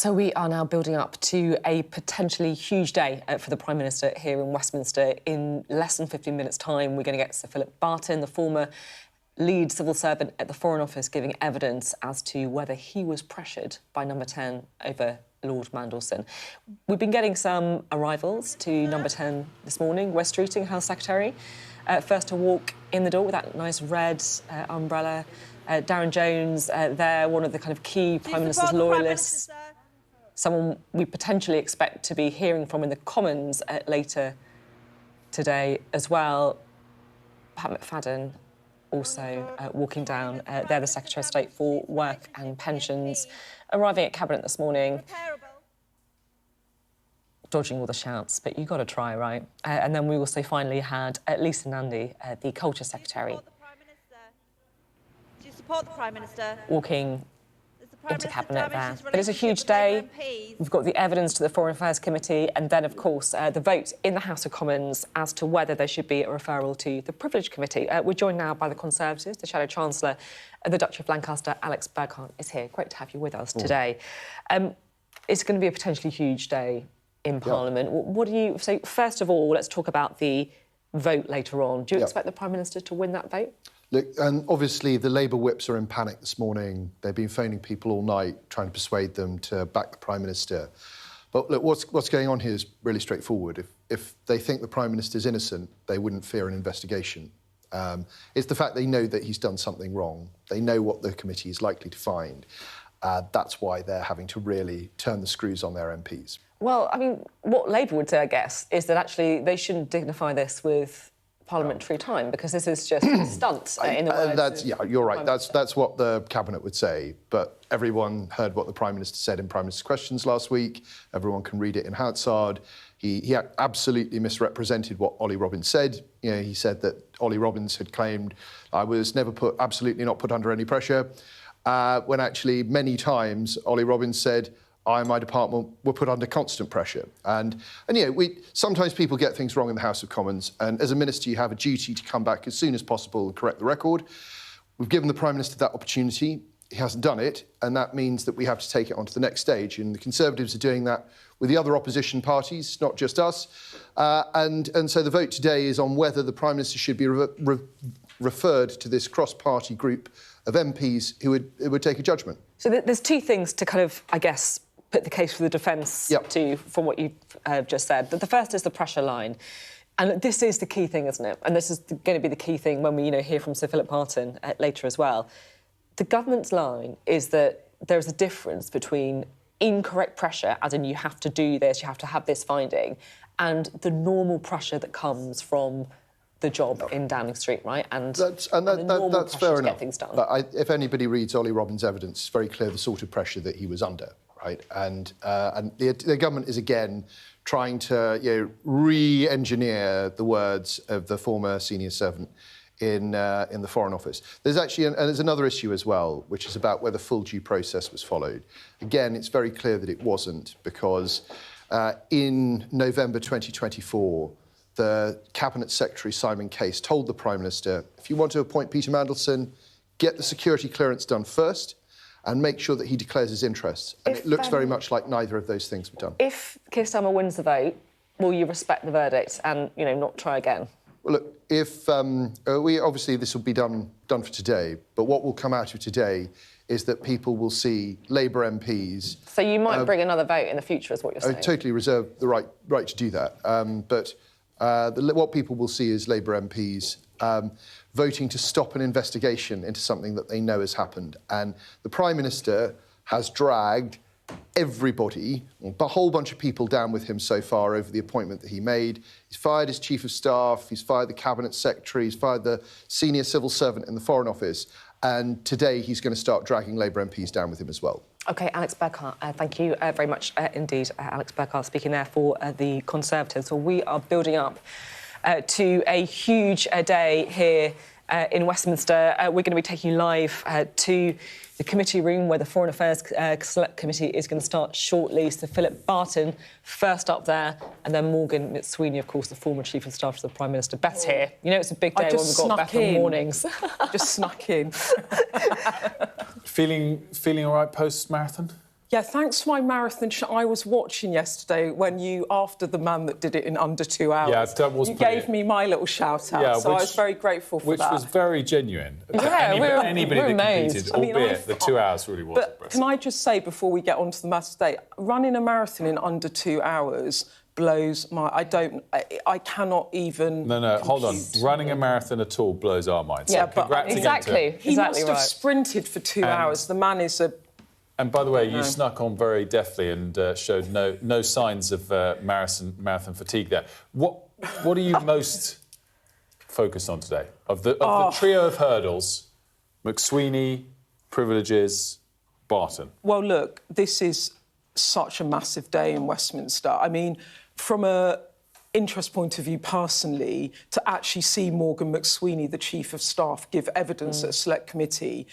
So we are now building up to a potentially huge day for the Prime Minister here in Westminster. In less than 15 minutes' time, we're going to get Sir Philip Barton, the former lead civil servant at the Foreign Office, giving evidence as to whether he was pressured by Number 10 over Lord Mandelson. We've been getting some arrivals to Number 10 this morning. Wes Streeting, House Secretary, first to walk in the door with that nice red umbrella. Darren Jones there, one of the kind of key Prime Minister's loyalists. Someone we potentially expect to be hearing from in the Commons later today as well. Pat McFadden also walking down. They're the Secretary of State for Work and Pensions, arriving at Cabinet this morning. Dodging all the shouts, but you've got to try, right? And then we also finally had Lisa Nandy, the Culture Secretary. Do you support the Prime Minister? Walking into Cabinet there. But it's a huge day. We've got the evidence to the Foreign Affairs Committee and then, of course, the vote in the House of Commons as to whether there should be a referral to the Privilege Committee. We're joined now by the Conservatives. The Shadow Chancellor of the Duchy of Lancaster, Alex Burkhardt, is here. Great to have you with us today. It's going to be a potentially huge day in Parliament. What do you... So, first of all, let's talk about the vote later on. Do you expect the Prime Minister to win that vote? Look, and obviously the Labour whips are in panic this morning. They've been phoning people all night, trying to persuade them to back the Prime Minister. But look, what's going on here is really straightforward. If they think the Prime Minister's innocent, they wouldn't fear an investigation. It's the fact they know that he's done something wrong. They know what the committee is likely to find. That's why they're having to really turn the screws on their MPs. Well, I mean, what Labour would say, I guess, is that actually they shouldn't dignify this with parliamentary time, because this is just a stunt in the words. Yeah, you're right. That's what the Cabinet would say. But everyone heard what the Prime Minister said in Prime Minister's Questions last week. Everyone can read it in Hansard. He absolutely misrepresented what Ollie Robbins said. You know, he said that Ollie Robbins had claimed I was never absolutely not put under any pressure, when actually many times Ollie Robbins said I and my department were put under constant pressure. And you know, sometimes people get things wrong in the House of Commons, and as a minister you have a duty to come back as soon as possible and correct the record. We've given the Prime Minister that opportunity. He hasn't done it, and that means that we have to take it on to the next stage. And the Conservatives are doing that with the other opposition parties, not just us. And so the vote today is on whether the Prime Minister should be referred to this cross-party group of MPs who would take a judgment. So there's two things to kind of, I guess, put the case for the defence to, from what you've just said. The first is the pressure line. And this is the key thing, isn't it? And this is going to be the key thing when we, hear from Sir Philip Barton later as well. The government's line is that there's a difference between incorrect pressure, as in you have to do this, you have to have this finding, and the normal pressure that comes from the job in Downing Street, right? And that's fair enough. Get things done. But if anybody reads Ollie Robbins' evidence, it's very clear the sort of pressure that he was under, right? And the government is again trying to re-engineer the words of the former senior servant in the Foreign Office. There's actually there's another issue as well, which is about whether full due process was followed. Again, it's very clear that it wasn't, because in November 2024, the Cabinet Secretary, Simon Case, told the Prime Minister, if you want to appoint Peter Mandelson, get the security clearance done first and make sure that he declares his interests. And it looks very much like neither of those things were done. If Keir Starmer wins the vote, will you respect the verdict and, not try again? Well, look, if obviously this will be done for today, but what will come out of today is that people will see Labour MPs... So you might bring another vote in the future, is what you're saying? I totally reserve the right to do that. But what people will see is Labour MPs voting to stop an investigation into something that they know has happened. And the Prime Minister has dragged everybody, a whole bunch of people down with him so far over the appointment that he made. He's fired his Chief of Staff, he's fired the Cabinet Secretary, he's fired the senior civil servant in the Foreign Office, and today he's going to start dragging Labour MPs down with him as well. OK, Alex Burkhardt, thank you very much indeed. Alex Burkhardt speaking there for the Conservatives. So we are building up to a huge day here in Westminster. We're going to be taking you live to the committee room where the Foreign Affairs Select Committee is going to start shortly. So Philip Barton first up there, and then Morgan McSweeney, of course, the former Chief of Staff to the Prime Minister. Beth's here. It's a big day when we've got Beth on mornings. Just snuck in. Feeling all right post-marathon? Yeah, thanks for my marathon. I was watching yesterday when you, after the man that did it in under 2 hours, was you gave me my little shout-out, yeah, so I was very grateful for that. Which was very genuine. Yeah, anybody that competed, albeit the 2 hours really was impressive. But can I just say, before we get on to the matter today, running a marathon in under 2 hours blows my... I cannot even... No, hold on. Running a marathon at all blows our minds. Yeah, but exactly. He must have sprinted for 2 hours. The man is a... And by the way, you snuck on very deftly and showed no signs of marathon fatigue there. What are you most focused on today? Of the trio of hurdles, McSweeney, privileges, Barton. Well, look, this is such a massive day in Westminster. I mean, from a interest point of view personally, to actually see Morgan McSweeney, the Chief of Staff, give evidence at a select committee,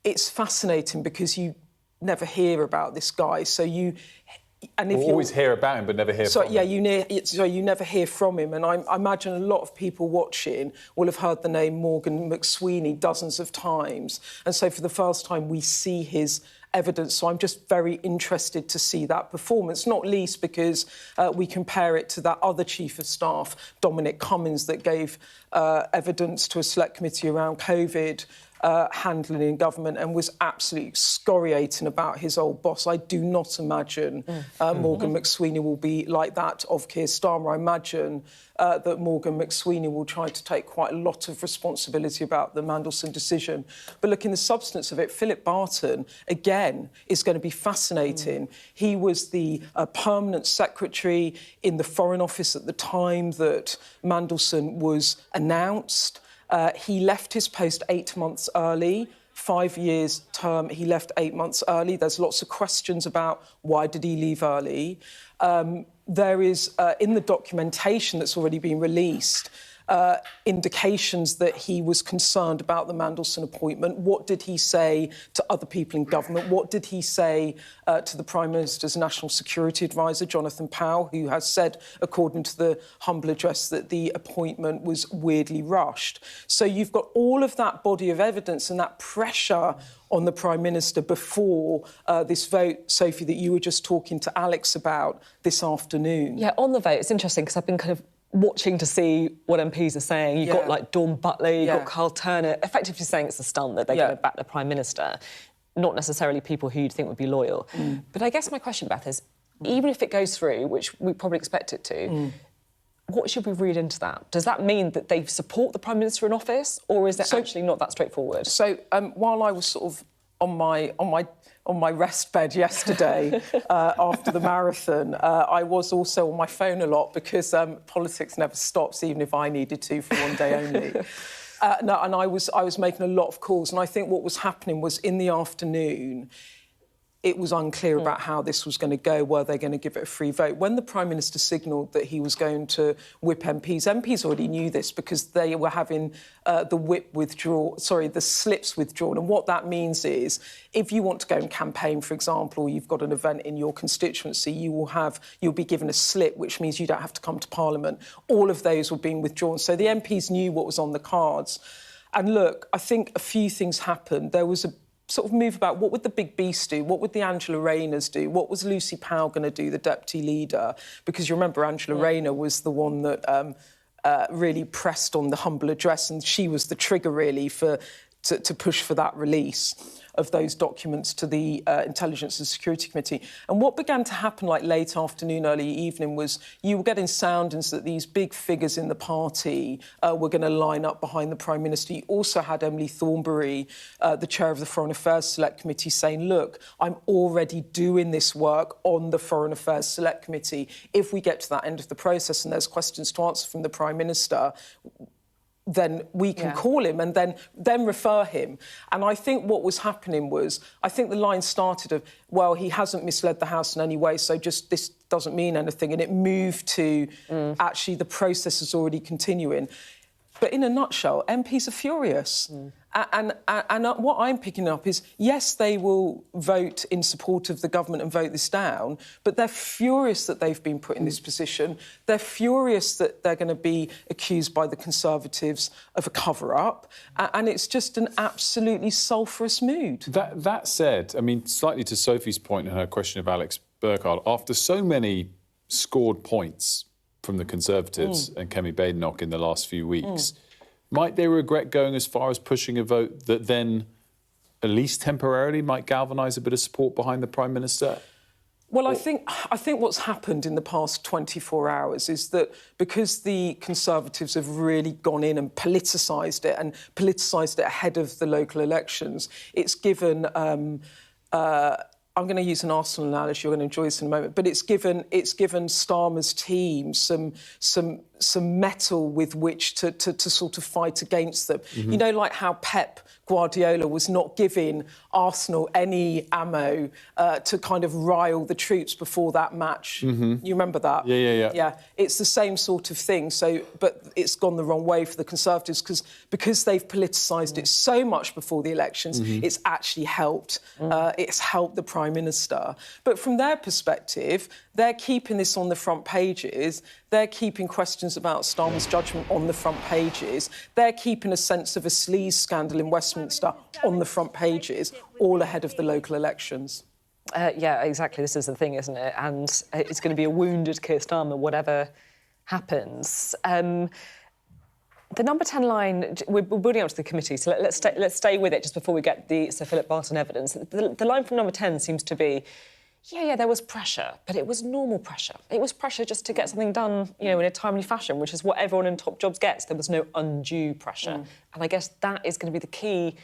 it's fascinating because you never hear about this guy, so you... And if you always hear about him, but never hear from him. Yeah, you never hear from him. And I imagine a lot of people watching will have heard the name Morgan McSweeney dozens of times. And so for the first time, we see his evidence. So I'm just very interested to see that performance, not least because we compare it to that other Chief of Staff, Dominic Cummings, that gave evidence to a select committee around COVID, handling in government, and was absolutely excoriating about his old boss. I do not imagine Morgan McSweeney will be like that of Keir Starmer. I imagine that Morgan McSweeney will try to take quite a lot of responsibility about the Mandelson decision. But look, in the substance of it, Philip Barton, again, is going to be fascinating. He was the permanent secretary in the Foreign Office at the time that Mandelson was announced. He left his post 8 months early, 5 years term. He left 8 months early. There's lots of questions about why did he leave early. There is, in the documentation that's already been released, indications that he was concerned about the Mandelson appointment. What did he say to other people in government? What did he say to the Prime Minister's National Security Advisor, Jonathan Powell, who has said, according to the humble address, that the appointment was weirdly rushed? So you've got all of that body of evidence and that pressure on the Prime Minister before this vote, Sophie, that you were just talking to Alex about this afternoon. Yeah, on the vote, it's interesting because I've been kind of watching to see what MPs are saying. You've got, like, Dawn Butler, you've got Carl Turner, effectively saying it's a stunt that they're going to back the Prime Minister, not necessarily people who you'd think would be loyal. But I guess my question, Beth, is even if it goes through, which we probably expect it to, what should we read into that? Does that mean that they support the Prime Minister in office, or is it actually not that straightforward? So while I was sort of on my rest bed yesterday after the marathon, I was also on my phone a lot because politics never stops, even if I needed to for one day only. And I was making a lot of calls, and I think what was happening was in the afternoon, it was unclear about how this was going to go. Were they going to give it a free vote? When the Prime Minister signalled that he was going to whip MPs already knew this because they were having the slips withdrawn. And what that means is, if you want to go and campaign, for example, or you've got an event in your constituency, you'll be given a slip, which means you don't have to come to Parliament. All of those were being withdrawn. So the MPs knew what was on the cards. And look, I think a few things happened. There was a sort of move about what would the big beast do, what would the Angela Rayner's do, what was Lucy Powell going to do, the deputy leader? Because you remember Angela Rayner was the one that really pressed on the humble address, and she was the trigger really to push for that release of those documents to the Intelligence and Security Committee. And what began to happen like late afternoon, early evening was you were getting soundings that these big figures in the party were going to line up behind the Prime Minister. You also had Emily Thornberry, the chair of the Foreign Affairs Select Committee, saying, look, I'm already doing this work on the Foreign Affairs Select Committee. If we get to that end of the process and there's questions to answer from the Prime Minister, then we can call him and then refer him. And I think what was happening was, I think the line started of, well, he hasn't misled the House in any way, so just this doesn't mean anything. And it moved to, actually, the process is already continuing. But in a nutshell, MPs are furious. And what I'm picking up is, yes, they will vote in support of the government and vote this down, but they're furious that they've been put in this position. They're furious that they're going to be accused by the Conservatives of a cover-up. And it's just an absolutely sulphurous mood. That said, I mean, slightly to Sophie's point and her question of Alex Burkhardt, after so many scored points from the Conservatives and Kemi Badenoch in the last few weeks, might they regret going as far as pushing a vote that then, at least temporarily, might galvanise a bit of support behind the Prime Minister? Well, I think what's happened in the past 24 hours is that because the Conservatives have really gone in and politicised it ahead of the local elections, it's given... I'm going to use an Arsenal analogy. You're going to enjoy this in a moment, but it's given Starmer's team some metal with which to sort of fight against them. You know, like how Pep Guardiola was not giving Arsenal any ammo to kind of rile the troops before that match. You remember that? Yeah. It's the same sort of thing. So, but it's gone the wrong way for the Conservatives because they've politicised it so much before the elections. It's actually helped. It's helped the Prime Minister. But from their perspective, they're keeping this on the front pages. They're keeping questions about Starmer's judgment on the front pages. They're keeping a sense of a sleaze scandal in Westminster on the front pages, all ahead of the local elections. Yeah, exactly. This is the thing, isn't it? And it's going to be a wounded Keir Starmer, whatever happens. The number 10 line, we're building up to the committee, so let's stay with it just before we get the Sir Philip Barton evidence. The line from number 10 seems to be, yeah, there was pressure, but it was normal pressure. It was pressure just to get something done, you know, in a timely fashion, which is what everyone in top jobs gets. There was no undue pressure. And I guess that is going to be the key,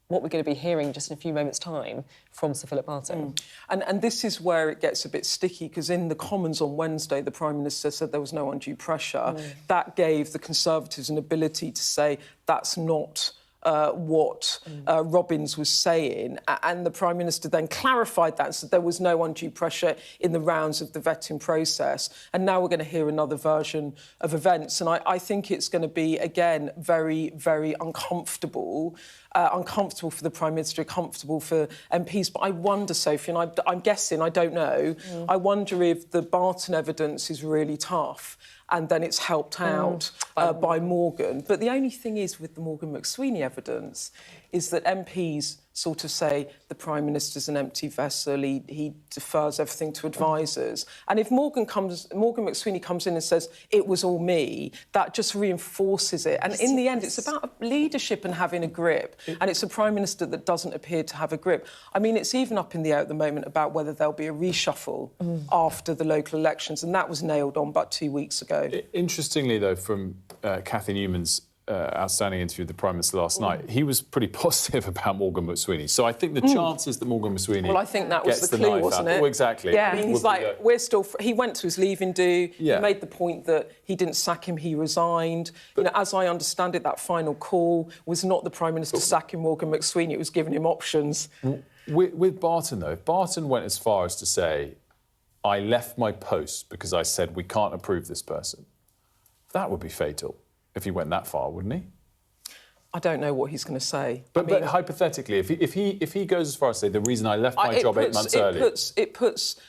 what we're going to be hearing just in a few moments' time from Sir Philip Barton. And this is where it gets a bit sticky, because in the Commons on Wednesday, the Prime Minister said there was no undue pressure. That gave the Conservatives an ability to say that's not what Robbins was saying. And the Prime Minister then clarified that and said there was no undue pressure in the rounds of the vetting process. And now we're going to hear another version of events. And I think it's going to be, again, very, very uncomfortable. Uncomfortable for the Prime Minister, uncomfortable for MPs. But I wonder, Sophie, and I'm guessing, I don't know, I wonder if the Barton evidence is really tough and then it's helped out by Morgan. But the only thing is with the Morgan McSweeney evidence is that MPs sort of say the Prime Minister's an empty vessel, he defers everything to advisers. And if Morgan McSweeney comes in and says, it was all me, that just reinforces it. And in the end, it's about leadership and having a grip. And it's a Prime Minister that doesn't appear to have a grip. I mean, it's even up in the air at the moment about whether there'll be a reshuffle after the local elections, and that was nailed on about 2 weeks ago. Interestingly, though, from Cathy Newman's outstanding interview with the Prime Minister last night, he was pretty positive about Morgan McSweeney. So I think the chances that Morgan McSweeney Well, I think that was the clue, wasn't it? Oh, exactly. Yeah, I mean, he's like, we're still... He went to his leaving do. Yeah. He made the point that he didn't sack him, he resigned. But, you know, as I understand it, that final call was not the Prime Minister sacking Morgan McSweeney, it was giving him options. With Barton, though, if Barton went as far as to say, I left my post because I said we can't approve this person, that would be fatal. If he went that far, wouldn't he? I don't know what he's going to say. But hypothetically, if he goes as far as to say the reason I left my job 8 months early...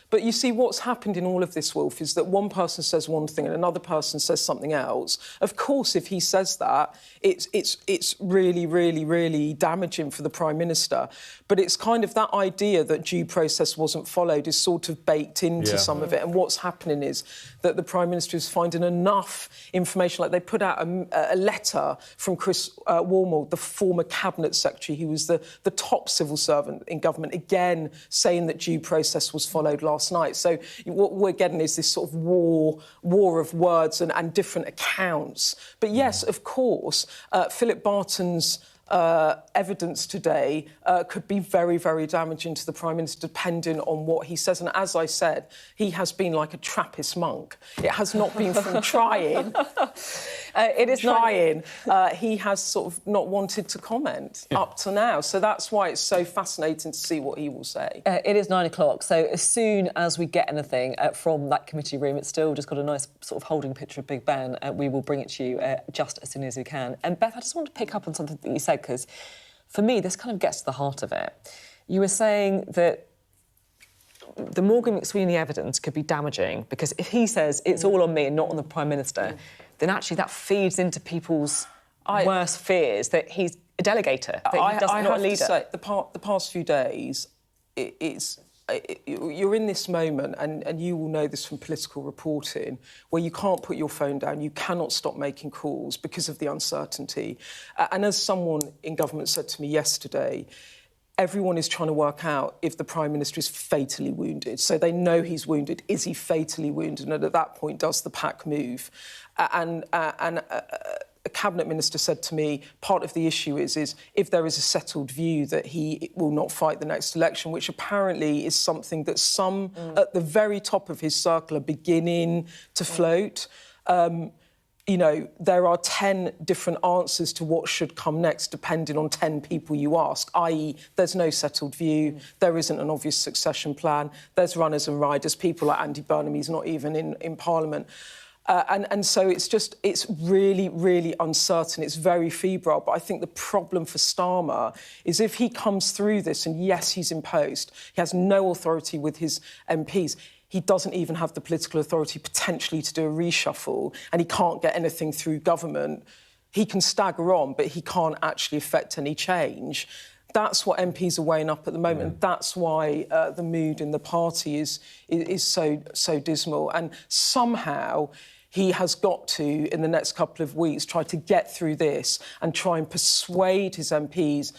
But you see, what's happened in all of this, Wolf, is that one person says one thing and another person says something else. Of course, if he says that, it's really, really, really damaging for the Prime Minister. But it's kind of that idea that due process wasn't followed is sort of baked into some of it. And what's happening is that the Prime Minister is finding enough information. Like they put out a letter from Chris Warmald, the former Cabinet Secretary, who was the top civil servant in government, again saying that due process was followed last night. So what we're getting is this sort of war of words and different accounts. But yes, of course, Philip Barton's evidence today could be very, very damaging to the Prime Minister, depending on what he says. And as I said, he has been like a Trappist monk. It has not been from trying. It is trying. He has sort of not wanted to comment up to now. So that's why it's so fascinating to see what he will say. It is 9 o'clock, so as soon as we get anything from that committee room, it's still just got a nice sort of holding picture of Big Ben. We will bring it to you just as soon as we can. And Beth, I just want to pick up on something that you said, because for me, this kind of gets to the heart of it. You were saying that the Morgan McSweeney evidence could be damaging because if he says it's all on me and not on the Prime Minister, then actually that feeds into people's worst fears that he's a delegator, that he doesn't not a leader. To say, the past few days, you're in this moment, and you will know this from political reporting, where you can't put your phone down, you cannot stop making calls because of the uncertainty. And as someone in government said to me yesterday, everyone is trying to work out if the Prime Minister is fatally wounded. So they know he's wounded. Is he fatally wounded? And at that point, does the pack move? A Cabinet Minister said to me, part of the issue is if there is a settled view that he will not fight the next election, which apparently is something that some at the very top of his circle are beginning to float. You know, there are 10 different answers to what should come next, depending on 10 people you ask, i.e. there's no settled view, there isn't an obvious succession plan, there's runners and riders, people like Andy Burnham, he's not even in Parliament. And so it's really, really uncertain. It's very febrile. But I think the problem for Starmer is if he comes through this, and yes, he's in post, he has no authority with his MPs, he doesn't even have the political authority potentially to do a reshuffle, and he can't get anything through government. He can stagger on, but he can't actually affect any change. That's what MPs are weighing up at the moment, and that's why the mood in the party is so dismal. And somehow he has got to, in the next couple of weeks, try to get through this and try and persuade his MPs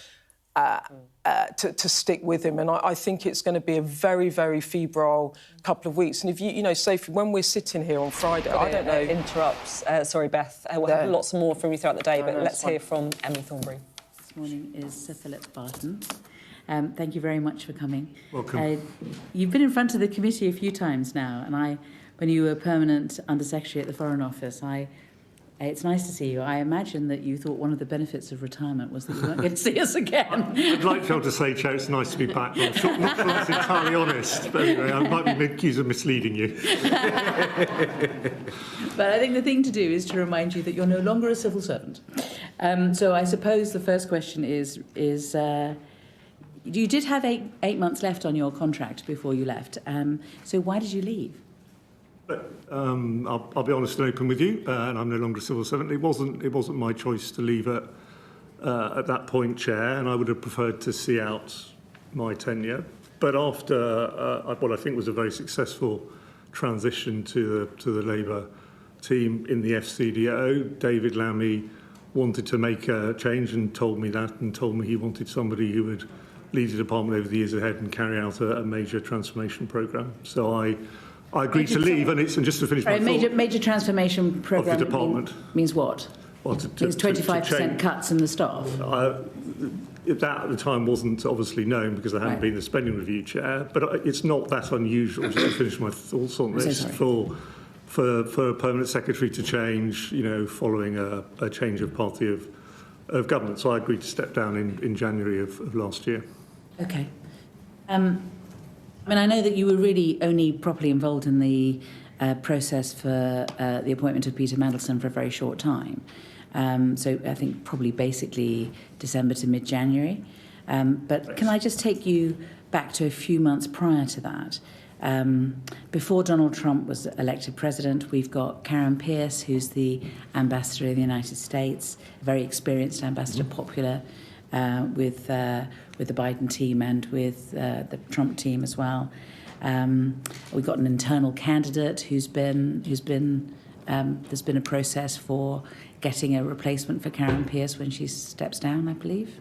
to stick with him. And I think it's going to be a very, very febrile couple of weeks. And if you know, Sophie, when we're sitting here on Friday, I don't know... Interrupts. Sorry, Beth. We'll have lots more from you throughout the day, but let's hear from Emily Thornbury. This morning is Sir Philip Barton. Thank you very much for coming. Welcome. You've been in front of the committee a few times now, and when you were permanent Under-Secretary at the Foreign Office, it's nice to see you. I imagine that you thought one of the benefits of retirement was that you weren't going to see us again. I'd like to be able to say, Chair, it's nice to be back. I'm not sure that's entirely honest, but anyway, I might be accused of misleading you. But I think the thing to do is to remind you that you're no longer a civil servant. So I suppose the first question is you did have eight months left on your contract before you left. So why did you leave? I'll be honest and open with you, and I'm no longer a civil servant. It wasn't my choice to leave at that point, Chair, and I would have preferred to see out my tenure. But after what I think was a very successful transition to the Labour team in the FCDO, David Lammy wanted to make a change and told me that, and told me he wanted somebody who would lead the department over the years ahead and carry out a major transformation programme. So I agreed to leave, and just to finish my thought, major transformation programme of the department means what? Well, means 25% cuts in the staff. That at the time wasn't obviously known because there hadn't been the spending review, Chair. But it's not that unusual, just to finish my thoughts on this, for a permanent secretary to change, you know, following a change of party of government. So I agreed to step down in January of last year. Okay. I mean, I know that you were really only properly involved in the process for the appointment of Peter Mandelson for a very short time. So I think probably basically December to mid-January. But can I just take you back to a few months prior to that? Before Donald Trump was elected president, we've got Karen Pierce, who's the ambassador in the United States, a very experienced ambassador, popular with the Biden team and with the Trump team as well. We've got an internal candidate who's been there's been a process for getting a replacement for Karen Pierce when she steps down, I believe.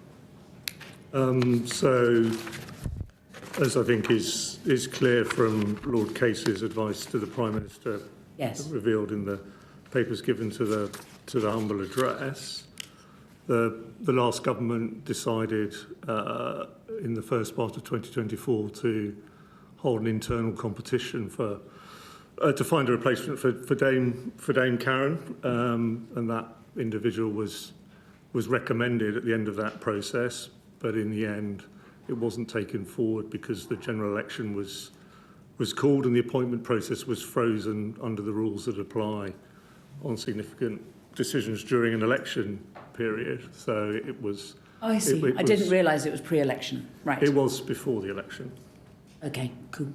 So, as I think is clear from Lord Case's advice to the Prime Minister, yes, revealed in the papers given to the humble address, The last government decided in the first part of 2024 to hold an internal competition to find a replacement for Dame Karen, and that individual was recommended at the end of that process, but in the end it wasn't taken forward because the general election was called and the appointment process was frozen under the rules that apply on significant decisions during an election period. So it was... Oh, I see. I didn't realise it was pre-election. Right. It was before the election. Okay, cool.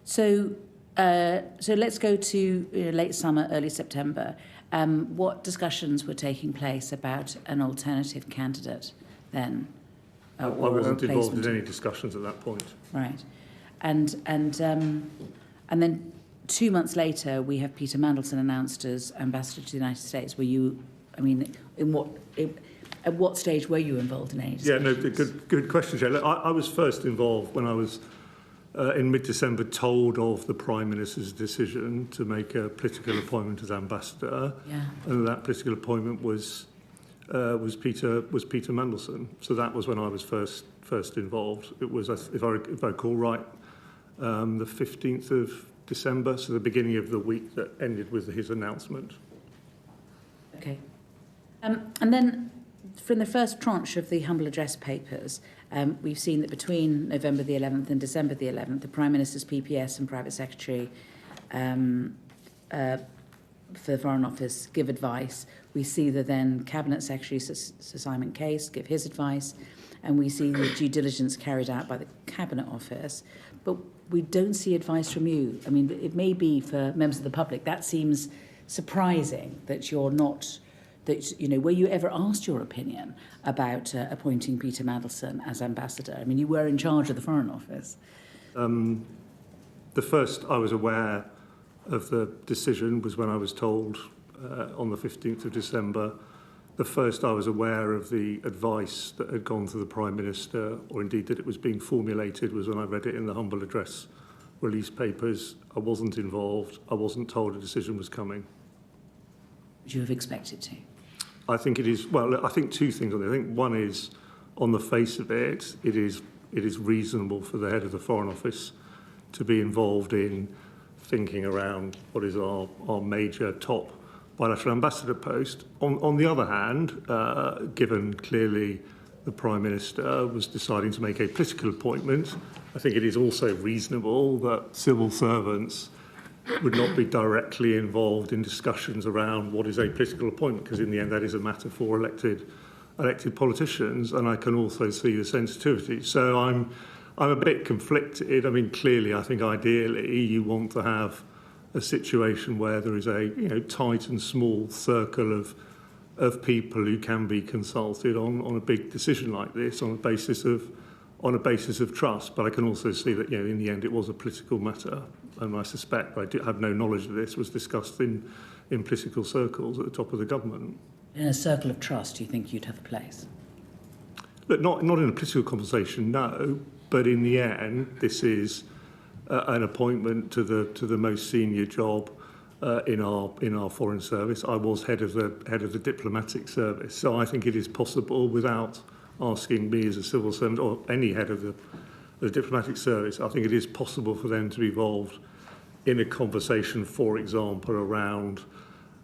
So let's go to late summer, early September. What discussions were taking place about an alternative candidate then? I wasn't involved in any discussions at that point. Right. And then 2 months later, we have Peter Mandelson announced as ambassador to the United States. Were you, I mean, at what stage were you involved in any discussions? Yeah, no, good question, Jay. Look, I was first involved when I was, in mid-December, told of the Prime Minister's decision to make a political appointment as ambassador. Yeah. And that political appointment was Peter Mandelson. So that was when I was first involved. It was, if I recall right, the 15th of December, so the beginning of the week that ended with his announcement. Okay. And then from the first tranche of the humble address papers, we've seen that between November the 11th and December the 11th, the Prime Minister's PPS and Private Secretary for the Foreign Office give advice. We see the then Cabinet Secretary, Sir Simon Case, give his advice, and we see the due diligence carried out by the Cabinet Office. But we don't see advice from you. I mean, it may be for members of the public. That seems surprising that you're not... That, you know, were you ever asked your opinion about appointing Peter Mandelson as ambassador? I mean, you were in charge of the Foreign Office. The first I was aware of the decision was when I was told on the 15th of December. The first I was aware of the advice that had gone to the Prime Minister, or indeed that it was being formulated, was when I read it in the humble address release papers. I wasn't involved. I wasn't told a decision was coming. Would you have expected to? I think it is, well, I think two things on it. I think one is, on the face of it, it is reasonable for the head of the Foreign Office to be involved in thinking around what is our major top bilateral ambassador post. On the other hand, given clearly the Prime Minister was deciding to make a political appointment, I think it is also reasonable that civil servants would not be directly involved in discussions around what is a political appointment, because in the end that is a matter for elected politicians, and I can also see the sensitivity. So I'm a bit conflicted. I mean, clearly, I think ideally you want to have a situation where there is a tight and small circle of people who can be consulted on a big decision like this on a basis of trust. But I can also see that in the end it was a political matter, and I suspect, I have no knowledge of this, was discussed in political circles at the top of the government. In a circle of trust, do you think you'd have a place? Look, not in a political conversation, no. But in the end, this is an appointment to the most senior job in our foreign service. I was head of the diplomatic service, so I think it is possible, without asking me as a civil servant or any head of the diplomatic service, I think it is possible for them to be involved in a conversation, for example, around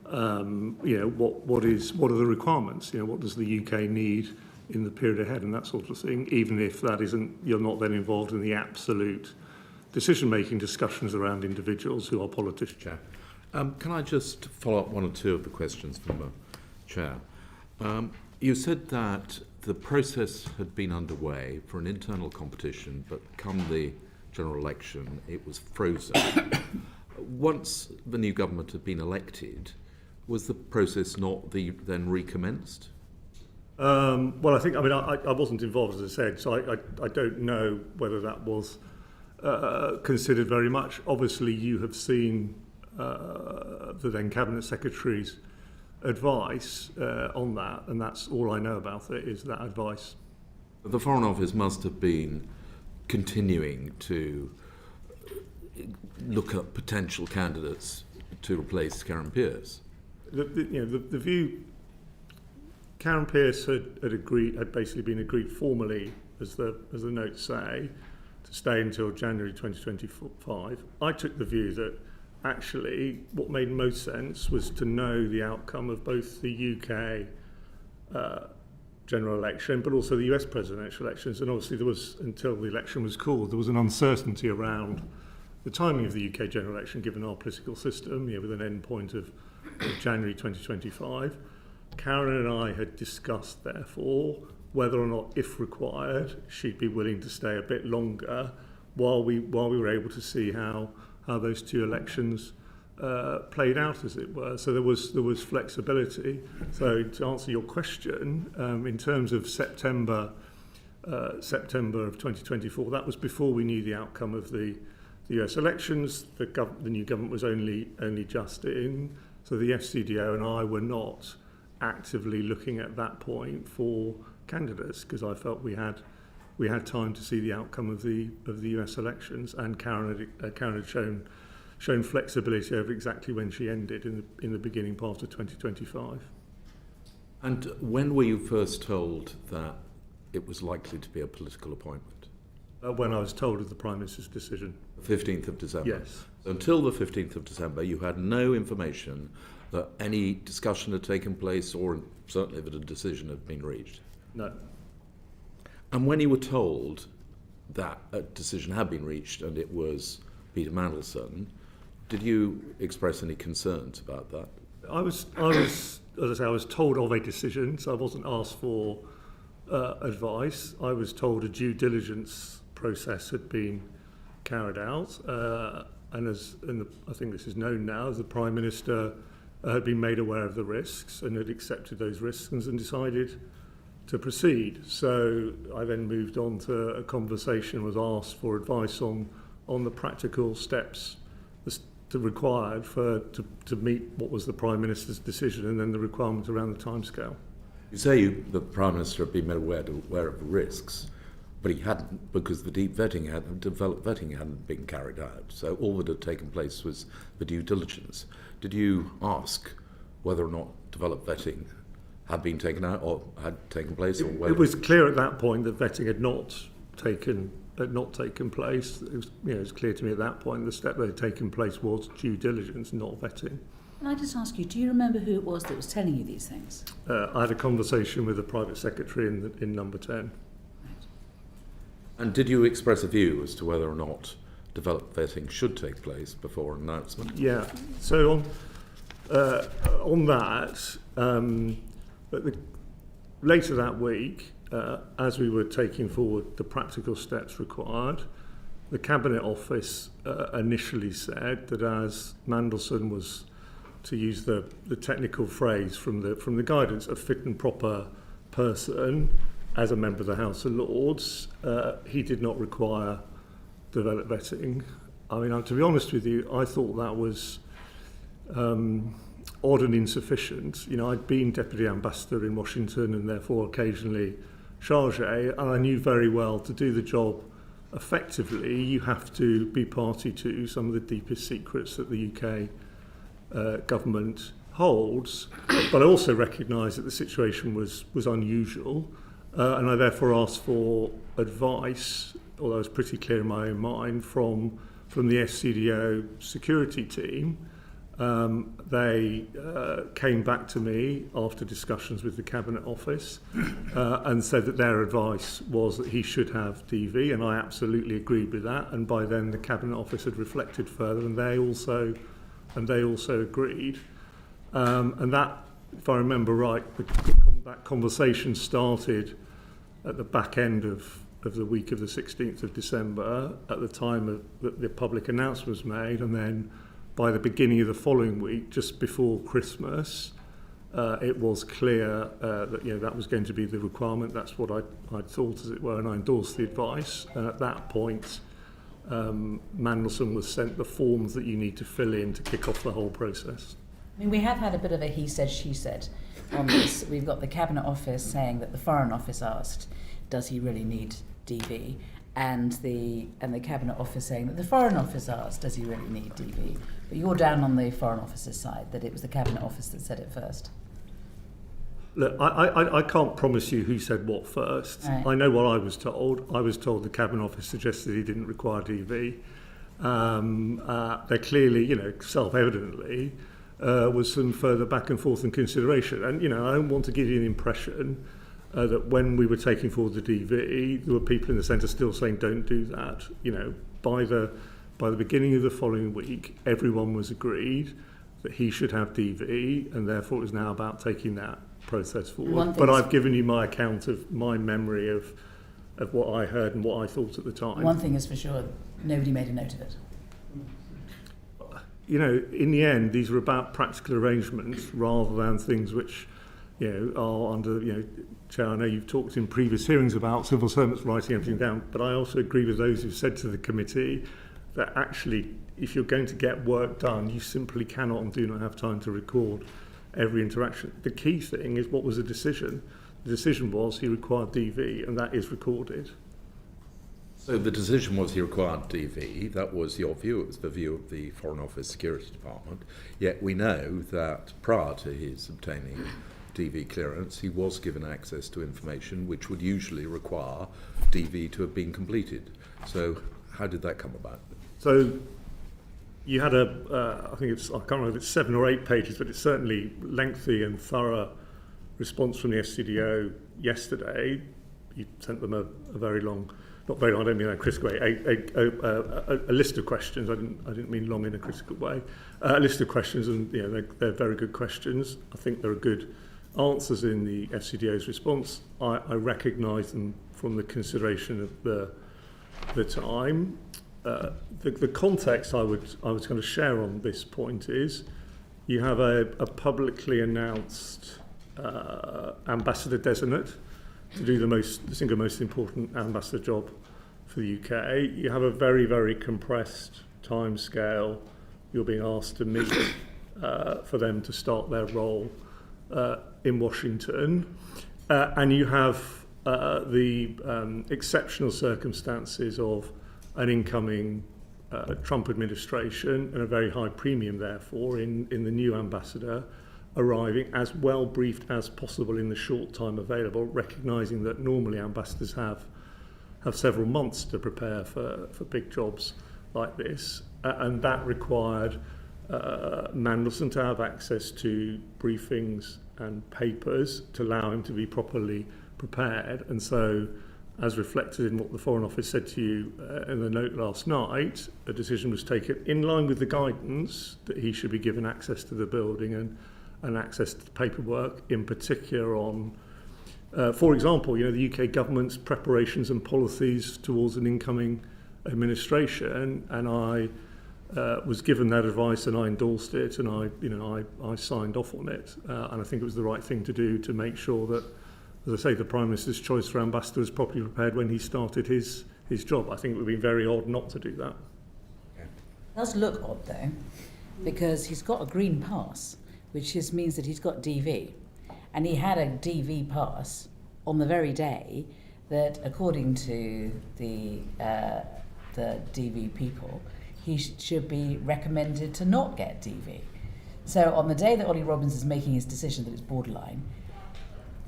what are the requirements? What does the UK need in the period ahead, and that sort of thing, even if that isn't, you're not then involved in the absolute decision-making discussions around individuals who are politicians. Chair. Can I just follow up one or two of the questions from the Chair? You said that the process had been underway for an internal competition, but come the general election, it was frozen. Once the new government had been elected, was the process not then recommenced? Well, I wasn't involved, as I said, so I don't know whether that was considered very much. Obviously, you have seen the then Cabinet Secretary's advice on that, and that's all I know about it, is that advice. The Foreign Office must have been continuing to look at potential candidates to replace Karen Pierce. The view Karen Pierce had basically been agreed formally, as the notes say, to stay until January 2025. I took the view that actually what made most sense was to know the outcome of both the UK general election, but also the US presidential elections. And obviously there was, until the election was called, there was an uncertainty around the timing of the UK general election, given our political system, with an end point of January 2025. Karen and I had discussed, therefore, whether or not, if required, she'd be willing to stay a bit longer while we were able to see how those two elections played out, as it were. So there was flexibility. So to answer your question, in terms of September of 2024, that was before we knew the outcome of the US elections. The new government was only just in. So the FCDO and I were not actively looking at that point for candidates, because I felt we had time to see the outcome of the US elections, and Karen had shown flexibility over exactly when she ended in the beginning part of 2025. And when were you first told that it was likely to be a political appointment? When I was told of the Prime Minister's decision. 15th of December? Yes. So until the 15th of December, you had no information that any discussion had taken place, or certainly that a decision had been reached? No. And when you were told that a decision had been reached and it was Peter Mandelson, did you express any concerns about that? I was, as I say, I was told of a decision, so I wasn't asked for advice. I was told a due diligence process had been carried out, and I think this is known now, as the Prime Minister had been made aware of the risks and had accepted those risks and decided to proceed. So I then moved on to a conversation, was asked for advice on the practical steps required to meet what was the Prime Minister's decision, and then the requirement around the timescale. You say the Prime Minister had been made aware of the risks, but he hadn't, because the developed vetting hadn't been carried out. So all that had taken place was the due diligence. Did you ask whether or not developed vetting had been taken out or had taken place? Or whether... It was clear at that point that vetting had not taken place. It was clear to me at that point the step that had taken place was due diligence, not vetting. Can I just ask you, do you remember who it was that was telling you these things? I had a conversation with the private secretary in number 10. Right. And did you express a view as to whether or not developed vetting should take place before an announcement? Yeah. So on that, later that week, as we were taking forward the practical steps required, the Cabinet Office initially said that as Mandelson was, to use the technical phrase from the guidance, a fit and proper person as a member of the House of Lords, he did not require developed vetting. I mean, to be honest with you, I thought that was odd and insufficient. I'd been Deputy Ambassador in Washington and therefore occasionally chargé, and I knew very well to do the job effectively, you have to be party to some of the deepest secrets that the UK government holds. But I also recognised that the situation was unusual, and I therefore asked for advice, although I was pretty clear in my own mind, from the SCDO security team. They came back to me after discussions with the Cabinet Office and said that their advice was that he should have DV, and I absolutely agreed with that. And by then the Cabinet Office had reflected further, and they also agreed. And that, if I remember right, that conversation started at the back end of the week of the 16th of December, at the time that the public announcement was made, and then by the beginning of the following week, just before Christmas, it was clear that that was going to be the requirement. That's what I thought, as it were, and I endorsed the advice. And at that point, Mandelson was sent the forms that you need to fill in to kick off the whole process. I mean, we have had a bit of a he said, she said on this. We've got the Cabinet Office saying that the Foreign Office asked, does he really need DV? And the Cabinet Office saying that the Foreign Office asked, does he really need DV? But you're down on the Foreign Office's side, that it was the Cabinet Office that said it first. Look, I can't promise you who said what first. Right. I know what I was told. I was told the Cabinet Office suggested he didn't require DV. There clearly, self-evidently, was some further back and forth and consideration. And, I don't want to give you the impression that when we were taking forward the DV, there were people in the centre still saying, don't do that. By the beginning of the following week, everyone was agreed that he should have DV, and therefore it was now about taking that process forward. But I've given you my account of my memory of what I heard and what I thought at the time. One thing is for sure, nobody made a note of it. In the end, these are about practical arrangements rather than things which, are under, Chair, I know you've talked in previous hearings about civil servants writing everything down, but I also agree with those who've said to the committee that actually, if you're going to get work done, you simply cannot and do not have time to record every interaction. The key thing is, what was the decision? The decision was he required DV, and that is recorded. So the decision was he required DV. That was your view. It was the view of the Foreign Office Security Department. Yet we know that prior to his obtaining DV clearance, he was given access to information which would usually require DV to have been completed. So how did that come about? So you had I can't remember if it's 7 or 8 pages, but it's certainly lengthy and thorough response from the FCDO yesterday. You sent them a very long, not very long, I don't mean that in a critical way, a list of questions. I didn't mean long in a critical way. A list of questions, and they're very good questions. I think there are good answers in the FCDO's response. I recognise them from the consideration of the time. The context I was going to share on this point is you have a publicly announced ambassador designate to do the single most important ambassador job for the UK. You have a very, very compressed timescale you're being asked to meet for them to start their role in Washington. And you have the exceptional circumstances of an incoming Trump administration and a very high premium, therefore, in the new ambassador arriving as well briefed as possible in the short time available, recognising that normally ambassadors have several months to prepare for big jobs like this. And that required Mandelson to have access to briefings and papers to allow him to be properly prepared. And so, as reflected in what the Foreign Office said to you in the note last night, a decision was taken in line with the guidance that he should be given access to the building and access to the paperwork, in particular on, for example, the UK government's preparations and policies towards an incoming administration. And I was given that advice and I endorsed it, and I signed off on it. And I think it was the right thing to do to make sure that, as I say, the Prime Minister's choice for ambassador was properly prepared when he started his job. I think it would be very odd not to do that. It does look odd, though, because he's got a green pass, which just means that he's got DV. And he had a DV pass on the very day that, according to the DV people, he should be recommended to not get DV. So on the day that Ollie Robbins is making his decision that it's borderline,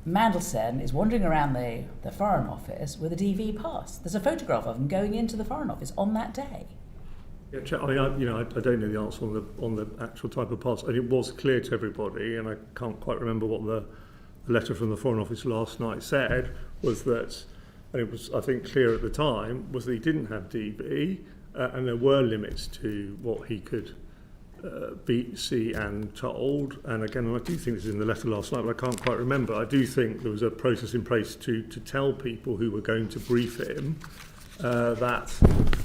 Mandelson is wandering around the Foreign Office with a DV pass. There's a photograph of him going into the Foreign Office on that day. Yeah, I don't know the answer on the actual type of pass. And it was clear to everybody, and I can't quite remember what the letter from the Foreign Office last night said, was that, and it was, I think, clear at the time, was that he didn't have DV, and there were limits to what he could see and told. And again, I do think this is in the letter last night, but I can't quite remember. I do think there was a process in place to tell people who were going to brief him that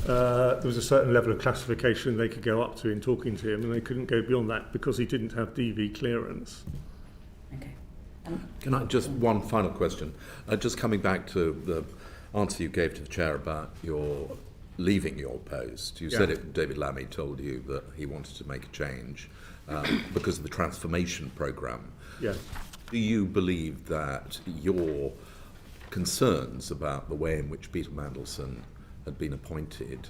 there was a certain level of classification they could go up to in talking to him, and they couldn't go beyond that because he didn't have DV clearance. Okay. Can I just one final question? Just coming back to the answer you gave to the chair about your leaving your post. You said it. David Lammy told you that he wanted to make a change because of the transformation programme. Yeah. Do you believe that your concerns about the way in which Peter Mandelson had been appointed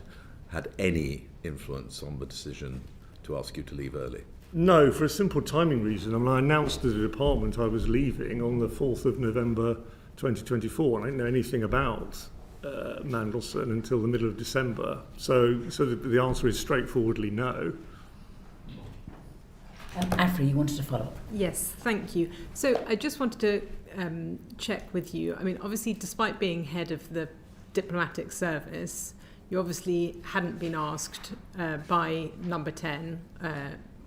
had any influence on the decision to ask you to leave early? No, for a simple timing reason. I mean, I announced to the department I was leaving on the 4th of November 2024, and I didn't know anything about Mandelson until the middle of December. So the answer is straightforwardly no. Afri, you wanted to follow up? Yes, thank you. So I just wanted to check with you. I mean, obviously, despite being head of the diplomatic service, you obviously hadn't been asked by number 10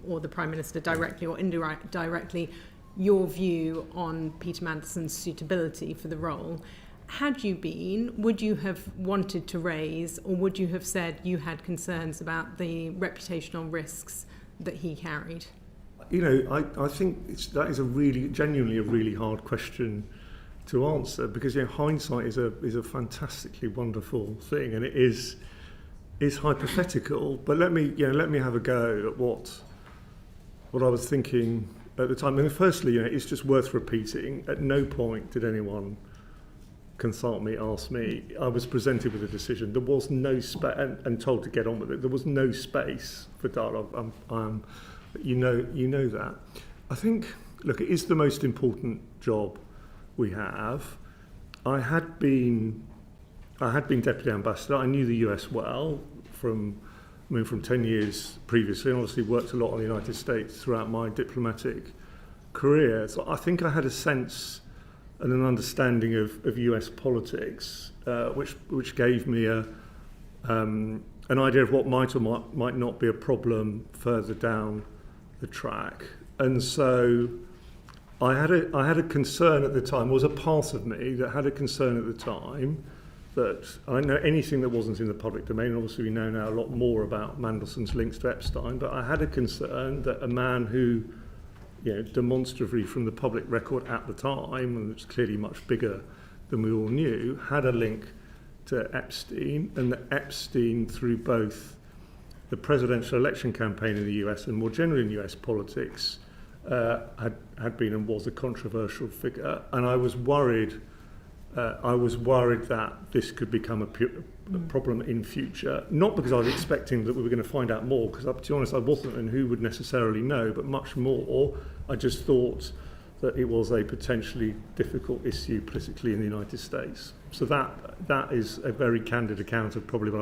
or the Prime Minister directly or indirectly your view on Peter Mandelson's suitability for the role. Had you been, would you have wanted to raise, or would you have said you had concerns about the reputational risks that he carried? You know, I think that is genuinely a really hard question to answer, because hindsight is a fantastically wonderful thing, and it is hypothetical. But let me have a go at what I was thinking at the time. I mean, firstly, it's just worth repeating. At no point did anyone consult me, ask me. I was presented with a decision. There was no space, and told to get on with it. There was no space for dialogue. You know that. I think, look, it is the most important job we have. I had been deputy ambassador. I knew the US well from 10 years previously, and obviously worked a lot on the United States throughout my diplomatic career. So I think I had a sense and an understanding of US politics, which gave me an idea of what might or might not be a problem further down the track. And so I had a concern at the time, was a part of me that had a concern at the time, that I didn't know anything that wasn't in the public domain. Obviously, we know now a lot more about Mandelson's links to Epstein, but I had a concern that a man who, demonstrably from the public record at the time, and it's clearly much bigger than we all knew, had a link to Epstein, and that Epstein, through both the presidential election campaign in the US and more generally in US politics, had been and was a controversial figure. And I was worried that this could become a problem in future, not because I was expecting that we were going to find out more, because to be honest I wasn't, and who would necessarily know, but much more, I just thought that it was a potentially difficult issue politically in the United States. So that is a very candid account of probably what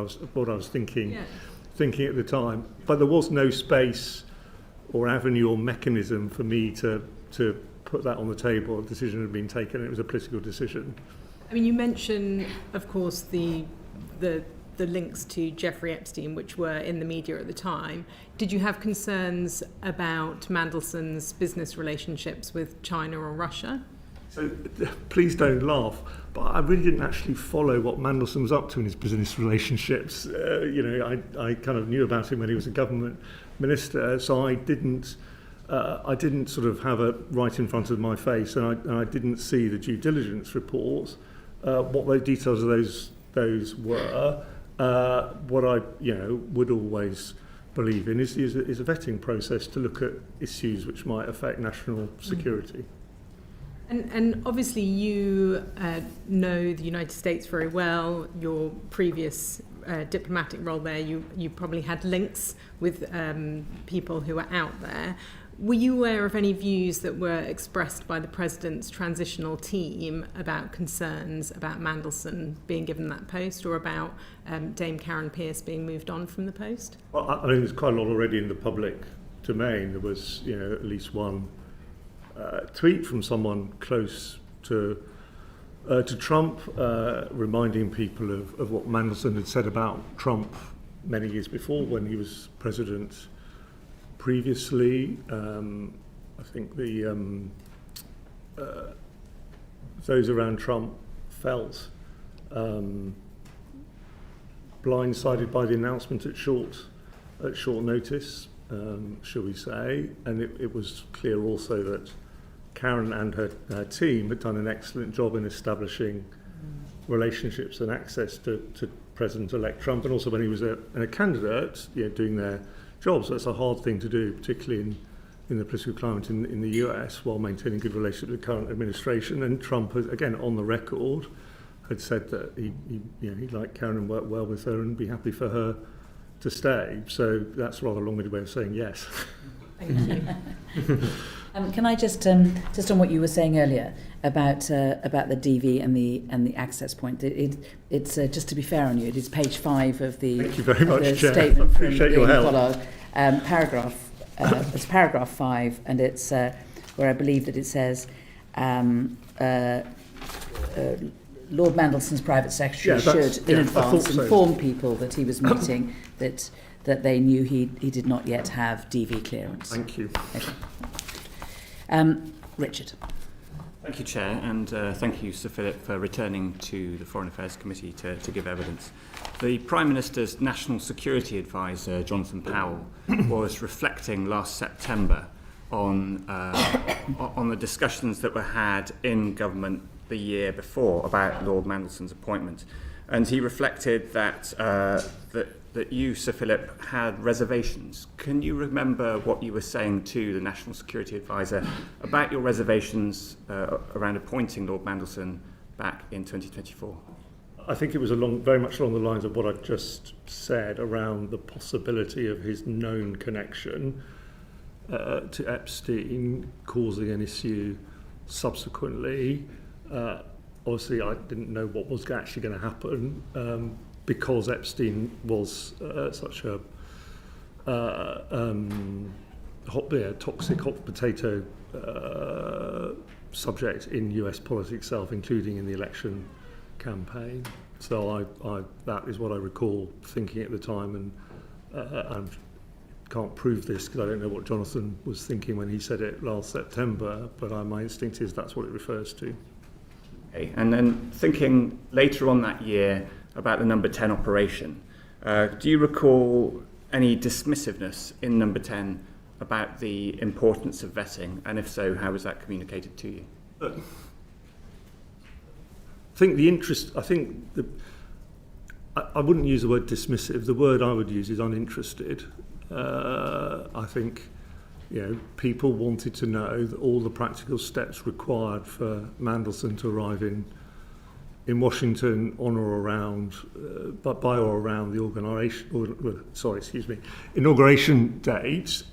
I was thinking at the time. But there was no space or avenue or mechanism for me to put that on the table. A decision had been taken, and it was a political decision. I mean, you mentioned, of course, the links to Jeffrey Epstein, which were in the media at the time. Did you have concerns about Mandelson's business relationships with China or Russia? So please don't laugh, but I really didn't actually follow what Mandelson was up to in his business relationships. I kind of knew about him when he was a government minister, so I didn't sort of have it right in front of my face, and I didn't see the due diligence report. What the details of those were. What I would always believe in is a vetting process to look at issues which might affect national security. And obviously you know the United States very well. Your previous diplomatic role there, you probably had links with people who are out there. Were you aware of any views that were expressed by the President's transitional team about concerns about Mandelson being given that post, or about Dame Karen Pierce being moved on from the post? Well, I mean, there's quite a lot already in the public domain. There was, at least one tweet from someone close to Trump, reminding people of what Mandelson had said about Trump many years before when he was president. Previously, I think those around Trump felt blindsided by the announcement at short notice, shall we say, and it was clear also that Karen and her team had done an excellent job in establishing relationships and access to President-elect Trump, and also when he was a candidate, doing their jobs. That's a hard thing to do, particularly in the political climate in the US, while maintaining good relations with the current administration. And Trump, has, again, on the record, had said that he'd like Karen and work well with her and be happy for her to stay. So that's a rather long-winded way of saying yes. Thank you. Can I just on what you were saying earlier about the DV and the access point? It's just to be fair on you, it is page 5 of the, Thank you very much, Chair. statement from Appreciate your help. Paragraph. It's paragraph 5, and it's where I believe that it says. Lord Mandelson's private secretary should, in advance, inform people that he was meeting that they knew he did not yet have DV clearance. Thank you. Okay. Richard. Thank you, Chair, and thank you, Sir Philip, for returning to the Foreign Affairs Committee to give evidence. The Prime Minister's National Security Advisor, Jonathan Powell, was reflecting last September on the discussions that were had in government the year before about Lord Mandelson's appointment, and he reflected that that you, Sir Philip, had reservations. Can you remember what you were saying to the National Security Advisor about your reservations around appointing Lord Mandelson back in 2024? I think it was very much along the lines of what I've just said around the possibility of his known connection to Epstein causing an issue subsequently. Obviously, I didn't know what was actually going to happen because Epstein was such a toxic hot potato subject in US politics itself, including in the election campaign. So that is what I recall thinking at the time, and I can't prove this because I don't know what Jonathan was thinking when he said it last September, but my instinct is that's what it refers to. Okay. And then thinking later on that year about the Number 10 operation, do you recall any dismissiveness in Number 10 about the importance of vetting, and if so, how was that communicated to you? I wouldn't use the word dismissive. The word I would use is uninterested. I think, people wanted to know that all the practical steps required for Mandelson to arrive in Washington on or around, by or around the inauguration date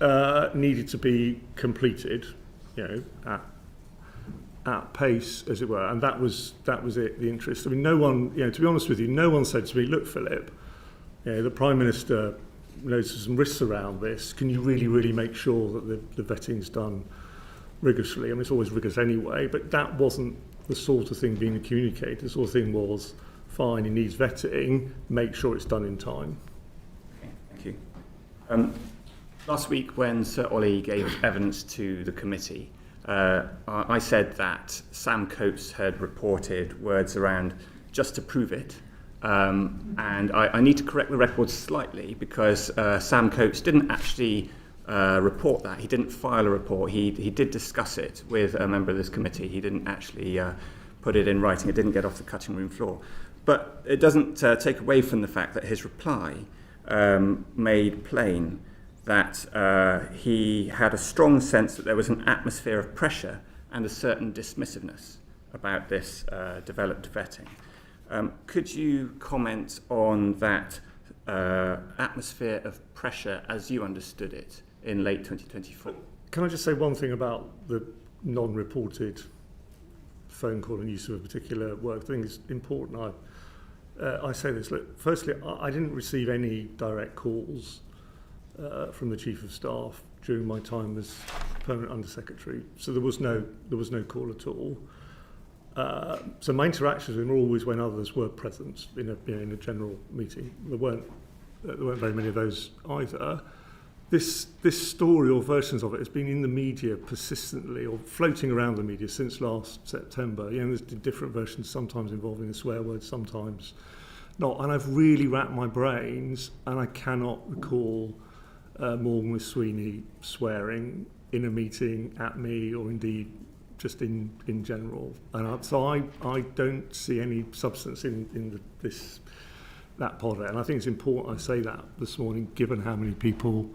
needed to be completed, at pace, as it were, and that was it. The interest. I mean, no one, to be honest with you, no one said to me, "Look, Philip, the Prime Minister knows there's some risks around this. Can you really make sure that the vetting's done rigorously?" I mean, it's always rigorous anyway, but that wasn't the sort of thing being communicated. The sort of thing was, fine, he needs vetting, make sure it's done in time. Okay, thank you. Last week, when Sir Ollie gave evidence to the committee, I said that Sam Coates had reported words around "just to prove it," and I need to correct the record slightly because Sam Coates didn't actually report that. He didn't file a report. He did discuss it with a member of this committee. He didn't actually put it in writing. It didn't get off the cutting room floor. But it doesn't take away from the fact that his reply made plain that he had a strong sense that there was an atmosphere of pressure and a certain dismissiveness about this developed vetting. Could you comment on that atmosphere of pressure as you understood it in late 2024? Can I just say one thing about the non-reported phone call and use of a particular word? I think it's important. I say this. Look, firstly, I didn't receive any direct calls from the Chief of Staff during my time as Permanent Undersecretary, so there was no call at all. So my interactions with him were always when others were present in a general meeting. There weren't very many of those either. This story or versions of it has been in the media persistently or floating around the media since last September. There's different versions, sometimes involving a swear word, sometimes not. And I've really racked my brains, and I cannot recall Morgan McSweeney swearing in a meeting at me, or indeed just in general. And so I don't see any substance in that part of it. And I think it's important I say that this morning, given how many people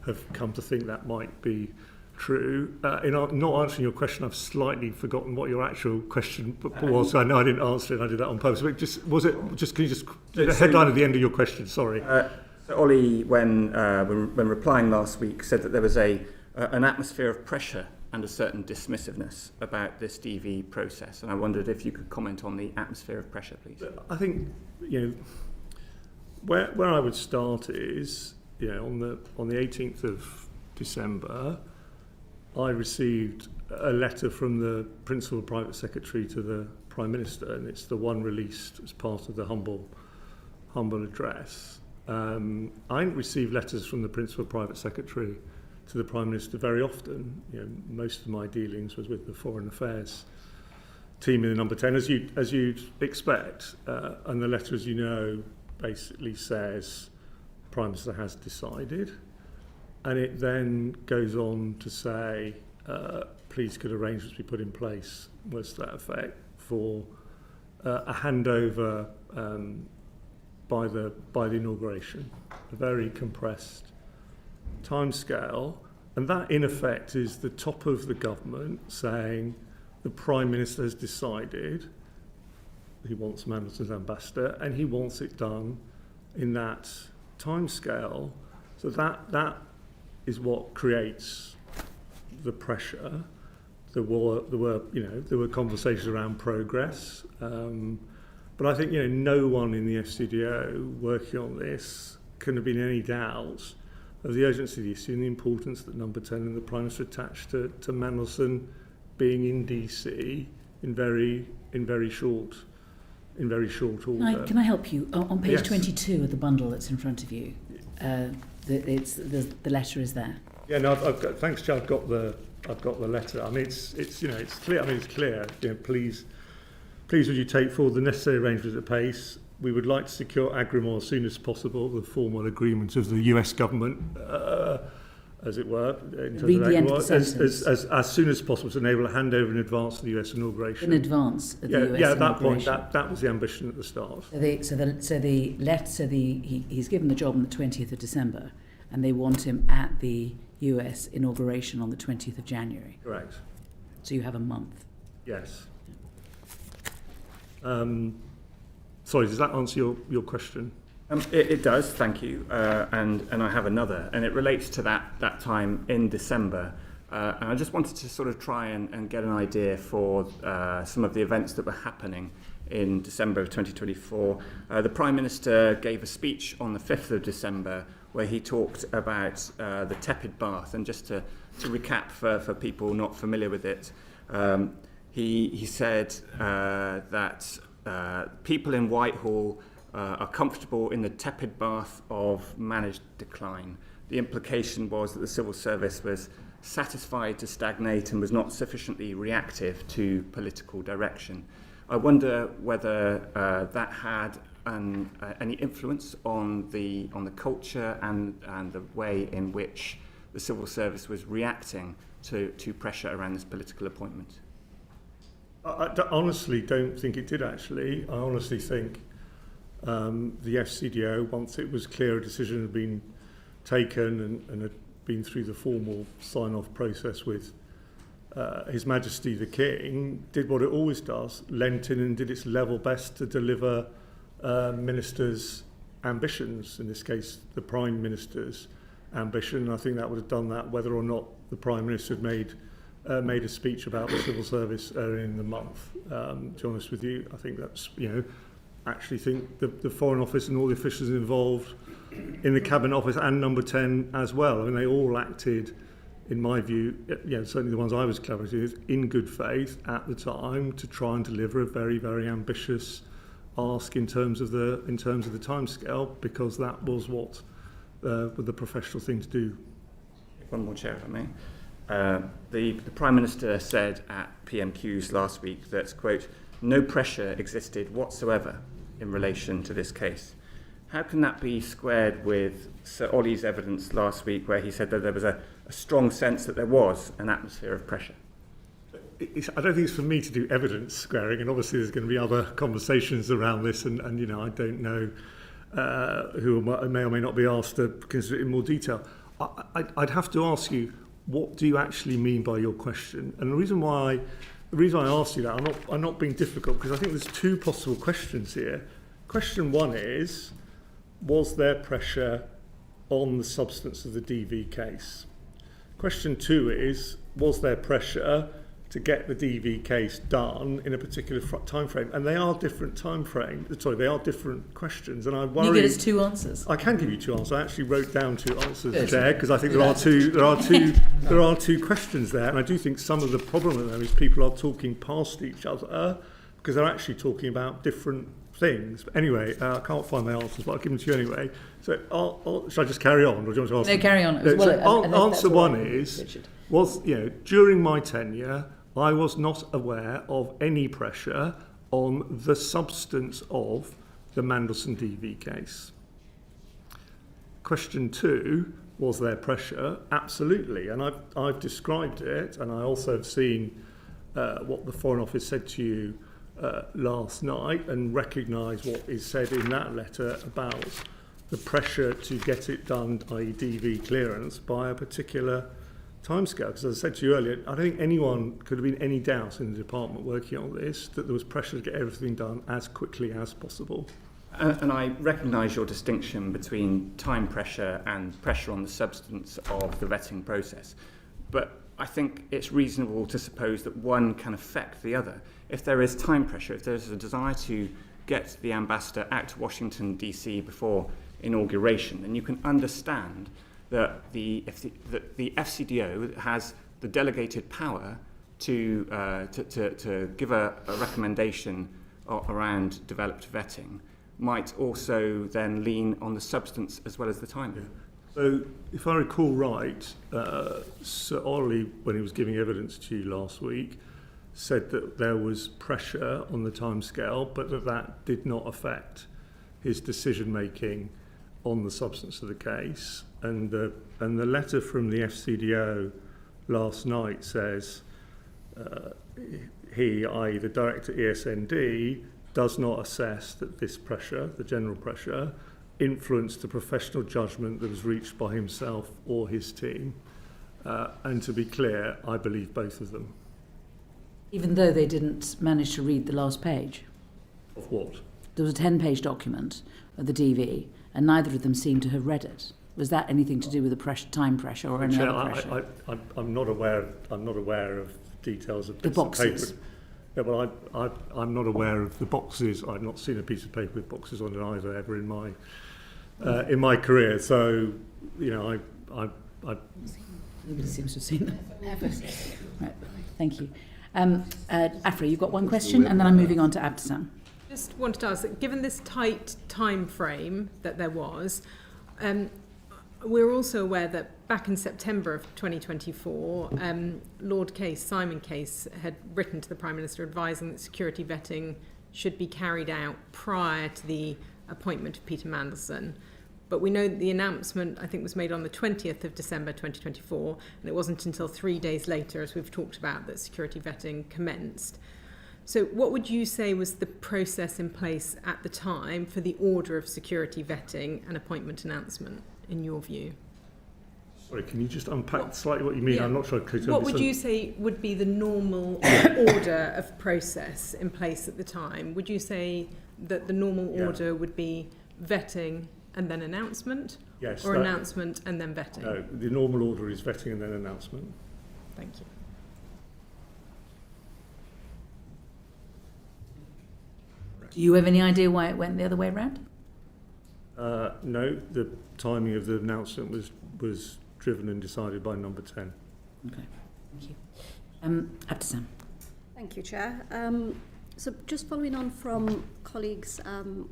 have come to think that might be true. In not answering your question, I've slightly forgotten what your actual question was. I know I didn't answer it. I did that on purpose. But can you just the headline at the end of your question? Sorry. So Ollie, when replying last week, said that there was a an atmosphere of pressure and a certain dismissiveness about this DV process. And I wondered if you could comment on the atmosphere of pressure, please. I think, where I would start is, on the 18th of December, I received a letter from the Principal Private Secretary to the Prime Minister, and it's the one released as part of the humble address. I didn't receive letters from the Principal Private Secretary to the Prime Minister very often. Most of my dealings was with the Foreign Affairs team in the Number 10, as you'd expect. And the letter, as you know, basically says Prime Minister has decided, and it then goes on to say, please could arrangements be put in place, was to that effect, for a handover by the inauguration, a very compressed timescale, and that in effect is the top of the government saying the Prime Minister has decided he wants Mandelson's ambassador and he wants it done in that timescale. So that is what creates the pressure. There were conversations around progress, but I think no one in the FCDO working on this can have been any doubt of the urgency of the issue and the importance that Number 10 and the Prime Minister attached to Mandelson being in DC in very short order. Can I help you? On page Yes. 22 of the bundle that's in front of you, the letter is there. Yeah, no, I've got, thanks, Joe. I've got the letter. I mean, it's clear. I mean, it's clear. Please would you take forward the necessary arrangements at pace. We would like to secure agreement as soon as possible, the formal agreement of the US government, as it were, in terms Read of the end of the sentence. as soon as possible to enable a handover in advance of the US inauguration. In advance of the US inauguration. At that point, that was the ambition at the start. He's given the job on the 20th of December, and they want him at the US inauguration on the 20th of January. Correct. So you have a month. Yes. Sorry, does that answer your question? It does, thank you. And I have another, and it relates to that time in December. And I just wanted to sort of try and get an idea for some of the events that were happening in December of 2024. The Prime Minister gave a speech on the 5th of December where he talked about the tepid bath. And just to recap for people not familiar with it, he said that people in Whitehall are comfortable in the tepid bath of managed decline. The implication was that the civil service was satisfied to stagnate and was not sufficiently reactive to political direction. I wonder whether that had any influence on the culture and the way in which the civil service was reacting to pressure around this political appointment. I honestly don't think it did, actually. I honestly think the FCDO, once it was clear a decision had been taken and had been through the formal sign-off process with His Majesty the King, did what it always does, lent in and did its level best to deliver Minister's ambitions, in this case the Prime Minister's ambition. I think that would have done that whether or not the Prime Minister had made a speech about the civil service earlier in the month. To be honest with you, I think that's, actually think the Foreign Office and all the officials involved in the Cabinet Office and Number 10 as well, I mean, they all acted, in my view, certainly the ones I was collaborating with, in good faith at the time to try and deliver a very, very ambitious ask in terms of the timescale, because that was what the professional thing to do. One more, Chair, if I may. The Prime Minister said at PMQs last week that, quote, no pressure existed whatsoever in relation to this case. How can that be squared with Sir Ollie's evidence last week where he said that there was a strong sense that there was an atmosphere of pressure? I don't think it's for me to do evidence squaring, and obviously there's going to be other conversations around this, and I don't know who may or may not be asked to consider it in more detail. I'd have to ask you, what do you actually mean by your question? And the reason I asked you that, I'm not being difficult, because I think there's two possible questions here. Question one is, was there pressure on the substance of the DV case? Question 2 is, was there pressure to get the DV case done in a particular time frame? And they are different time frames. Sorry, they are different questions. And I worry. You get us 2 answers. I can give you 2 answers. I actually wrote down 2 answers, Chair, because I think there are two questions there. And I do think some of the problem with them is people are talking past each other because they're actually talking about different things. But anyway, I can't find my answers, but I'll give them to you anyway. So should I just carry on, or do you want to ask? No, carry on. Answer 1 is, during my tenure, I was not aware of any pressure on the substance of the Mandelson DV case. Question 2, was there pressure? Absolutely, and I've described it, and I also have seen what the Foreign Office said to you last night, and recognise what is said in that letter about the pressure to get it done, i.e. DV clearance, by a particular timescale. Because as I said to you earlier, I don't think anyone could have been any doubt in the department working on this that there was pressure to get everything done as quickly as possible. And I recognise your distinction between time pressure and pressure on the substance of the vetting process. But I think it's reasonable to suppose that one can affect the other. If there is time pressure, if there's a desire to get the ambassador out to Washington, D.C. before inauguration, then you can understand that the FCDO has the delegated power to give a recommendation around developed vetting, might also then lean on the substance as well as the timing. Yeah. So, if I recall right, Sir Ollie, when he was giving evidence to you last week, said that there was pressure on the timescale, but that did not affect his decision-making on the substance of the case. And the letter from the FCDO last night says he, i.e. the Director ESND, does not assess that this pressure, the general pressure, influenced the professional judgment that was reached by himself or his team. And to be clear, I believe both of them. Even though they didn't manage to read the last page? Of what? There was a 10-page document of the DV, and neither of them seemed to have read it. Was that anything to do with the time pressure or any other pressure? I'm not aware of details of the boxes. Paper. Yeah, well, I'm not aware of the boxes. I've not seen a piece of paper with boxes on it either ever in my career. So, Nobody seems to have seen them. Right, thank you. Afra, you've got one question, and then I'm moving on to Abdesam. Just wanted to ask, given this tight time frame that there was, we're also aware that back in September of 2024, Lord Case, Simon Case, had written to the Prime Minister advising that security vetting should be carried out prior to the appointment of Peter Mandelson. But we know that the announcement, I think, was made on the 20th of December 2024, and it wasn't until 3 days later, as we've talked about, that security vetting commenced. So what would you say was the process in place at the time for the order of security vetting and appointment announcement, in your view? Sorry, can you just unpack slightly what you mean? Yeah. I'm not sure I could What would you say would be the normal order of process in place at the time? Would you say that the normal order would be vetting and then announcement? Yes. Or announcement and then vetting? No, the normal order is vetting and then announcement. Thank you. Do you have any idea why it went the other way around? No, the timing of the announcement was driven and decided by number 10. Okay, thank you. Abdesam. Thank you, Chair. So just following on from colleagues'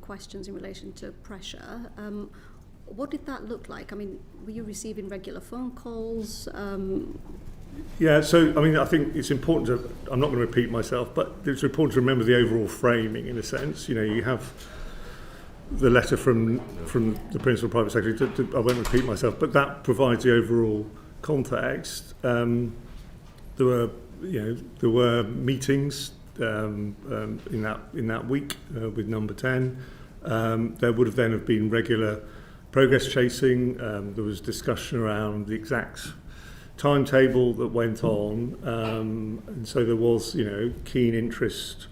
questions in relation to pressure, what did that look like? I mean, were you receiving regular phone calls? Yeah, so, I mean, I think it's important to, I'm not going to repeat myself, but it's important to remember the overall framing, in a sense. You know, you have the letter from the Principal Private Secretary, I won't repeat myself, but that provides the overall context. There were meetings in that week with number 10. There would have then have been regular progress chasing. There was discussion around the exact timetable that went on, and so there was, keen interest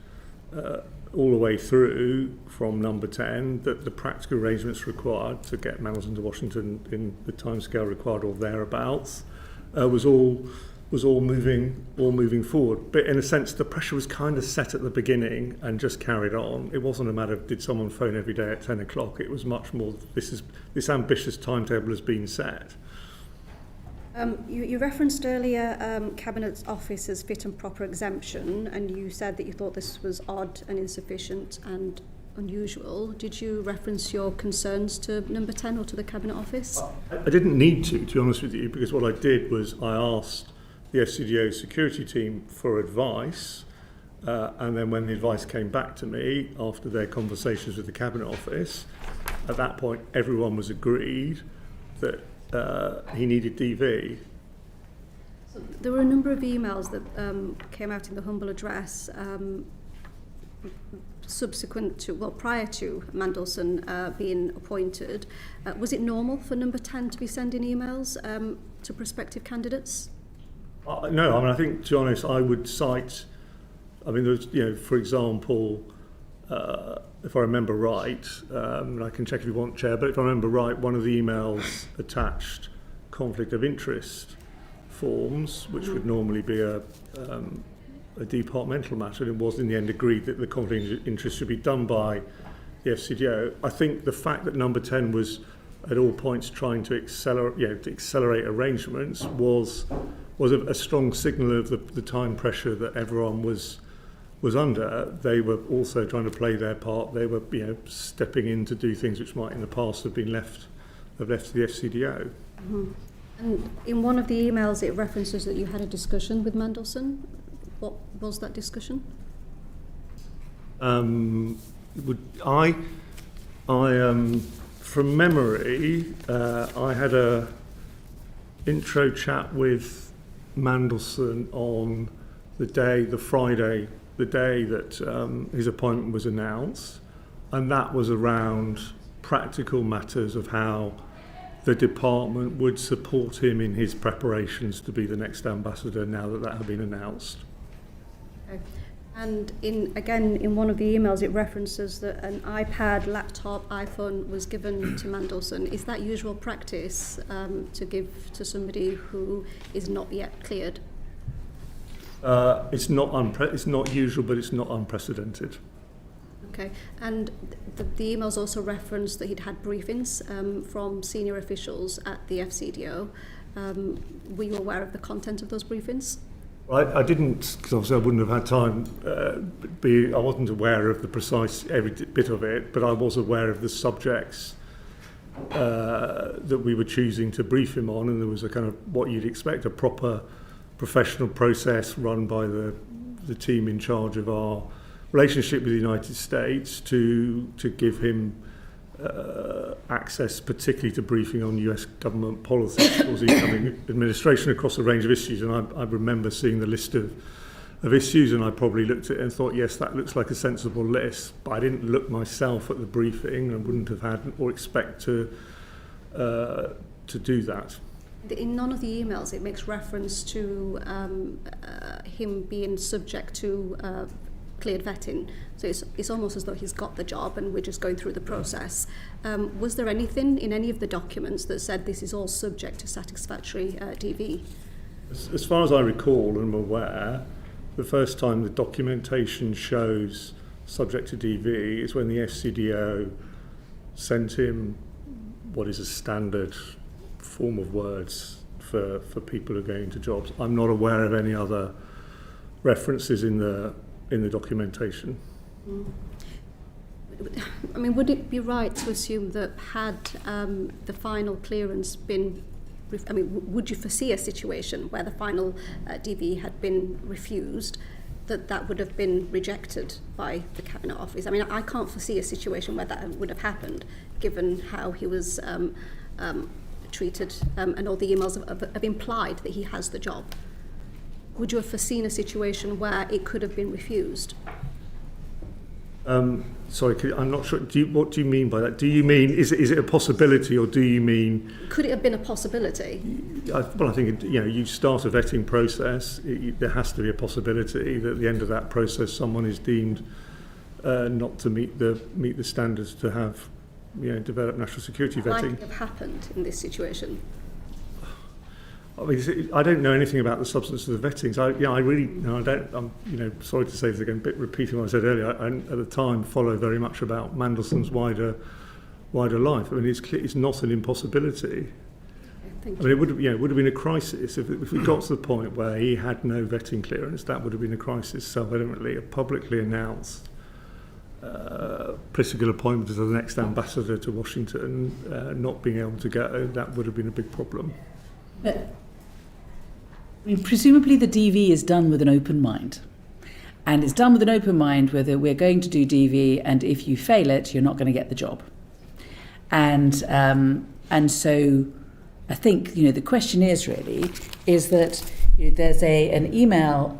all the way through from number 10 that the practical arrangements required to get Mandelson to Washington in the timescale required or thereabouts was all moving forward. But in a sense, the pressure was kind of set at the beginning and just carried on. It wasn't a matter of did someone phone every day at 10 o'clock. It was much more this ambitious timetable has been set. You referenced earlier Cabinet Office's fit and proper exemption, and you said that you thought this was odd and insufficient and unusual. Did you reference your concerns to number 10 or to the Cabinet Office? I didn't need to be honest with you, because what I did was I asked the FCDO security team for advice, and then when the advice came back to me after their conversations with the Cabinet Office, at that point everyone was agreed that he needed DV. So there were a number of emails that came out in the humble address prior to Mandelson being appointed. Was it normal for number 10 to be sending emails to prospective candidates? No, I mean, I think, to be honest, I would cite, I mean, there's, for example, if I remember right, and I can check if you want, Chair, but if I remember right, one of the emails attached conflict of interest forms, which would normally be a departmental matter, and it was in the end agreed that the conflict of interest should be done by the FCDO. I think the fact that number 10 was at all points trying to accelerate arrangements was a strong signal of the time pressure that everyone was under. They were also trying to play their part. They were stepping in to do things which might in the past have been left to the FCDO. Mm-hmm. And in one of the emails it references that you had a discussion with Mandelson. What was that discussion? From memory, I had a intro chat with Mandelson on the Friday that his appointment was announced, and that was around practical matters of how the department would support him in his preparations to be the next ambassador now that had been announced. Okay. And in one of the emails it references that an iPad, laptop, iPhone was given to Mandelson. Is that usual practice to give to somebody who is not yet cleared? It's not usual, but it's not unprecedented. Okay, and the emails also reference that he'd had briefings from senior officials at the FCDO. Were you aware of the content of those briefings? I didn't, because obviously I wouldn't have had time. I wasn't aware of the precise every bit of it, but I was aware of the subjects that we were choosing to brief him on, and there was a kind of what you'd expect, a proper professional process run by the team in charge of our relationship with the United States to give him access, particularly to briefing on US government policy towards the incoming administration across a range of issues. And I remember seeing the list of issues, and I probably looked at it and thought, yes, that looks like a sensible list. But I didn't look myself at the briefing and wouldn't have had or expect to do that. In none of the emails it makes reference to him being subject to cleared vetting. So it's almost as though he's got the job and we're just going through the process. Was there anything in any of the documents that said this is all subject to satisfactory DV? As far as I recall and am aware, the first time the documentation shows subject to DV is when the FCDO sent him what is a standard form of words for people who are going into jobs. I'm not aware of any other references in the documentation. I mean, would it be right to assume that had the final clearance been, would you foresee a situation where the final DV had been refused, that would have been rejected by the Cabinet Office? I mean, I can't foresee a situation where that would have happened, given how he was treated, and all the emails have implied that he has the job. Would you have foreseen a situation where it could have been refused? Sorry, I'm not sure. What do you mean by that? Do you mean, is it a possibility, or do you mean... Could it have been a possibility? I think, you start a vetting process, there has to be a possibility that at the end of that process someone is deemed not to meet the standards to have developed national security vetting. Might have happened in this situation? I mean, I don't know anything about the substance of the vetting. So I really, I don't. I'm, sorry to say this again, a bit repeating what I said earlier. I at the time followed very much about Mandelson's wider life. I mean, it's not an impossibility. I mean, it would have been a crisis if we got to the point where he had no vetting clearance. That would have been a crisis. Self-evidently, a publicly announced political appointment as the next ambassador to Washington, not being able to go, that would have been a big problem. But, I mean, presumably the DV is done with an open mind. And it's done with an open mind whether we're going to do DV, and if you fail it, you're not going to get the job. And so I think, the question is that there's an email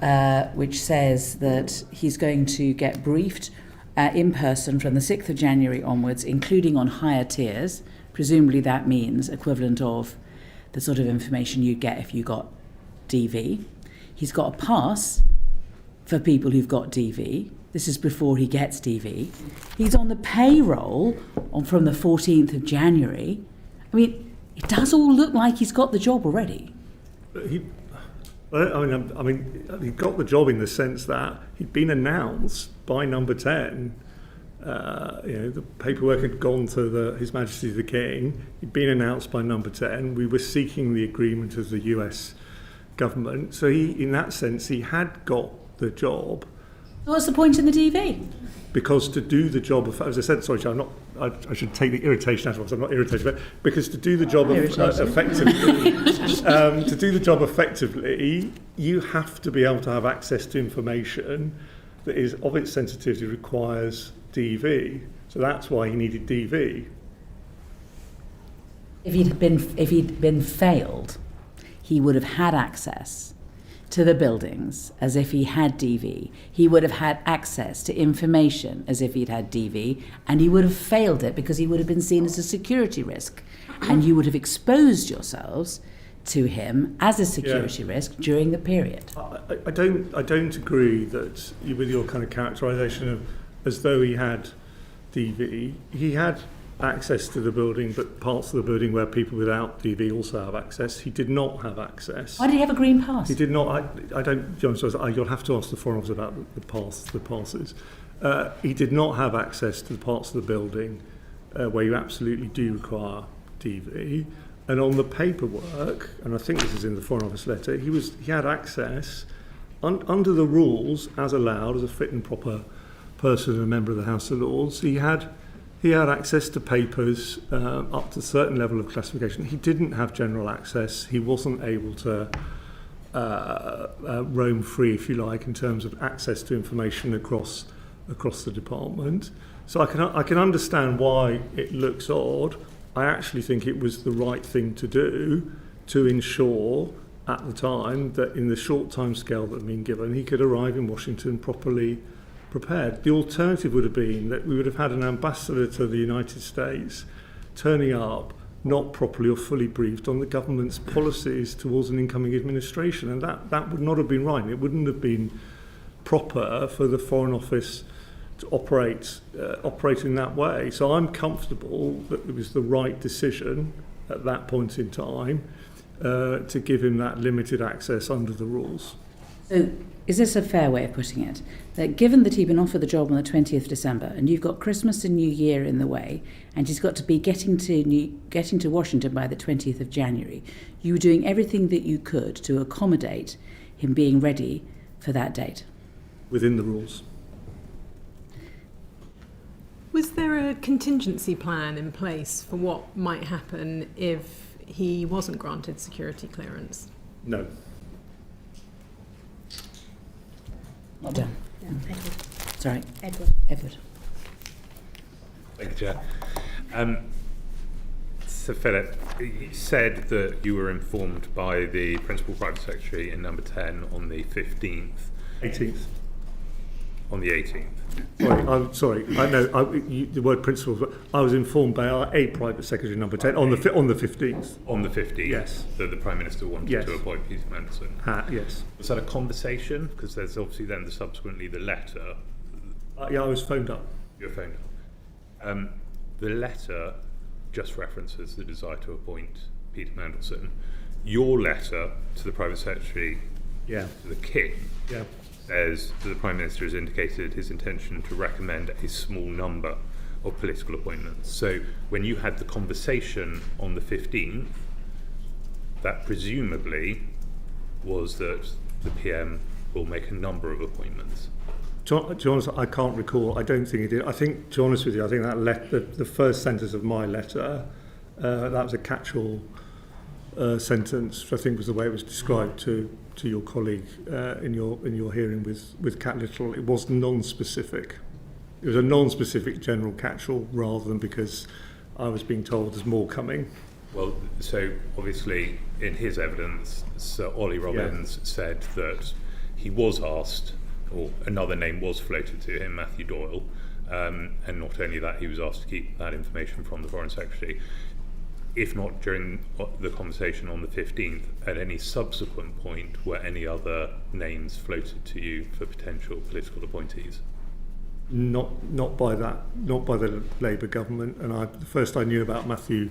which says that he's going to get briefed in person from the 6th of January onwards, including on higher tiers. Presumably that means equivalent of the sort of information you'd get if you got DV. He's got a pass for people who've got DV. This is before he gets DV. He's on the payroll from the 14th of January. I mean, it does all look like he's got the job already. He got the job in the sense that he'd been announced by Number 10. The paperwork had gone to His Majesty the King. He'd been announced by Number 10. We were seeking the agreement of the US government. So in that sense, he had got the job. What's the point in the DV? Because to do the job, as I said, sorry, I should take the irritation out of it. I'm not irritated, but because to do the job effectively, you have to be able to have access to information that is of its sensitivity requires DV. So that's why he needed DV. If he'd been failed, he would have had access to the buildings as if he had DV. He would have had access to information as if he'd had DV, and he would have failed it because he would have been seen as a security risk, and you would have exposed yourselves to him as a security risk during the period. I don't agree that with your kind of characterisation of as though he had DV. He had access to the building, but parts of the building where people without DV also have access. He did not have access. Why did he have a green pass? He did not. I don't. You'll have to ask the Foreign Office about the passes. He did not have access to the parts of the building where you absolutely do require DV. And on the paperwork, and I think this is in the Foreign Office letter, he had access under the rules as allowed as a fit and proper person and a member of the House of Lords. He had access to papers up to a certain level of classification. He didn't have general access. He wasn't able to roam free, if you like, in terms of access to information across the department. So I can understand why it looks odd. I actually think it was the right thing to do to ensure at the time that in the short time scale that had been given, he could arrive in Washington properly prepared. The alternative would have been that we would have had an ambassador to the United States turning up not properly or fully briefed on the government's policies towards an incoming administration, and that would not have been right. It wouldn't have been proper for the Foreign Office to operate in that way. So I'm comfortable that it was the right decision at that point in time to give him that limited access under the rules. So is this a fair way of putting it? That given that he'd been offered the job on the 20th December, and you've got Christmas and New Year in the way, and he's got to be getting to Washington by the 20th of January, you were doing everything that you could to accommodate him being ready for that date? Within the rules. Was there a contingency plan in place for what might happen if he wasn't granted security clearance? No. Not done. Yeah, Edward. Sorry. Edward. Thank you, Chair. So, Philip, you said that you were informed by the Principal Private Secretary in Number 10 on the 15th. 18th. On the 18th. I'm sorry. I know the word principal. But I was informed by a Private Secretary Number 10 on the 15th. On the 15th. Yes. That the Prime Minister wanted to appoint Peter Mandelson. Yes. Was that a conversation? Because there's obviously then subsequently the letter. Yeah, I was phoned up. You were phoned up. The letter just references the desire to appoint Peter Mandelson. your letter to the Private Secretary, Yeah. to the King, Yeah. says that the Prime Minister has indicated his intention to recommend a small number of political appointments. So when you had the conversation on the 15th, that presumably was that the PM will make a number of appointments. To be honest, I can't recall. I don't think it did. I think, to be honest with you, I think that the first sentence of my letter, that was a catch-all sentence, which I think was the way it was described to your colleague in your hearing with Cat Little. It was non-specific. It was a non-specific general catch-all rather than because I was being told there's more coming. Well, so obviously in his evidence, Sir Ollie Robbins said that he was asked, or another name was floated to him, Matthew Doyle, and not only that, he was asked to keep that information from the Foreign Secretary. If not during the conversation on the 15th, at any subsequent point were any other names floated to you for potential political appointees? Not by the Labour government. And the first I knew about Matthew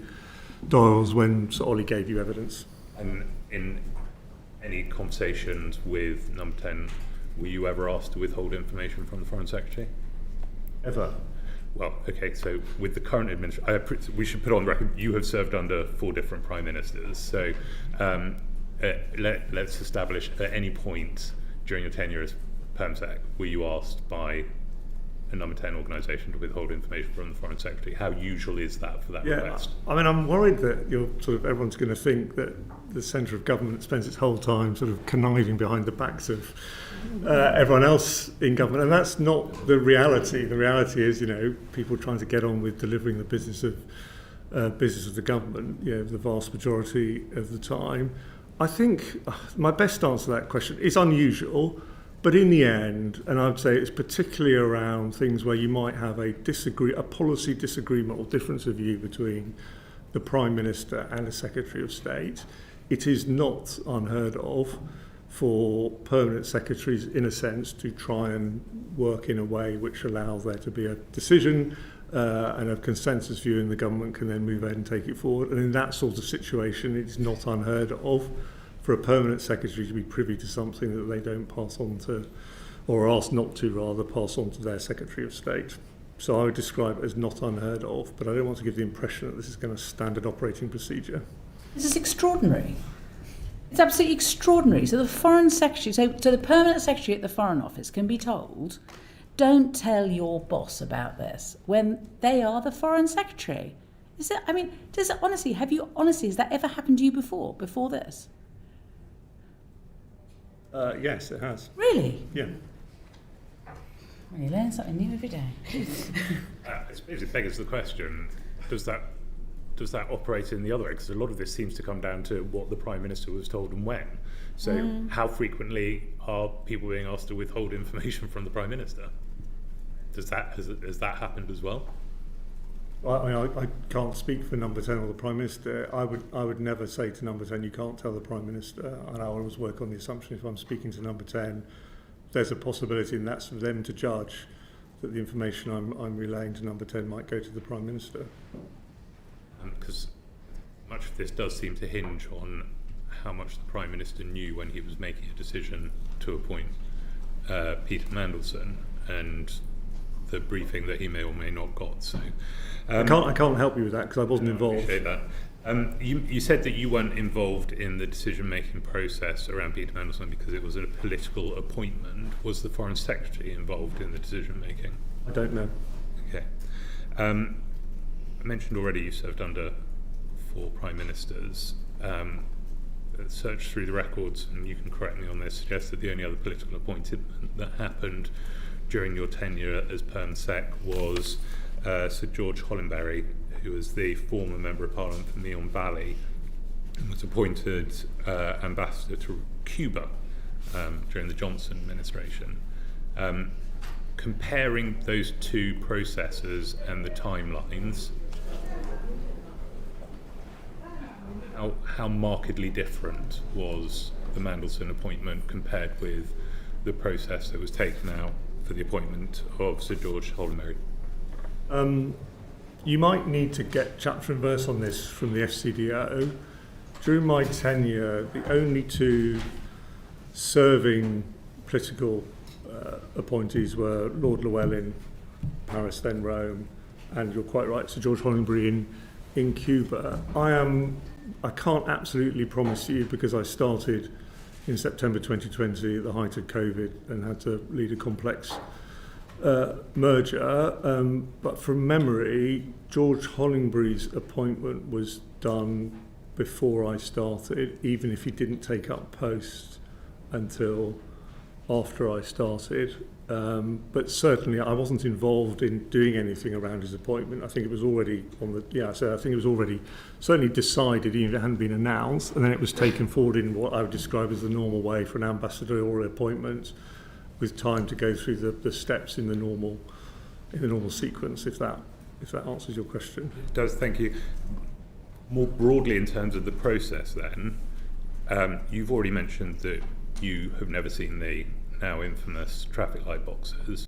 Doyle's when Sir Ollie gave you evidence. And in any conversations with Number 10, were you ever asked to withhold information from the Foreign Secretary? Ever? Well, okay, so with the current administration, we should put on record, you have served under 4 different Prime Ministers. So let's establish at any point during your tenure as PermSec, were you asked by a Number 10 organisation to withhold information from the Foreign Secretary? How usual is that for that request? I mean, I'm worried that everyone's going to think that the centre of government spends its whole time sort of conniving behind the backs of everyone else in government, and that's not the reality. The reality is, people trying to get on with delivering the business of the government, the vast majority of the time. I think my best answer to that question is unusual. But in the end, and I'd say it's particularly around things where you might have a policy disagreement or difference of view between the Prime Minister and the Secretary of State, it is not unheard of for permanent secretaries, in a sense, to try and work in a way which allows there to be a decision and a consensus view, and the government can then move ahead and take it forward. And in that sort of situation, it's not unheard of for a permanent secretary to be privy to something that they don't pass on to, or are asked not to rather, pass on to their Secretary of State. So I would describe it as not unheard of, but I don't want to give the impression that this is going to standard operating procedure. This is extraordinary. It's absolutely extraordinary. So the Foreign Secretary, so the permanent secretary at the Foreign Office can be told, don't tell your boss about this when they are the Foreign Secretary. Is it? I mean, has that ever happened to you before this? Yes, it has. Really? Yeah. Well, you learn something new every day. I suppose it beggars the question, does that operate in the other way? Because a lot of this seems to come down to what the Prime Minister was told and when. So how frequently are people being asked to withhold information from the Prime Minister? Has that happened as well? I can't speak for Number 10 or the Prime Minister. I would never say to Number 10, you can't tell the Prime Minister. And I always work on the assumption if I'm speaking to Number 10, there's a possibility, and that's for them to judge, that the information I'm relaying to Number 10 might go to the Prime Minister. Because much of this does seem to hinge on how much the Prime Minister knew when he was making a decision to appoint Peter Mandelson, and the briefing that he may or may not got. So I can't help you with that because I wasn't involved. I appreciate that. You said that you weren't involved in the decision-making process around Peter Mandelson because it was a political appointment. Was the Foreign Secretary involved in the decision-making? I don't know. Okay. I mentioned already you served under 4 Prime Ministers. Search through the records, and you can correct me on this, suggests that the only other political appointment that happened during your tenure as PermSec was Sir George Hollenberry, who was the former Member of Parliament for Meon Valley and was appointed ambassador to Cuba during the Johnson administration. Comparing those 2 processes and the timelines, how markedly different was the Mandelson appointment compared with the process that was taken out for the appointment of Sir George Hollenberry? You might need to get chapter and verse on this from the FCDO. during my tenure, the only two serving political appointees were Lord Llewellyn, Paris then Rome, and you're quite right, Sir George Hollingbury in Cuba. I can't absolutely promise you, because I started in September 2020 at the height of COVID and had to lead a complex merger. But from memory, George Hollingbury's appointment was done before I started, even if he didn't take up post until after I started. But certainly I wasn't involved in doing anything around his appointment. I think it was already I think it was already certainly decided, even if it hadn't been announced, and then it was taken forward in what I would describe as the normal way for an ambassadorial appointment, with time to go through the steps in the normal sequence, if that answers your question. It does, thank you. More broadly, in terms of the process then, you've already mentioned that you have never seen the now infamous traffic light boxes.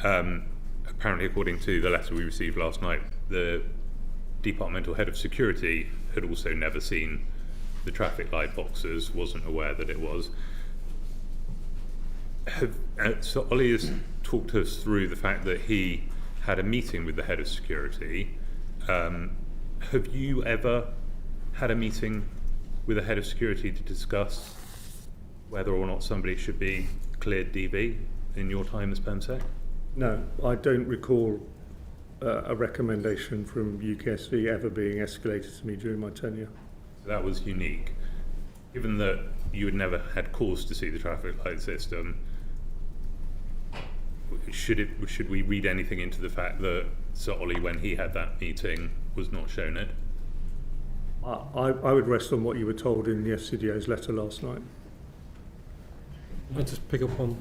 Apparently, according to the letter we received last night, the departmental head of security had also never seen the traffic light boxes, wasn't aware that it was. So Ollie has talked us through the fact that he had a meeting with the head of security. Have you ever had a meeting with the head of security to discuss whether or not somebody should be cleared DV in your time as PEMSEC? No, I don't recall a recommendation from UKSV ever being escalated to me during my tenure. That was unique. Given that you had never had cause to see the traffic light system, should we read anything into the fact that Sir Ollie, when he had that meeting, was not shown it? I would rest on what you were told in the FCDO's letter last night. Can I just pick up on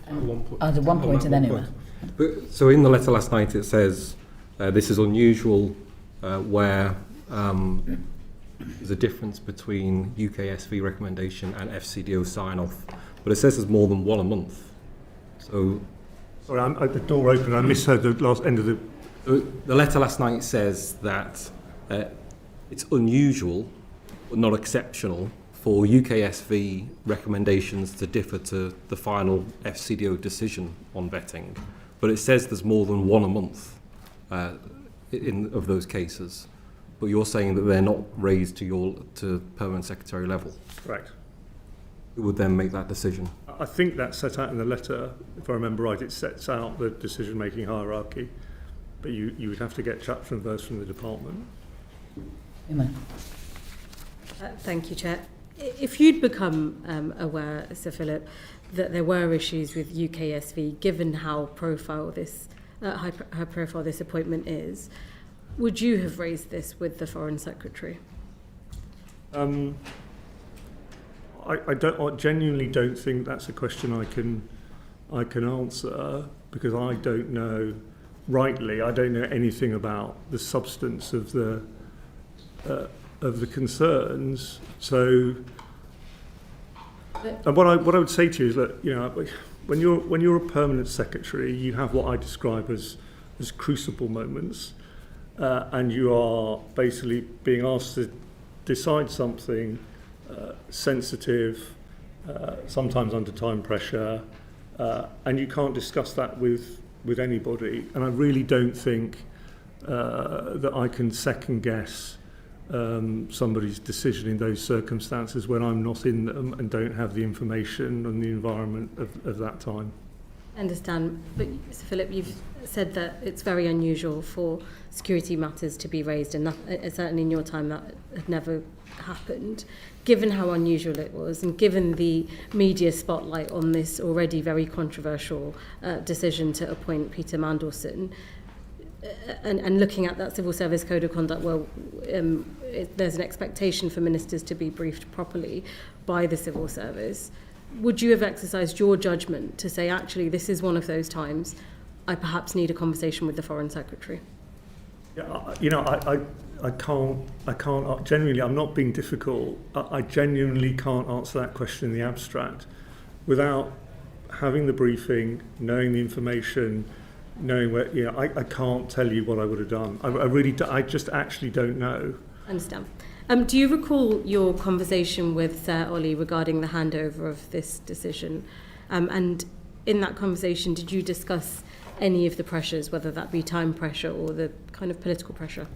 one point? I'll do one point and then anyway. So in the letter last night it says this is unusual where there's a difference between UKSV recommendation and FCDO sign-off, but it says there's more than one a month. So sorry, the door opened. I misheard the last end of the. The letter last night says that it's unusual, but not exceptional, for UKSV recommendations to differ to the final FCDO decision on vetting, but it says there's more than one a month of those cases. But you're saying that they're not raised to permanent secretary level. Correct. Who would then make that decision? I think that's set out in the letter. If I remember right, it sets out the decision-making hierarchy, but you would have to get chapter and verse from the department. Thank you, Chair. If you'd become aware, Sir Philip, that there were issues with UKSV, given how high profile this appointment is, would you have raised this with the Foreign Secretary? I genuinely don't think that's a question I can answer, because I don't know anything about the substance of the concerns. So, and what I would say to you is that, you know, when you're a permanent secretary, you have what I describe as crucible moments, and you are basically being asked to decide something sensitive, sometimes under time pressure, and you can't discuss that with anybody. And I really don't think that I can second guess somebody's decision in those circumstances when I'm not in them and don't have the information and the environment of that time. I understand, but Sir Philip, you've said that it's very unusual for security matters to be raised, and certainly in your time that had never happened. Given how unusual it was, and given the media spotlight on this already very controversial decision to appoint Peter Mandelson, and looking at that Civil Service Code of Conduct, well, there's an expectation for ministers to be briefed properly by the civil service. Would you have exercised your judgment to say, actually, this is one of those times I perhaps need a conversation with the Foreign Secretary? Yeah, you know, I can't, genuinely, I'm not being difficult. I genuinely can't answer that question in the abstract without having the briefing, knowing the information, knowing where, I can't tell you what I would have done. I just actually don't know. I understand. Do you recall your conversation with Ollie regarding the handover of this decision? And in that conversation, did you discuss any of the pressures, whether that be time pressure or the kind of political pressure?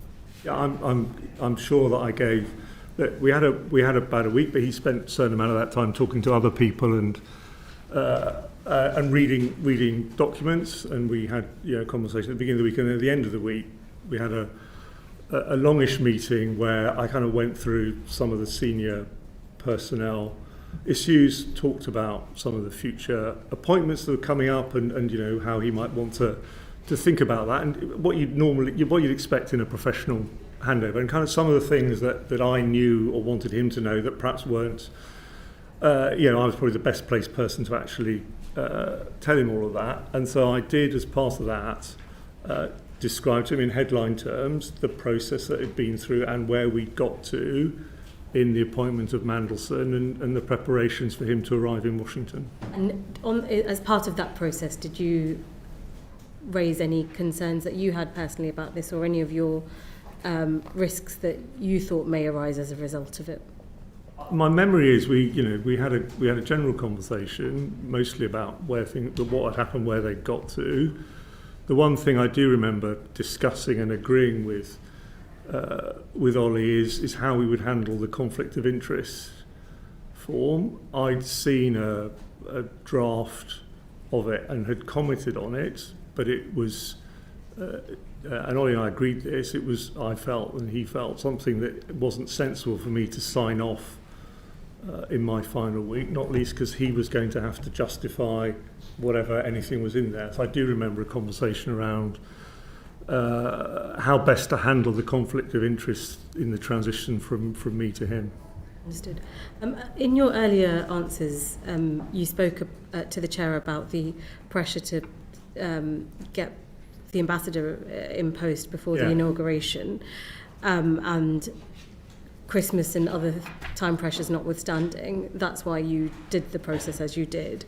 Yeah, I'm sure that I gave that we had about a week, but he spent a certain amount of that time talking to other people and reading documents, and we had conversation at the beginning of the week, and at the end of the week we had a longish meeting where I kind of went through some of the senior personnel issues, talked about some of the future appointments that were coming up, and how he might want to think about that, and what you'd expect in a professional handover, and kind of some of the things that I knew or wanted him to know that perhaps weren't. I was probably the best placed person to actually tell him all of that, and so I did, as part of that, describe to him in headline terms the process that had been through and where we'd got to in the appointment of Mandelson and the preparations for him to arrive in Washington. And as part of that process, did you raise any concerns that you had personally about this, or any of your risks that you thought may arise as a result of it? My memory is we had a general conversation mostly about what had happened, where they got to. The one thing I do remember discussing and agreeing with Ollie is how we would handle the conflict of interest form. I'd seen a draft of it and had commented on it, but it was, and Ollie and I agreed this, it was, I felt and he felt, something that wasn't sensible for me to sign off in my final week, not least because he was going to have to justify whatever anything was in there. So I do remember a conversation around how best to handle the conflict of interest in the transition from me to him. Understood. In your earlier answers, you spoke to the chair about the pressure to get the ambassador in post before the inauguration, and Christmas and other time pressures notwithstanding, that's why you did the process as you did.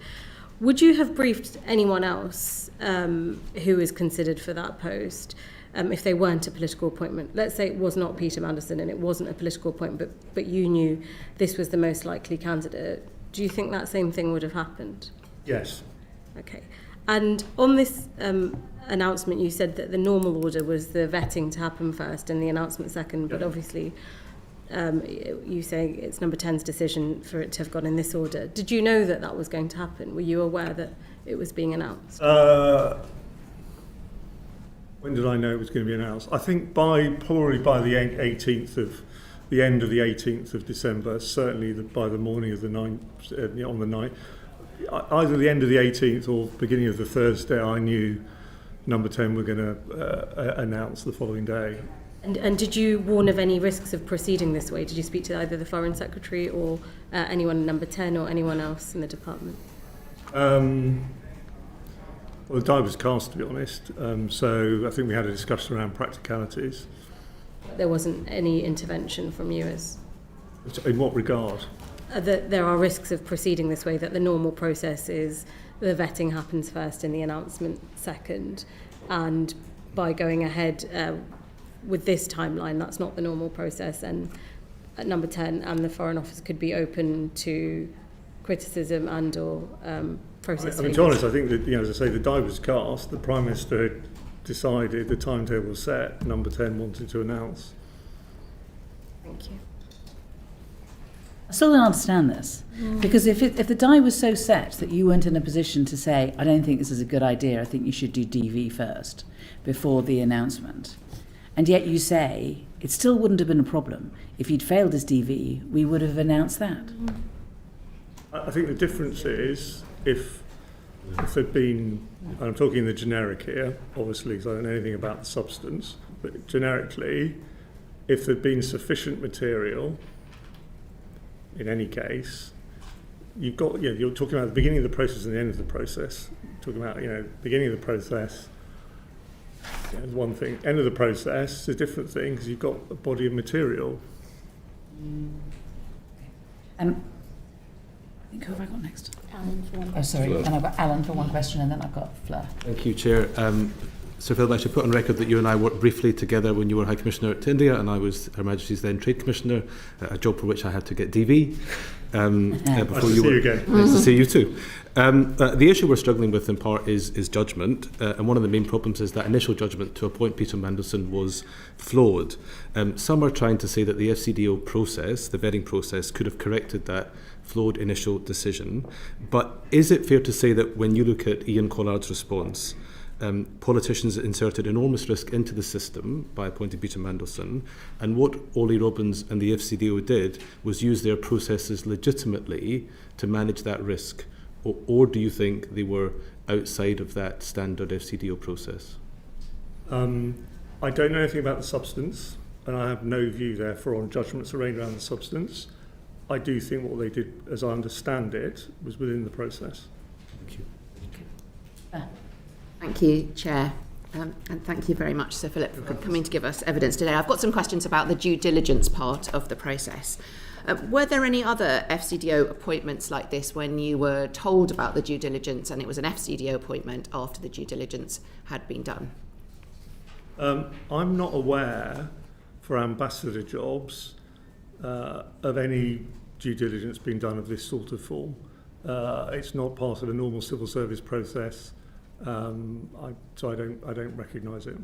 Would you have briefed anyone else who is considered for that post if they weren't a political appointment? Let's say it was not Peter Mandelson and it wasn't a political appointment, but you knew this was the most likely candidate. Do you think that same thing would have happened? Yes. Okay. And on this announcement, you said that the normal order was the vetting to happen first and the announcement second, but obviously you say it's number 10's decision for it to have gone in this order. Did you know that was going to happen? Were you aware that it was being announced? When did I know it was going to be announced? I think probably by the 18th of the end of the 18th of December, certainly by the morning of the 9th, on the 9th, either the end of the 18th or beginning of the Thursday, I knew number 10 were going to announce the following day. And did you warn of any risks of proceeding this way? Did you speak to either the Foreign Secretary or anyone in number 10 or anyone else in the department? Well, the die was cast, to be honest. So I think we had a discussion around practicalities. There wasn't any intervention from you as... In what regard? That there are risks of proceeding this way, that the normal process is the vetting happens first and the announcement second. And by going ahead with this timeline, that's not the normal process. And at number 10 and the Foreign Office could be open to criticism and or process. I mean, to be honest, I think that, as I say, the die was cast. The Prime Minister had decided, the timetable was set, number 10 wanted to announce. Thank you. I still don't understand this, because if the die was so set that you weren't in a position to say, I don't think this is a good idea, I think you should do DV first before the announcement, and yet you say it still wouldn't have been a problem. If you'd failed as DV, we would have announced that. I think the difference is if there'd been, and I'm talking in the generic here, obviously, because I don't know anything about the substance, but generically, if there'd been sufficient material, in any case, you've got, you're talking about the beginning of the process and the end of the process. Talking about, beginning of the process is one thing. End of the process is a different thing because you've got a body of material. Who have I got next? Alan for one question. Oh, sorry. And I've got Alan for one question, and then I've got Fleur. Thank you, Chair. Sir Philip, I should put on record that you and I worked briefly together when you were High Commissioner to India, and I was Her Majesty's then Trade Commissioner, a job for which I had to get DV. Nice to see you again. Nice to see you too. The issue we're struggling with in part is judgment, and one of the main problems is that initial judgment to appoint Peter Mandelson was flawed. Some are trying to say that the FCDO process, the vetting process, could have corrected that flawed initial decision. But is it fair to say that when you look at Ian Collard's response, politicians inserted enormous risk into the system by appointing Peter Mandelson, and what Ollie Robbins and the FCDO did was use their processes legitimately to manage that risk? Or do you think they were outside of that standard FCDO process? I don't know anything about the substance, and I have no view, therefore, on judgments arraigned around the substance. I do think what they did, as I understand it, was within the process. Thank you. Thank you, Chair. And thank you very much, Sir Philip, for coming to give us evidence today. I've got some questions about the due diligence part of the process. Were there any other FCDO appointments like this when you were told about the due diligence and it was an FCDO appointment after the due diligence had been done? I'm not aware, for ambassador jobs, of any due diligence being done of this sort of form. It's not part of a normal civil service process. So I don't recognise it.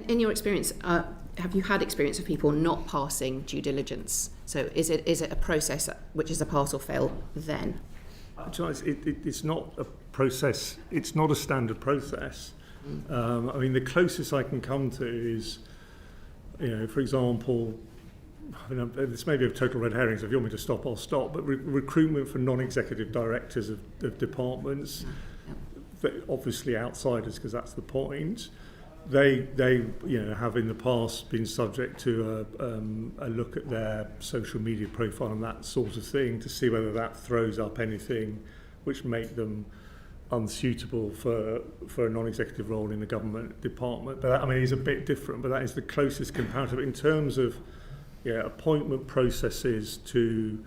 In your experience, have you had experience of people not passing due diligence? So is it a process which is a pass or fail then? It's not a process. It's not a standard process. I mean, the closest I can come to is, for example, this may be a total red herring, so if you want me to stop, I'll stop. But recruitment for non-executive directors of departments. Obviously outsiders, because that's the point. They have in the past been subject to a look at their social media profile and that sort of thing to see whether that throws up anything which make them unsuitable for a non-executive role in a government department. But that, is a bit different. But that is the closest comparative in terms of appointment processes to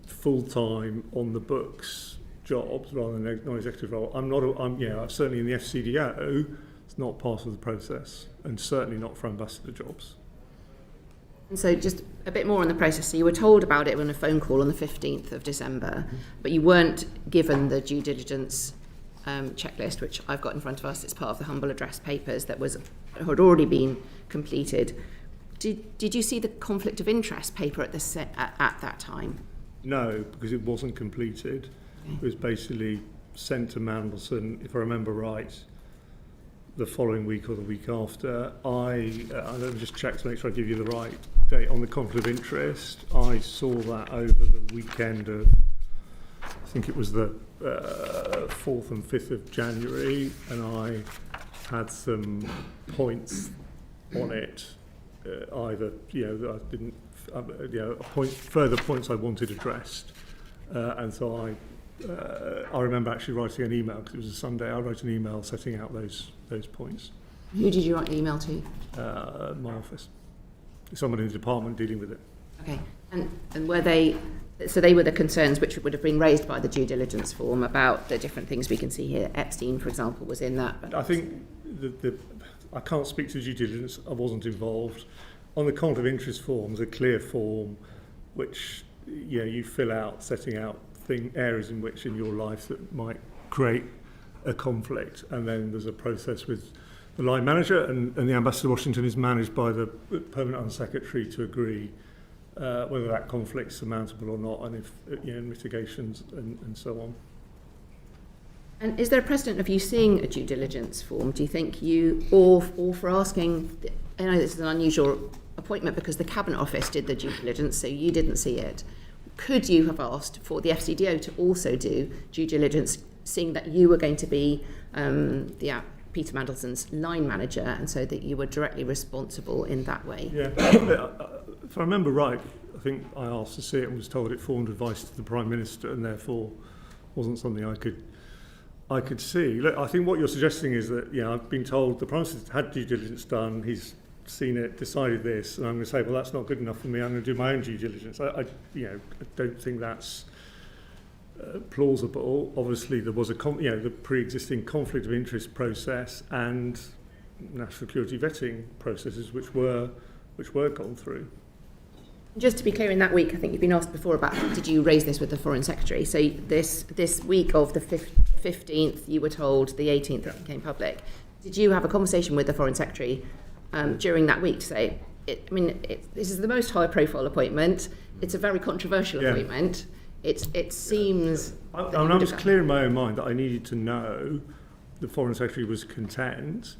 full-time on the books jobs rather than a non-executive role. I'm certainly in the FCDO, it's not part of the process, and certainly not for ambassador jobs. And so just a bit more on the process. So you were told about it on a phone call on the 15th of December, but you weren't given the due diligence checklist, which I've got in front of us. It's part of the humble address papers that had already been completed. Did you see the conflict of interest paper at that time? No, because it wasn't completed. It was basically sent to Mandelson, if I remember right, the following week or the week after. Let me just check to make sure I give you the right date. On the conflict of interest, I saw that over the weekend of, I think it was the 4th and 5th of January, and I had some points on it. Either, I didn't, further points I wanted addressed. And so I remember actually writing an email, because it was a Sunday. I wrote an email setting out those points. Who did you write the email to? My office. Someone in the department dealing with it. Okay. And were they... So they were the concerns which would have been raised by the due diligence form about the different things we can see here. Epstein, for example, was in that. But I think I can't speak to due diligence. I wasn't involved. On the conflict of interest form, there's a clear form which you fill out, setting out areas in which in your life that might create a conflict, and then there's a process with the line manager, and the Ambassador Washington is managed by the Permanent Undersecretary to agree whether that conflict's surmountable or not, and if mitigations and so on. And is there a precedent of you seeing a due diligence form? Do you think you, or for asking, I know this is an unusual appointment because the Cabinet Office did the due diligence, so you didn't see it. Could you have asked for the FCDO to also do due diligence, seeing that you were going to be Peter Mandelson's line manager, and so that you were directly responsible in that way? Yeah, if I remember right, I think I asked to see it and was told it formed advice to the Prime Minister, and therefore wasn't something I could see. Look, I think what you're suggesting is that I've been told the Prime Minister had due diligence done. He's seen it, decided this, and I'm going to say, well, that's not good enough for me. I'm going to do my own due diligence. I don't think that's plausible. Obviously, there was the pre-existing conflict of interest process and national security vetting processes which were gone through. Just to be clear, in that week, I think you've been asked before about did you raise this with the Foreign Secretary? So this week of the 15th, you were told, the 18th it became public. Did you have a conversation with the Foreign Secretary during that week to say, this is the most high-profile appointment. It's a very controversial appointment. It seems... I was clear in my own mind that I needed to know the Foreign Secretary was content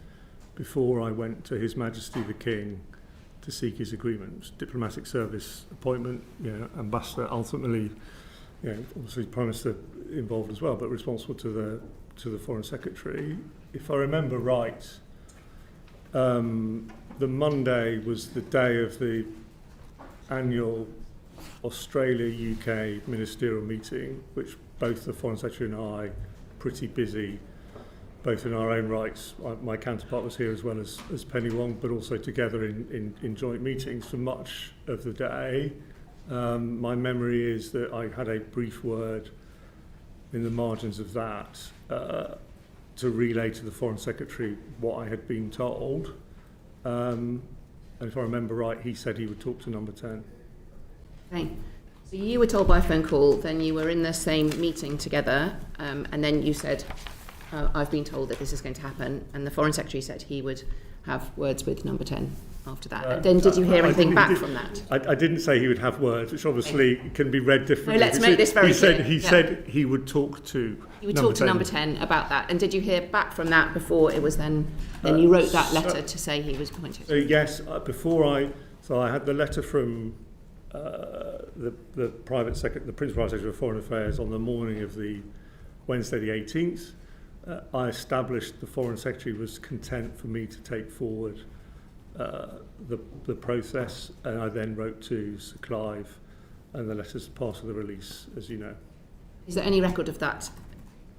before I went to His Majesty the King to seek his agreement. Diplomatic service appointment, ambassador, ultimately, obviously Prime Minister involved as well, but responsible to the Foreign Secretary. If I remember right, the Monday was the day of the annual Australia-UK ministerial meeting, which both the Foreign Secretary and I, pretty busy, both in our own rights. My counterpart was here as well as Penny Wong, but also together in joint meetings for much of the day. My memory is that I had a brief word in the margins of that to relay to the Foreign Secretary what I had been told. And if I remember right, he said he would talk to number 10. Okay. So you were told by phone call, then you were in the same meeting together, and then you said, I've been told that this is going to happen, and the Foreign Secretary said he would have words with number 10 after that. And then did you hear anything back from that? I didn't say he would have words, which obviously can be read differently. No, let's make this very clear. He said he would talk to You would talk to number 10 about that. And did you hear back from that before it was then you wrote that letter to say he was appointed? So yes, I had the letter from the Principal Private Secretary of Foreign Affairs on the morning of the Wednesday the 18th. I established the Foreign Secretary was content for me to take forward the process, and I then wrote to Sir Clive, and the letter's part of the release, as you know. Is there any record of that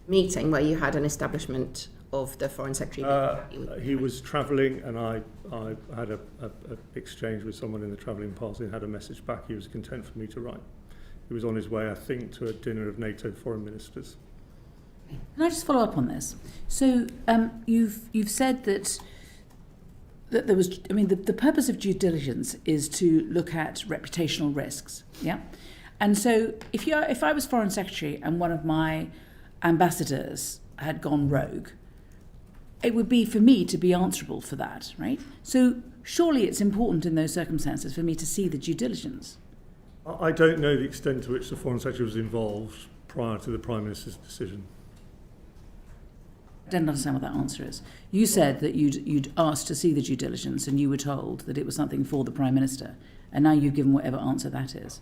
meeting where you had an establishment of the Foreign Secretary? He was travelling, and I had a exchange with someone in the travelling party and had a message back. He was content for me to write. He was on his way, I think, to a dinner of NATO foreign ministers. Can I just follow up on this? So you've said that there was, the purpose of due diligence is to look at reputational risks, yeah? And so if I was Foreign Secretary and one of my ambassadors had gone rogue, it would be for me to be answerable for that, right? So surely it's important in those circumstances for me to see the due diligence. I don't know the extent to which the Foreign Secretary was involved prior to the Prime Minister's decision. I don't understand what that answer is. You said that you'd asked to see the due diligence and you were told that it was something for the Prime Minister, and now you've given whatever answer that is.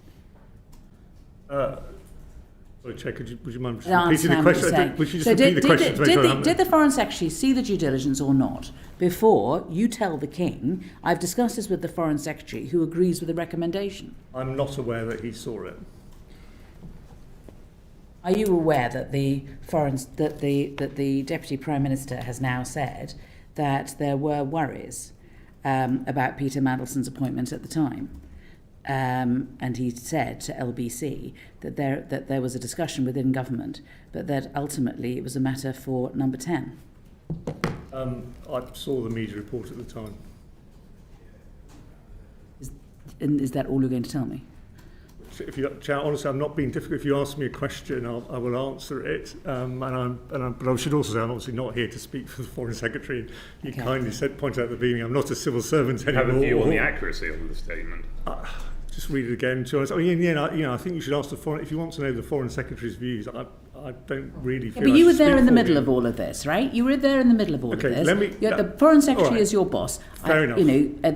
Sorry, Chair, would you mind repeating the question? Would you just repeat the question to make sure did the Foreign Secretary see the due diligence or not before you tell the King, I've discussed this with the Foreign Secretary who agrees with the recommendation? I'm not aware that he saw it. Are you aware that the Deputy Prime Minister has now said that there were worries about Peter Mandelson's appointment at the time? And he said to LBC that there was a discussion within government, but that ultimately it was a matter for number 10. I saw the media report at the time. Is that all you're going to tell me? Honestly, I'm not being difficult. If you ask me a question, I will answer it. But I should also say I'm obviously not here to speak for the Foreign Secretary. You kindly pointed out at the beginning I'm not a civil servant anymore. Have a view on the accuracy of the statement. Just read it again. I think you should ask the Foreign. If you want to know the Foreign Secretary's views, I don't really feel. But you were there in the middle of all of this, right? You were there in the middle of all of this. The Foreign Secretary is your boss. Fair enough.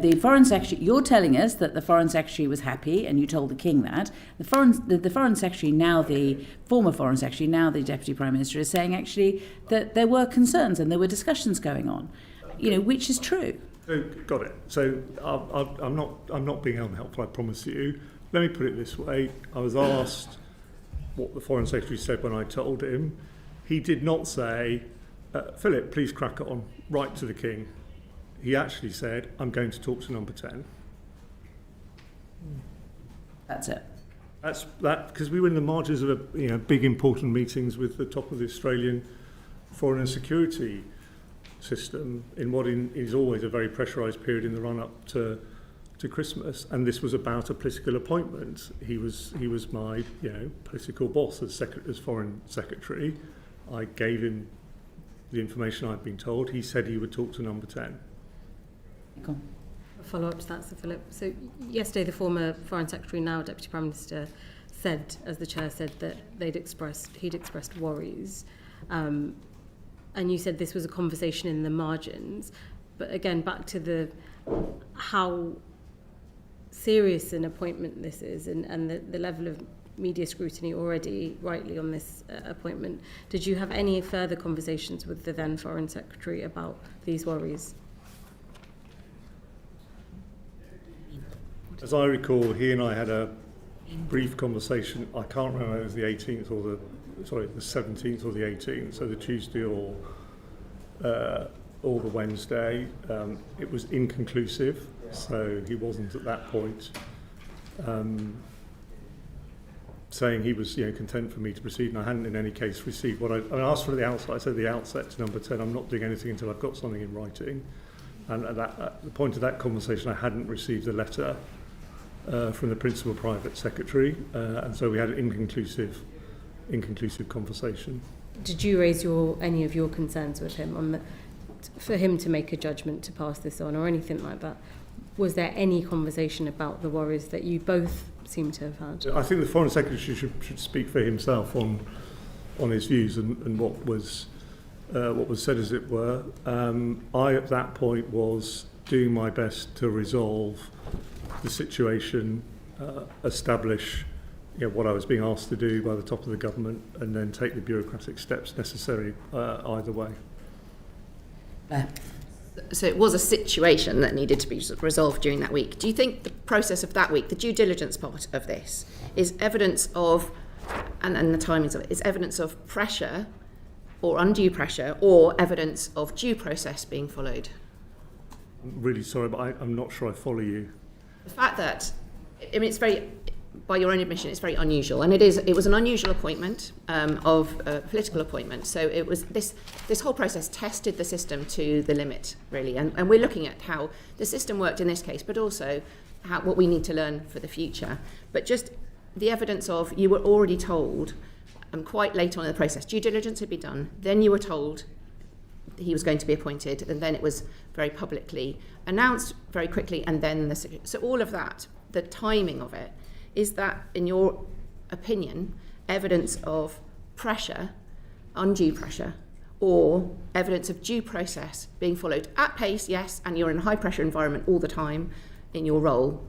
The Foreign Secretary. You're telling us that the Foreign Secretary was happy, and you told the King that. The Foreign Secretary, now the former Foreign Secretary, now the Deputy Prime Minister, is saying actually that there were concerns and there were discussions going on. Which is true. Got it. So I'm not being unhelpful, I promise you. Let me put it this way. I was asked what the Foreign Secretary said when I told him. He did not say, Philip, please crack on, write to the King. He actually said, I'm going to talk to number 10. That's it. That's that because we were in the margins of big important meetings with the top of the Australian foreign and security system in what is always a very pressurised period in the run-up to Christmas, and this was about a political appointment. He was my political boss as foreign secretary. I gave him the information I'd been told. He said he would talk to number 10. Cool. A follow-up to that, Sir Philip. So yesterday, the former Foreign Secretary, now Deputy Prime Minister, said, as the Chair said, that he'd expressed worries. And you said this was a conversation in the margins. But again, back to how serious an appointment this is and the level of media scrutiny already rightly on this appointment. Did you have any further conversations with the then Foreign Secretary about these worries? As I recall, he and I had a brief conversation. I can't remember if it was the 18th or the 17th or the 18th, so the Tuesday or the Wednesday. It was inconclusive, so he wasn't at that point saying he was content for me to proceed, and I hadn't in any case received what I asked for at the outset. I said at the outset to number 10, I'm not doing anything until I've got something in writing. And at the point of that conversation, I hadn't received a letter from the principal private secretary, and so we had an inconclusive conversation. Did you raise any of your concerns with him for him to make a judgment to pass this on or anything like that? Was there any conversation about the worries that you both seem to have had? I think the Foreign Secretary should speak for himself on his views and what was said, as it were. I, at that point, was doing my best to resolve the situation, establish what I was being asked to do by the top of the government, and then take the bureaucratic steps necessary either way. So it was a situation that needed to be resolved during that week. Do you think the process of that week, the due diligence part of this, is evidence of, and the timings of it, is evidence of pressure or undue pressure, or evidence of due process being followed? I'm really sorry, but I'm not sure I follow you. The fact that, it's very, by your own admission, it's very unusual, and it was an unusual appointment, of a political appointment. So it was this whole process tested the system to the limit, really, and we're looking at how the system worked in this case, but also what we need to learn for the future. But just the evidence of, you were already told, quite late on in the process, due diligence had been done, then you were told he was going to be appointed, and then it was very publicly announced very quickly, and then so all of that, the timing of it, is that, in your opinion, evidence of pressure, undue pressure, or evidence of due process being followed at pace, yes, and you're in a high pressure environment all the time in your role?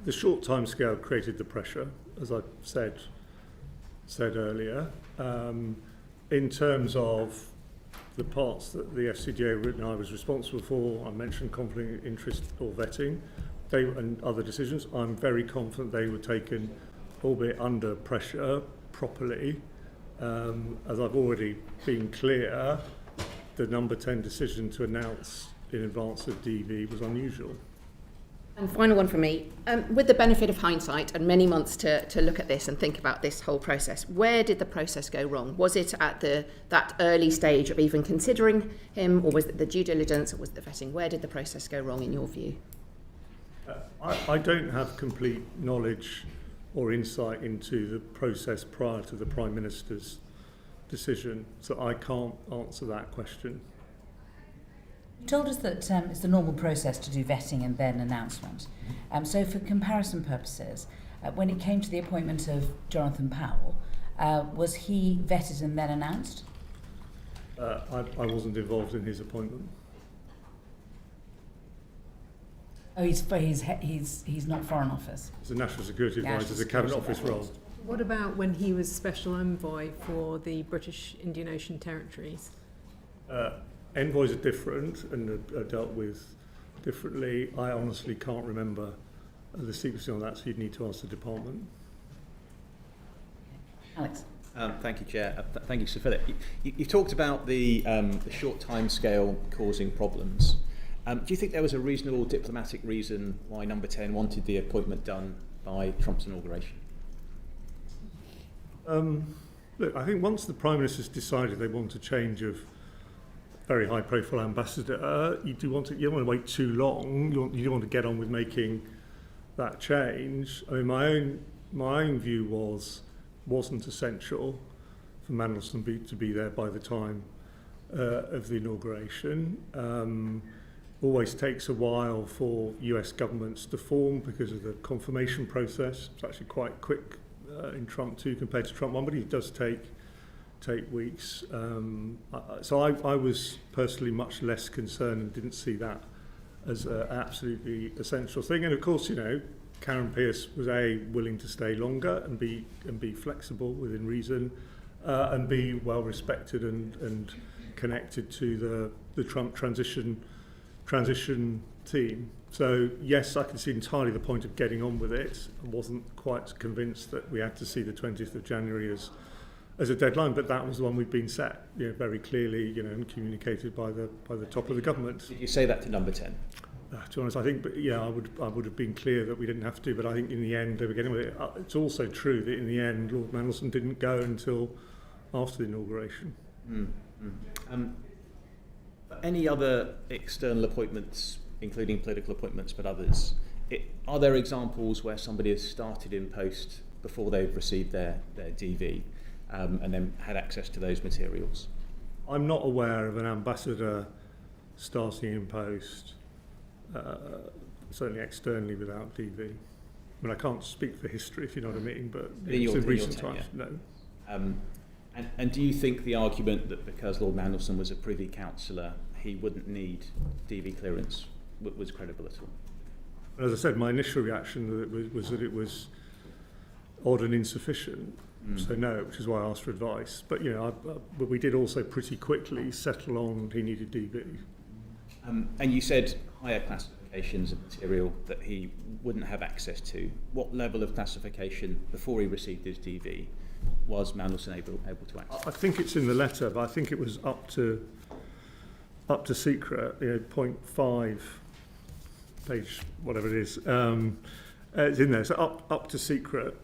The short time scale created the pressure, as I said earlier. In terms of the parts that the FCDA and I was responsible for, I mentioned conflict of interest or vetting, and other decisions. I'm very confident they were taken, albeit under pressure, properly. As I've already been clear, the number 10 decision to announce in advance of DV was unusual. And final one from me. With the benefit of hindsight and many months to look at this and think about this whole process, where did the process go wrong? Was it at that early stage of even considering him, or was it the due diligence, or was it the vetting? Where did the process go wrong in your view? I don't have complete knowledge or insight into the process prior to the Prime Minister's decision, so I can't answer that question. You told us that it's the normal process to do vetting and then announcement. So for comparison purposes, when it came to the appointment of Jonathan Powell, was he vetted and then announced? I wasn't involved in his appointment. Oh, he's not Foreign Office. He's a National Security Advisor, it's a Cabinet Office role. What about when he was Special Envoy for the British Indian Ocean Territories? Envoys are different and are dealt with differently. I honestly can't remember the secrecy on that, so you'd need to ask the department. Alex. Thank you, Chair. Thank you, Sir Philip. You talked about the short time scale causing problems. Do you think there was a reasonable diplomatic reason why Number 10 wanted the appointment done by Trump's inauguration? Look, I think once the Prime Minister's decided they want a change of very high-profile ambassador, you don't want to wait too long. You want to get on with making that change. I mean, my own view wasn't essential for Mandelson to be there by the time of the inauguration. Always takes a while for US governments to form because of the confirmation process. It's actually quite quick in Trump 2 compared to Trump 1, but it does take weeks. So I was personally much less concerned and didn't see that as an absolutely essential thing. And of course, Karen Pierce was willing to stay longer and be flexible within reason, and be well respected and connected to the Trump transition team. So yes, I can see entirely the point of getting on with it. I wasn't quite convinced that we had to see the 20th of January as a deadline, but that was the one we'd been set, very clearly, and communicated by the top of the government. Did you say that to Number 10? To be honest, I think, I would have been clear that we didn't have to, but I think in the end they were getting with it. It's also true that in the end, Lord Mandelson didn't go until after the inauguration. Any other external appointments, including political appointments, but others, are there examples where somebody has started in post before they've received their DV and then had access to those materials? I'm not aware of an ambassador starting in post, certainly externally, without DV. I mean, I can't speak for history, if you know what I mean, but in recent times, no. And do you think the argument that because Lord Mandelson was a Privy Councillor, he wouldn't need DV clearance was credible at all? As I said, my initial reaction was that it was odd and insufficient. So no, which is why I asked for advice. But but we did also pretty quickly settle on he needed DV. And you said higher classifications of material that he wouldn't have access to. What level of classification before he received his DV was Mandelson able to access? I think it's in the letter, but I think it was up to secret. Point 5, page whatever it is. It's in there. So up to secret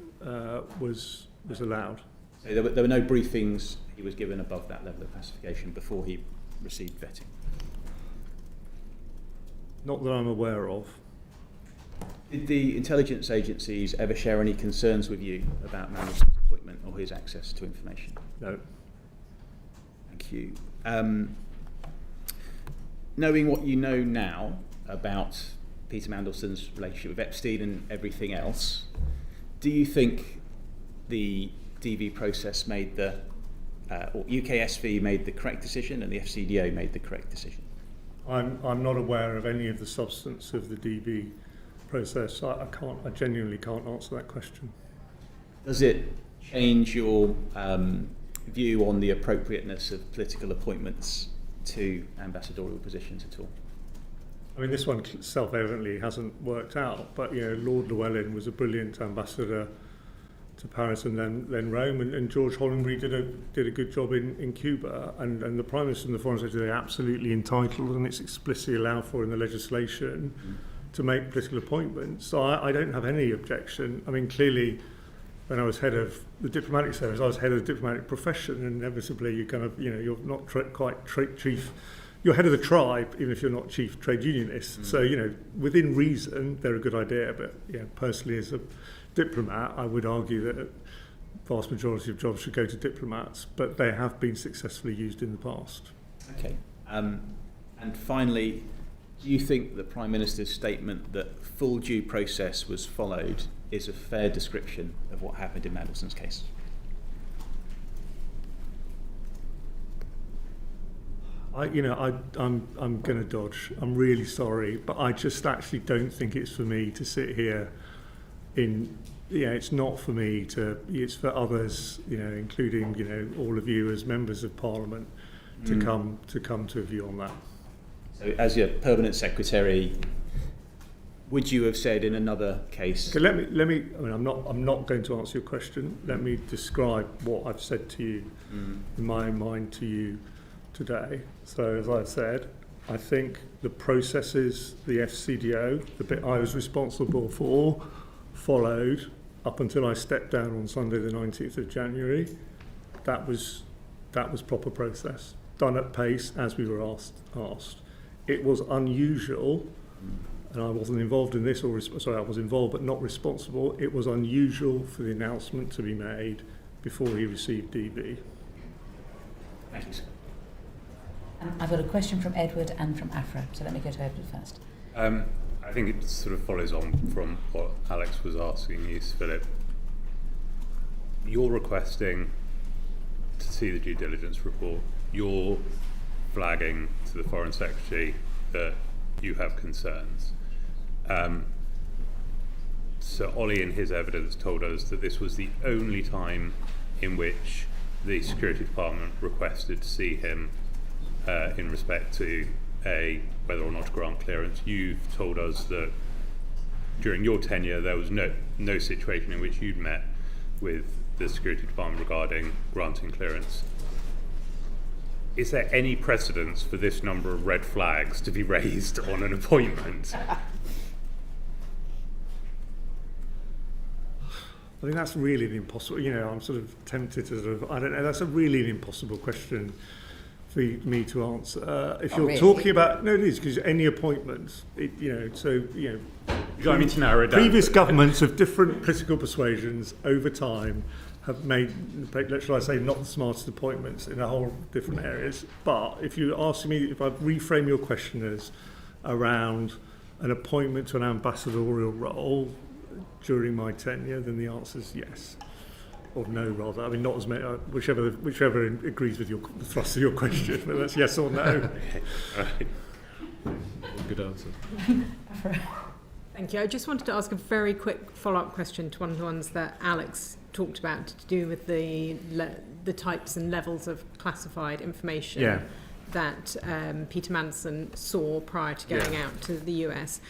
was allowed. So there were no briefings he was given above that level of classification before he received vetting? Not that I'm aware of. Did the intelligence agencies ever share any concerns with you about Mandelson's appointment or his access to information? No. Thank you. Knowing what you know now about Peter Mandelson's relationship with Epstein and everything else, do you think the DV process made or UKSV made the correct decision and the FCDO made the correct decision? I'm not aware of any of the substance of the DV process. I genuinely can't answer that question. Does it change your view on the appropriateness of political appointments to ambassadorial positions at all? I mean, this one self-evidently hasn't worked out, but Lord Llewellyn was a brilliant ambassador to Paris and then Rome, and George Hollenbury did a good job in Cuba, and the Prime Minister and the Foreign Secretary are absolutely entitled, and it's explicitly allowed for in the legislation, to make political appointments. So I don't have any objection. I mean, clearly, when I was head of the diplomatic service, I was head of the diplomatic profession, and inevitably you kind of, you're not quite chief. You're head of the tribe, even if you're not chief trade unionist. So, within reason, they're a good idea. But, personally, as a diplomat, I would argue that the vast majority of jobs should go to diplomats, but they have been successfully used in the past. Okay. And finally, do you think the Prime Minister's statement that full due process was followed is a fair description of what happened in Mandelson's case? I'm going to dodge. I'm really sorry, but I just actually don't think it's for me to sit here it's not for me it's for others, including, all of you as members of Parliament to come to a view on that. So as your permanent secretary, would you have said in another case? Okay, let me. I mean, I'm not going to answer your question. Let me describe what I've said to you in my mind to you today. So as I've said, I think the processes, the FCDO, the bit I was responsible for, followed up until I stepped down on Sunday the 19th of January. That was proper process, done at pace as we were asked. It was unusual, and I wasn't involved in this, I was involved but not responsible. It was unusual for the announcement to be made before he received DV. Thank you, sir. I've got a question from Edward and from Afra, so let me go to Edward first. I think it sort of follows on from what Alex was asking you, Philip. You're requesting to see the due diligence report. You're flagging to the Foreign Secretary that you have concerns. Sir Ollie in his evidence told us that this was the only time in which the Security Department requested to see him in respect to whether or not to grant clearance. You've told us that during your tenure there was no situation in which you'd met with the Security Department regarding granting clearance. Is there any precedence for this number of red flags to be raised on an appointment? I think that's really an impossible, I'm sort of tempted to I don't know, that's really an impossible question for me to answer. If you're talking about, no, it is, because any appointment, You don't mean to narrow it down. Previous governments of different political persuasions over time have made, shall I say, not the smartest appointments in a whole different areas. But if you ask me, if I reframe your question as around an appointment to an ambassadorial role during my tenure, then the answer is yes. Or no, rather. I mean, not as many, whichever agrees with the thrust of your question, but that's yes or no. Okay. All right. Good answer. Thank you. I just wanted to ask a very quick follow-up question to one of the ones that Alex talked about, to do with the types and levels of classified information that Peter Mandelson saw prior to going out to the US.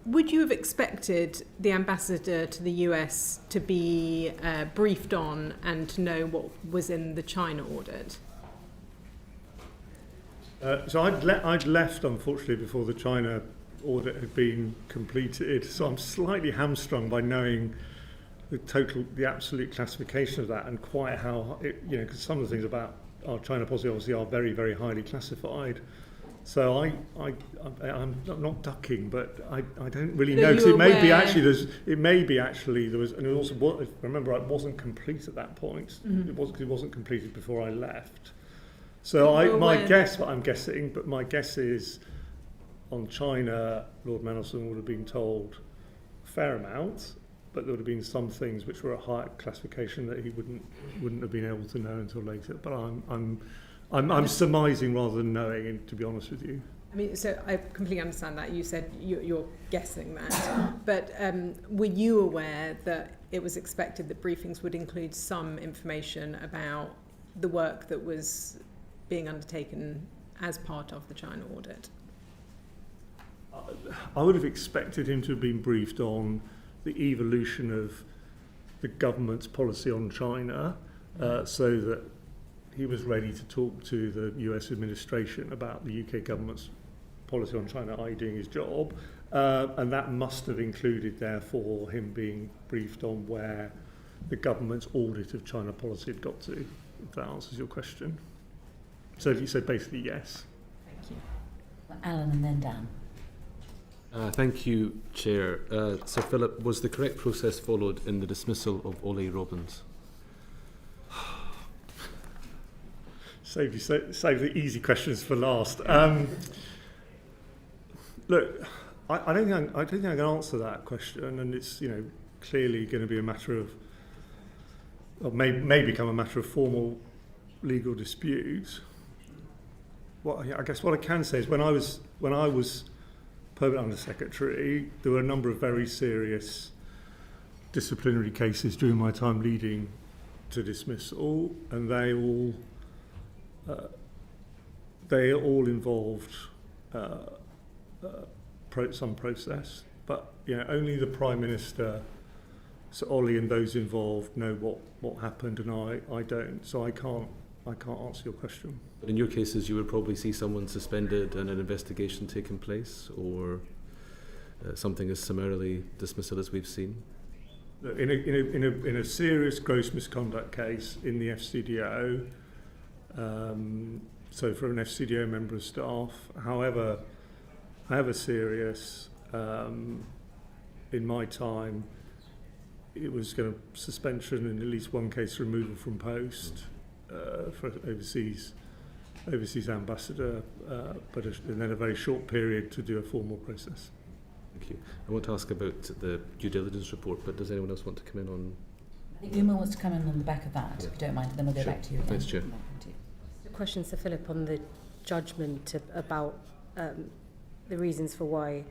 Would you have expected the ambassador to the US to be briefed on and to know what was in the China audit? So I'd left, unfortunately, before the China audit had been completed. So I'm slightly hamstrung by knowing the absolute classification of that and quite how because some of the things about our China policy obviously are very, very highly classified. So I'm not ducking, but I don't really know, because it may be actually there was, and it also, remember, it wasn't complete at that point. Mm-hmm. It wasn't completed before I left. So my guess is on China, Lord Mandelson would have been told a fair amount, but there would have been some things which were a higher classification that he wouldn't have been able to know until later. But I'm surmising rather than knowing, to be honest with you. I mean, so I completely understand that. You said you're guessing that. But were you aware that it was expected that briefings would include some information about the work that was being undertaken as part of the China audit? I would have expected him to have been briefed on the evolution of the government's policy on China, so that he was ready to talk to the US administration about the UK government's policy on China, i.e. doing his job. And that must have included, therefore, him being briefed on where the government's audit of China policy had got to, if that answers your question. So you said basically yes. Thank you. Alan and then Dan. Thank you, Chair. Sir Philip, was the correct process followed in the dismissal of Ollie Robbins? Save the easy questions for last. Look, I don't think I can answer that question, and it's clearly going to be a matter of, or may become a matter of formal legal dispute. I guess what I can say is when I was Permanent Under Secretary, there were a number of very serious disciplinary cases during my time leading to dismissal, and they all involved some process. But only the Prime Minister, Sir Ollie, and those involved know what happened, and I don't. So I can't can't answer your question. But in your cases, you would probably see someone suspended and an investigation taking place, or something as summarily dismissal as we've seen? In a serious gross misconduct case in the FCDO, so for an FCDO member of staff, however serious, in my time, it was going to suspension and at least one case removal from post for overseas ambassador, and then a very short period to do a formal process. Thank you. I want to ask about the due diligence report, but does anyone else want to come in on? I think Uma wants to come in on the back of that, if you don't mind, and then we'll go back to you again. Thanks, Chair. The question to Philip on the judgment about the reasons for why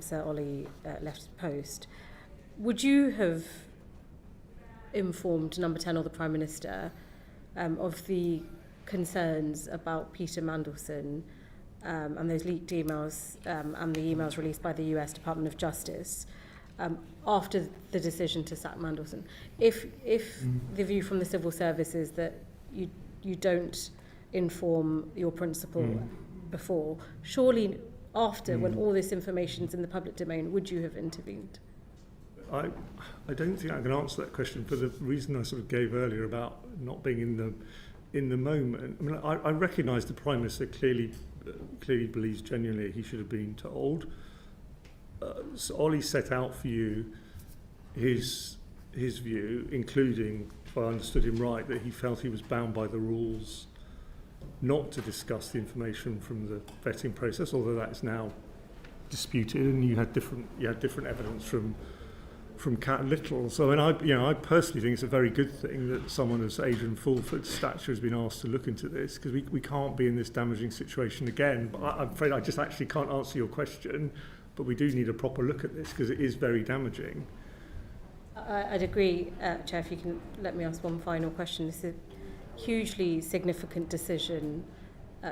Sir Ollie left his post. Would you have informed Number 10 or the Prime Minister of the concerns about Peter Mandelson and those leaked emails and the emails released by the US Department of Justice after the decision to sack Mandelson? If the view from the civil service is that you don't inform your principal before, surely after, when all this information's in the public domain, would you have intervened? I don't think I can answer that question for the reason I sort of gave earlier about not being in the moment. I mean, I recognise the Prime Minister clearly believes genuinely he should have been told. So Ollie set out for you his view, including, if I understood him right, that he felt he was bound by the rules not to discuss the information from the vetting process, although that is now disputed, and you had different evidence from Cat Little. So, and I personally think it's a very good thing that someone as Adrian Fulford's stature has been asked to look into this, because we can't be in this damaging situation again. But I'm afraid I just actually can't answer your question, but we do need a proper look at this because it is very damaging. I'd agree, Chair, if you can let me ask one final question. This is a hugely significant decision,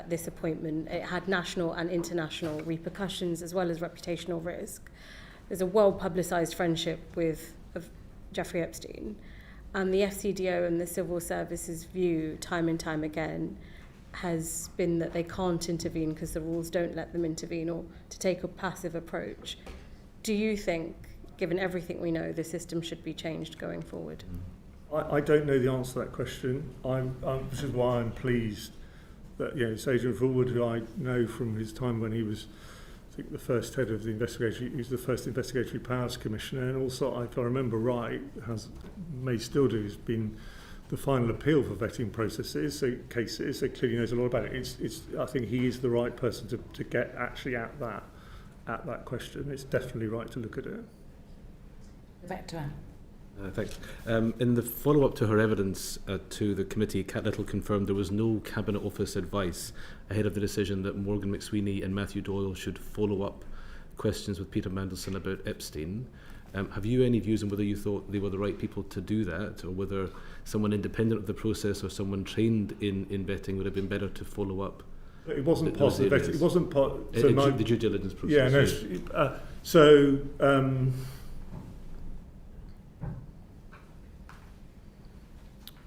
this appointment. It had national and international repercussions as well as reputational risk. There's a well-publicised friendship of Jeffrey Epstein, and the FCDO and the civil services view time and time again has been that they can't intervene because the rules don't let them intervene, or to take a passive approach. Do you think, given everything we know, the system should be changed going forward? I don't know the answer to that question, which is why I'm pleased that it's Adrian Fulford, who I know from his time when he was, I think, the first head of the investigation. He was the first Investigatory Powers Commissioner, and also, if I remember right, may still do, has been the final appeal for vetting processes, cases, so clearly knows a lot about it. I think he is the right person to get actually at that question. It's definitely right to look at it. Back to Anne. Thanks. In the follow-up to her evidence to the committee, Cat Little confirmed there was no Cabinet Office advice ahead of the decision that Morgan McSweeney and Matthew Doyle should follow up questions with Peter Mandelson about Epstein. Have you any views on whether you thought they were the right people to do that, or whether someone independent of the process or someone trained in vetting would have been better to follow up? It wasn't part of the vetting. It wasn't part. So the due diligence process. Yeah, no.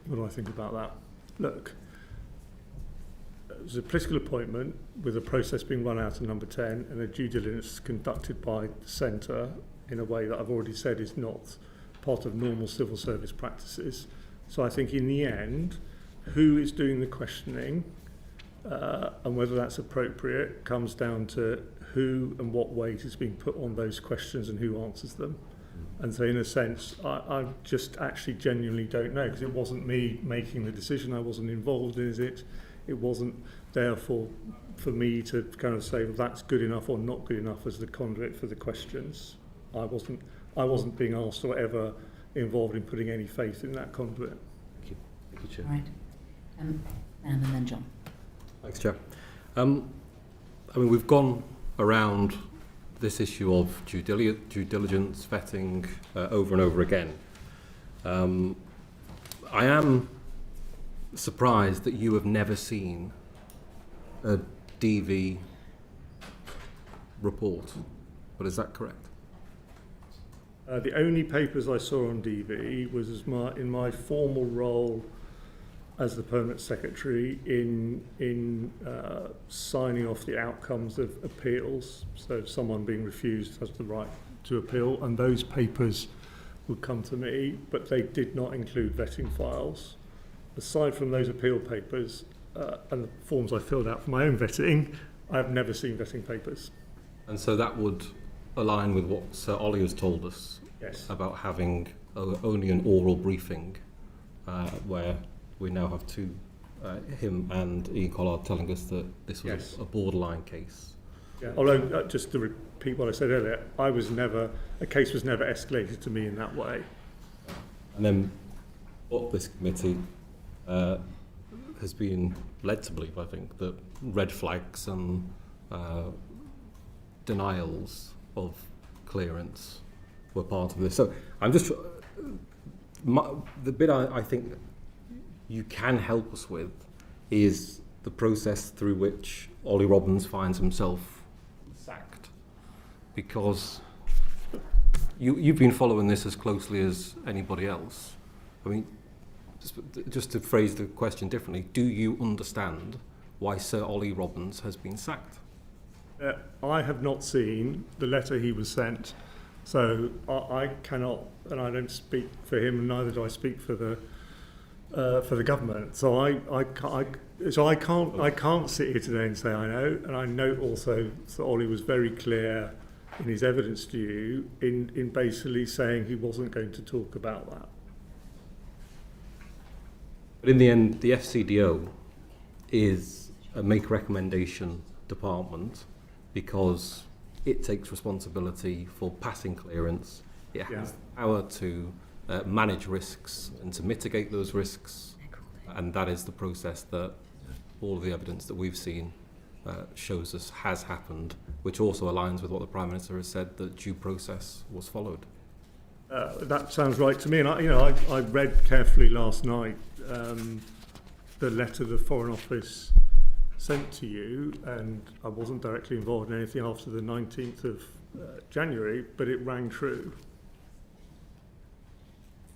What do I think about that? Look, it was a political appointment with a process being run out of Number 10 and a due diligence conducted by the Centre in a way that I've already said is not part of normal civil service practices. So I think in the end, who is doing the questioning and whether that's appropriate comes down to who and what weight is being put on those questions and who answers them. And so in a sense, I just actually genuinely don't know, because it wasn't me making the decision. I wasn't involved in it. It wasn't therefore for me to kind of say, well, that's good enough or not good enough as the conduit for the questions. I wasn't being asked or ever involved in putting any faith in that conduit. Thank you, Chair. All right. Anne and then John. Thanks, Chair. I mean, we've gone around this issue of due diligence, vetting, over and over again. I am surprised that you have never seen a DV report, but is that correct? The only papers I saw on DV was in my formal role as the permanent secretary in signing off the outcomes of appeals. So someone being refused has the right to appeal, and those papers would come to me, but they did not include vetting files. Aside from those appeal papers and the forms I filled out for my own vetting, I've never seen vetting papers. And so that would align with what Sir Ollie has told us about having only an oral briefing, where we now have two, him and Ian Collard telling us that this was a borderline case. Yeah. Although, just to repeat what I said earlier, a case was never escalated to me in that way. And then what this committee has been led to believe, I think, that red flags and denials of clearance were part of this. So I'm just... the bit I think you can help us with is the process through which Ollie Robbins finds himself sacked. Because you've been following this as closely as anybody else. I mean, just to phrase the question differently, do you understand why Sir Ollie Robbins has been sacked? I have not seen the letter he was sent, so I cannot, and I don't speak for him, and neither do I speak for the government. So I can't sit here today and say I know. And I note also that Ollie was very clear in his evidence to you in basically saying he wasn't going to talk about that. But in the end, the FCDO is a make recommendation department because it takes responsibility for passing clearance. It has the power to manage risks and to mitigate those risks, and that is the process that all of the evidence that we've seen shows us has happened, which also aligns with what the Prime Minister has said, that due process was followed. That sounds right to me, and I read carefully last night the letter the Foreign Office sent to you, and I wasn't directly involved in anything after the 19th of January, but it rang true.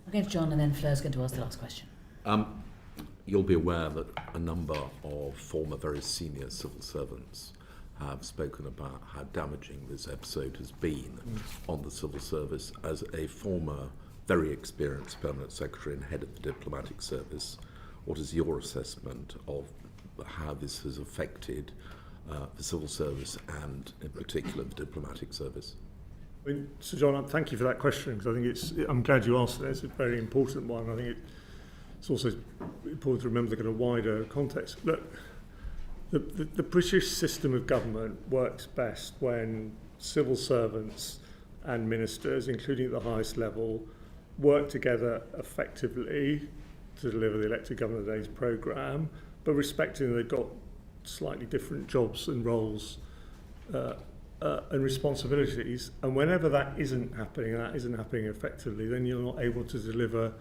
I'll go to John, and then Fleur's going to ask the last question. You'll be aware that a number of former very senior civil servants have spoken about how damaging this episode has been on the civil service. As a former very experienced permanent secretary and head of the diplomatic service, what is your assessment of how this has affected the civil service and in particular the diplomatic service? I mean, Sir John, thank you for that question, because I think I'm glad you asked it. It's a very important one. I think it's also important to remember the kind of wider context. Look, the British system of government works best when civil servants and ministers, including at the highest level, work together effectively to deliver the Elected Government of the Day's programme, but respecting that they've got slightly different jobs and roles and responsibilities. And whenever that isn't happening, and that isn't happening effectively, then you're not able to deliver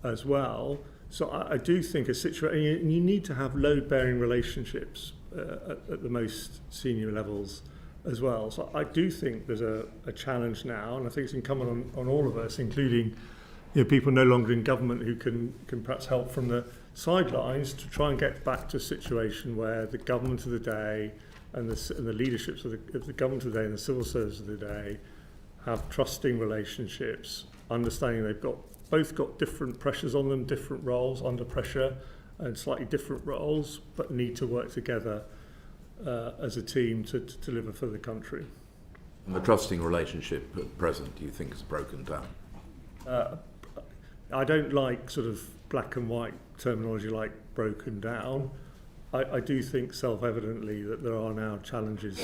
as well. So I do think a situation, and you need to have load-bearing relationships at the most senior levels as well. So I do think there's a challenge now, and I think it's incumbent on all of us, including people no longer in government who can perhaps help from the sidelines, to try and get back to a situation where the government of the day and the leaderships of the government of the day and the civil service of the day have trusting relationships, understanding they've both got different pressures on them, different roles under pressure and slightly different roles, but need to work together as a team to deliver for the country. And the trusting relationship at present, do you think, is broken down? I don't like sort of black and white terminology like broken down. I do think self-evidently that there are now challenges,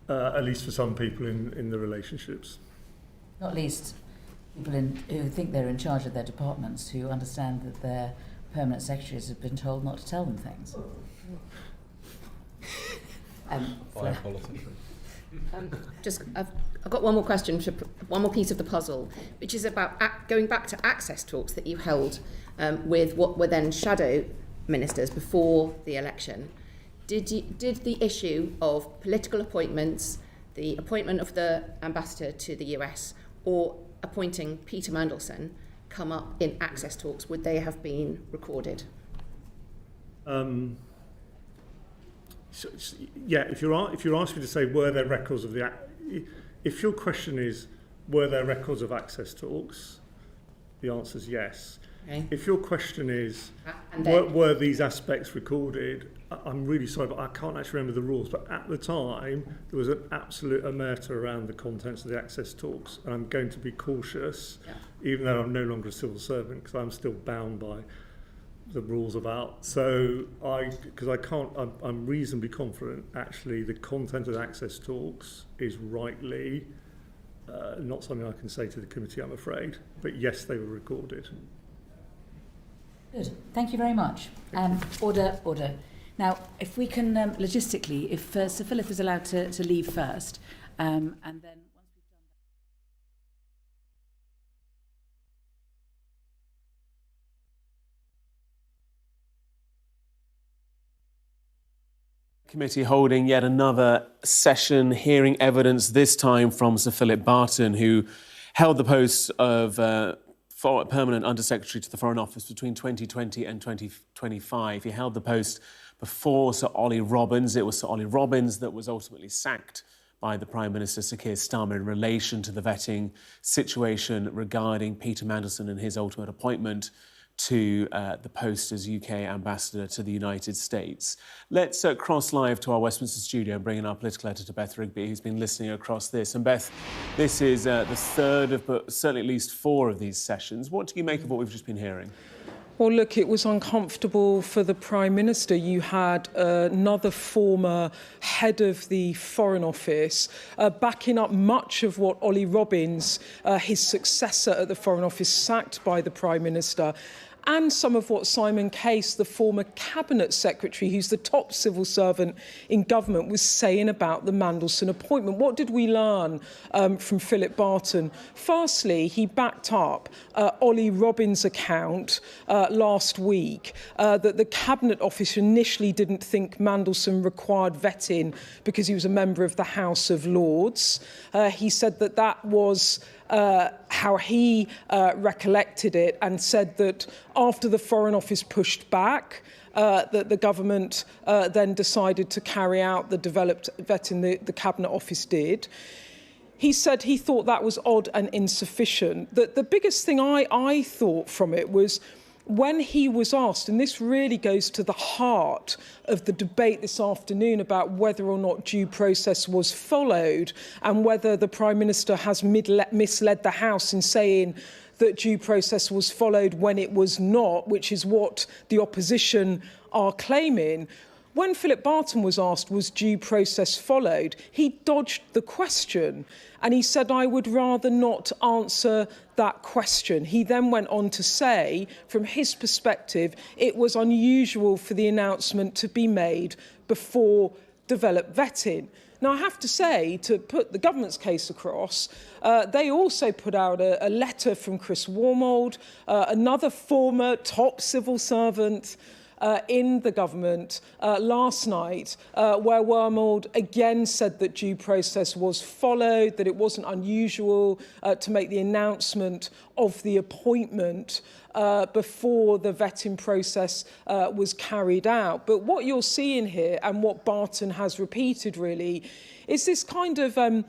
at least for some people in the relationships. Not least people who think they're in charge of their departments, who understand that their permanent secretaries have been told not to tell them things. I've got one more question, one more piece of the puzzle, which is about going back to access talks that you held with what were then shadow ministers before the election. Did the issue of political appointments, the appointment of the ambassador to the US, or appointing Peter Mandelson come up in access talks? Would they have been recorded? Yeah, if you're asking me to say were there records of if your question is were there records of access talks, the answer is yes. Okay. If your question is were these aspects recorded, I'm really sorry, but I can't actually remember the rules. But at the time, there was an absolute omerta around the contents of the access talks, and I'm going to be cautious, even though I'm no longer a civil servant, because I'm still bound by the rules about. So I'm reasonably confident actually the content of the access talks is rightly not something I can say to the committee, I'm afraid. But yes, they were recorded. Good. Thank you very much. Order. Now, if we can, logistically, if Sir Philip is allowed to leave first, and then once we've done that. Committee holding yet another session, hearing evidence, this time from Sir Philip Barton, who held the post of permanent Undersecretary to the Foreign Office between 2020 and 2025. He held the post before Sir Ollie Robbins. It was Sir Ollie Robbins that was ultimately sacked by the Prime Minister, Sir Keir Starmer, in relation to the vetting situation regarding Peter Mandelson and his ultimate appointment to the post as UK Ambassador to the United States. Let's cross live to our Westminster studio and bring in our political editor, Beth Rigby, who's been listening across this. And Beth, this is the third of, but certainly at least four of these sessions. What do you make of what we've just been hearing? Well, look, it was uncomfortable for the Prime Minister. You had another former head of the Foreign Office backing up much of what Ollie Robbins, his successor at the Foreign Office, sacked by the Prime Minister, and some of what Simon Case, the former Cabinet Secretary, who's the top civil servant in government, was saying about the Mandelson appointment. What did we learn from Philip Barton? Firstly, he backed up Ollie Robbins' account last week that the Cabinet Office initially didn't think Mandelson required vetting because he was a member of the House of Lords. He said that that was how he recollected it, and said that after the Foreign Office pushed back, that the government then decided to carry out the developed vetting the Cabinet Office did. He said he thought that was odd and insufficient. The biggest thing I thought from it was when he was asked, and this really goes to the heart of the debate this afternoon about whether or not due process was followed and whether the Prime Minister has misled the House in saying that due process was followed when it was not, which is what the opposition are claiming. When Philip Barton was asked, was due process followed, he dodged the question and he said, I would rather not answer that question. He then went on to say, from his perspective, it was unusual for the announcement to be made before developed vetting. Now, I have to say, to put the government's case across, they also put out a letter from Chris Wormold, another former top civil servant in the government last night, where Wormold again said that due process was followed, that it wasn't unusual to make the announcement of the appointment before the vetting process was carried out. But what you're seeing here, and what Barton has repeated really, is this kind of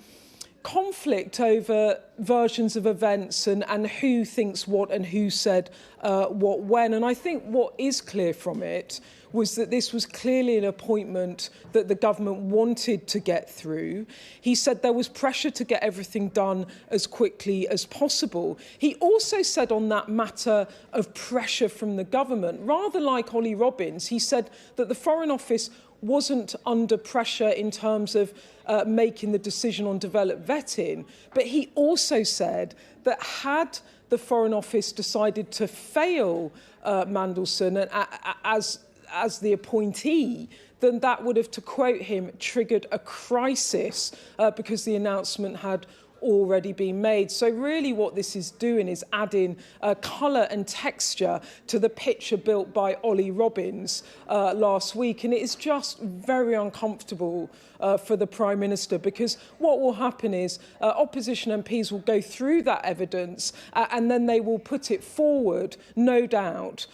conflict over versions of events and who thinks what and who said what when. And I think what is clear from it was that this was clearly an appointment that the government wanted to get through. He said there was pressure to get everything done as quickly as possible. He also said on that matter of pressure from the government, rather like Ollie Robbins, he said that the Foreign Office wasn't under pressure in terms of making the decision on developed vetting. But he also said that had the Foreign Office decided to fail Mandelson as the appointee, then that would have, to quote him, triggered a crisis because the announcement had already been made. So really what this is doing is adding colour and texture to the picture built by Ollie Robbins last week. And it is just very uncomfortable for the Prime Minister, because what will happen is opposition MPs will go through that evidence and then they will put it forward, no doubt,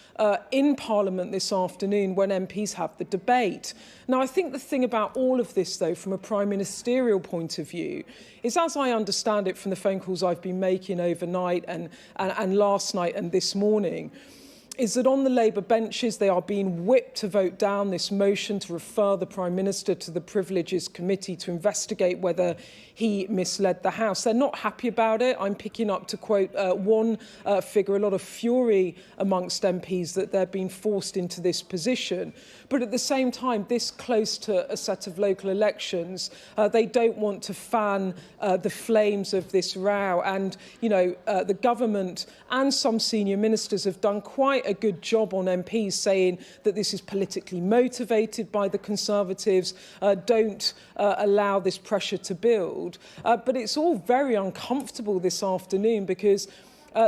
in Parliament this afternoon when MPs have the debate. Now, I think the thing about all of this, though, from a prime ministerial point of view, is, as I understand it from the phone calls I've been making overnight and last night and this morning, is that on the Labour benches they are being whipped to vote down this motion to refer the Prime Minister to the Privileges Committee to investigate whether he misled the House. They're not happy about it. I'm picking up, to quote one figure, a lot of fury amongst MPs that they're being forced into this position. But at the same time, this close to a set of local elections, they don't want to fan the flames of this row. And, you know, the government and some senior ministers have done quite a good job on MPs saying that this is politically motivated by the Conservatives, don't allow this pressure to build. But it's all very uncomfortable this afternoon, because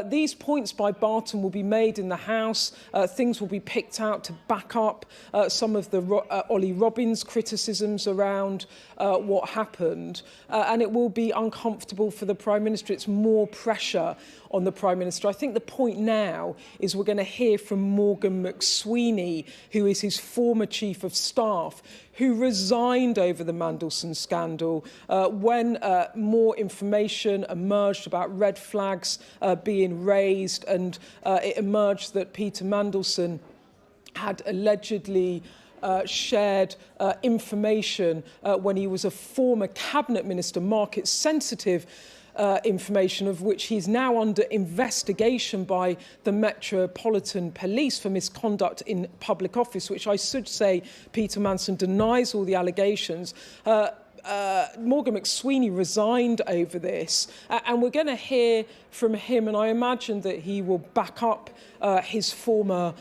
these points by Barton will be made in the House. Things will be picked out to back up some of the Ollie Robbins criticisms around what happened. And it will be uncomfortable for the Prime Minister. It's more pressure on the Prime Minister. I think the point now is we're going to hear from Morgan McSweeney, who is his former Chief of Staff, who resigned over the Mandelson scandal when more information emerged about red flags being raised, and it emerged that Peter Mandelson had allegedly shared information when he was a former cabinet minister, market-sensitive information, of which he's now under investigation by the Metropolitan Police for misconduct in public office, which I should say Peter Mandelson denies all the allegations. Morgan McSweeney resigned over this, and we're going to hear from him, and I imagine that he will back up his former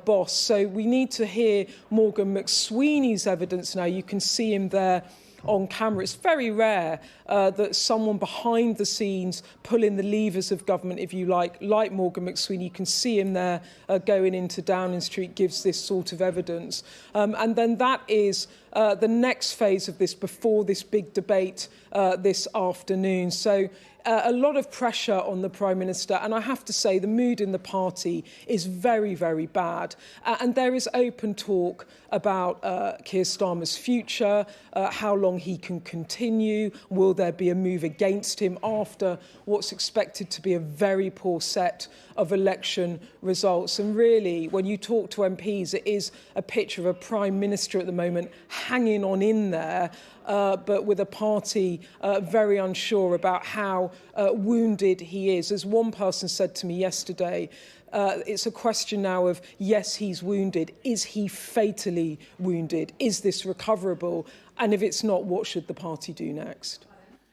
boss. So we need to hear Morgan McSweeney's evidence now. You can see him there on camera. It's very rare that someone behind the scenes pulling the levers of government, if you like Morgan McSweeney, you can see him there going into Downing Street, gives this sort of evidence. And then that is the next phase of this before this big debate this afternoon. So a lot of pressure on the Prime Minister, and I have to say the mood in the party is very, very bad. And there is open talk about Keir Starmer's future, how long he can continue, will there be a move against him after what's expected to be a very poor set of election results. And really, when you talk to MPs, it is a picture of a Prime Minister at the moment hanging on in there, but with a party very unsure about how wounded he is. As one person said to me yesterday, it's a question now of, yes, he's wounded. Is he fatally wounded? Is this recoverable? And if it's not, what should the party do next?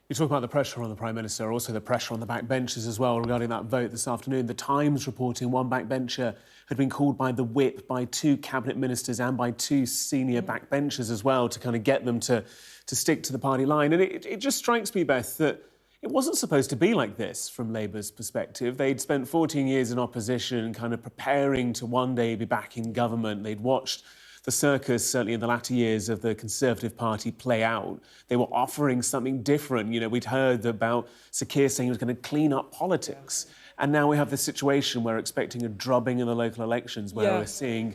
You talk about the pressure on the Prime Minister, also the pressure on the backbenchers as well regarding that vote this afternoon. The Times reporting one backbencher had been called by the whip by 2 cabinet ministers and by 2 senior backbenchers as well to kind of get them to stick to the party line. And it just strikes me, Beth, that it wasn't supposed to be like this from Labour's perspective. They'd spent 14 years in opposition, kind of preparing to one day be back in government. They'd watched the circus, certainly in the latter years of the Conservative Party, play out. They were offering something different. You know, we'd heard about Sir Keir saying he was going to clean up politics. And now we have this situation where we're expecting a drubbing in the local elections, where we're seeing,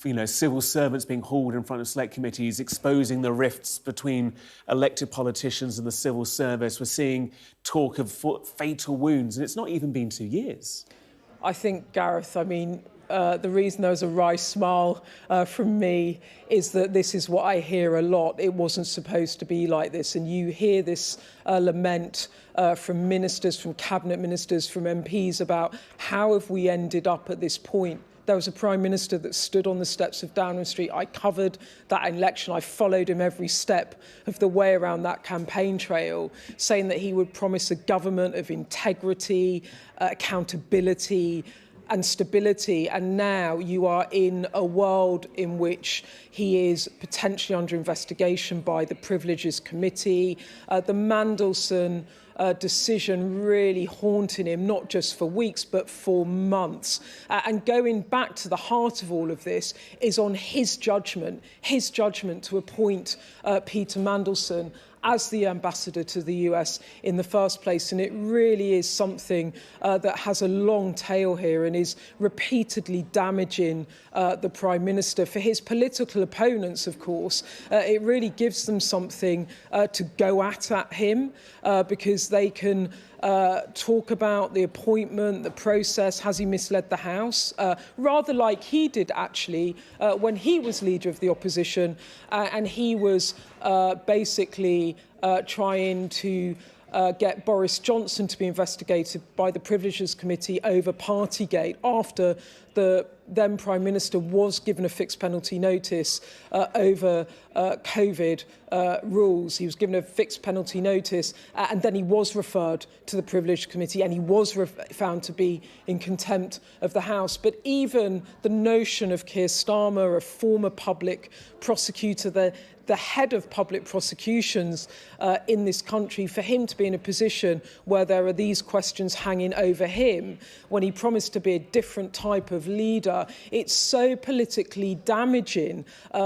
you know, civil servants being hauled in front of select committees, exposing the rifts between elected politicians and the civil service. We're seeing talk of fatal wounds, and it's not even been 2 years. I think, Gareth, I mean, the reason there was a wry smile from me is that this is what I hear a lot. It wasn't supposed to be like this. And you hear this lament from ministers, from cabinet ministers, from MPs about how have we ended up at this point. There was a Prime Minister that stood on the steps of Downing Street. I covered that election. I followed him every step of the way around that campaign trail, saying that he would promise a government of integrity, accountability, and stability, and now you are in a world in which he is potentially under investigation by the Privileges Committee. The Mandelson decision really haunting him, not just for weeks, but for months. And going back to the heart of all of this is on his judgment to appoint Peter Mandelson as the ambassador to the US in the first place. And it really is something that has a long tail here and is repeatedly damaging the Prime Minister. For his political opponents, of course, it really gives them something to go at him because they can talk about the appointment, the process, has he misled the House? Rather like he did, actually, when he was leader of the opposition and he was basically trying to get Boris Johnson to be investigated by the Privileges Committee over Partygate after the then Prime Minister was given a fixed penalty notice over COVID rules. He was given a fixed penalty notice and then he was referred to the Privileges Committee and he was found to be in contempt of the House. But even the notion of Keir Starmer, a former public prosecutor, the head of public prosecutions in this country, for him to be in a position where there are these questions hanging over him when he promised to be a different type of leader, it's so politically damaging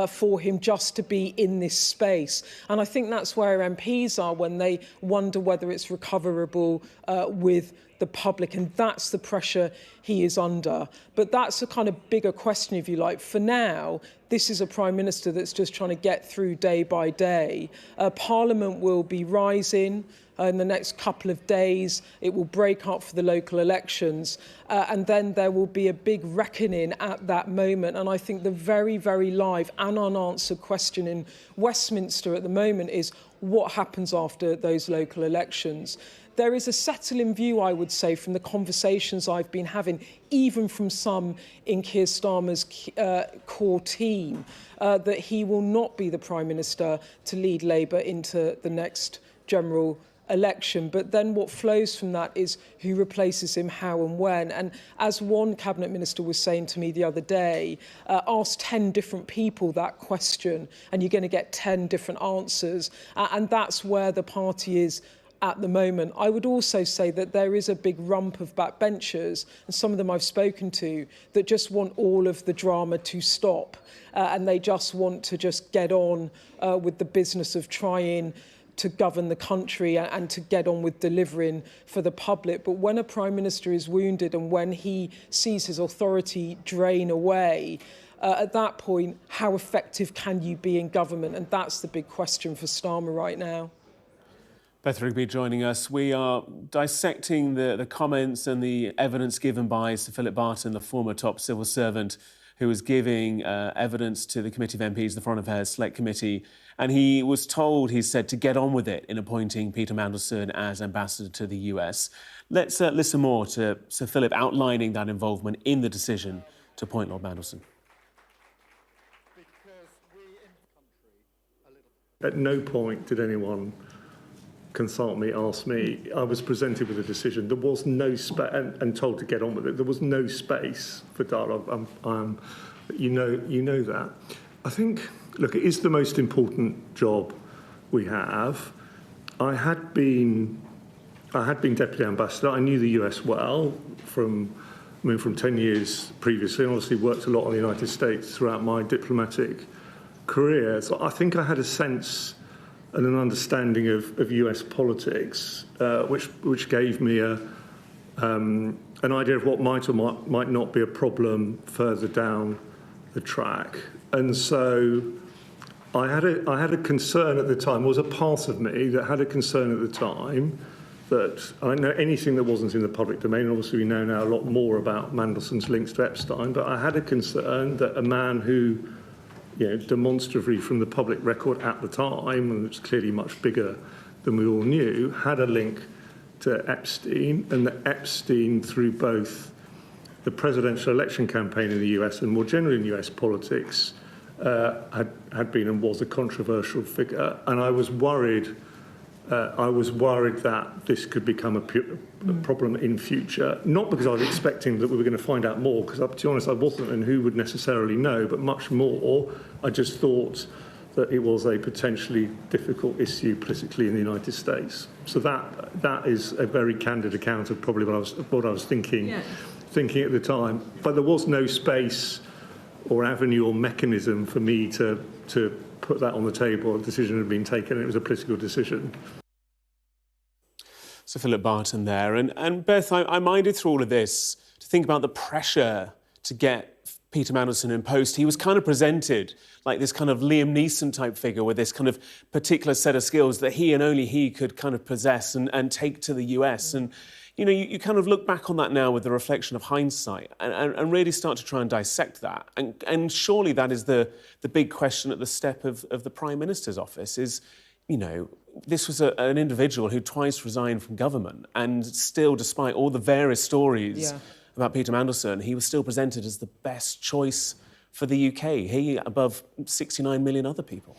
for him just to be in this space. And I think that's where MPs are when they wonder whether it's recoverable with the public, and that's the pressure he is under. But that's a kind of bigger question, if you like. For now, this is a Prime Minister that's just trying to get through day by day. Parliament will be rising in the next couple of days. It will break up for the local elections, and then there will be a big reckoning at that moment. And I think the very, very live and unanswered question in Westminster at the moment is what happens after those local elections. There is a settling view, I would say, from the conversations I've been having, even from some in Keir Starmer's core team, that he will not be the Prime Minister to lead Labour into the next general election. But then what flows from that is who replaces him, how and when. And as one Cabinet Minister was saying to me the other day, ask 10 different people that question and you're going to get 10 different answers. And that's where the party is at the moment. I would also say that there is a big rump of backbenchers, and some of them I've spoken to, that just want all of the drama to stop, and they just want to just get on with the business of trying to govern the country and to get on with delivering for the public. But when a Prime Minister is wounded and when he sees his authority drain away, at that point, how effective can you be in government? And that's the big question for Starmer right now. Beth Rigby joining us. We are dissecting the comments and the evidence given by Sir Philip Barton, the former top civil servant, who was giving evidence to the Committee of MPs, the Foreign Affairs Select Committee. And he was told, he said, to get on with it in appointing Peter Mandelson as ambassador to the US. Let's listen more to Sir Philip outlining that involvement in the decision to appoint Lord Mandelson. At no point did anyone consult me, ask me. I was presented with a decision. There was no space, and told to get on with it. There was no space for dialogue. You know that. I think, look, it is the most important job we have. I had been deputy ambassador. I knew the US well from 10 years previously, and obviously worked a lot in the United States throughout my diplomatic career. So I think I had a sense and an understanding of US politics, which gave me an idea of what might or might not be a problem further down the track. And so I had a concern at the time, was a part of me that had a concern at the time that I don't know anything that wasn't in the public domain. Obviously, we know now a lot more about Mandelson's links to Epstein, but I had a concern that a man who, demonstrably from the public record at the time, and it's clearly much bigger than we all knew, had a link to Epstein, and that Epstein, through both the presidential election campaign in the US and more generally in US politics, had been and was a controversial figure. And I was worried I was worried that this could become a problem in future, not because I was expecting that we were going to find out more, because to be honest I wasn't, and who would necessarily know, but much more, I just thought that it was a potentially difficult issue politically in the United States. So that is a very candid account of probably what I was thinking at the time. But there was no space or avenue or mechanism for me to put that on the table. A decision had been taken, and it was a political decision. So Philip Barton there. And Beth, I minded through all of this to think about the pressure to get Peter Mandelson in post. He was kind of presented like this kind of Liam Neeson type figure with this kind of particular set of skills that he and only he could kind of possess and take to the US. And, you know, you kind of look back on that now with the reflection of hindsight and really start to try and dissect that. And surely that is the big question at the step of the Prime Minister's office is, you know, this was an individual who twice resigned from government and still, despite all the various stories about Peter Mandelson, he was still presented as the best choice for the UK. He above 69 million other people.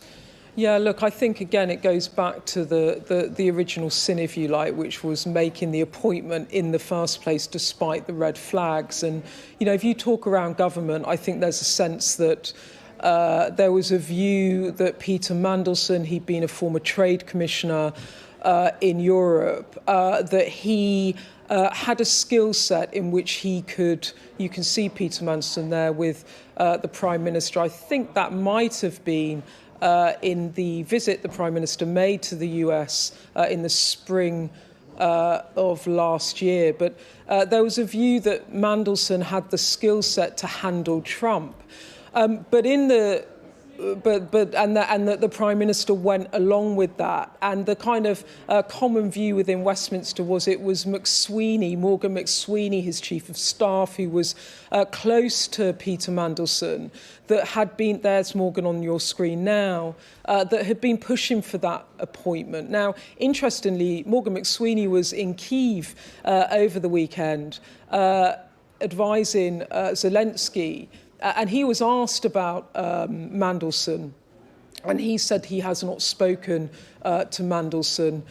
Yeah, look, I think, again, it goes back to the original sin, if you like, which was making the appointment in the first place despite the red flags. And, you know, if you talk around government, I think there's a sense that there was a view that Peter Mandelson, he'd been a former trade commissioner in Europe, that he had a skill set in which he could, you can see Peter Mandelson there with the Prime Minister. I think that might have been in the visit the Prime Minister made to the US in the spring of last year. But there was a view that Mandelson had the skill set to handle Trump. But that the Prime Minister went along with that. And the kind of common view within Westminster was it was McSweeney, Morgan McSweeney, his Chief of Staff, who was close to Peter Mandelson, that had been, there's Morgan on your screen now, that had been pushing for that appointment. Now, interestingly, Morgan McSweeney was in Kyiv over the weekend advising Zelensky. And he was asked about Mandelson, and he said he has not spoken to Mandelson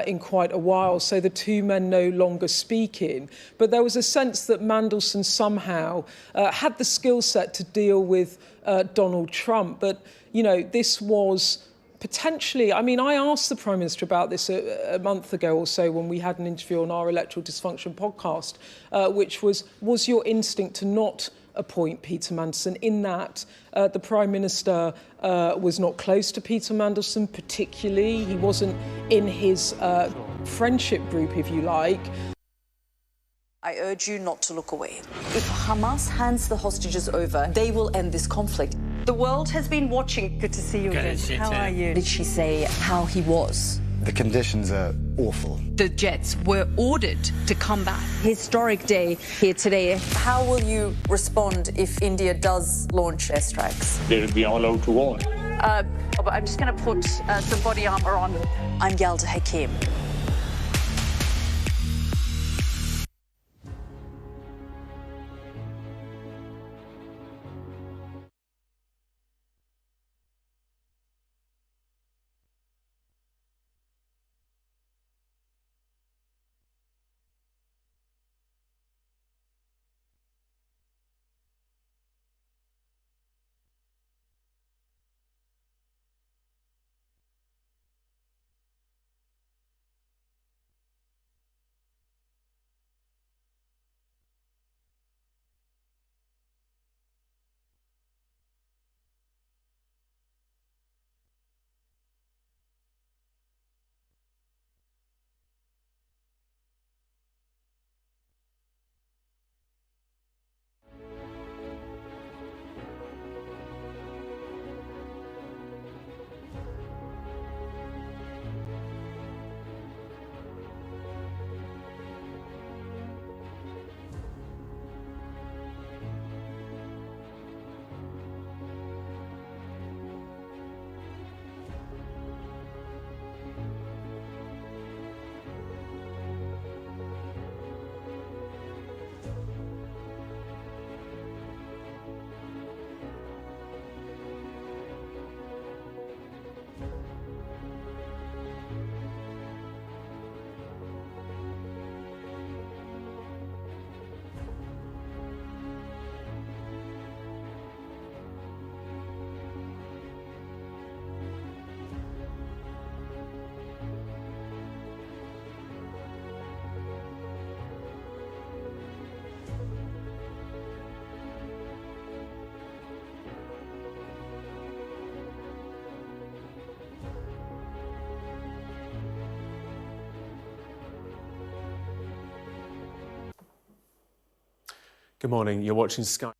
in quite a while. So the two men no longer speaking. But there was a sense that Mandelson somehow had the skill set to deal with Donald Trump. But, you know, this was potentially, I mean, I asked the Prime Minister about this a month ago or so when we had an interview on our Electoral Dysfunction podcast, which was your instinct to not appoint Peter Mandelson, in that the Prime Minister was not close to Peter Mandelson particularly. He wasn't in his friendship group, if you like. I urge you not to look away. If Hamas hands the hostages over, they will end this conflict. The world has been watching. Good to see you again. How are you? Did she say how he was? The conditions are awful. The jets were ordered to come back. Historic day here today. How will you respond if India does launch airstrikes? They will be allowed to war. I'm just going to put some body armor on. I'm Yalda Hakim. Good morning. You're watching Sky.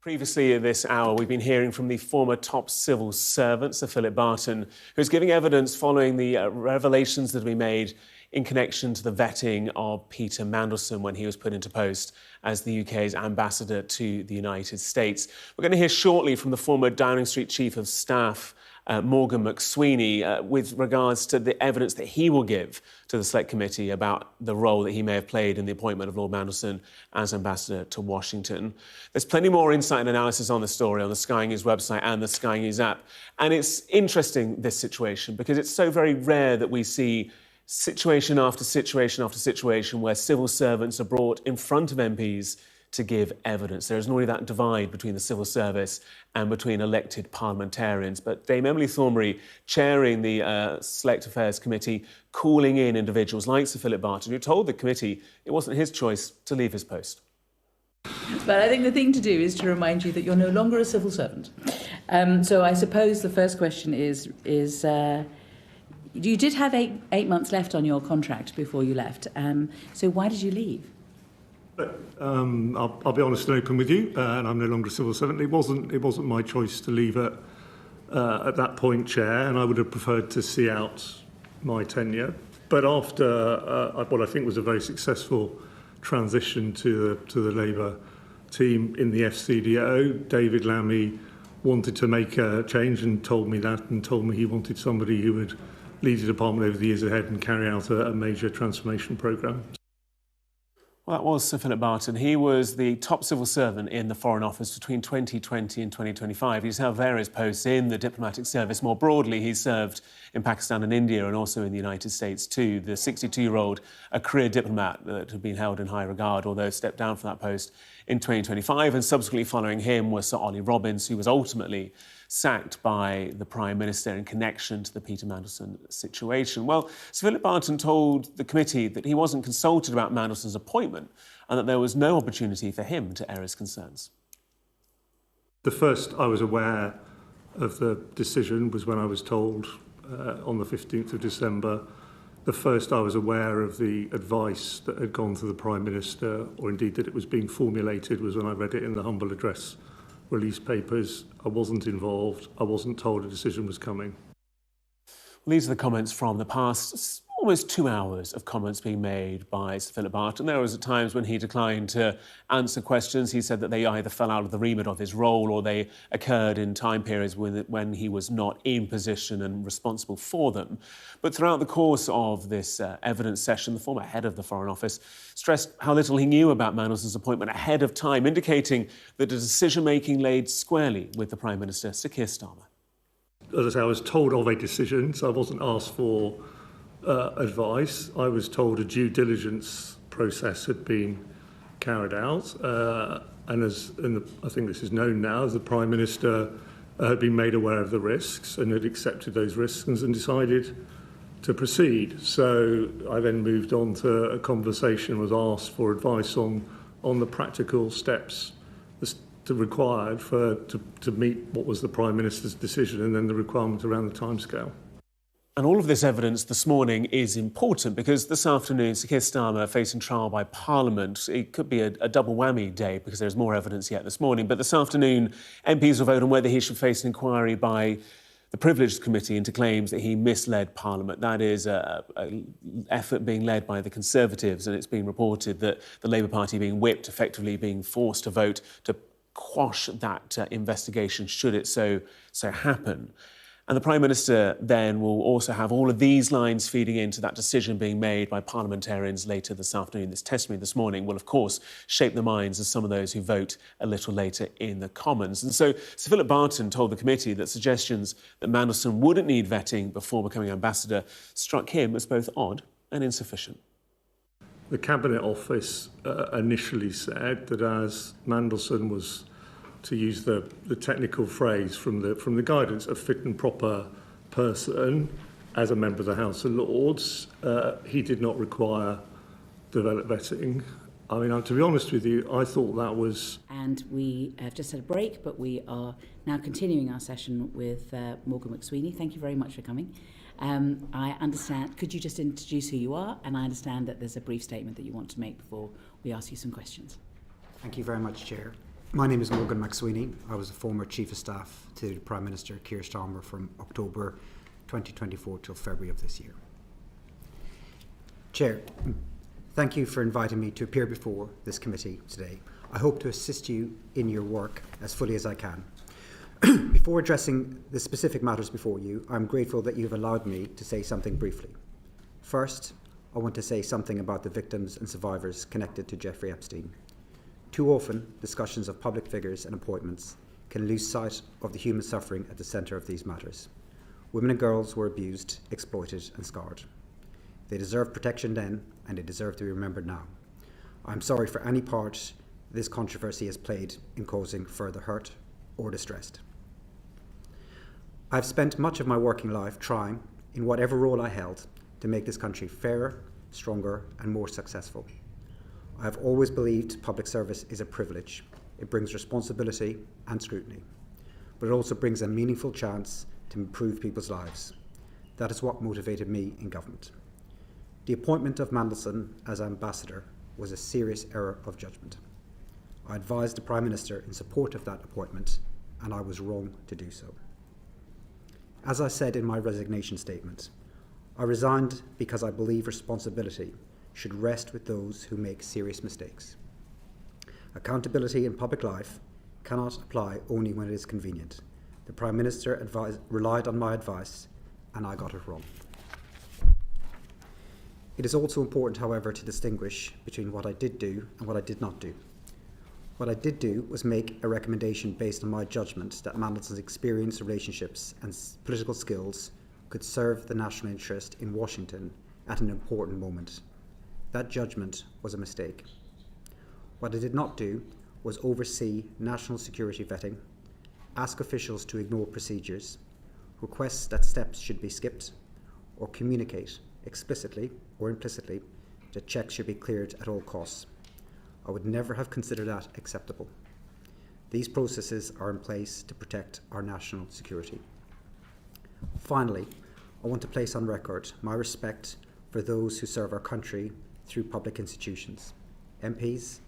Previously this hour, we've been hearing from the former top civil servant, Sir Philip Barton, who's giving evidence following the revelations that have been made in connection to the vetting of Peter Mandelson when he was put into post as the UK's ambassador to the United States. We're going to hear shortly from the former Downing Street Chief of Staff, Morgan McSweeney, with regards to the evidence that he will give to the Select Committee about the role that he may have played in the appointment of Lord Mandelson as ambassador to Washington. There's plenty more insight and analysis on the story on the Sky News website and the Sky News app. And it's interesting, this situation, because it's so very rare that we see situation after situation after situation where civil servants are brought in front of MPs to give evidence. There isn't only that divide between the civil service and between elected parliamentarians. But Dame Emily Thornberry, chairing the Select Affairs Committee, calling in individuals like Sir Philip Barton, who told the committee it wasn't his choice to leave his post. But I think the thing to do is to remind you that you're no longer a civil servant. So I suppose the first question is you did have eight months left on your contract before you left. So why did you leave? I'll be honest and open with you, and I'm no longer a civil servant. It wasn't my choice to leave at that point, Chair, and I would have preferred to see out my tenure. But after what I think was a very successful transition to the Labour team in the FCDO, David Lammy wanted to make a change and told me that, and told me he wanted somebody who would lead the department over the years ahead and carry out a major transformation programme. Well, that was Sir Philip Barton. He was the top civil servant in the Foreign Office between 2020 and 2025. He's held various posts in the diplomatic service. More broadly, he served in Pakistan and India and also in the United States too. The 62-year-old, a career diplomat that had been held in high regard, although stepped down from that post in 2025. And subsequently following him was Sir Ollie Robbins, who was ultimately sacked by the Prime Minister in connection to the Peter Mandelson situation. Well, Sir Philip Barton told the committee that he wasn't consulted about Mandelson's appointment and that there was no opportunity for him to air his concerns. The first I was aware of the decision was when I was told on the 15th of December. The first I was aware of the advice that had gone to the Prime Minister, or indeed that it was being formulated, was when I read it in the humble address release papers. I wasn't involved. I wasn't told a decision was coming. Well, these are the comments from the past almost 2 hours of comments being made by Sir Philip Barton. There was at times when he declined to answer questions. He said that they either fell out of the remit of his role or they occurred in time periods when he was not in position and responsible for them. But throughout the course of this evidence session, the former head of the Foreign Office stressed how little he knew about Mandelson's appointment ahead of time, indicating that the decision-making laid squarely with the Prime Minister, Sir Keir Starmer. As I say, I was told of a decision, so I wasn't asked for advice. I was told a due diligence process had been carried out, and I think this is known now, as the Prime Minister had been made aware of the risks and had accepted those risks and decided to proceed. So I then moved on to a conversation, was asked for advice on the practical steps required to meet what was the Prime Minister's decision and then the requirement around the timescale. And all of this evidence this morning is important because this afternoon, Sir Keir Starmer facing trial by Parliament. It could be a double whammy day because there's more evidence yet this morning. But this afternoon, MPs will vote on whether he should face an inquiry by the Privileged Committee into claims that he misled Parliament. That is an effort being led by the Conservatives, and it's being reported that the Labour Party being whipped, effectively being forced to vote to quash that investigation should it so happen. And the Prime Minister then will also have all of these lines feeding into that decision being made by parliamentarians later this afternoon. This testimony this morning will, of course, shape the minds of some of those who vote a little later in the Commons. And so Sir Philip Barton told the committee that suggestions that Mandelson wouldn't need vetting before becoming ambassador struck him as both odd and insufficient. The Cabinet Office initially said that as Mandelson was, to use the technical phrase from the guidance, a fit and proper person as a member of the House of Lords, he did not require developed vetting. I mean, to be honest with you, I thought that was... And we have just had a break, but we are now continuing our session with Morgan McSweeney. Thank you very much for coming. I understand, could you just introduce who you are? And I understand that there's a brief statement that you want to make before we ask you some questions. Thank you very much, Chair. My name is Morgan McSweeney. I was the former Chief of Staff to Prime Minister Keir Starmer from October 2024 till February of this year. Chair, thank you for inviting me to appear before this committee today. I hope to assist you in your work as fully as I can. Before addressing the specific matters before you, I'm grateful that you've allowed me to say something briefly. First, I want to say something about the victims and survivors connected to Jeffrey Epstein. Too often, discussions of public figures and appointments can lose sight of the human suffering at the centre of these matters. Women and girls were abused, exploited and scarred. They deserve protection then, and they deserve to be remembered now. I'm sorry for any part this controversy has played in causing further hurt or distress. I've spent much of my working life trying, in whatever role I held, to make this country fairer, stronger and more successful. I have always believed public service is a privilege. It brings responsibility and scrutiny, but it also brings a meaningful chance to improve people's lives. That is what motivated me in government. The appointment of Mandelson as ambassador was a serious error of judgment. I advised the Prime Minister in support of that appointment, and I was wrong to do so. As I said in my resignation statement, I resigned because I believe responsibility should rest with those who make serious mistakes. Accountability in public life cannot apply only when it is convenient. The Prime Minister relied on my advice, and I got it wrong. It is also important, however, to distinguish between what I did do and what I did not do. What I did do was make a recommendation based on my judgment that Mandelson's experience, relationships and political skills could serve the national interest in Washington at an important moment. That judgment was a mistake. What I did not do was oversee national security vetting, ask officials to ignore procedures, request that steps should be skipped, or communicate explicitly or implicitly that checks should be cleared at all costs. I would never have considered that acceptable. These processes are in place to protect our national security. Finally, I want to place on record my respect for those who serve our country through public institutions, MPs,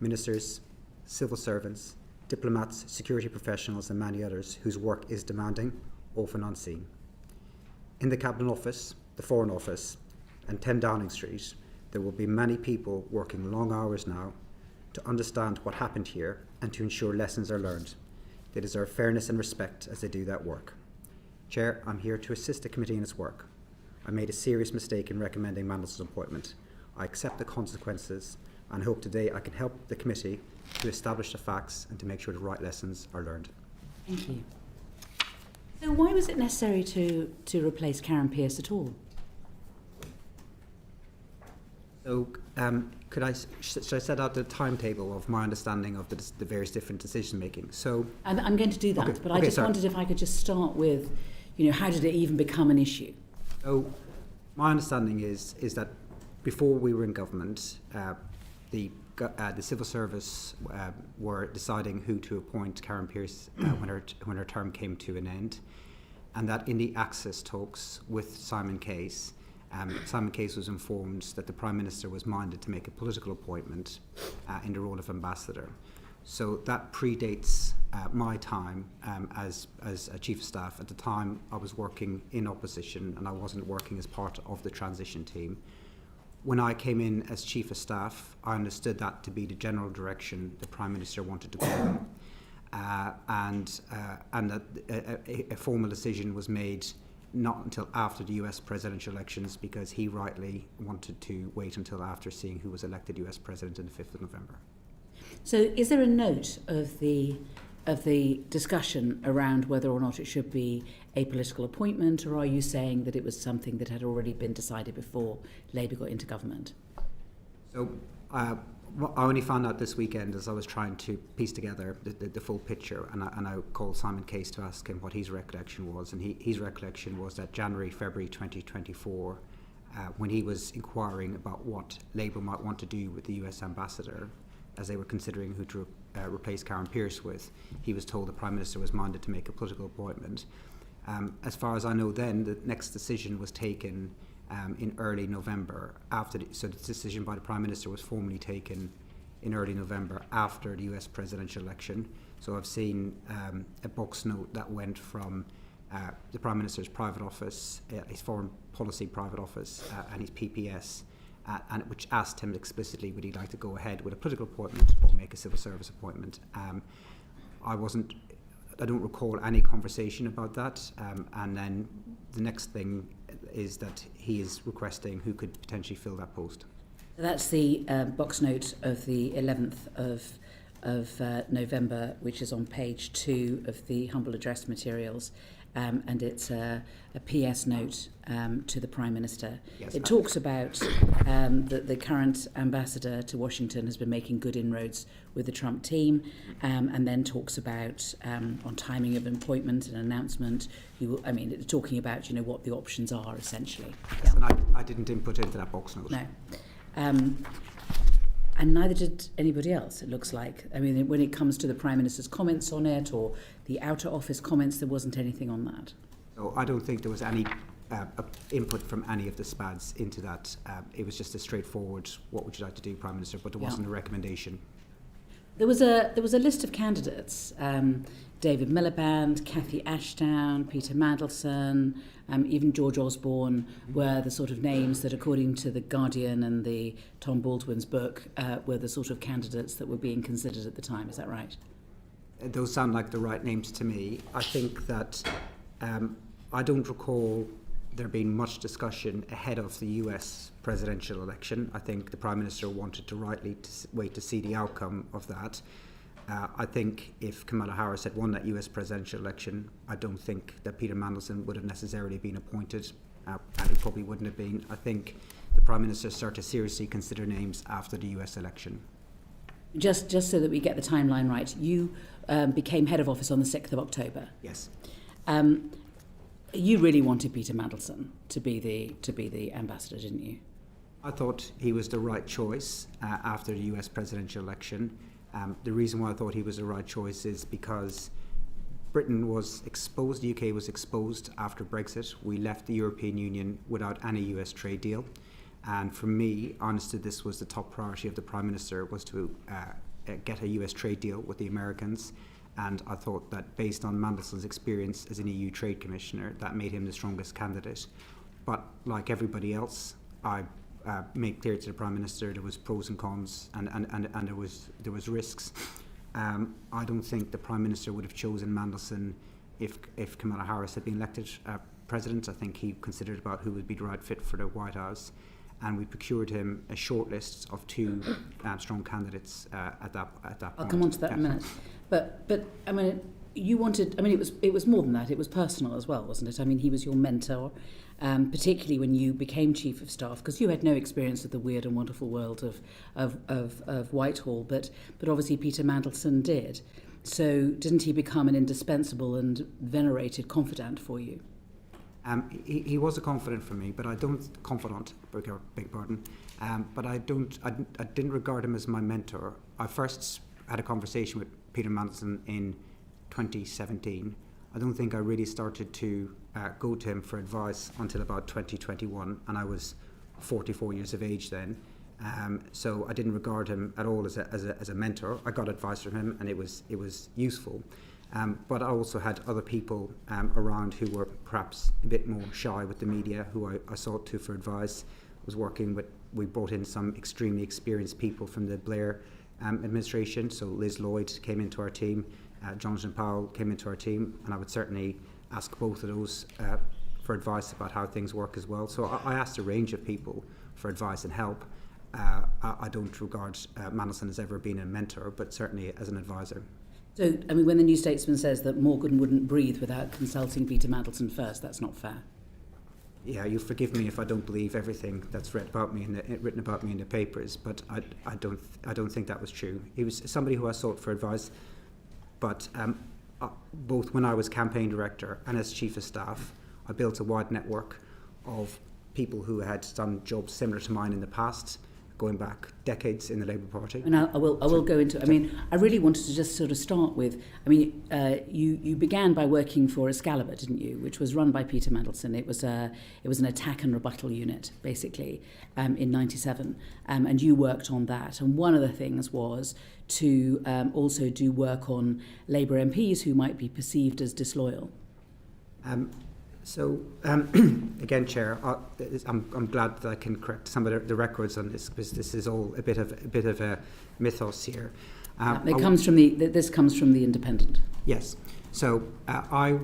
ministers, civil servants, diplomats, security professionals and many others whose work is demanding, often unseen. In the Cabinet Office, the Foreign Office and 10 Downing Street, there will be many people working long hours now to understand what happened here and to ensure lessons are learned. They deserve fairness and respect as they do that work. Chair, I'm here to assist the committee in its work. I made a serious mistake in recommending Mandelson's appointment. I accept the consequences and hope today I can help the committee to establish the facts and to make sure the right lessons are learned. Thank you. So why was it necessary to replace Karen Pierce at all? So, should I set out the timetable of my understanding of the various different decision making? So, I'm going to do that, but I just wondered if I could just start with, how did it even become an issue? So, my understanding is that before we were in government, the civil service were deciding who to appoint Karen Pierce when her term came to an end, and that in the access talks with Simon Case, Simon Case was informed that the Prime Minister was minded to make a political appointment in the role of ambassador. So that predates my time as a Chief of Staff. At the time, I was working in opposition and I wasn't working as part of the transition team. When I came in as Chief of Staff, I understood that to be the general direction the Prime Minister wanted to go in. And that a formal decision was made not until after the US presidential elections, because he rightly wanted to wait until after seeing who was elected US President on the 5th of November. So is there a note of the discussion around whether or not it should be a political appointment, or are you saying that it was something that had already been decided before Labour got into government? So I only found out this weekend as I was trying to piece together the full picture, and I called Simon Case to ask him what his recollection was, and his recollection was that February 2024, when he was inquiring about what Labour might want to do with the US ambassador, as they were considering who to replace Karen Pierce with, he was told the Prime Minister was minded to make a political appointment. As far as I know then, the next decision was taken in early November, so the decision by the Prime Minister was formally taken in early November after the US presidential election. So I've seen a box note that went from the Prime Minister's private office, his foreign policy private office, and his PPS, and which asked him explicitly would he like to go ahead with a political appointment or make a civil service appointment. I don't recall any conversation about that, and then the next thing is that he is requesting who could potentially fill that post. That's the box note of the 11th of November, which is on page 2 of the humble address materials, and it's a PS note to the Prime Minister. Yes, it talks about that the current ambassador to Washington has been making good inroads with the Trump team, and then talks about on timing of appointment and announcement. Talking about what the options are essentially. Yes, and I didn't input into that box note. No. And neither did anybody else, it looks like. I mean, when it comes to the Prime Minister's comments on it or the Outer Office comments, there wasn't anything on that. No, I don't think there was any input from any of the SPADs into that. It was just a straightforward, what would you like to do, Prime Minister, but there wasn't a recommendation. There was a list of candidates. David Miliband, Cathy Ashdown, Peter Mandelson, even George Osborne were the sort of names that, according to The Guardian and the Tom Baldwin's book, were the sort of candidates that were being considered at the time. Is that right? Those sound like the right names to me. I think that I don't recall there being much discussion ahead of the US presidential election. I think the Prime Minister wanted to rightly wait to see the outcome of that. I think if Kamala Harris had won that US presidential election, I don't think that Peter Mandelson would have necessarily been appointed, and he probably wouldn't have been. I think the Prime Minister started to seriously consider names after the US election. Just so that we get the timeline right, you became head of office on the 6th of October. Yes. You really wanted Peter Mandelson to be the ambassador, didn't you? I thought he was the right choice after the US presidential election. The reason why I thought he was the right choice is because Britain was exposed, the UK was exposed after Brexit. We left the European Union without any US trade deal. And for me, honestly, this was the top priority of the Prime Minister, was to get a US trade deal with the Americans. And I thought that based on Mandelson's experience as an EU Trade Commissioner, that made him the strongest candidate. But like everybody else, I made clear to the Prime Minister there was pros and cons, and there was risks. I don't think the Prime Minister would have chosen Mandelson if Kamala Harris had been elected President. I think he considered about who would be the right fit for the White House, and we procured him a short list of 2 strong candidates at that point. I'll come on to that in a minute. But I mean, you wanted. I mean, it was more than that. It was personal as well, wasn't it? I mean, he was your mentor, particularly when you became Chief of Staff, because you had no experience of the weird and wonderful world of Whitehall, but obviously Peter Mandelson did. So didn't he become an indispensable and venerated confidant for you? He was a confidant for me, but I don't beg pardon. But I didn't regard him as my mentor. I first had a conversation with Peter Mandelson in 2017. I don't think I really started to go to him for advice until about 2021, and I was 44 years of age then. So I didn't regard him at all as a mentor. I got advice from him, and it was useful. But I also had other people around who were perhaps a bit more shy with the media, who I sought to for advice. We brought in some extremely experienced people from the Blair administration. So Liz Lloyd came into our team, Jonathan Powell came into our team, and I would certainly ask both of those for advice about how things work as well. So I asked a range of people for advice and help. I don't regard Mandelson as ever being a mentor, but certainly as an advisor. So, I mean, when the New Statesman says that Morgan wouldn't breathe without consulting Peter Mandelson first, that's not fair. Yeah, you'll forgive me if I don't believe everything that's written about me in the papers, but I don't think that was true. He was somebody who I sought for advice, but both when I was campaign director and as Chief of Staff, I built a wide network of people who had done jobs similar to mine in the past, going back decades in the Labour Party. And I will go into. I mean, I really wanted to just sort of start with. I mean, you began by working for Excalibur, didn't you? Which was run by Peter Mandelson. It was an attack and rebuttal unit, basically, in '97, and you worked on that. And one of the things was to also do work on Labour MPs who might be perceived as disloyal. Again, Chair, I'm glad that I can correct some of the records on this, because this is all a bit of a mythos here. This comes from the Independent. Yes. So I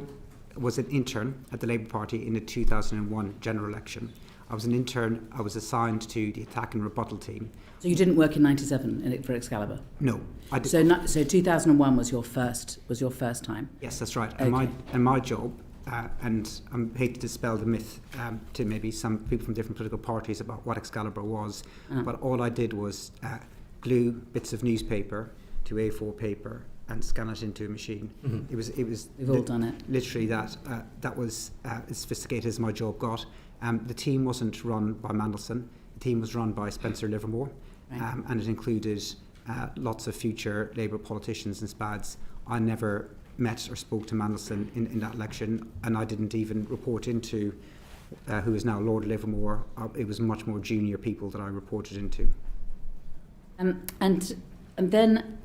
was an intern at the Labour Party in the 2001 general election. I was an intern. I was assigned to the attack and rebuttal team. So you didn't work in '97 for Excalibur? No, I did. So 2001 was your first time. Yes, that's right. Okay. And my job. And I hate to dispel the myth to maybe some people from different political parties about what Excalibur was, but all I did was glue bits of newspaper to A4 paper and scan it into a machine. Mm-hmm. It was. We've all done it. Literally, that was as sophisticated as my job got. The team wasn't run by Mandelson. The team was run by Spencer Livermore, right. And it included lots of future Labour politicians and SPADs. I never met or spoke to Mandelson in that election, and I didn't even report into who is now Lord Livermore. It was much more junior people that I reported into. And then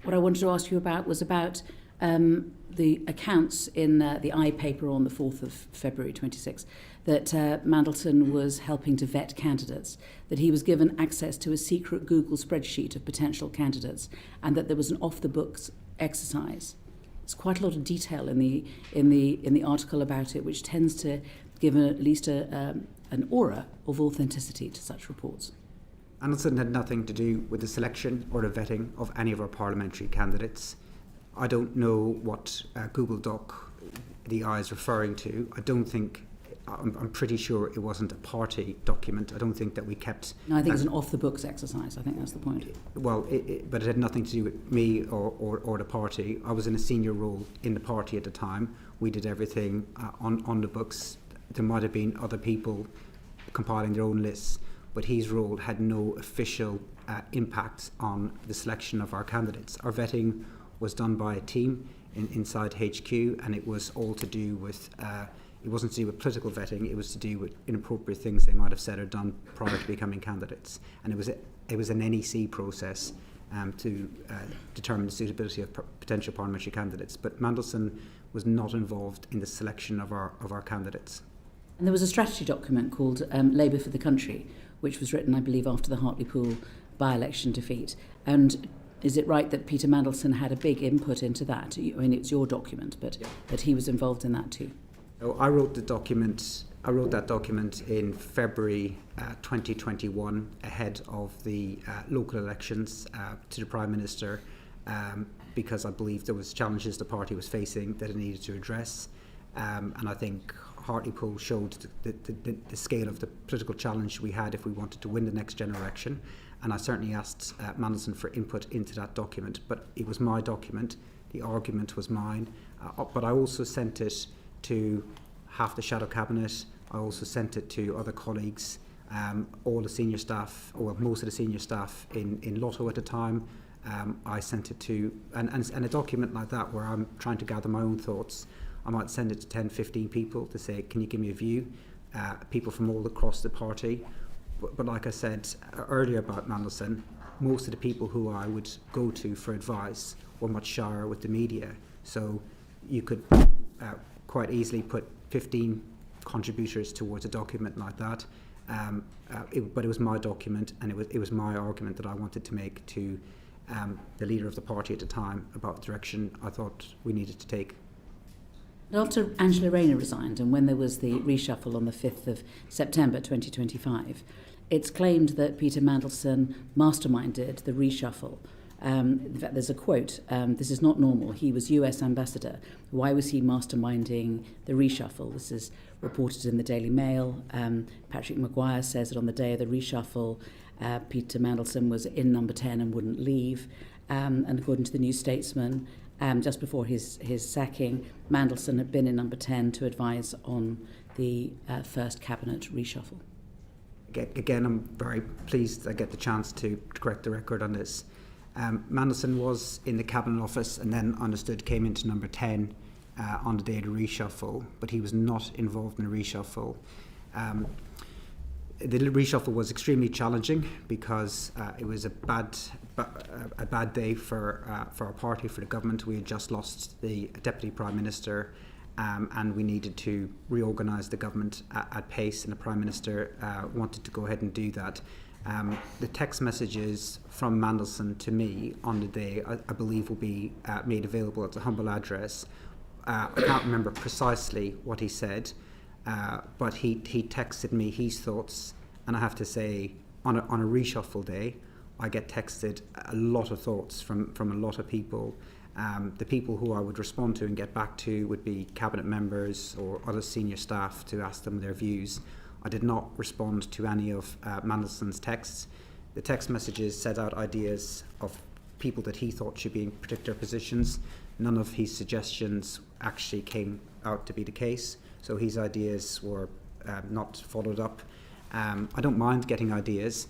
what I wanted to ask you about was about the accounts in the I paper on the 4th of February 26, that Mandelson was helping to vet candidates, that he was given access to a secret Google spreadsheet of potential candidates, and that there was an off-the-books exercise. There's quite a lot of detail in the article about it, which tends to give at least an aura of authenticity to such reports. Mandelson had nothing to do with the selection or the vetting of any of our parliamentary candidates. I don't know what Google Doc the I is referring to. I'm pretty sure it wasn't a party document. I don't think that we kept... No, I think it's an off-the-books exercise. I think that's the point. Well, but it had nothing to do with me or the party. I was in a senior role in the party at the time. We did everything on the books. There might have been other people compiling their own lists, but his role had no official impact on the selection of our candidates. Our vetting was done by a team inside HQ, and it was all to do with... It wasn't to do with political vetting. It was to do with inappropriate things they might have said or done prior to becoming candidates. And it was an NEC process to determine the suitability of potential parliamentary candidates. But Mandelson was not involved in the selection of our candidates. And there was a strategy document called Labour for the Country, which was written, I believe, after the Hartlepool by-election defeat. And is it right that Peter Mandelson had a big input into that? I mean, it's your document, but that he was involved in that too. So I wrote that document in February 2021 ahead of the local elections to the Prime Minister because I believe there was challenges the party was facing that it needed to address. And I think Hartlepool showed the scale of the political challenge we had if we wanted to win the next general election. And I certainly asked Mandelson for input into that document, but it was my document. The argument was mine. But I also sent it to half the shadow cabinet. I also sent it to other colleagues, all the senior staff, or most of the senior staff in Lotto at the time. I sent it to, and a document like that where I'm trying to gather my own thoughts, I might send it to 10, 15 people to say, can you give me a view? People from all across the party. But like I said earlier about Mandelson, most of the people who I would go to for advice were much shyer with the media. So you could quite easily put 15 contributors towards a document like that. But it was my document, and it was my argument that I wanted to make to the leader of the party at the time about the direction I thought we needed to take. After Angela Rayner resigned, and when there was the reshuffle on the 5th of September 2025, it's claimed that Peter Mandelson masterminded the reshuffle. In fact, there's a quote, this is not normal. He was US ambassador. Why was he masterminding the reshuffle? This is reported in the Daily Mail. Patrick Maguire says that on the day of the reshuffle, Peter Mandelson was in number 10 and wouldn't leave. And according to the New Statesman, just before his sacking, Mandelson had been in number 10 to advise on the first cabinet reshuffle. again, I'm very pleased I get the chance to correct the record on this. Mandelson was in the Cabinet Office and then understood came into number 10 on the day of the reshuffle, but he was not involved in the reshuffle. The reshuffle was extremely challenging because it was a bad day for our party, for the government. We had just lost the Deputy Prime Minister, and we needed to reorganise the government at pace, and the Prime Minister wanted to go ahead and do that. The text messages from Mandelson to me on the day, I believe, will be made available at a humble address. I can't remember precisely what he said, but he texted me his thoughts, and I have to say, on a reshuffle day, I get texted a lot of thoughts from a lot of people. The people who I would respond to and get back to would be cabinet members or other senior staff to ask them their views. I did not respond to any of Mandelson's texts. The text messages set out ideas of people that he thought should be in particular positions. None of his suggestions actually came out to be the case, so his ideas were not followed up. I don't mind getting ideas,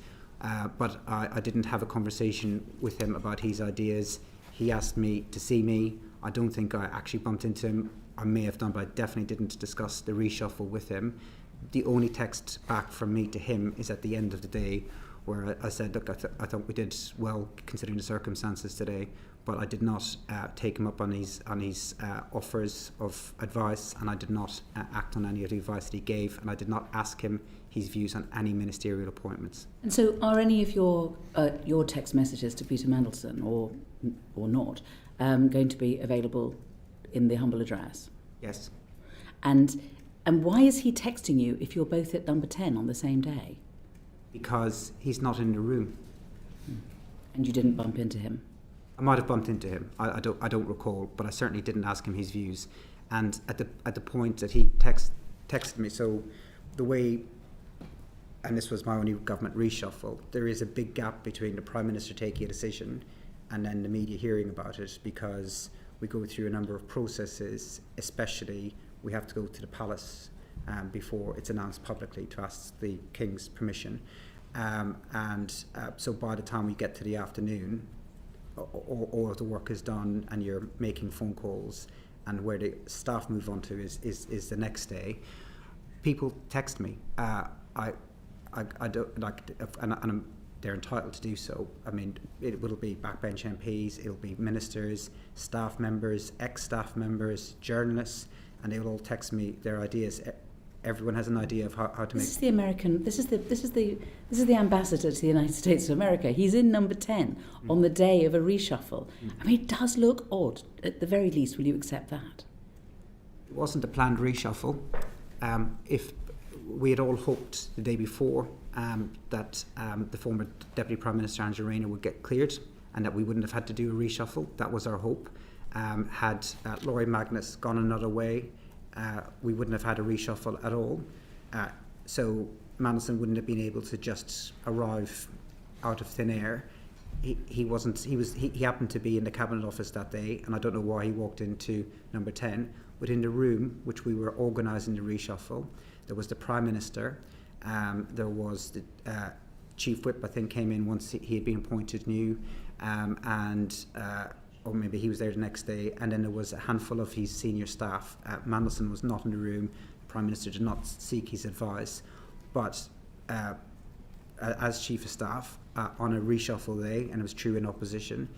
but I didn't have a conversation with him about his ideas. He asked me to see me. I don't think I actually bumped into him. I may have done, but I definitely didn't discuss the reshuffle with him. The only text back from me to him is at the end of the day, where I said, look, I thought we did well considering the circumstances today, but I did not take him up on his offers of advice, and I did not act on any of the advice that he gave, and I did not ask him his views on any ministerial appointments. And so are any of your text messages to Peter Mandelson, or not, going to be available in the humble address? Yes. And why is he texting you if you're both at number 10 on the same day? Because he's not in the room. And you didn't bump into him? I might have bumped into him. I don't recall, but I certainly didn't ask him his views. And at the point that he texted me, so the way, and this was my only government reshuffle, there is a big gap between the Prime Minister taking a decision and then the media hearing about it, because we go through a number of processes, especially we have to go to the palace before it's announced publicly to ask the King's permission. So by the time we get to the afternoon, all of the work is done and you're making phone calls, and where the staff move on to is the next day. People text me. I don't like, and they're entitled to do so. I mean, it'll be backbench MPs, it'll be ministers, staff members, ex-staff members, journalists, and they will all text me their ideas. Everyone has an idea of how to make. This is the American. This is the ambassador to the United States of America. He's in number 10 on the day of a reshuffle. I mean, it does look odd. At the very least, will you accept that? It wasn't a planned reshuffle. If we had all hoped the day before that the former Deputy Prime Minister Angela Rayner would get cleared and that we wouldn't have had to do a reshuffle. That was our hope. Had Laurie Magnus gone another way, we wouldn't have had a reshuffle at all. So Mandelson wouldn't have been able to just arrive out of thin air. He happened to be in the Cabinet Office that day, and I don't know why he walked into number 10. But in the room, which we were organising the reshuffle, there was the Prime Minister, there was the Chief Whip, I think, came in once he had been appointed new, or maybe he was there the next day, and then there was a handful of his senior staff. Mandelson was not in the room. The Prime Minister did not seek his advice, but as Chief of Staff, on a reshuffle day, and it was true in opposition,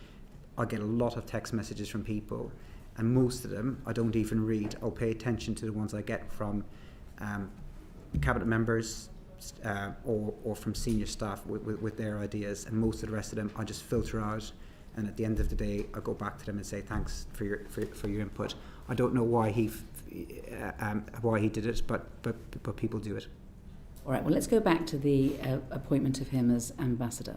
I get a lot of text messages from people, and most of them I don't even read. I'll pay attention to the ones I get from cabinet members or from senior staff with their ideas, and most of the rest of them I just filter out. And at the end of the day, I go back to them and say thanks for your input. I don't know why he did it, but people do it. All right. Well, let's go back to the appointment of him as ambassador.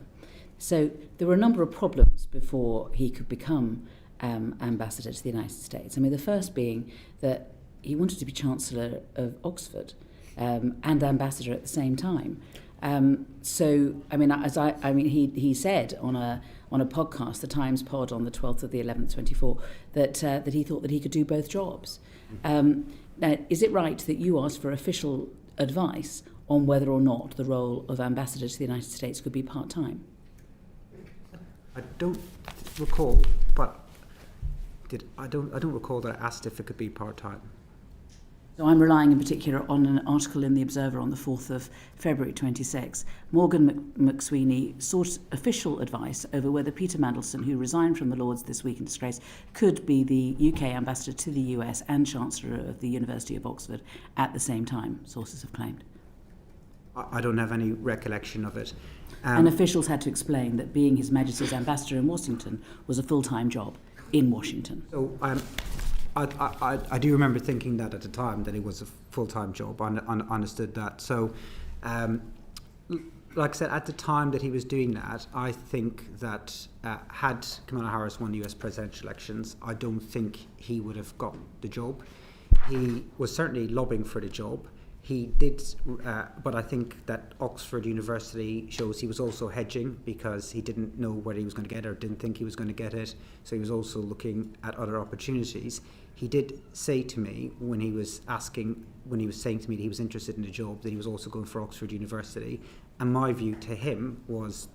So there were a number of problems before he could become ambassador to the United States. I mean, the first being that he wanted to be Chancellor of Oxford and ambassador at the same time. So, I mean, he said on a podcast, the Times pod on the 12th of the 11th, 24, that he thought that he could do both jobs. Now, is it right that you asked for official advice on whether or not the role of ambassador to the United States could be part-time? I don't recall, but I don't recall that I asked if it could be part-time. So I'm relying in particular on an article in The Observer on the 4th of February 26. Morgan McSweeney sought official advice over whether Peter Mandelson, who resigned from the Lords this week in disgrace, could be the UK ambassador to the US and Chancellor of the University of Oxford at the same time, sources have claimed. I don't have any recollection of it. And officials had to explain that being His Majesty's ambassador in Washington was a full-time job in Washington. So I do remember thinking that at the time, that it was a full-time job. I understood that. So, like I said, at the time that he was doing that, I think that had Kamala Harris won the US presidential elections, I don't think he would have got the job. He was certainly lobbying for the job. He did, but I think that Oxford University shows he was also hedging because he didn't know whether he was going to get it or didn't think he was going to get it. So he was also looking at other opportunities. He did say to me when he was saying to me that he was interested in the job, that he was also going for Oxford University. And my view to him was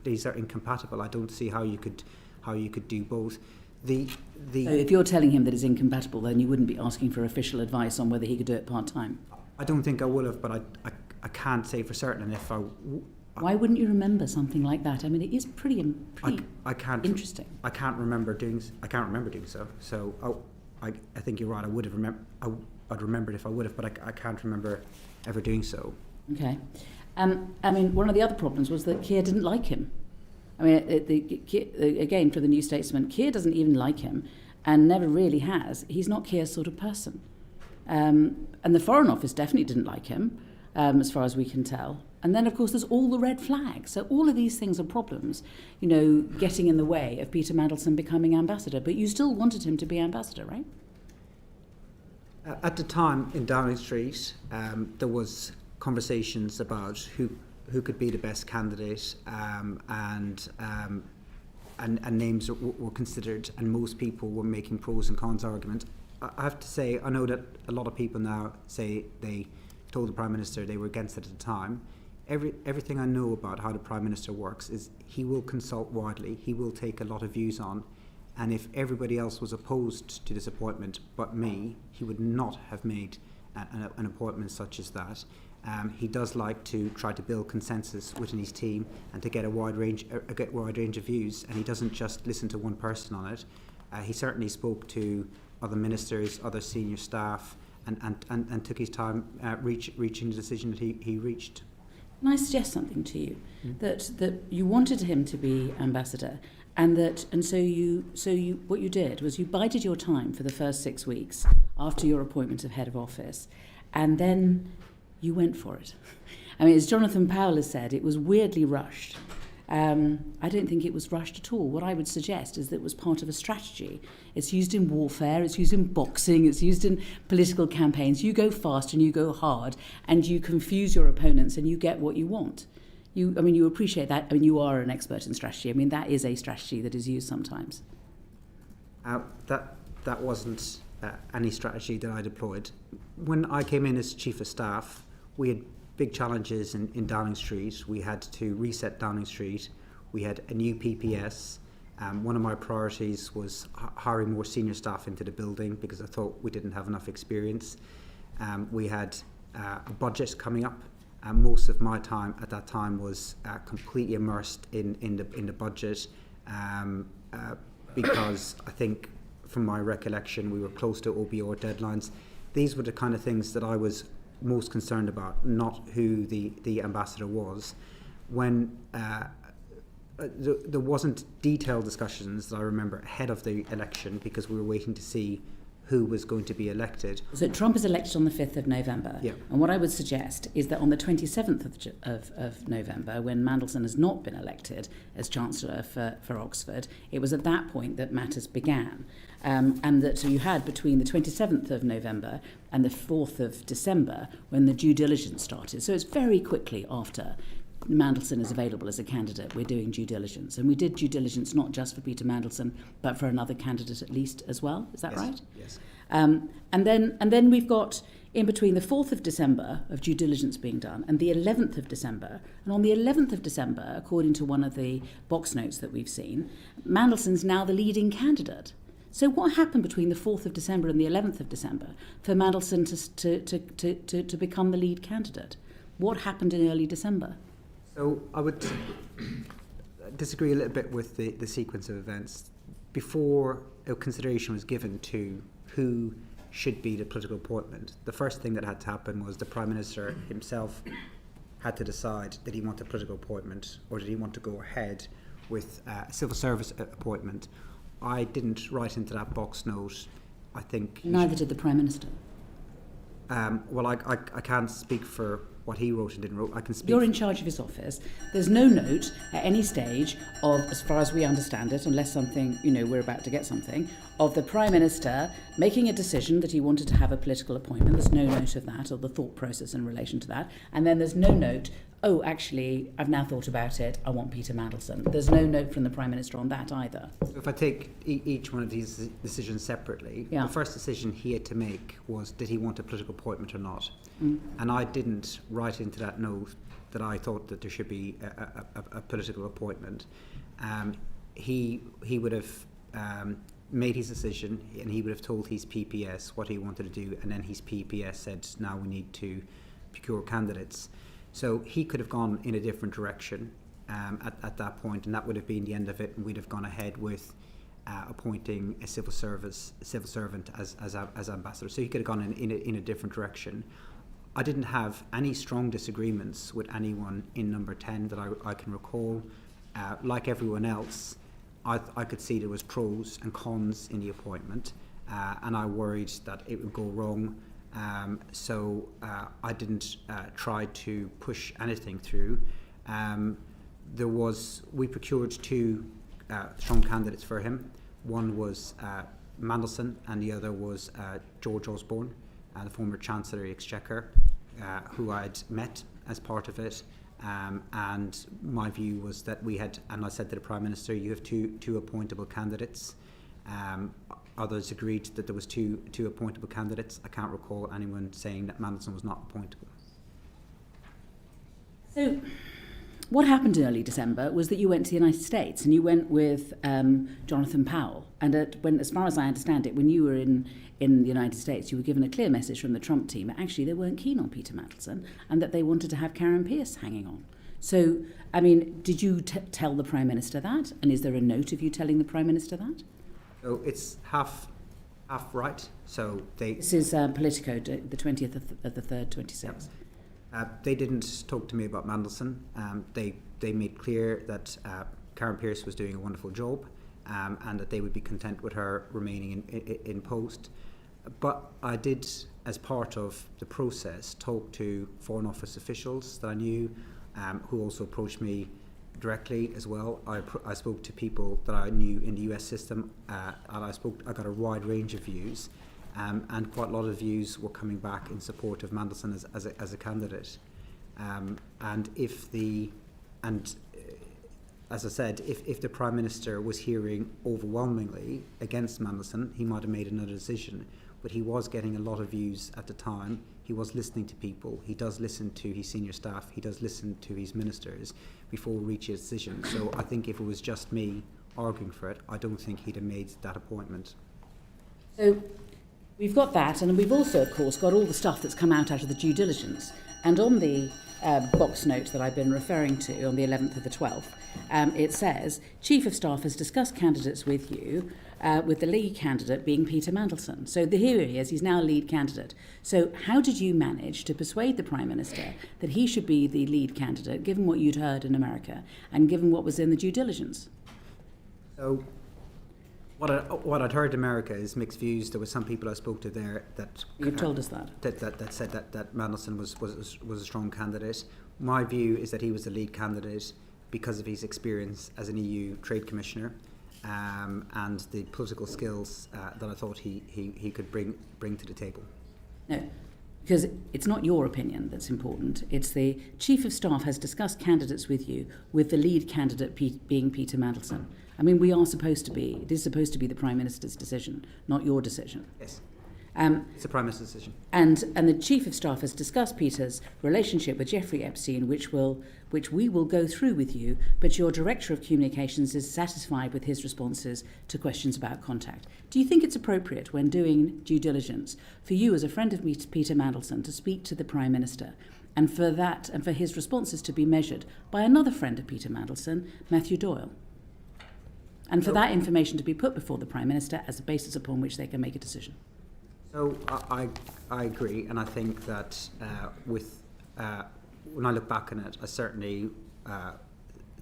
these are incompatible. I don't see how you could do both. So if you're telling him that it's incompatible, then you wouldn't be asking for official advice on whether he could do it part-time? I don't think I would have, but I can't say for certain if I... Why wouldn't you remember something like that? I mean, it is pretty interesting. I can't remember doing so. So I think you're right. I'd remember it if I would have, but I can't remember ever doing so. Okay. I mean, one of the other problems was that Keir didn't like him. I mean, again, for the New Statesman, Keir doesn't even like him and never really has. He's not Keir's sort of person. And the Foreign Office definitely didn't like him, as far as we can tell. And then, of course, there's all the red flags. So all of these things are problems, getting in the way of Peter Mandelson becoming ambassador. But you still wanted him to be ambassador, right? At the time in Downing Street, there was conversations about who could be the best candidate, and names were considered, and most people were making pros and cons argument. I have to say, I know that a lot of people now say they told the Prime Minister they were against it at the time. Everything I know about how the Prime Minister works is he will consult widely, he will take a lot of views on, and if everybody else was opposed to this appointment but me, he would not have made an appointment such as that. He does like to try to build consensus within his team and to get a wide range of views, and he doesn't just listen to one person on it. He certainly spoke to other ministers, other senior staff, and took his time reaching the decision that he reached. Can I suggest something to you? That you wanted him to be ambassador, and so what you did was you bided your time for the first 6 weeks after your appointment of head of office, and then you went for it. I mean, as Jonathan Powell has said, it was weirdly rushed. I don't think it was rushed at all. What I would suggest is that it was part of a strategy. It's used in warfare, it's used in boxing, it's used in political campaigns. You go fast and you go hard and you confuse your opponents and you get what you want. You appreciate that. I mean, you are an expert in strategy. I mean, that is a strategy that is used sometimes. That wasn't any strategy that I deployed. When I came in as Chief of Staff, we had big challenges in Downing Street. We had to reset Downing Street. We had a new PPS. One of my priorities was hiring more senior staff into the building because I thought we didn't have enough experience. We had a budget coming up. Most of my time at that time was completely immersed in the budget because I think from my recollection we were close to OBR deadlines. These were the kind of things that I was most concerned about, not who the ambassador was. When there wasn't detailed discussions that I remember ahead of the election because we were waiting to see who was going to be elected. So Trump is elected on the 5th of November. Yeah. And what I would suggest is that on the 27th of November, when Mandelson has not been elected as Chancellor for Oxford, it was at that point that matters began. And that so you had between the 27th of November and the 4th of December when the due diligence started. So it's very quickly after Mandelson is available as a candidate, we're doing due diligence. And we did due diligence not just for Peter Mandelson, but for another candidate at least as well. Is that right? Yes. And then we've got, in between the 4th of December of due diligence being done and the 11th of December. And on the 11th of December, according to one of the box notes that we've seen, Mandelson's now the leading candidate. So what happened between the 4th of December and the 11th of December for Mandelson to become the lead candidate? What happened in early December? So I would disagree a little bit with the sequence of events. Before a consideration was given to who should be the political appointment, the first thing that had to happen was the Prime Minister himself had to decide, did he want a political appointment or did he want to go ahead with a civil service appointment. I didn't write into that box note. I think neither did the Prime Minister. Well, I can't speak for what he wrote and didn't wrote. I can speak. You're in charge of his office. There's no note at any stage of, as far as we understand it, unless something, we're about to get something, of the Prime Minister making a decision that he wanted to have a political appointment. There's no note of that, or the thought process in relation to that. And then there's no note, oh, actually, I've now thought about it, I want Peter Mandelson. There's no note from the Prime Minister on that either. If I take each one of these decisions separately, the first decision he had to make was, did he want a political appointment or not? And I didn't write into that note that I thought that there should be a political appointment. He would have made his decision, and he would have told his PPS what he wanted to do, and then his PPS said, now we need to procure candidates. So he could have gone in a different direction at that point, and that would have been the end of it, and we'd have gone ahead with appointing a civil servant as ambassador. So he could have gone in a different direction. I didn't have any strong disagreements with anyone in number 10 that I can recall. Like everyone else, I could see there was pros and cons in the appointment, and I worried that it would go wrong. So I didn't try to push anything through. We procured two strong candidates for him. One was Mandelson, and the other was George Osborne, the former Chancellor of the Exchequer, who I'd met as part of it. And my view was that we had, and I said to the Prime Minister, you have two appointable candidates. Others agreed that there was two appointable candidates. I can't recall anyone saying that Mandelson was not appointable. So what happened in early December was that you went to the United States, and you went with Jonathan Powell. And as far as I understand it, when you were in the United States, you were given a clear message from the Trump team that actually they weren't keen on Peter Mandelson and that they wanted to have Karen Pierce hanging on. So, did you tell the Prime Minister that? And is there a note of you telling the Prime Minister that? So it's half right. So this is Politico, the 20th of the 3rd, 26th. They didn't talk to me about Mandelson. They made clear that Karen Pierce was doing a wonderful job, and that they would be content with her remaining in post. But I did, as part of the process, talk to Foreign Office officials that I knew, who also approached me directly as well. I spoke to people that I knew in the US system, and I got a wide range of views, and quite a lot of views were coming back in support of Mandelson as a candidate. As I said, if the Prime Minister was hearing overwhelmingly against Mandelson, he might have made another decision. But he was getting a lot of views at the time. He was listening to people. He does listen to his senior staff. He does listen to his ministers before we reach a decision. So I think if it was just me arguing for it, I don't think he'd have made that appointment. So we've got that, and we've also, of course, got all the stuff that's come out of the due diligence. And on the box note that I've been referring to on the 11th of the 12th, it says, Chief of Staff has discussed candidates with you, with the lead candidate being Peter Mandelson. So here he is, he's now a lead candidate. So how did you manage to persuade the Prime Minister that he should be the lead candidate, given what you'd heard in America and given what was in the due diligence? So what I'd heard in America is mixed views. There were some people I spoke to there that you've told us that said that Mandelson was a strong candidate. My view is that he was the lead candidate because of his experience as an EU Trade Commissioner, and the political skills that I thought he could bring to the table. No, because it's not your opinion that's important. It's the Chief of Staff has discussed candidates with you, with the lead candidate being Peter Mandelson. It is supposed to be the Prime Minister's decision, not your decision. Yes. It's the Prime Minister's decision. And the Chief of Staff has discussed Peter's relationship with Jeffrey Epstein, which we will go through with you, but your Director of Communications is satisfied with his responses to questions about contact. Do you think it's appropriate, when doing due diligence, for you as a friend of Peter Mandelson to speak to the Prime Minister, and for his responses to be measured by another friend of Peter Mandelson, Matthew Doyle? And for that information to be put before the Prime Minister as a basis upon which they can make a decision? So I agree, and I think that when I look back on it, I certainly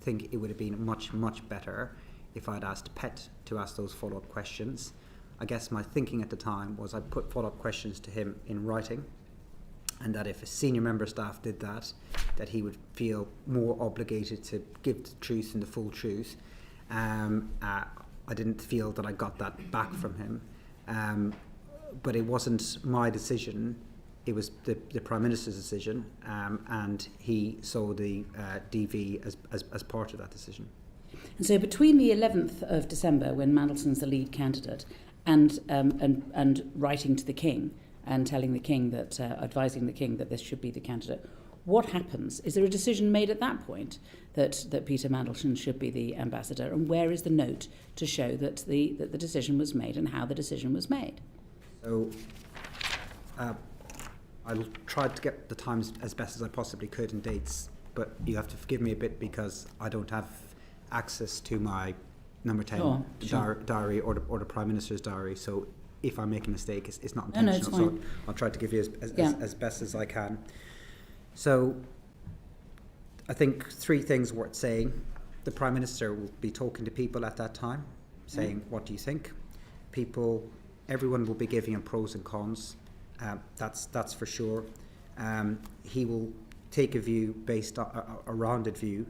think it would have been much better if I'd asked Pet to ask those follow-up questions. I guess my thinking at the time was I'd put follow-up questions to him in writing, and that if a senior member of staff did that he would feel more obligated to give the truth and the full truth. I didn't feel that I got that back from him. But it wasn't my decision, it was the Prime Minister's decision, and he saw the DV as part of that decision. And so between the 11th of December, when Mandelson's the lead candidate, and writing to the King and telling the King that, advising the King that this should be the candidate, what happens? Is there a decision made at that point that Peter Mandelson should be the ambassador? And where is the note to show that the decision was made and how the decision was made? So I tried to get the times as best as I possibly could and dates, but you have to forgive me a bit because I don't have access to my number 10 diary or the Prime Minister's diary. So if I make a mistake, it's not intentional. No, it's fine. So I'll try to give you as best as I can. So I think three things worth saying. The Prime Minister will be talking to people at that time, saying, what do you think? Everyone will be giving him pros and cons. That's for sure. He will take a view based on a rounded view.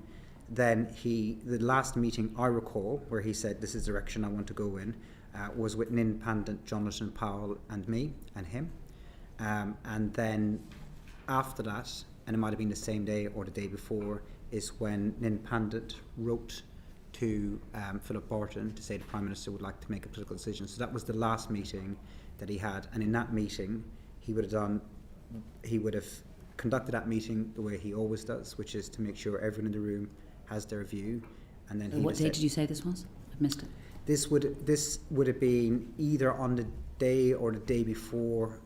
Then the last meeting I recall where he said this is the direction I want to go in was with an independent Jonathan Powell and me and him. And then after that, and it might have been the same day or the day before, is when an independent wrote to Philip Barton to say the Prime Minister would like to make a political decision. So that was the last meeting that he had, and in that meeting he would have conducted that meeting the way he always does, which is to make sure everyone in the room has their view. And then what day did you say this was? I've missed it. This would have been either on the day or the day before,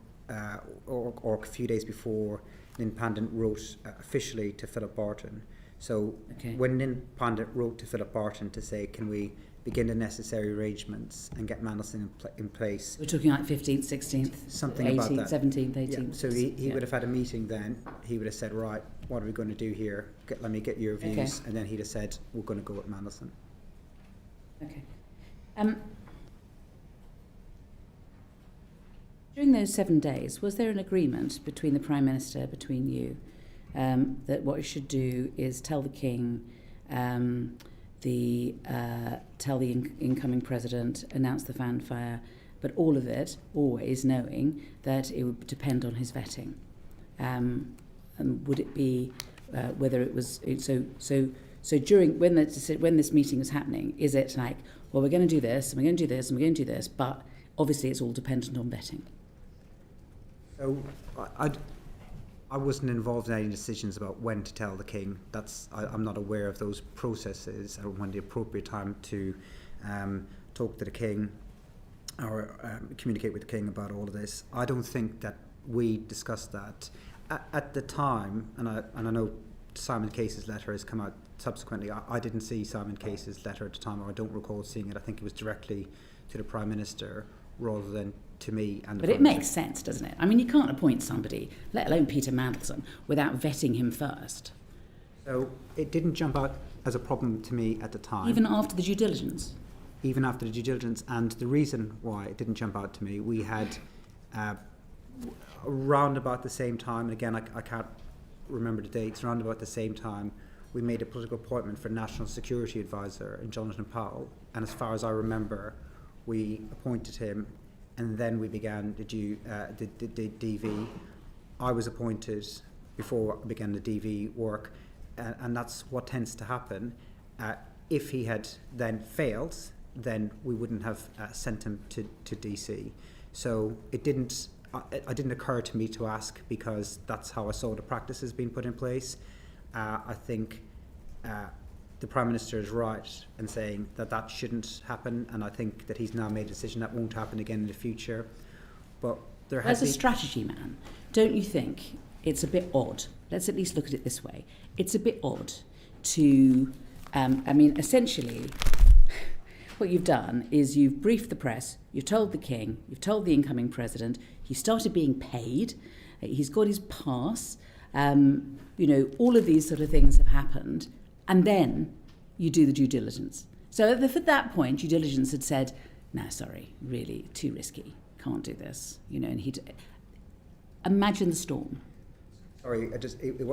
or a few days before an independent wrote officially to Philip Barton. So when Nin Pandit wrote to Philip Barton to say, can we begin the necessary arrangements and get Mandelson in place? We're talking like 15th, 16th, something 18th, about that. 17th, 18th. Yeah. So he would have had a meeting then. He would have said, right, what are we going to do here? Let me get your views. And then he'd have said, we're going to go with Mandelson. Okay. During those 7 days, was there an agreement between the Prime Minister, between you, that what you should do is tell the King, tell the incoming President, announce the fanfare, but all of it always knowing that it would depend on his vetting? And would it be whether it was so during when this meeting was happening? Is it like, well, we're going to do this, and we're going to do this, and we're going to do this, but obviously it's all dependent on vetting? So I wasn't involved in any decisions about when to tell the King. I'm not aware of those processes. I don't want the appropriate time to talk to the King or communicate with the King about all of this. I don't think that we discussed that at the time, and I know Simon Case's letter has come out subsequently. I didn't see Simon Case's letter at the time, or I don't recall seeing it. I think it was directly to the Prime Minister rather than to me. But it makes sense, doesn't it? I mean, you can't appoint somebody, let alone Peter Mandelson, without vetting him first. So it didn't jump out as a problem to me at the time. Even after the due diligence? Even after the due diligence. And the reason why it didn't jump out to me, we had around about the same time, and again, I can't remember the dates, around about the same time, we made a political appointment for National Security Advisor in Jonathan Powell. And as far as I remember, we appointed him, and then we began the DV. I was appointed before I began the DV work, and that's what tends to happen. If he had then failed, then we wouldn't have sent him to DC. So it didn't occur to me to ask, because that's how I saw the practices being put in place. I think the Prime Minister is right in saying that shouldn't happen, and I think that he's now made a decision that won't happen again in the future. But there has As a strategy man, don't you think it's a bit odd? Let's at least look at it this way. It's a bit odd to, essentially, what you've done is you've briefed the press, you've told the King, you've told the incoming President, he started being paid, he's got his pass, all of these sort of things have happened, and then you do the due diligence. So at that point, due diligence had said, no, sorry, really, too risky, can't do this, and he'd... Imagine the storm. Sorry,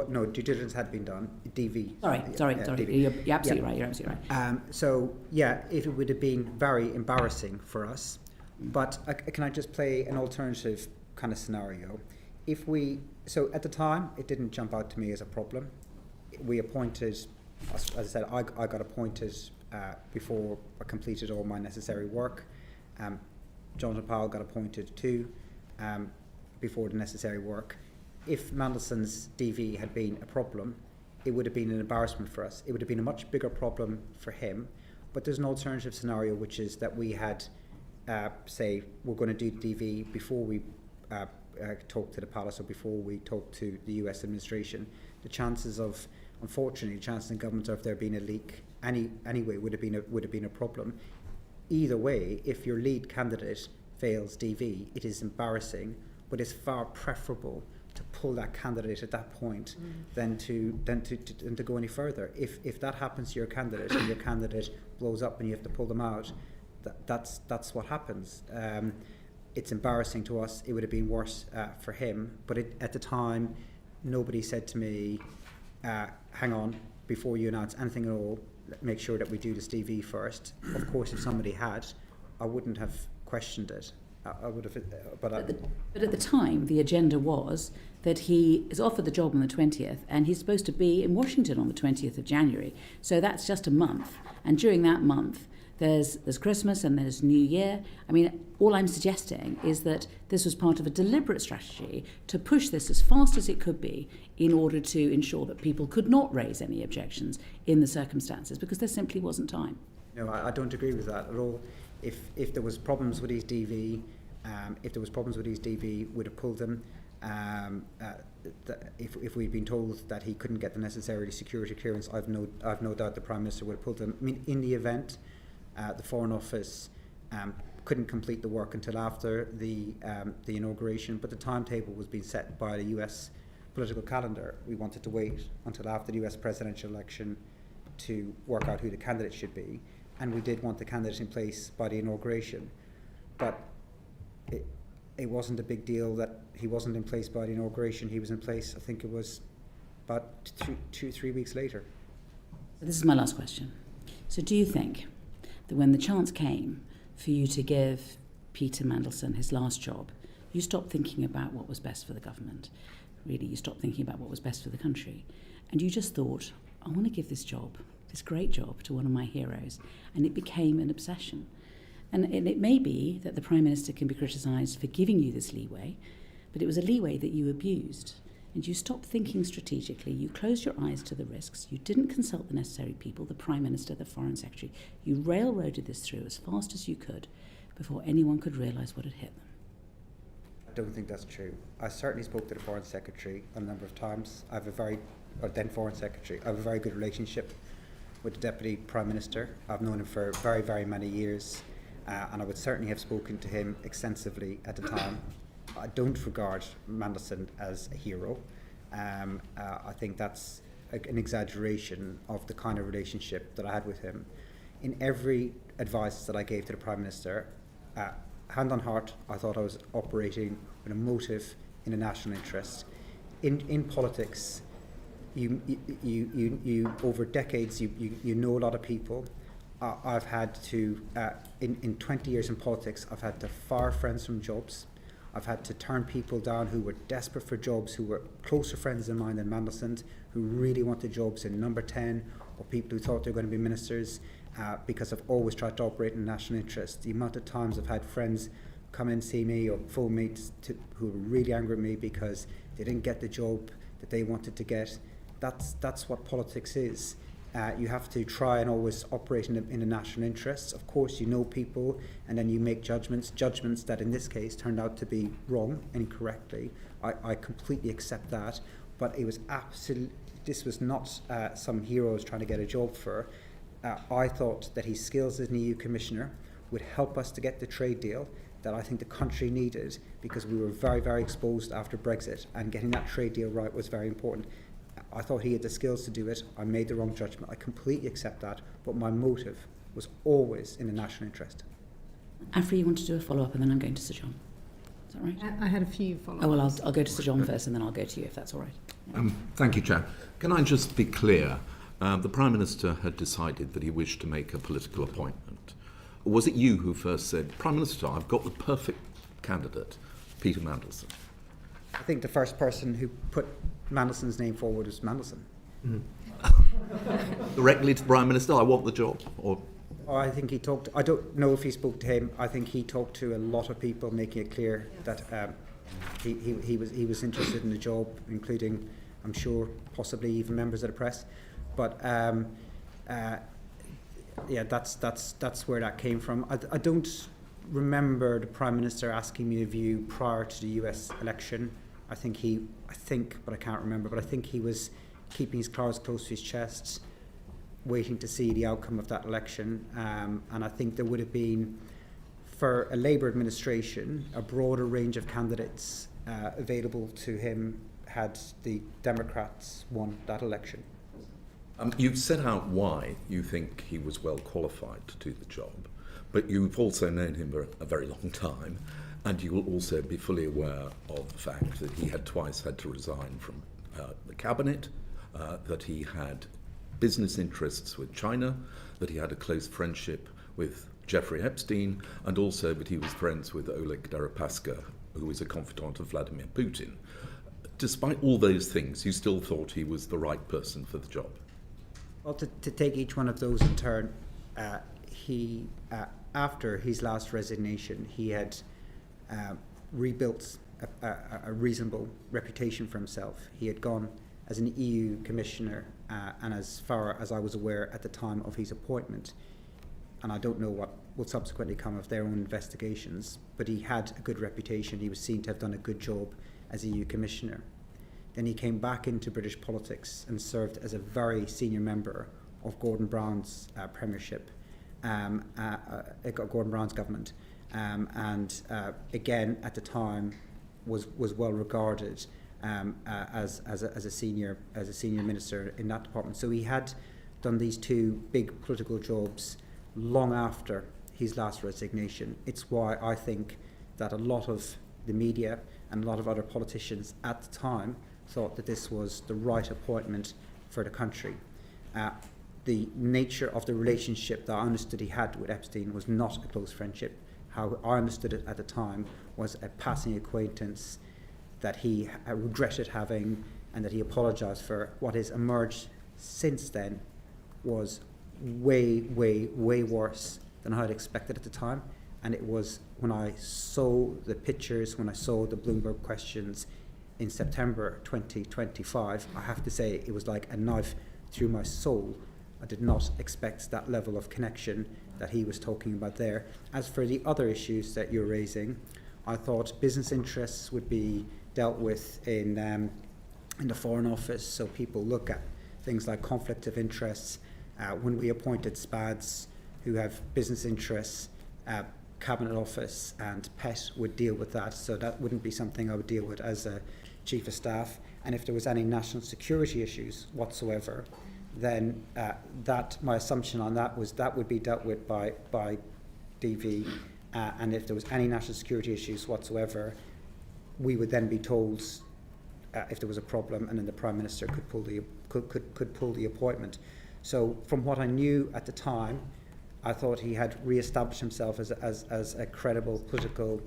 no, due diligence had been done. DV. Sorry. DV. You're absolutely right. You're absolutely right. So yeah, it would have been very embarrassing for us. But can I just play an alternative kind of scenario? So at the time, it didn't jump out to me as a problem. We appointed, as I said, I got appointed before I completed all my necessary work. Jonathan Powell got appointed too. Before the necessary work. If Mandelson's DV had been a problem, it would have been an embarrassment for us. It would have been a much bigger problem for him. But there's an alternative scenario, which is that we had, say, we're going to do DV before we talk to the palace or before we talk to the US administration. The chances of, unfortunately, the chances in government of there being a leak anyway would have been a problem. Either way, if your lead candidate fails DV, it is embarrassing. But it's far preferable to pull that candidate at that point than to go any further. If that happens to your candidate and your candidate blows up and you have to pull them out, that's what happens. It's embarrassing to us. It would have been worse for him. But at the time, nobody said to me, "Hang on, before you announce anything at all, make sure that we do this DV first." Of course, if somebody had, I wouldn't have questioned it. I would have, but at the time, the agenda was that he is offered the job on the 20th, and he's supposed to be in Washington on the 20th of January. So that's just a month, and during that month, there's Christmas and there's New Year. I mean, all I'm suggesting is that this was part of a deliberate strategy to push this as fast as it could be in order to ensure that people could not raise any objections in the circumstances, because there simply wasn't time. No, I don't agree with that at all. If there was problems with his DV, we'd have pulled them. If we'd been told that he couldn't get the necessary security clearance, I've no doubt the Prime Minister would have pulled them. I mean, in the event, the Foreign Office couldn't complete the work until after the inauguration, but the timetable was being set by the US political calendar. We wanted to wait until after the US presidential election to work out who the candidate should be, and we did want the candidate in place by the inauguration. But it wasn't a big deal that he wasn't in place by the inauguration. He was in place, I think it was about 3 weeks later. This is my last question. So do you think that when the chance came for you to give Peter Mandelson his last job, you stopped thinking about what was best for the government? Really, you stopped thinking about what was best for the country. And you just thought, I want to give this job, this great job, to one of my heroes. And it became an obsession. And it may be that the Prime Minister can be criticised for giving you this leeway, but it was a leeway that you abused. And you stopped thinking strategically. You closed your eyes to the risks. You didn't consult the necessary people, the Prime Minister, the Foreign Secretary. You railroaded this through as fast as you could before anyone could realise what had hit them. I don't think that's true. I certainly spoke to the Foreign Secretary a number of times. Then Foreign Secretary. I have a very good relationship with the Deputy Prime Minister. I've known him for very, very many years. And I would certainly have spoken to him extensively at the time. I don't regard Mandelson as a hero. I think that's an exaggeration of the kind of relationship that I had with him. In every advice that I gave to the Prime Minister, hand on heart, I thought I was operating with a motive in a national interest. In politics, you over decades, you know a lot of people. I've had to, in 20 years in politics, I've had to fire friends from jobs. I've had to turn people down who were desperate for jobs, who were closer friends of mine than Mandelson, who really wanted jobs in number 10, or people who thought they were going to be ministers, because I've always tried to operate in national interest. The amount of times I've had friends come and see me or phone me who were really angry at me because they didn't get the job that they wanted to get. That's what politics is. You have to try and always operate in the national interests. Of course, you know people, and then you make judgments that in this case turned out to be wrong, incorrectly. I completely accept that, but it was this was not some hero I was trying to get a job for. I thought that his skills as an EU commissioner would help us to get the trade deal that I think the country needed, because we were very, very exposed after Brexit, and getting that trade deal right was very important. I thought he had the skills to do it. I made the wrong judgment. I completely accept that, but my motive was always in the national interest. Afri, you want to do a follow-up, and then I'm going to Sir John. Is that right? I had a few follow-ups. Oh, well, I'll go to Sir John first, and then I'll go to you, if that's all right. Thank you, Chair. Can I just be clear? The Prime Minister had decided that he wished to make a political appointment. Was it you who first said, Prime Minister, I've got the perfect candidate, Peter Mandelson? I think the first person who put Mandelson's name forward was Mandelson. Directly to the Prime Minister, I want the job? Or I think he talked, I don't know if he spoke to him. I think he talked to a lot of people, making it clear that he was interested in the job, including, I'm sure, possibly even members of the press. But yeah, that's where that came from. I don't remember the Prime Minister asking me a view prior to the US election. I think, but I can't remember, but I think he was keeping his cards close to his chest, waiting to see the outcome of that election. And I think there would have been, for a Labour administration, a broader range of candidates available to him had the Democrats won that election. You've set out why you think he was well qualified to do the job, but you've also known him for a very long time, and you will also be fully aware of the fact that he had twice had to resign from the cabinet, that he had business interests with China, that he had a close friendship with Jeffrey Epstein, and also that he was friends with Oleg Deripaska, who was a confidant of Vladimir Putin. Despite all those things, you still thought he was the right person for the job? Well, to take each one of those in turn, he, after his last resignation, he had rebuilt a reasonable reputation for himself. He had gone as an EU commissioner, and as far as I was aware at the time of his appointment, and I don't know what will subsequently come of their own investigations, but he had a good reputation. He was seen to have done a good job as EU commissioner. Then he came back into British politics and served as a very senior member of Gordon Brown's premiership, Gordon Brown's government, and again at the time was well regarded as a senior minister in that department. So he had done these two big political jobs long after his last resignation. It's why I think that a lot of the media and a lot of other politicians at the time thought that this was the right appointment for the country. The nature of the relationship that I understood he had with Epstein was not a close friendship. How I understood it at the time was a passing acquaintance that he regretted having and that he apologised for. What has emerged since then was way, way, way worse than I had expected at the time. And it was when I saw the pictures, when I saw the Bloomberg questions in September 2025, I have to say it was like a knife through my soul. I did not expect that level of connection that he was talking about there. As for the other issues that you're raising, I thought business interests would be dealt with in the Foreign Office, so people look at things like conflict of interests. When we appointed SPADs who have business interests, Cabinet Office and PET would deal with that, so that wouldn't be something I would deal with as a Chief of Staff. And if there was any national security issues whatsoever, then my assumption on that was that would be dealt with by DV, and if there was any national security issues whatsoever, we would then be told if there was a problem, and then the Prime Minister could pull the appointment. So from what I knew at the time, I thought he had re-established himself as a credible political,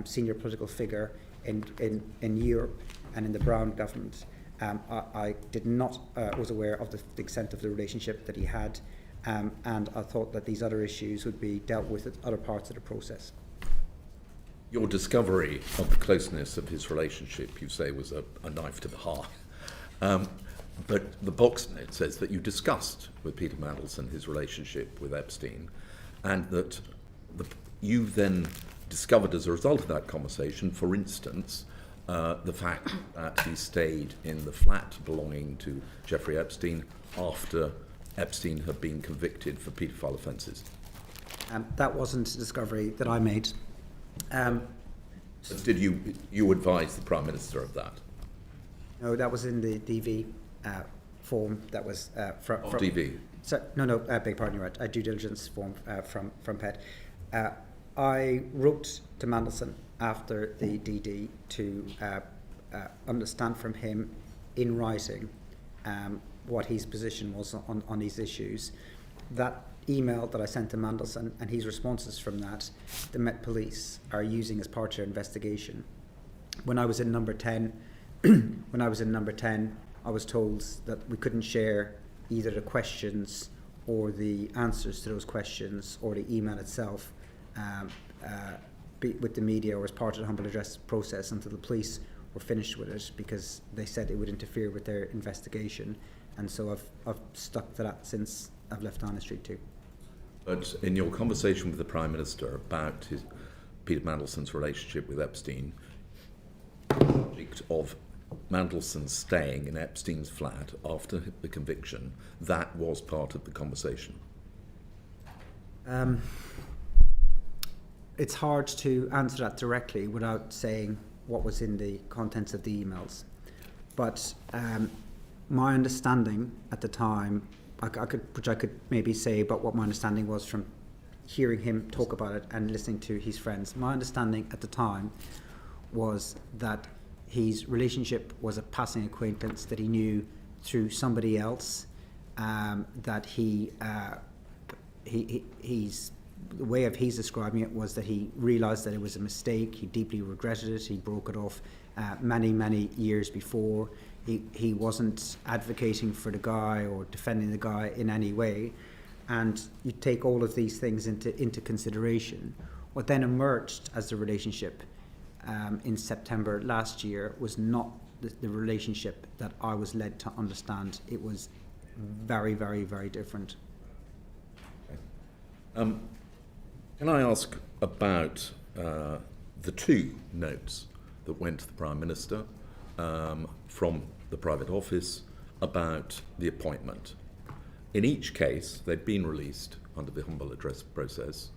senior political figure in Europe and in the Brown government. I did not was aware of the extent of the relationship that he had, and I thought that these other issues would be dealt with at other parts of the process. Your discovery of the closeness of his relationship, you say, was a knife to the heart. But the box note says that you discussed with Peter Mandelson his relationship with Epstein, and that you then discovered as a result of that conversation, for instance, the fact that he stayed in the flat belonging to Jeffrey Epstein after Epstein had been convicted for paedophile offences. That wasn't a discovery that I made. Did you advise the Prime Minister of that? No, that was in the DV form that was from DV? So, no, beg pardon, you're right. A due diligence form from PET. I wrote to Mandelson after the DD to understand from him in writing what his position was on these issues. That email that I sent to Mandelson and his responses from that, the Met Police are using as part of their investigation. When I was in number 10, I was told that we couldn't share either the questions or the answers to those questions or the email itself with the media or as part of the humble address process until the police were finished with it, because they said it would interfere with their investigation. And so I've stuck to that since I've left Downing Street too. But in your conversation with the Prime Minister about Peter Mandelson's relationship with Epstein, the subject of Mandelson staying in Epstein's flat after the conviction, that was part of the conversation. It's hard to answer that directly without saying what was in the contents of the emails. But my understanding at the time, I could maybe say about what my understanding was from hearing him talk about it and listening to his friends. My understanding at the time was that his relationship was a passing acquaintance that he knew through somebody else, that the way of he's describing it was that he realised that it was a mistake, he deeply regretted it, he broke it off many years before. He wasn't advocating for the guy or defending the guy in any way. And you take all of these things into consideration. What then emerged as the relationship in September last year was not the relationship that I was led to understand. It was very, very, very different. Can I ask about the two notes that went to the Prime Minister from the private office about the appointment? In each case, they've been released under the humble address process.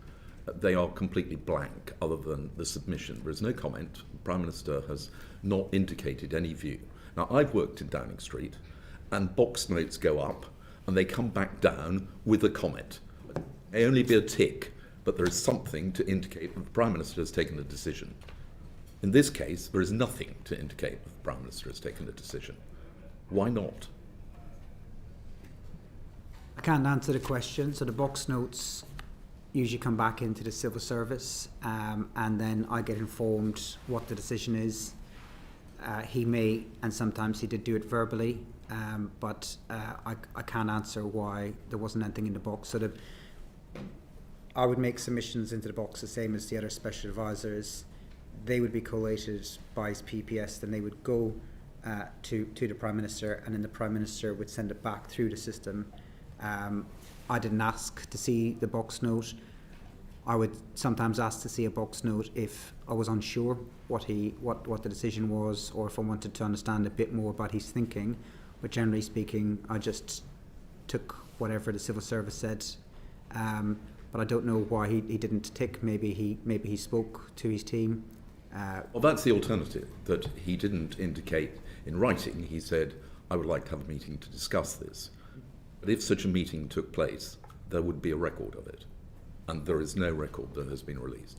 They are completely blank other than the submission. There is no comment. The Prime Minister has not indicated any view. Now, I've worked in Downing Street, and box notes go up and they come back down with a comment. It may only be a tick, but there is something to indicate that the Prime Minister has taken a decision. In this case, there is nothing to indicate that the Prime Minister has taken a decision. Why not? I can't answer the question. So the box notes usually come back into the civil service, and then I get informed what the decision is. He may, and sometimes he did do it verbally, but I can't answer why there wasn't anything in the box. So I would make submissions into the box the same as the other special advisors. They would be collated by his PPS, then they would go to the Prime Minister, and then the Prime Minister would send it back through the system. I didn't ask to see the box note. I would sometimes ask to see a box note if I was unsure what the decision was, or if I wanted to understand a bit more about his thinking. But generally speaking, I just took whatever the civil service said. But I don't know why he didn't tick. Maybe he spoke to his team. Well, that's the alternative, that he didn't indicate in writing. He said, I would like to have a meeting to discuss this. But if such a meeting took place, there would be a record of it. And there is no record that has been released.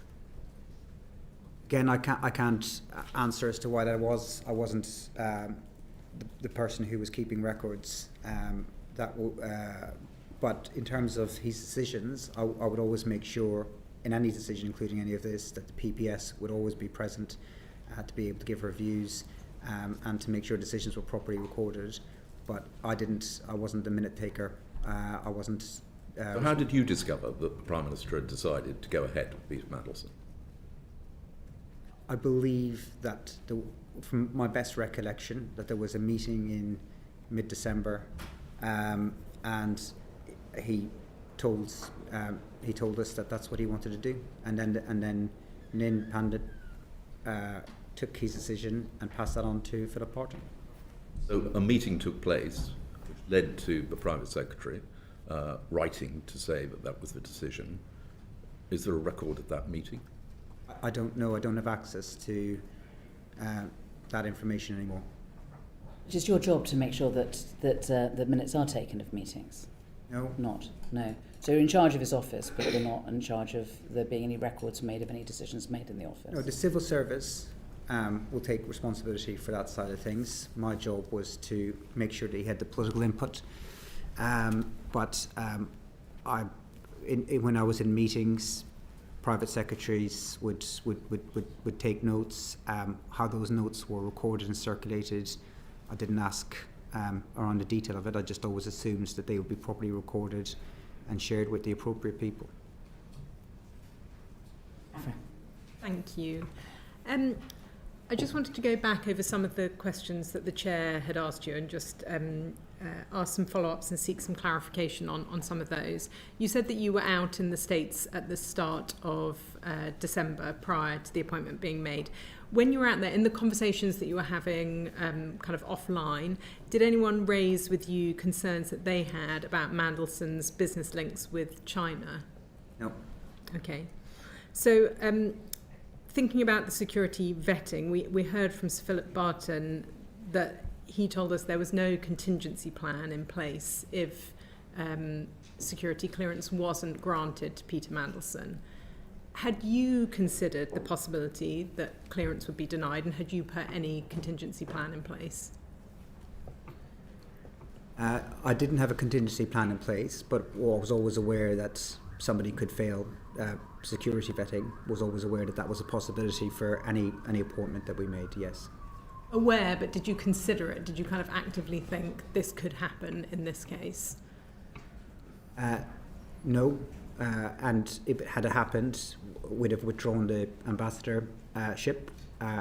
Again, I can't answer as to why that was. I wasn't the person who was keeping records. But in terms of his decisions, I would always make sure, in any decision, including any of this, that the PPS would always be present to be able to give reviews and to make sure decisions were properly recorded. But I wasn't the minute taker. I wasn't. So how did you discover that the Prime Minister had decided to go ahead with Peter Mandelson? I believe that, from my best recollection, that there was a meeting in mid-December, and he told us that that's what he wanted to do, and then Nin Pandit took his decision and passed that on to Philip Barton. So a meeting took place, which led to the Private Secretary writing to say that that was the decision. Is there a record of that meeting? I don't know. I don't have access to that information anymore. It's just your job to make sure that the minutes are taken of meetings. No. No. So you're in charge of his office, but you're not in charge of there being any records made of any decisions made in the office. No, the civil service will take responsibility for that side of things. My job was to make sure that he had the political input. But when I was in meetings, private secretaries would take notes. How those notes were recorded and circulated, I didn't ask around the detail of it. I just always assumed that they would be properly recorded and shared with the appropriate people. Thank you. I just wanted to go back over some of the questions that the chair had asked you and just ask some follow-ups and seek some clarification on some of those. You said that you were out in the States at the start of December prior to the appointment being made. When you were out there, in the conversations that you were having kind of offline, did anyone raise with you concerns that they had about Mandelson's business links with China? No. Okay. So thinking about the security vetting, we heard from Sir Philip Barton that he told us there was no contingency plan in place if security clearance wasn't granted to Peter Mandelson. Had you considered the possibility that clearance would be denied, and had you put any contingency plan in place? I didn't have a contingency plan in place, but I was always aware that somebody could fail security vetting. Was always aware that that was a possibility for any appointment that we made, yes. Aware, but did you consider it? Did you kind of actively think this could happen in this case? No, and if it had happened, we'd have withdrawn the ambassadorship.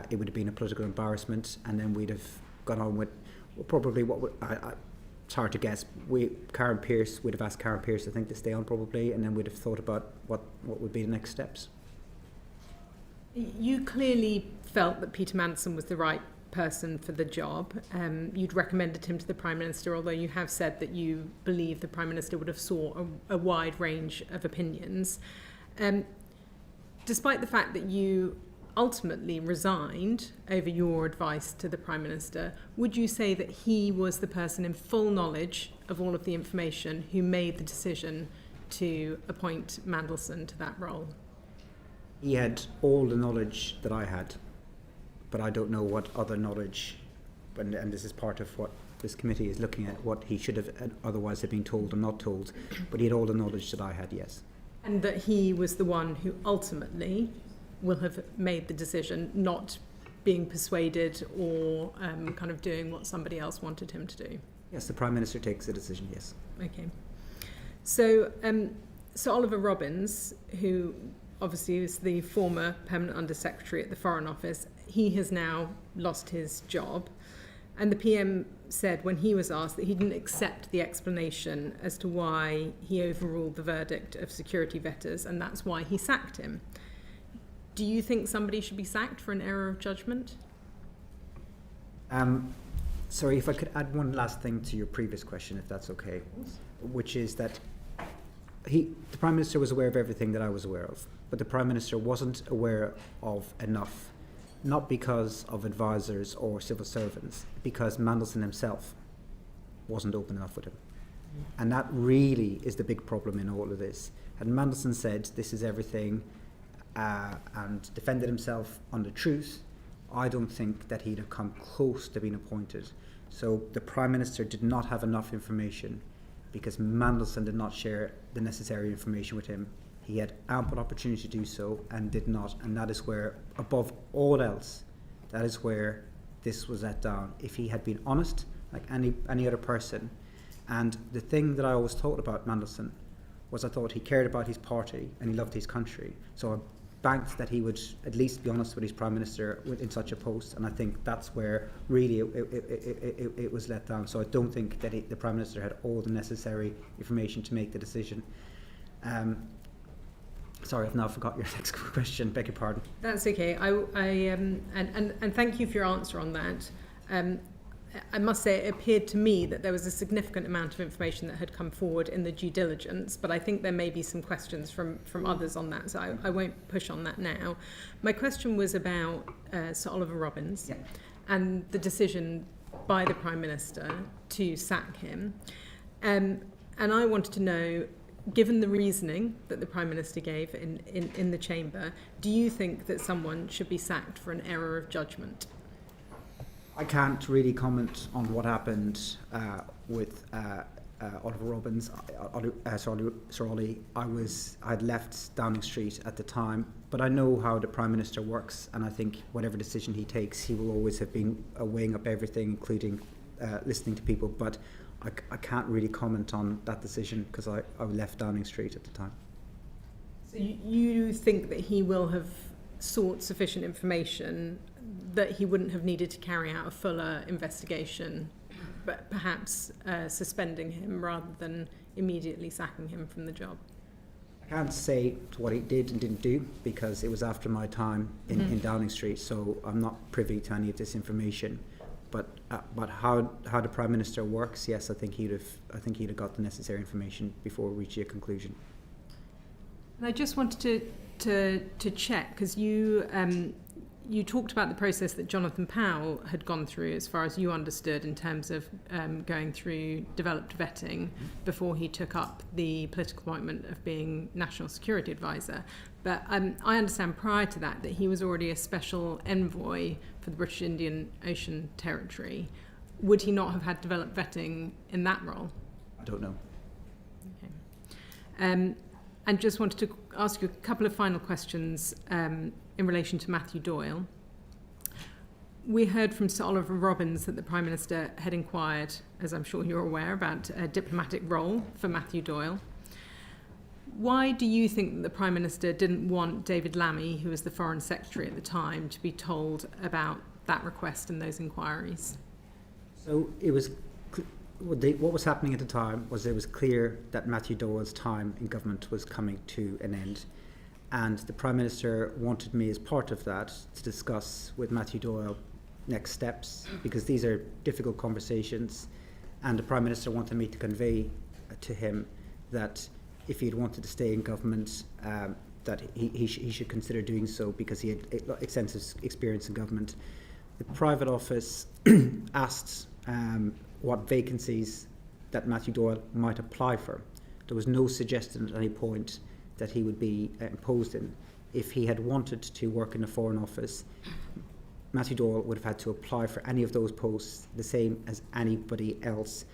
It would have been a political embarrassment, and then we'd have gone on with probably it's hard to guess. We'd have asked Karen Pierce, I think, to stay on probably, and then we'd have thought about what would be the next steps. You clearly felt that Peter Mandelson was the right person for the job. You'd recommended him to the Prime Minister, although you have said that you believe the Prime Minister would have sought a wide range of opinions. Despite the fact that you ultimately resigned over your advice to the Prime Minister, would you say that he was the person in full knowledge of all of the information who made the decision to appoint Mandelson to that role? He had all the knowledge that I had, but I don't know what other knowledge, and this is part of what this committee is looking at, what he should have otherwise have been told or not told, but he had all the knowledge that I had, yes. And that he was the one who ultimately will have made the decision, not being persuaded or kind of doing what somebody else wanted him to do? Yes, the Prime Minister takes the decision, yes. Okay. So Sir Oliver Robbins, who obviously is the former Permanent Under-Secretary at the Foreign Office, he has now lost his job. And the PM said when he was asked that he didn't accept the explanation as to why he overruled the verdict of security vetters, and that's why he sacked him. Do you think somebody should be sacked for an error of judgment? Sorry, if I could add one last thing to your previous question, if that's okay, which is that the Prime Minister was aware of everything that I was aware of, but the Prime Minister wasn't aware of enough, not because of advisors or civil servants, because Mandelson himself wasn't open enough with him. And that really is the big problem in all of this. Had Mandelson said this is everything and defended himself on the truth, I don't think that he'd have come close to being appointed. So the Prime Minister did not have enough information because Mandelson did not share the necessary information with him. He had ample opportunity to do so and did not, and that is where, above all else, that is where this was let down. If he had been honest, like any other person, and the thing that I always thought about Mandelson was I thought he cared about his party and he loved his country. So banked that he would at least be honest with his Prime Minister in such a post, and I think that's where really it was let down. So I don't think that the Prime Minister had all the necessary information to make the decision. Sorry, I've now forgot your next question. Beg your pardon. That's okay. And thank you for your answer on that. I must say it appeared to me that there was a significant amount of information that had come forward in the due diligence, but I think there may be some questions from others on that, so I won't push on that now. My question was about Sir Oliver Robbins and the decision by the Prime Minister to sack him. And I wanted to know, given the reasoning that the Prime Minister gave in the chamber, do you think that someone should be sacked for an error of judgment? I can't really comment on what happened with Oliver Robbins. Sir Ollie, I had left Downing Street at the time, but I know how the Prime Minister works, and I think whatever decision he takes, he will always have been weighing up everything, including listening to people. But I can't really comment on that decision because I left Downing Street at the time. So you think that he will have sought sufficient information that he wouldn't have needed to carry out a fuller investigation, but perhaps suspending him rather than immediately sacking him from the job? I can't say what he did and didn't do because it was after my time in Downing Street, so I'm not privy to any of this information. But how the Prime Minister works, yes, I think he'd have got the necessary information before reaching a conclusion. And I just wanted to check, because you talked about the process that Jonathan Powell had gone through, as far as you understood, in terms of going through developed vetting before he took up the political appointment of being National Security Advisor. But I understand prior to that he was already a special envoy for the British Indian Ocean Territory. Would he not have had developed vetting in that role? I don't know. Okay. And just wanted to ask you a couple of final questions in relation to Matthew Doyle. We heard from Sir Oliver Robbins that the Prime Minister had inquired, as I'm sure you're aware, about a diplomatic role for Matthew Doyle. Why do you think that the Prime Minister didn't want David Lammy, who was the Foreign Secretary at the time, to be told about that request and those inquiries? So it was what was happening at the time was it was clear that Matthew Doyle's time in government was coming to an end. And the Prime Minister wanted me, as part of that, to discuss with Matthew Doyle next steps, because these are difficult conversations. And the Prime Minister wanted me to convey to him that if he had wanted to stay in government, that he should consider doing so because he had extensive experience in government. The private office asked what vacancies that Matthew Doyle might apply for. There was no suggestion at any point that he would be imposed in. If he had wanted to work in the Foreign Office, Matthew Doyle would have had to apply for any of those posts the same as anybody else.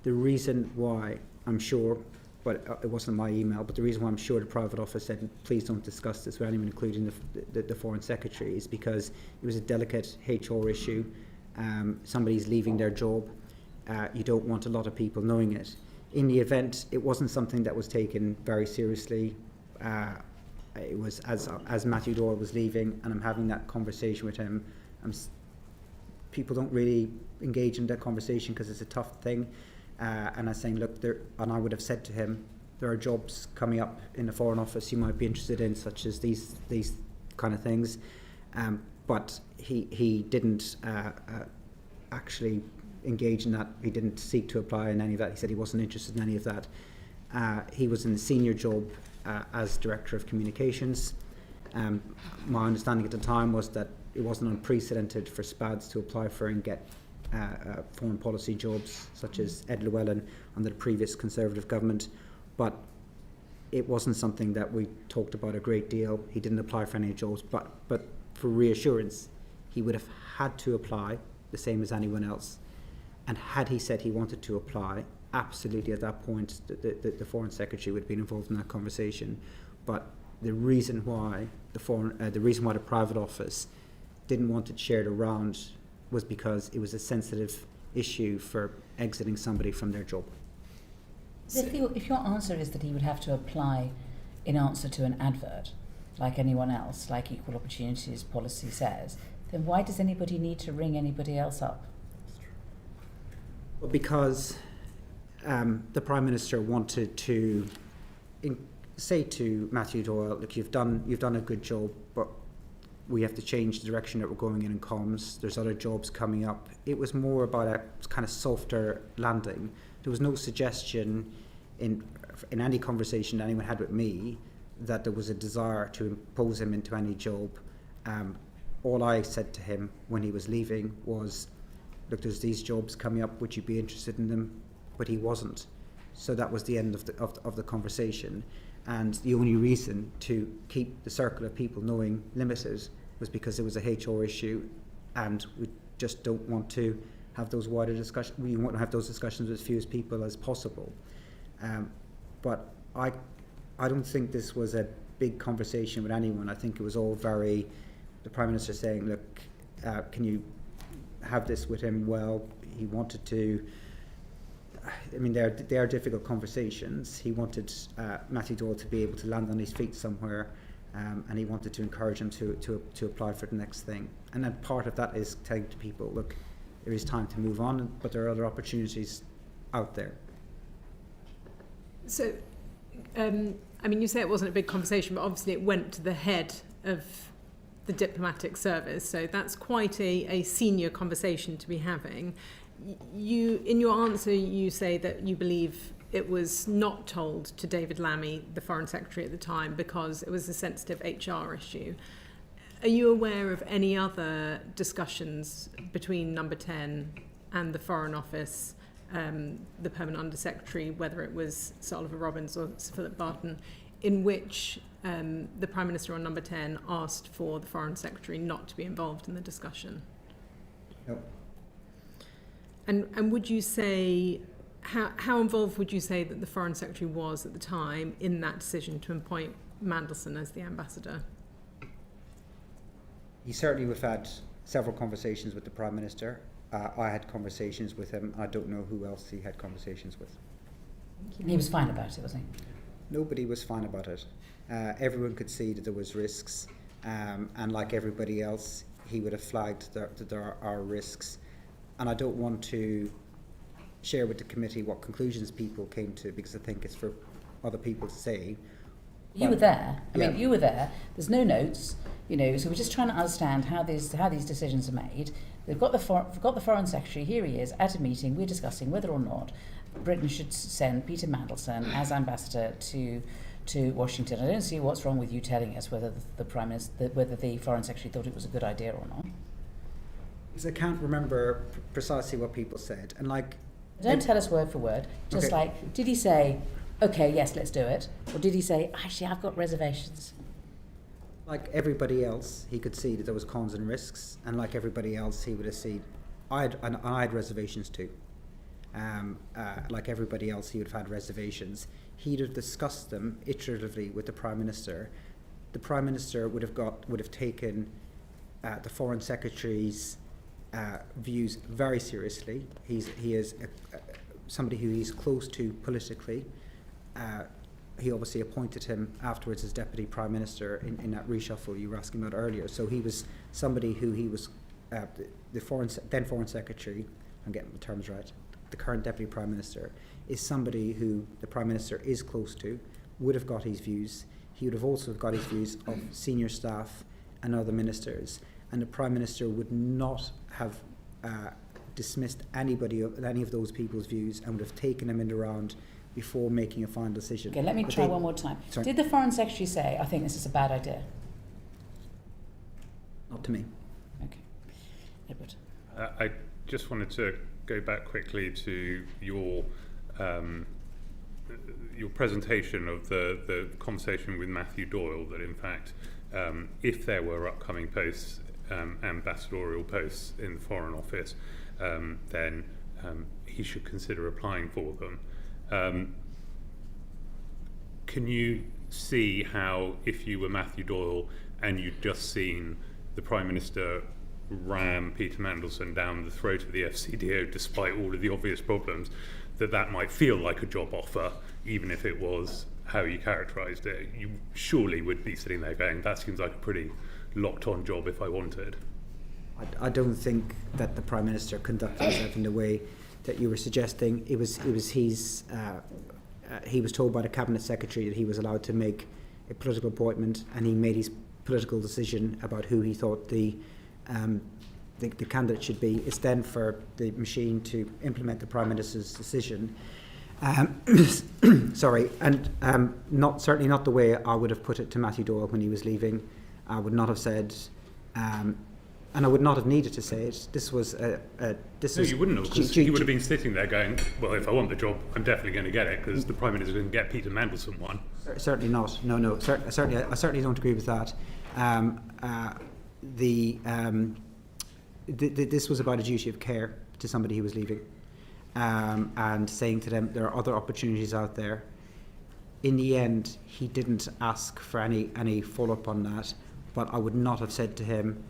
The reason why, I'm sure, but it wasn't my email, but the reason why I'm sure the private office said, please don't discuss this with anyone, including the Foreign Secretary, is because it was a delicate HR issue. Somebody's leaving their job. You don't want a lot of people knowing it. In the event, it wasn't something that was taken very seriously. It was as Matthew Doyle was leaving, and I'm having that conversation with him. People don't really engage in that conversation because it's a tough thing. And I'm saying, look, and I would have said to him, there are jobs coming up in the Foreign Office you might be interested in, such as these kind of things. But he didn't actually engage in that. He didn't seek to apply in any of that. He said he wasn't interested in any of that. He was in a senior job as Director of Communications. My understanding at the time was that it wasn't unprecedented for SPADs to apply for and get foreign policy jobs, such as Ed Llewellyn under the previous Conservative government. But it wasn't something that we talked about a great deal. He didn't apply for any jobs, but for reassurance, he would have had to apply the same as anyone else. And had he said he wanted to apply, absolutely at that point the Foreign Secretary would have been involved in that conversation. But the reason why the private office didn't want it shared around was because it was a sensitive issue for exiting somebody from their job. So if your answer is that he would have to apply in answer to an advert, like anyone else, like equal opportunities policy says, then why does anybody need to ring anybody else up? Well, because the Prime Minister wanted to say to Matthew Doyle, look, you've done a good job, but we have to change the direction that we're going in comms. There's other jobs coming up. It was more about a kind of softer landing. There was no suggestion in any conversation anyone had with me that there was a desire to impose him into any job. All I said to him when he was leaving was, look, there's these jobs coming up, would you be interested in them? But he wasn't. So that was the end of the conversation. And the only reason to keep the circle of people knowing limited was because it was a HR issue, and we just don't want to have those wider discussions. We want to have those discussions with as few people as possible. But I don't think this was a big conversation with anyone. I think it was all the Prime Minister saying, look, can you have this with him? Well, he wanted to. I mean, they are difficult conversations. He wanted Matthew Doyle to be able to land on his feet somewhere, and he wanted to encourage him to apply for the next thing. And then part of that is telling to people, look, there is time to move on, but there are other opportunities out there. So, I mean, you say it wasn't a big conversation, but obviously it went to the head of the diplomatic service, so that's quite a senior conversation to be having. You, in your answer, you say that you believe it was not told to David Lammy, the Foreign Secretary at the time, because it was a sensitive HR issue. Are you aware of any other discussions between Number 10 and the Foreign Office, the Permanent Undersecretary, whether it was Sir Oliver Robbins or Sir Philip Barton, in which the Prime Minister on Number 10 asked for the Foreign Secretary not to be involved in the discussion? No. And would you say, how involved would you say that the Foreign Secretary was at the time in that decision to appoint Mandelson as the ambassador? He certainly would have had several conversations with the Prime Minister. I had conversations with him. I don't know who else he had conversations with. He was fine about it, was he? Nobody was fine about it. Everyone could see that there was risks, and like everybody else, he would have flagged that there are risks. And I don't want to share with the committee what conclusions people came to, because I think it's for other people to say. You were there. I mean, you were there. There's no notes, so we're just trying to understand how these decisions are made. They've got the Foreign Secretary. Here he is at a meeting. We're discussing whether or not Britain should send Peter Mandelson as ambassador to Washington. I don't see what's wrong with you telling us whether whether the Foreign Secretary thought it was a good idea or not. Because I can't remember precisely what people said, and don't tell us word for word. Just okay. Did he say, "Okay, yes, let's do it," or did he say, "Actually, I've got reservations"? Like everybody else, he could see that there was cons and risks, and like everybody else, he would have seen. I had reservations too. Like everybody else, he would have had reservations. He'd have discussed them iteratively with the Prime Minister. The Prime Minister would have taken the Foreign Secretary's views very seriously. He is somebody who he's close to politically. He obviously appointed him afterwards as Deputy Prime Minister in that reshuffle you were asking about earlier. So he was somebody who he was the then Foreign Secretary. I'm getting the terms right. The current Deputy Prime Minister is somebody who the Prime Minister is close to, would have got his views. He would have also got his views of senior staff and other ministers. And the Prime Minister would not have dismissed any of those people's views and would have taken them in the round before making a final decision. Okay, let me try one more time. Sorry. Did the Foreign Secretary say, "I think this is a bad idea"? Not to me. Okay. Edward. I just wanted to go back quickly to your presentation of the conversation with Matthew Doyle, that in fact, if there were upcoming posts, ambassadorial posts in the Foreign Office, then he should consider applying for them. Can you see how, if you were Matthew Doyle and you'd just seen the Prime Minister ram Peter Mandelson down the throat of the FCDO despite all of the obvious problems, that might feel like a job offer, even if it was how you characterised it, you surely would be sitting there going, that seems like a pretty locked-on job if I wanted. I don't think that the Prime Minister conducted himself in the way that you were suggesting. He was told by the Cabinet Secretary that he was allowed to make a political appointment, and he made his political decision about who he thought the candidate should be. It's then for the machine to implement the Prime Minister's decision. Sorry, and certainly not the way I would have put it to Matthew Doyle when he was leaving. I would not have said, and I would not have needed to say it. This was No, you wouldn't have, because he would have been sitting there going, well, if I want the job, I'm definitely going to get it, because the Prime Minister didn't get Peter Mandelson one. Certainly not. No. Certainly, I certainly don't agree with that. This was about a duty of care to somebody who was leaving, and saying to them there are other opportunities out there. In the end, he didn't ask for any follow-up on that, but I would not have said to him,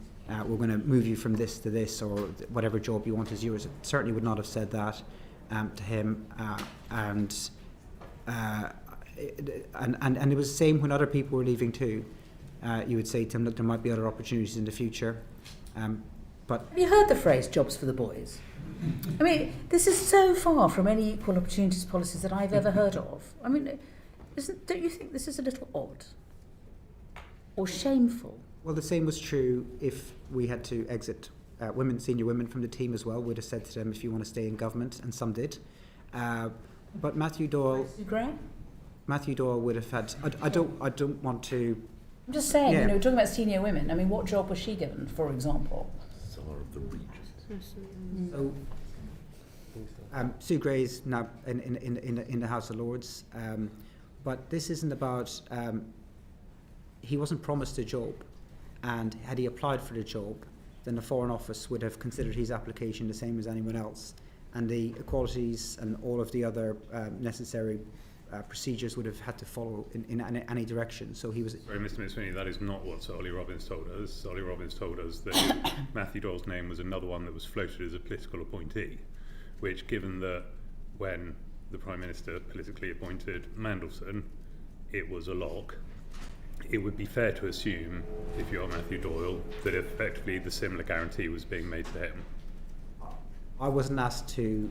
we're going to move you from this to this, or whatever job you want is yours. I certainly would not have said that to him, and it was the same when other people were leaving too. You would say to him, look, there might be other opportunities in the future. But have you heard the phrase "jobs for the boys"? I mean, this is so far from any equal opportunities policies that I've ever heard of. I mean, don't you think this is a little odd or shameful? Well, the same was true if we had to exit senior women from the team as well. We'd have said to them, if you want to stay in government, and some did. But Matthew Doyle would have had. I don't want to. I'm just saying, talking about senior women. I mean, what job was she given, for example? Of the region. So, Sue Gray's now in the House of Lords, but this isn't about. He wasn't promised a job, and had he applied for the job, then the Foreign Office would have considered his application the same as anyone else, and the equalities and all of the other necessary procedures would have had to follow in any direction. So he was. Sorry, Mr. McSweeney, that is not what Sir Ollie Robbins told us. Sir Ollie Robbins told us that Matthew Doyle's name was another one that was floated as a political appointee, which, given that when the Prime Minister politically appointed Mandelson, it was a lock, it would be fair to assume, if you are Matthew Doyle, that effectively the similar guarantee was being made to him. I wasn't asked to.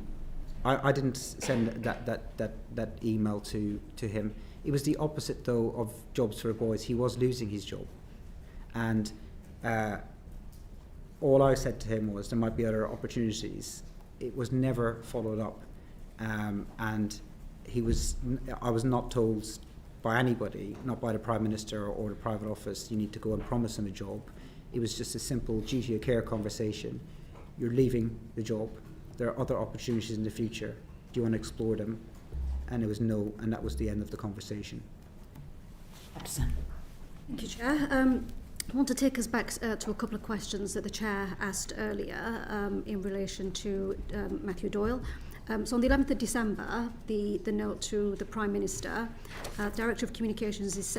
I didn't send that email to him. It was the opposite, though, of jobs for boys. He was losing his job, and all I said to him was there might be other opportunities. It was never followed up, and I was not told by anybody, not by the Prime Minister or the private office, you need to go and promise him a job. It was just a simple duty of care conversation. You're leaving the job. There are other opportunities in the future. Do you want to explore them? And it was no, and that was the end of the conversation. Thank you, Chair. I want to take us back to a couple of questions that the Chair asked earlier in relation to Matthew Doyle. So on the 11th of December, the note to the Prime Minister, Director of Communications is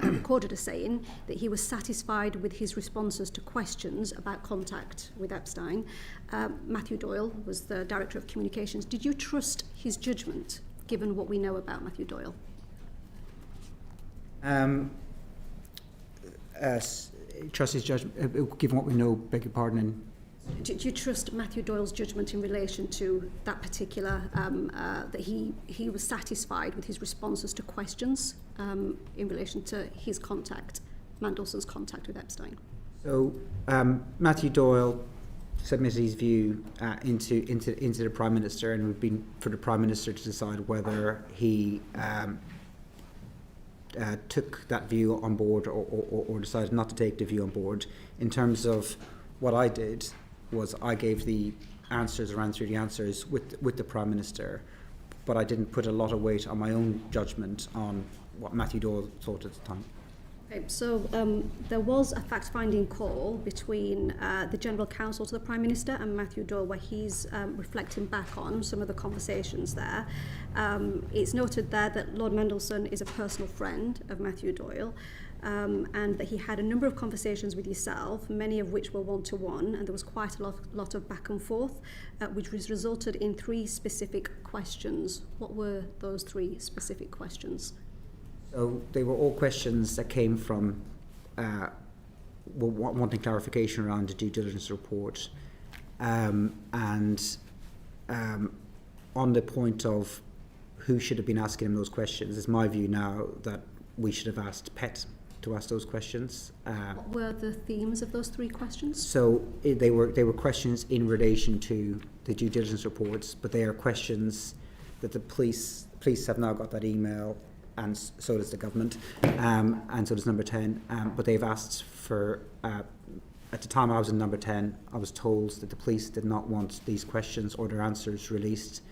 recorded as saying that he was satisfied with his responses to questions about contact with Epstein. Matthew Doyle was the Director of Communications. Did you trust his judgment, given what we know about Matthew Doyle? Trust his judgment, given what we know, beg your pardon. Do you trust Matthew Doyle's judgment in relation to that particular, that he was satisfied with his responses to questions in relation to his contact, Mandelson's contact with Epstein? So Matthew Doyle submitted his view into the Prime Minister, and it would be for the Prime Minister to decide whether he took that view on board or decided not to take the view on board. In terms of what I did, was I gave the answers, or ran through the answers with the Prime Minister, but I didn't put a lot of weight on my own judgment on what Matthew Doyle thought at the time. Okay, so there was a fact-finding call between the General Counsel to the Prime Minister and Matthew Doyle, where he's reflecting back on some of the conversations there. It's noted there that Lord Mandelson is a personal friend of Matthew Doyle, and that he had a number of conversations with yourself, many of which were one-to-one, and there was quite a lot of back and forth, which resulted in 3 specific questions. What were those 3 specific questions? So they were all questions that came from wanting clarification around the due diligence report, and on the point of who should have been asking him those questions, it's my view now that we should have asked PET to ask those questions. What were the themes of those 3 questions? So they were questions in relation to the due diligence reports, but they are questions that the police have now got that email, and so does the government, and so does Number 10. But they've asked for. At the time I was in Number 10, I was told that the police did not want these questions or their answers released.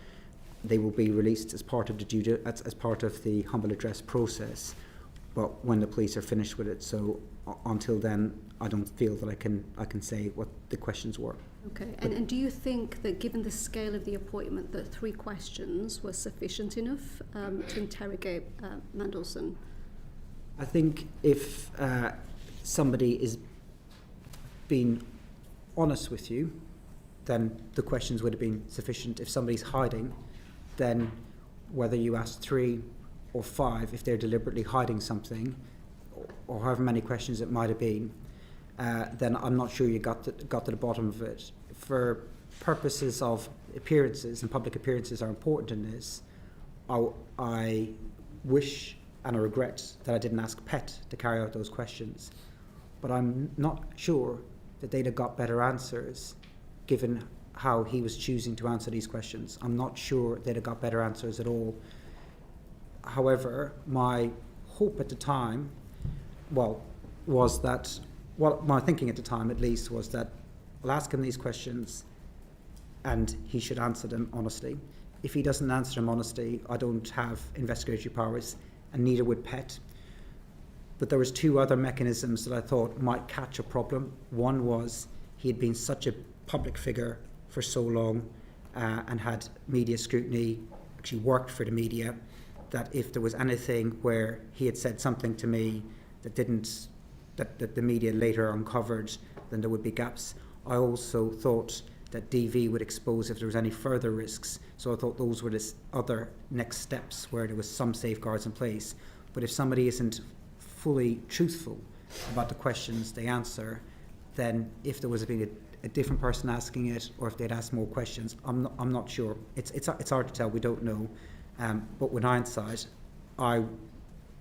They will be released as part of the as part of the humble address process, but when the police are finished with it. So until then, I don't feel that I can say what the questions were. Okay, and do you think that given the scale of the appointment, that 3 questions were sufficient enough to interrogate Mandelson? I think if somebody is being honest with you, then the questions would have been sufficient. If somebody's hiding, then whether you ask 3 or 5, if they're deliberately hiding something, or however many questions it might have been, then I'm not sure you got to the bottom of it. For purposes of appearances, and public appearances are important in this, I wish and I regret that I didn't ask PET to carry out those questions. But I'm not sure that they'd have got better answers given how he was choosing to answer these questions. I'm not sure they'd have got better answers at all. However, my hope at the time, was that, my thinking at the time at least was that I'll ask him these questions and he should answer them honestly. If he doesn't answer them honestly, I don't have investigatory powers, and neither would PET. But there was 2 other mechanisms that I thought might catch a problem. One was he had been such a public figure for so long and had media scrutiny, actually worked for the media, that if there was anything where he had said something to me that the media later uncovered, then there would be gaps. I also thought that DV would expose if there was any further risks. So I thought those were the other next steps where there was some safeguards in place. But if somebody isn't fully truthful about the questions they answer, then if there was been a different person asking it, or if they'd asked more questions, I'm not sure. It's hard to tell. We don't know. But with hindsight, I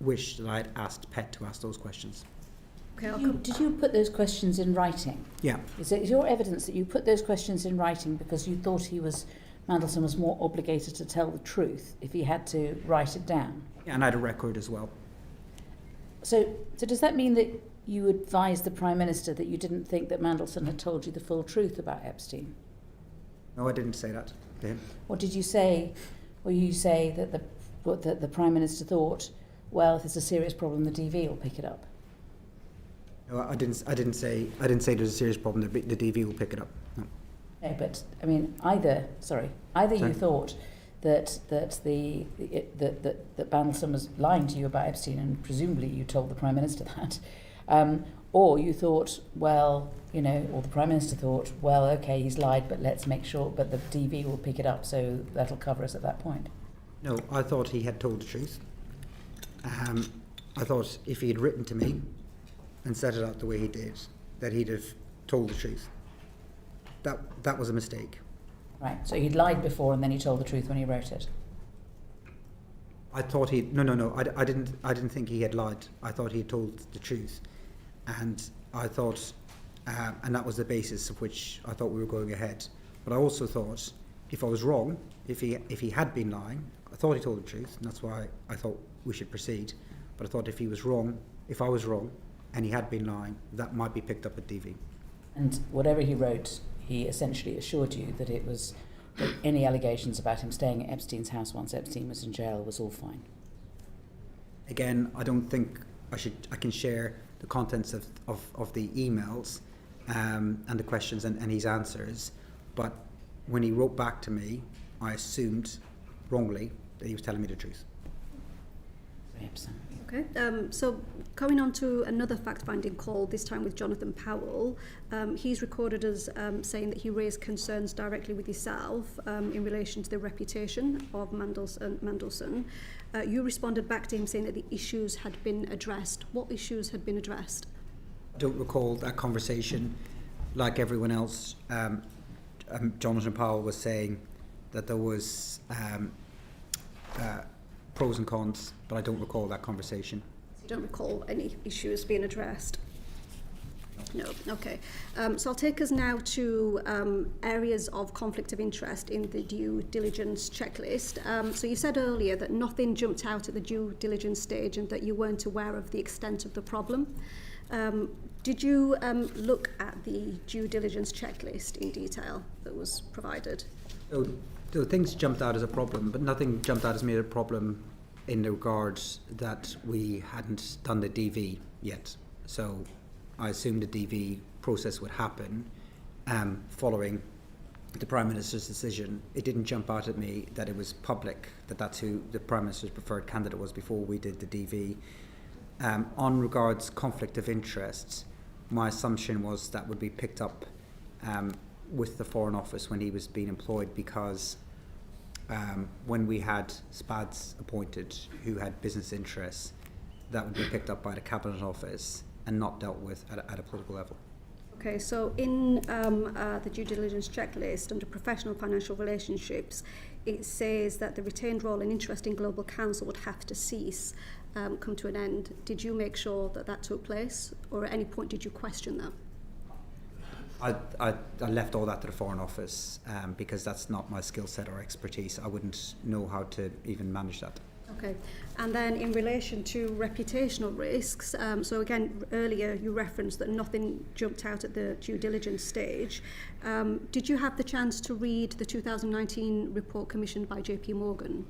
wish that I'd asked PET to ask those questions. Okay, did you put those questions in writing? Yeah. Is your evidence that you put those questions in writing because you thought Mandelson was more obligated to tell the truth if he had to write it down? Yeah, and I had a record as well. So does that mean that you advised the Prime Minister that you didn't think that Mandelson had told you the full truth about Epstein? No, I didn't say that to him. Or did you say, that the Prime Minister thought, well, if there's a serious problem, the DV will pick it up? No, I didn't say there's a serious problem. The DV will pick it up. No. No, but I mean, either you thought that Mandelson was lying to you about Epstein, and presumably you told the Prime Minister that, or you thought, well, or the Prime Minister thought, well, okay, he's lied, but let's make sure, but the DV will pick it up, so that'll cover us at that point. No, I thought he had told the truth. I thought if he had written to me and set it out the way he did, that he'd have told the truth. That was a mistake. Right, so he'd lied before and then he told the truth when he wrote it. I thought he no. I didn't think he had lied. I thought he had told the truth, and I thought, and that was the basis of which I thought we were going ahead. But I also thought, if I was wrong, if he had been lying, I thought he told the truth, and that's why I thought we should proceed. But I thought if I was wrong, and he had been lying, that might be picked up at DV. And whatever he wrote, he essentially assured you that that any allegations about him staying at Epstein's house once Epstein was in jail was all fine. Again, I don't think I can share the contents of the emails and the questions and his answers, but when he wrote back to me, I assumed wrongly that he was telling me the truth. Okay, so going on to another fact-finding call, this time with Jonathan Powell. He's recorded as saying that he raised concerns directly with yourself in relation to the reputation of Mandelson. You responded back to him saying that the issues had been addressed. What issues had been addressed? I don't recall that conversation. Like everyone else, Jonathan Powell was saying that there was pros and cons, but I don't recall that conversation. You don't recall any issues being addressed? No. Okay. So I'll take us now to areas of conflict of interest in the due diligence checklist. So you said earlier that nothing jumped out at the due diligence stage and that you weren't aware of the extent of the problem. Did you look at the due diligence checklist in detail that was provided? So things jumped out as a problem, but nothing jumped out as me a problem in the regards that we hadn't done the DV yet. So I assumed the DV process would happen following the Prime Minister's decision. It didn't jump out at me that it was public, that that's who the Prime Minister's preferred candidate was before we did the DV. On regards conflict of interests, my assumption was that would be picked up with the Foreign Office when he was being employed, because when we had SPADs appointed who had business interests, that would be picked up by the Cabinet Office and not dealt with at a political level. Okay, so in the due diligence checklist under professional financial relationships, it says that the retained role and interest in Global Counsel would have to cease, come to an end. Did you make sure that that took place, or at any point did you question that? I left all that to the Foreign Office because that's not my skill set or expertise. I wouldn't know how to even manage that. Okay, and then in relation to reputational risks, so again, earlier you referenced that nothing jumped out at the due diligence stage. Did you have the chance to read the 2019 report commissioned by JP Morgan?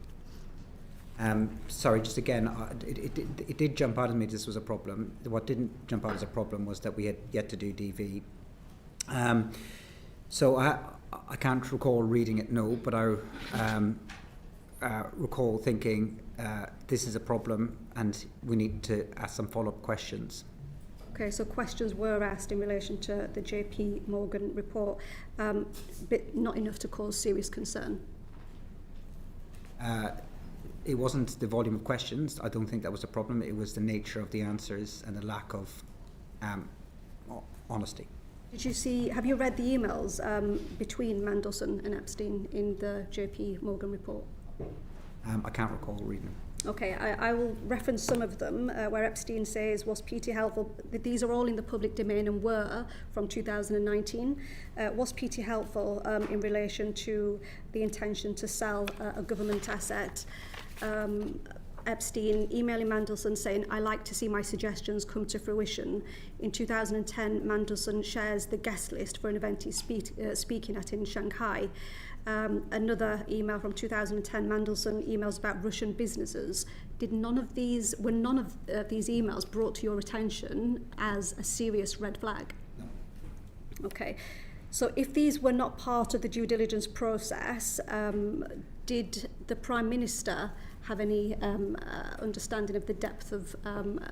Sorry, just again, it did jump out at me this was a problem. What didn't jump out as a problem was that we had yet to do DV. So I can't recall reading it, no, but I recall thinking this is a problem and we need to ask some follow-up questions. Okay, so questions were asked in relation to the JP Morgan report, but not enough to cause serious concern. It wasn't the volume of questions. I don't think that was a problem. It was the nature of the answers and the lack of honesty. Did you see, have you read the emails between Mandelson and Epstein in the JP Morgan report? I can't recall reading them. Okay, I will reference some of them where Epstein says, was Peter helpful? These are all in the public domain and were from 2019. Was Peter helpful in relation to the intention to sell a government asset? Epstein emailing Mandelson saying, I like to see my suggestions come to fruition. In 2010, Mandelson shares the guest list for an event he's speaking at in Shanghai. Another email from 2010, Mandelson emails about Russian businesses. Were none of these emails brought to your attention as a serious red flag? No. Okay. So if these were not part of the due diligence process, did the Prime Minister have any understanding of the depth of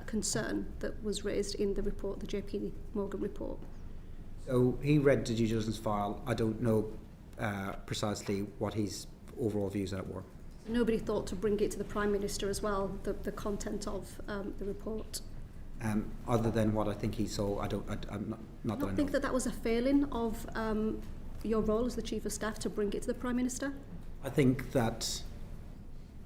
concern that was raised in the report, the JP Morgan report? So he read the due diligence file. I don't know precisely what his overall views on it were. Nobody thought to bring it to the Prime Minister as well, the content of the report? Other than what I think he saw, I'm not that I know. Think that was a failing of your role as the Chief of Staff to bring it to the Prime Minister? I think that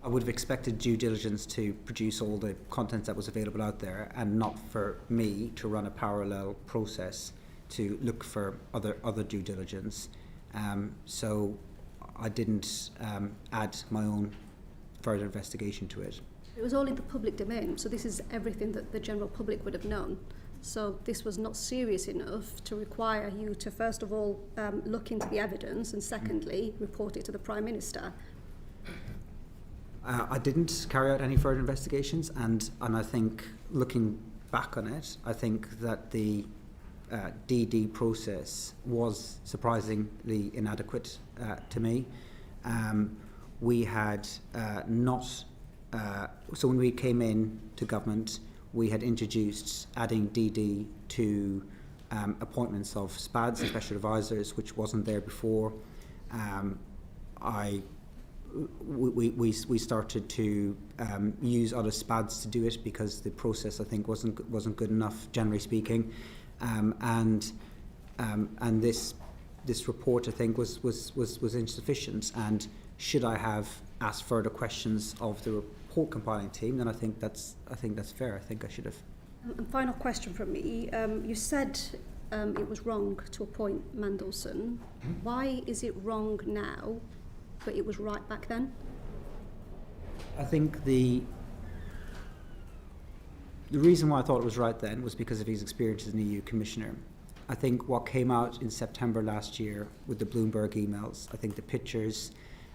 I would have expected due diligence to produce all the content that was available out there, and not for me to run a parallel process to look for other due diligence. So I didn't add my own further investigation to it. It was all in the public domain, so this is everything that the general public would have known. So this was not serious enough to require you to, first of all, look into the evidence, and secondly, report it to the Prime Minister. I didn't carry out any further investigations, and I think, looking back on it, I think that the DD process was surprisingly inadequate to me. We had not so when we came in to government, we had introduced adding DD to appointments of SPADs, special advisors, which wasn't there before. We started to use other SPADs to do it because the process, I think, wasn't good enough, generally speaking, and this report, I think, was insufficient. And should I have asked further questions of the report compiling team, then I think that's fair. I think I should have. And final question from me. You said it was wrong to appoint Mandelson. Why is it wrong now, but it was right back then? I think the reason why I thought it was right then was because of his experience as an EU commissioner. I think what came out in September last year with the Bloomberg emails, I think the pictures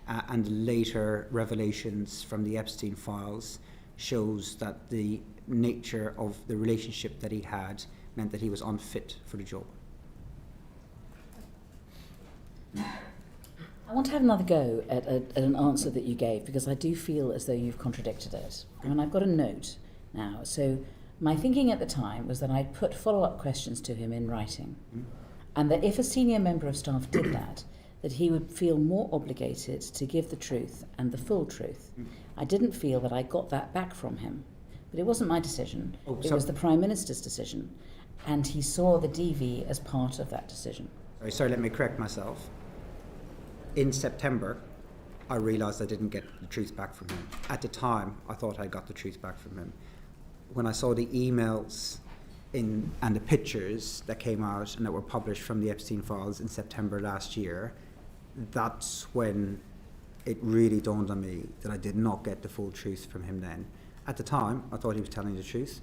and later revelations from the Epstein files shows that the nature of the relationship that he had meant that he was unfit for the job. I want to have another go at an answer that you gave, because I do feel as though you've contradicted it. I mean, I've got a note now. So my thinking at the time was that I'd put follow-up questions to him in writing, and that if a senior member of staff did that he would feel more obligated to give the truth and the full truth. I didn't feel that I got that back from him. But it wasn't my decision. It was the Prime Minister's decision. And he saw the DV as part of that decision. Sorry, let me correct myself. In September, I realised I didn't get the truth back from him. At the time, I thought I got the truth back from him. When I saw the emails and the pictures that came out and that were published from the Epstein files in September last year, that's when it really dawned on me that I did not get the full truth from him then. At the time, I thought he was telling the truth.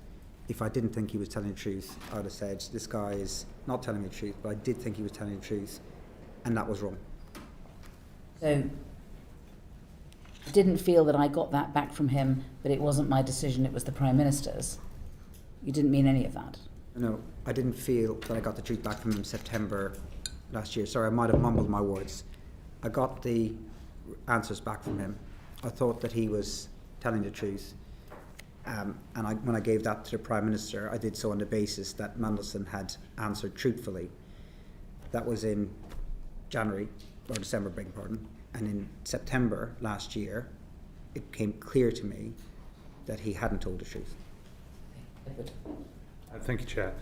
If I didn't think he was telling the truth, I would have said, this guy is not telling me the truth, but I did think he was telling the truth, and that was wrong. So I didn't feel that I got that back from him, but it wasn't my decision, it was the Prime Minister's. You didn't mean any of that? No, I didn't feel that I got the truth back from him in September last year. Sorry, I might have mumbled my words. I got the answers back from him. I thought that he was telling the truth. When I gave that to the Prime Minister, I did so on the basis that Mandelson had answered truthfully. That was in January, or December, beg your pardon. And in September last year, it became clear to me that he hadn't told the truth. Thank you, Chair.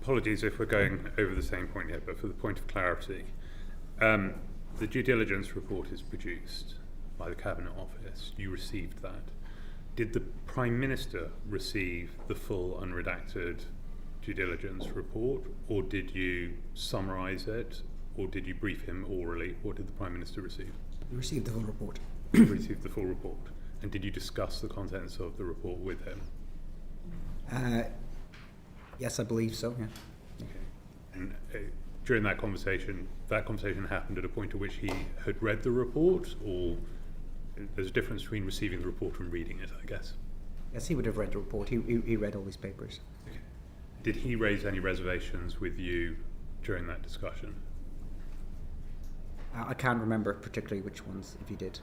Apologies if we're going over the same point here, but for the point of clarity, the due diligence report is produced by the Cabinet Office. You received that. Did the Prime Minister receive the full unredacted due diligence report, or did you summarise it, or did you brief him orally? What did the Prime Minister receive? He received the full report. He received the full report. And did you discuss the contents of the report with him? Yes, I believe so, yeah. Okay. And during that conversation happened at a point at which he had read the report, or there's a difference between receiving the report and reading it, I guess? Yes, he would have read the report. He read all these papers. Okay. Did he raise any reservations with you during that discussion? I can't remember particularly which ones, if he did.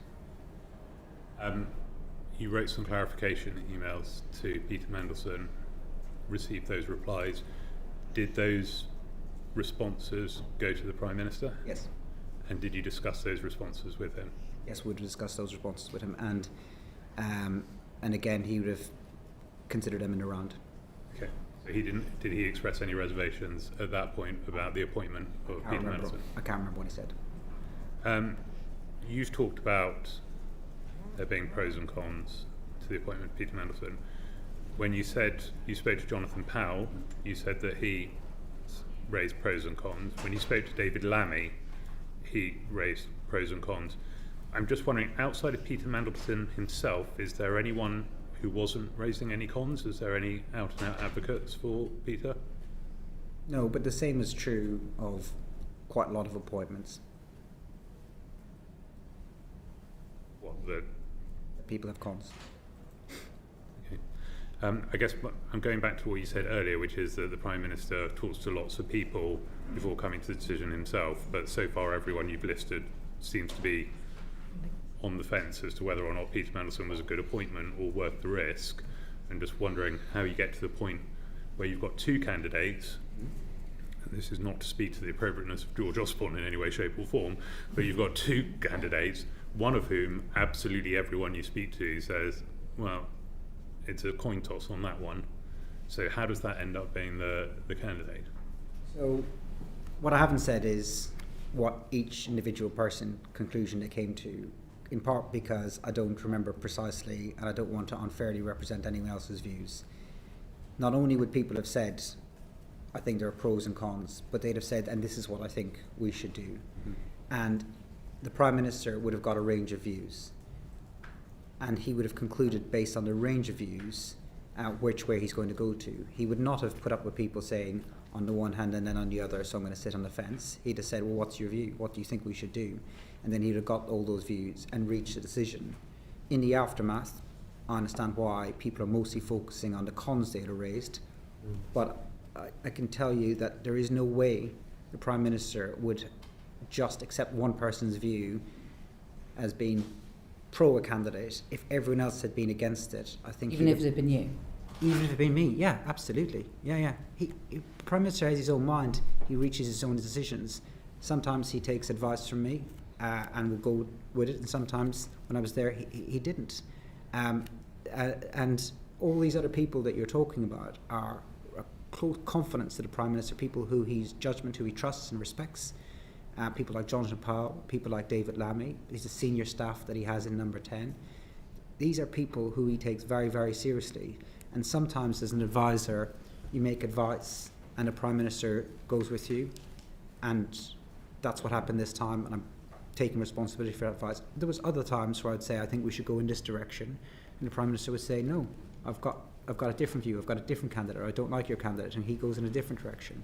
You wrote some clarification emails to Peter Mandelson, received those replies. Did those responses go to the Prime Minister? Yes. And did you discuss those responses with him? Yes, we would discuss those responses with him, and again, he would have considered them in the round. Okay. So he didn't. Did he express any reservations at that point about the appointment of Peter Mandelson? I can't remember what he said. You've talked about there being pros and cons to the appointment of Peter Mandelson. When you said you spoke to Jonathan Powell, you said that he raised pros and cons. When you spoke to David Lammy, he raised pros and cons. I'm just wondering, outside of Peter Mandelson himself, is there anyone who wasn't raising any cons? Is there any out-and-out advocates for Peter? No, but the same is true of quite a lot of appointments. What, the people have cons. Okay. I guess I'm going back to what you said earlier, which is that the Prime Minister talks to lots of people before coming to the decision himself, but so far everyone you've listed seems to be on the fence as to whether or not Peter Mandelson was a good appointment or worth the risk, and just wondering how you get to the point where you've got two candidates. And this is not to speak to the appropriateness of George Osborne in any way, shape or form, but you've got two candidates, one of whom absolutely everyone you speak to says, well, it's a coin toss on that one. So how does that end up being the candidate? So what I haven't said is what each individual person conclusion they came to, in part because I don't remember precisely and I don't want to unfairly represent anyone else's views. Not only would people have said, I think there are pros and cons, but they'd have said, and this is what I think we should do. And the Prime Minister would have got a range of views. And he would have concluded based on the range of views which way he's going to go to. He would not have put up with people saying on the one hand and then on the other, so I'm going to sit on the fence. He'd have said, well, what's your view? What do you think we should do? And then he'd have got all those views and reached a decision. In the aftermath, I understand why people are mostly focusing on the cons they'd have raised, but I can tell you that there is no way the Prime Minister would just accept one person's view as being pro a candidate if everyone else had been against it. I think even if it had been you. Even if it had been me, yeah, absolutely, yeah. The Prime Minister has his own mind. He reaches his own decisions. Sometimes he takes advice from me and will go with it, and sometimes when I was there, he didn't. And all these other people that you're talking about are close confidence to the Prime Minister, people who he's judgment, who he trusts and respects. People like Jonathan Powell, people like David Lammy, these are senior staff that he has in Number 10. These are people who he takes very, very seriously. And sometimes as an advisor, you make advice and the Prime Minister goes with you. And that's what happened this time, and I'm taking responsibility for that advice. There was other times where I'd say, I think we should go in this direction. And the Prime Minister would say, no, I've got a different view, I've got a different candidate, or I don't like your candidate, and he goes in a different direction.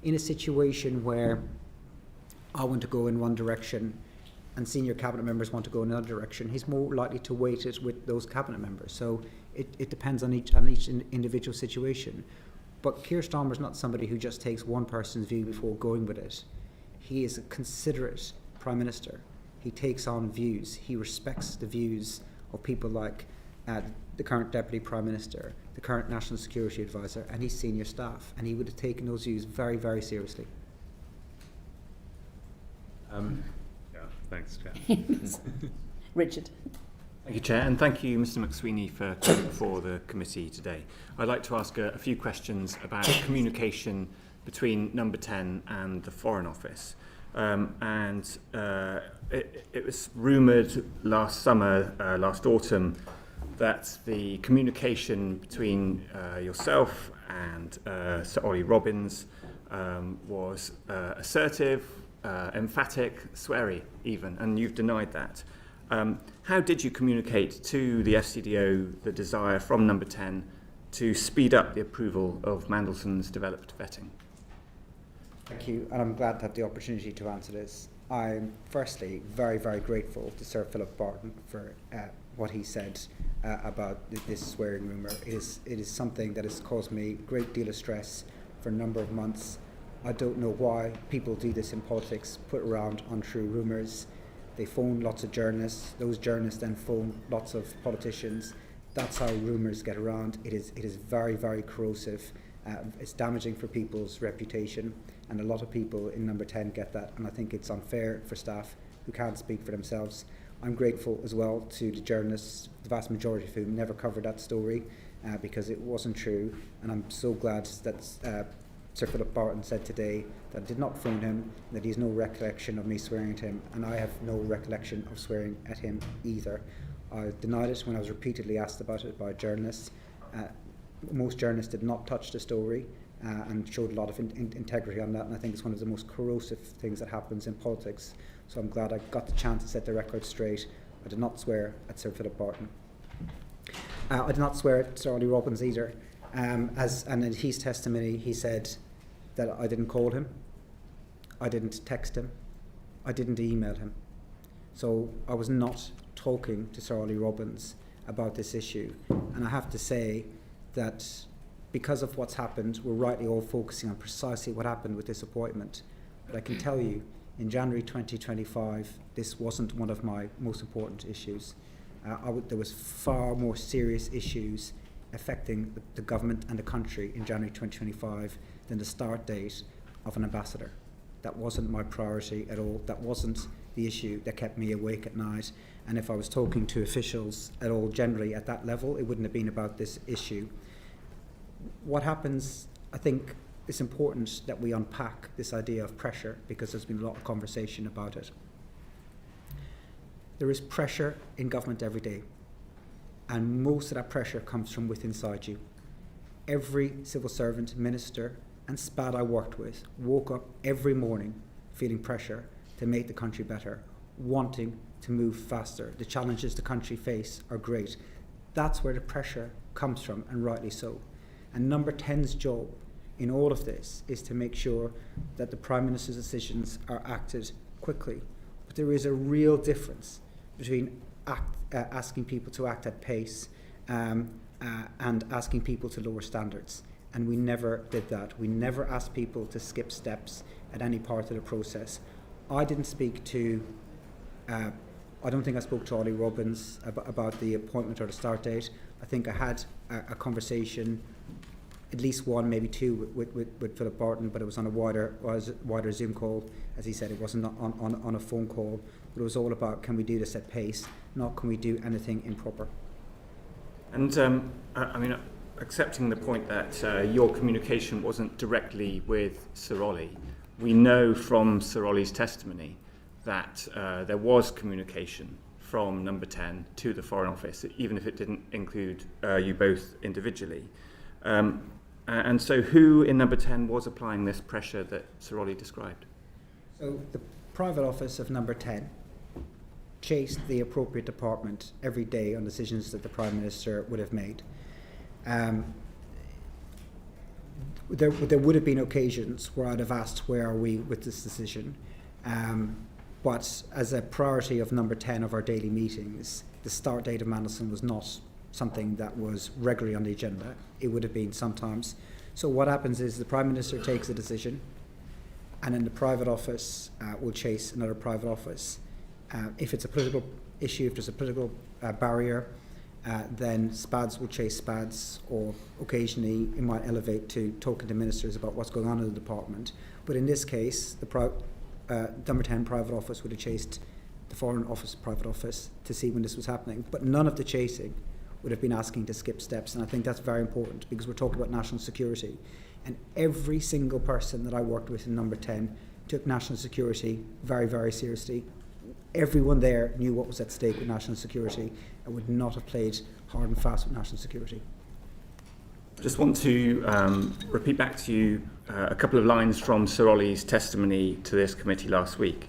In a situation where I want to go in one direction and senior cabinet members want to go in another direction, he's more likely to weight it with those cabinet members. So it depends on each individual situation. But Keir Starmer is not somebody who just takes one person's view before going with it. He is a considerate Prime Minister. He takes on views. He respects the views of people like the current Deputy Prime Minister, the current National Security Advisor, and his senior staff. And he would have taken those views very, very seriously. Yeah, thanks, Chair. Richard. Thank you, Chair, and thank you, Mr. McSweeney, for coming before the committee today. I'd like to ask a few questions about communication between Number 10 and the Foreign Office. It was rumoured last summer, last autumn, that the communication between yourself and Sir Ollie Robbins was assertive, emphatic, sweary even, and you've denied that. How did you communicate to the FCDO the desire from Number 10 to speed up the approval of Mandelson's developed vetting? Thank you, and I'm glad to have the opportunity to answer this. I'm firstly very, very grateful to Sir Philip Barton for what he said about this swearing rumour. It is something that has caused me a great deal of stress for a number of months. I don't know why people do this in politics, put around untrue rumours. They phone lots of journalists. Those journalists then phone lots of politicians. That's how rumours get around. It is very, very corrosive. It's damaging for people's reputation, and a lot of people in Number 10 get that, and I think it's unfair for staff who can't speak for themselves. I'm grateful as well to the journalists, the vast majority of whom never covered that story because it wasn't true, and I'm so glad that Sir Philip Barton said today that I did not phone him, that he has no recollection of me swearing at him, and I have no recollection of swearing at him either. I denied it when I was repeatedly asked about it by journalists. Most journalists did not touch the story and showed a lot of integrity on that, and I think it's one of the most corrosive things that happens in politics. So I'm glad I got the chance to set the record straight. I did not swear at Sir Philip Barton. I did not swear at Sir Ollie Robbins either. And in his testimony, he said that I didn't call him, I didn't text him, I didn't email him. So I was not talking to Sir Ollie Robbins about this issue. And I have to say that because of what's happened, we're rightly all focusing on precisely what happened with this appointment. But I can tell you, In January 2025, this wasn't one of my most important issues. There was far more serious issues affecting the government and the country in January 2025 than the start date of an ambassador. That wasn't my priority at all. That wasn't the issue that kept me awake at night. And if I was talking to officials at all generally at that level, it wouldn't have been about this issue. What happens, I think it's important that we unpack this idea of pressure, because there's been a lot of conversation about it. There is pressure in government every day, and most of that pressure comes from within inside you. Every civil servant, minister and SPAD I worked with woke up every morning feeling pressure to make the country better, wanting to move faster. The challenges the country face are great. That's where the pressure comes from, and rightly so. And Number 10's job in all of this is to make sure that the Prime Minister's decisions are acted quickly. But there is a real difference between asking people to act at pace and asking people to lower standards. And we never did that. We never asked people to skip steps at any part of the process. I didn't speak to, I don't think I spoke to Ollie Robbins about the appointment or the start date. I think I had a conversation, at least one, maybe two, with Philip Barton, but it was on a wider Zoom call. As he said, it wasn't on a phone call. But it was all about, can we do this at pace, not can we do anything improper. And I mean, accepting the point that your communication wasn't directly with Sir Ollie, we know from Sir Ollie's testimony that there was communication from Number 10 to the Foreign Office, even if it didn't include you both individually. And so who in Number 10 was applying this pressure that Sir Ollie described? So the private office of Number 10 chased the appropriate department every day on decisions that the Prime Minister would have made. There would have been occasions where I'd have asked, where are we with this decision? But as a priority of Number 10 of our daily meetings, the start date of Mandelson was not something that was regularly on the agenda. It would have been sometimes. So what happens is the Prime Minister takes a decision, and then the private office will chase another private office. If it's a political issue, if there's a political barrier, then SPADs will chase SPADs, or occasionally it might elevate to talking to ministers about what's going on in the department. But in this case, the Number 10 private office would have chased the Foreign Office private office to see when this was happening. But none of the chasing would have been asking to skip steps, and I think that's very important, because we're talking about national security. And every single person that I worked with in Number 10 took national security very, very seriously. Everyone there knew what was at stake with national security and would not have played hard and fast with national security. Just want to repeat back to you a couple of lines from Sir Ollie's testimony to this committee last week.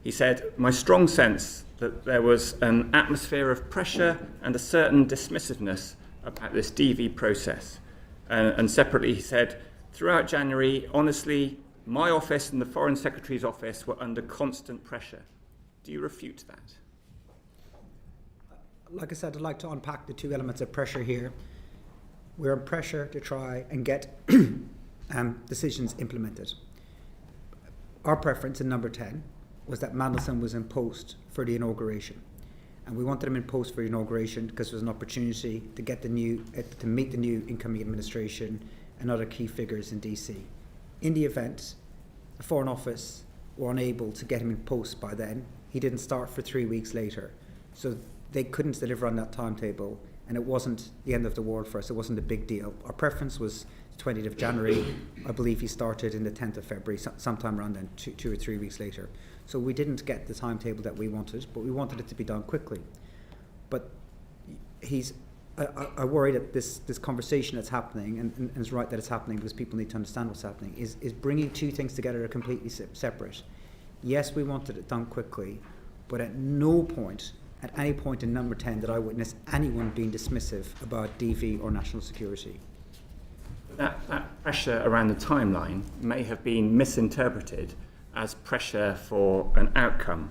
He said, "My strong sense that there was an atmosphere of pressure and a certain dismissiveness about this DV process." And separately he said, "Throughout January, honestly, my office and the Foreign Secretary's office were under constant pressure." Do you refute that? Like I said, I'd like to unpack the two elements of pressure here. We're under pressure to try and get decisions implemented. Our preference in Number 10 was that Mandelson was in post for the inauguration. And we wanted him in post for the inauguration because there was an opportunity to get to meet the new incoming administration and other key figures in DC. In the event, the Foreign Office were unable to get him in post by then. He didn't start for 3 weeks later. So they couldn't deliver on that timetable, and it wasn't the end of the world for us. It wasn't a big deal. Our preference was the 20th of January. I believe he started in the 10th of February, sometime around then, 2 or 3 weeks later. So we didn't get the timetable that we wanted, but we wanted it to be done quickly. But I worry that this conversation that's happening, and it's right that it's happening because people need to understand what's happening, is bringing two things together that are completely separate. Yes, we wanted it done quickly, but at no point, at any point in Number 10, did I witness anyone being dismissive about DV or national security. That pressure around the timeline may have been misinterpreted as pressure for an outcome.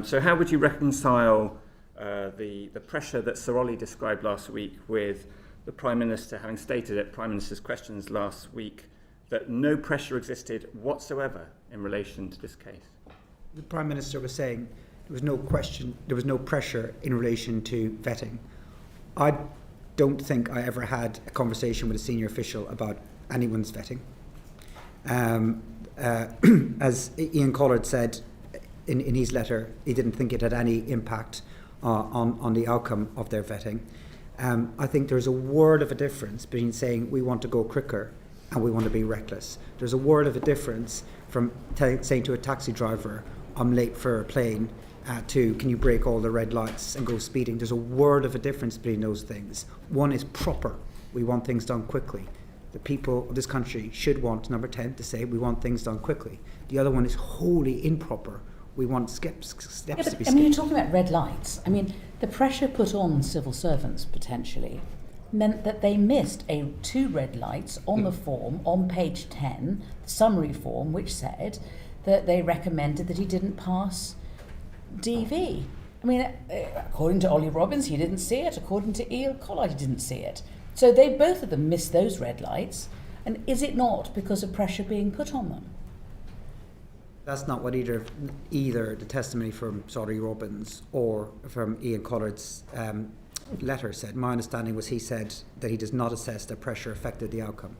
So how would you reconcile the pressure that Sir Ollie described last week with the Prime Minister having stated at Prime Minister's questions last week that no pressure existed whatsoever in relation to this case? The Prime Minister was saying there was no question, there was no pressure in relation to vetting. I don't think I ever had a conversation with a senior official about anyone's vetting. As Ian Collard said in his letter, he didn't think it had any impact on the outcome of their vetting. I think there's a world of a difference between saying we want to go quicker and we want to be reckless. There's a world of a difference from saying to a taxi driver, I'm late for a plane, to can you break all the red lights and go speeding. There's a world of a difference between those things. One is proper. We want things done quickly. The people of this country should want, number 10, to say we want things done quickly. The other one is wholly improper. We want steps to be skipped. I mean, you're talking about red lights. I mean, the pressure put on civil servants, potentially, meant that they missed 2 red lights on the form, on page 10, the summary form, which said that they recommended that he didn't pass DV. I mean, according to Ollie Robbins, he didn't see it. According to Ian Collard, he didn't see it. So both of them missed those red lights. And is it not because of pressure being put on them? That's not what either the testimony from Ollie Robbins or from Ian Collard's letter said. My understanding was he said that he does not assess that pressure affected the outcome.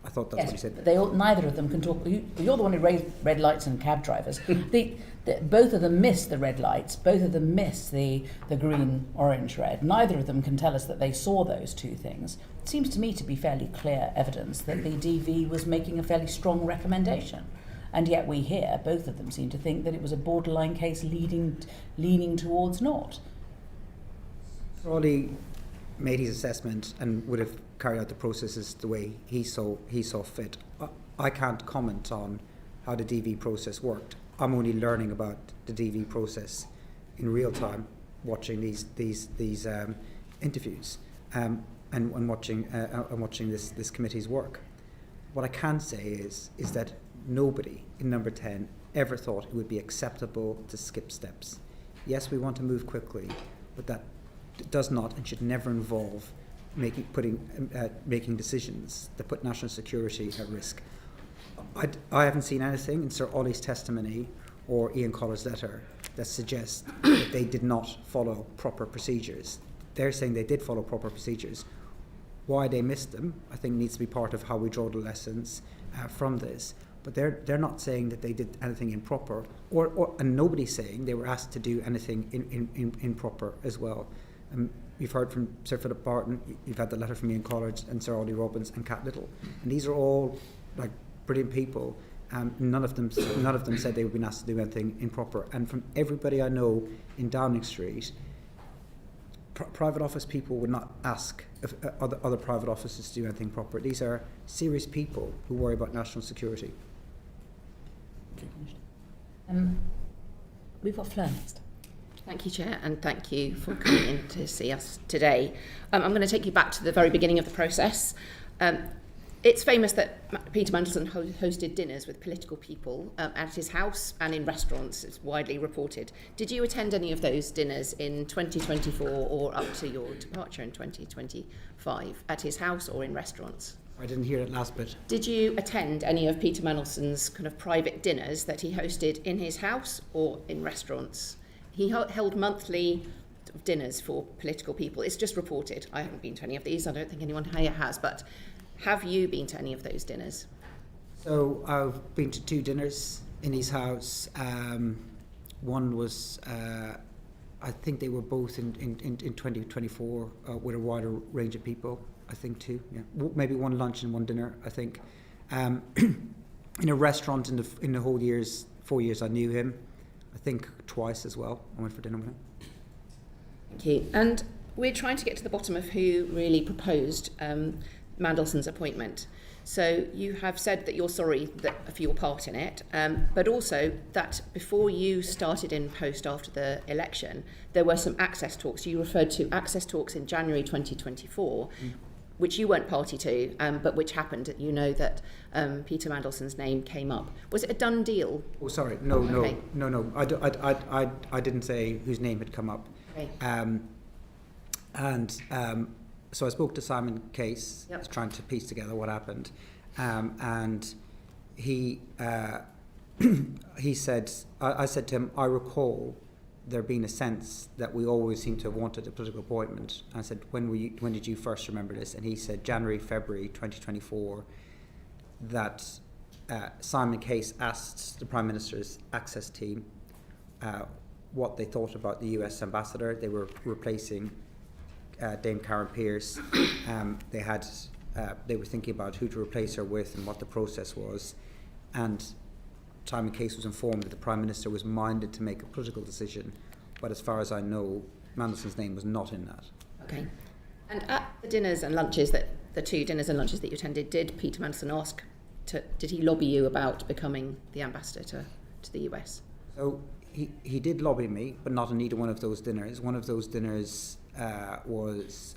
I thought that's what he said. Neither of them can talk. You're the one who raised red lights and cab drivers. Both of them missed the red lights. Both of them missed the green, orange, red. Neither of them can tell us that they saw those 2 things. It seems to me to be fairly clear evidence that the DV was making a fairly strong recommendation. And yet we hear both of them seem to think that it was a borderline case leaning towards not. Ollie made his assessment and would have carried out the processes the way he saw fit. I can't comment on how the DV process worked. I'm only learning about the DV process in real time, watching these interviews and watching this committee's work. What I can say is that nobody in number 10 ever thought it would be acceptable to skip steps. Yes, we want to move quickly, but that does not and should never involve making decisions that put national security at risk. I haven't seen anything in Sir Ollie's testimony or Ian Collard's letter that suggests that they did not follow proper procedures. They're saying they did follow proper procedures. Why they missed them, I think, needs to be part of how we draw the lessons from this. But they're not saying that they did anything improper, and nobody's saying they were asked to do anything improper as well. You've heard from Sir Philip Barton, you've had the letter from Ian Collard and Sir Ollie Robbins and Cat Little, and these are all like brilliant people. None of them said they would be asked to do anything improper. And from everybody I know in Downing Street, private office people would not ask if other private offices to do anything proper. These are serious people who worry about national security. We've got Fleur next. Thank you, Chair, and thank you for coming in to see us today. I'm going to take you back to the very beginning of the process. It's famous that Peter Mandelson hosted dinners with political people at his house and in restaurants. It's widely reported. Did you attend any of those dinners in 2024 or up to your departure in 2025 at his house or in restaurants? I didn't hear that last bit. Did you attend any of Peter Mandelson's kind of private dinners that he hosted in his house or in restaurants? He held monthly dinners for political people. It's just reported. I haven't been to any of these. I don't think anyone here has, but have you been to any of those dinners? So I've been to 2 dinners in his house. One was, I think they were both in 2024 with a wider range of people. I think 2, yeah. Maybe 1 lunch and 1 dinner, I think. In a restaurant in the whole 4 years I knew him, I think twice as well. I went for dinner with him. Thank you. And we're trying to get to the bottom of who really proposed Mandelson's appointment. So you have said that you're sorry for your part in it, but also that before you started in post after the election, there were some access talks. You referred to access talks in January 2024, which you weren't party to, but which happened. You know that Peter Mandelson's name came up. Was it a done deal? Oh, sorry. No. I didn't say whose name had come up. Okay. So I spoke to Simon Case, trying to piece together what happened, and he he said, I said to him, I recall there being a sense that we always seem to have wanted a political appointment. I said, when did you first remember this? And he said, January, February 2024, that Simon Case asked the Prime Minister's Access team what they thought about the US ambassador. They were replacing Dame Karen Pierce. They were thinking about who to replace her with and what the process was. And Simon Case was informed that the Prime Minister was minded to make a political decision, but as far as I know, Mandelson's name was not in that. Okay. And at the dinners and lunches, the 2 dinners and lunches that you attended, did Peter Mandelson did he lobby you about becoming the ambassador to the US? So he did lobby me, but not on either one of those dinners. One of those dinners was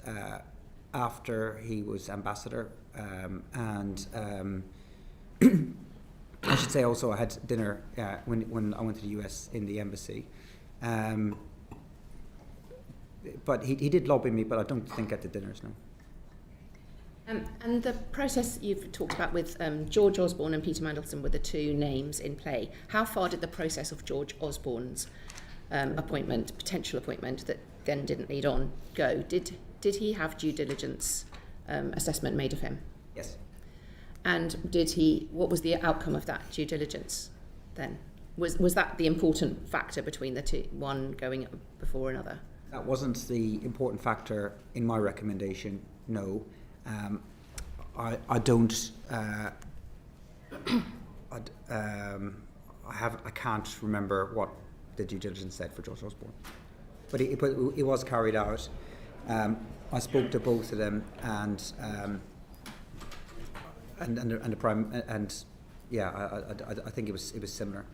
after he was ambassador, and I should say also I had dinner when I went to the US in the embassy. But he did lobby me, but I don't think at the dinners, no. And the process you've talked about with George Osborne and Peter Mandelson were the 2 names in play. How far did the process of George Osborne's potential appointment that then didn't lead on, go? Did he have due diligence assessment made of him? Yes. And what was the outcome of that due diligence then? Was that the important factor between the 2, one going before another? That wasn't the important factor in my recommendation, no. I don't. I can't remember what the due diligence said for George Osborne, but it was carried out. I spoke to both of them, and the Prime, and yeah, I think it was similar.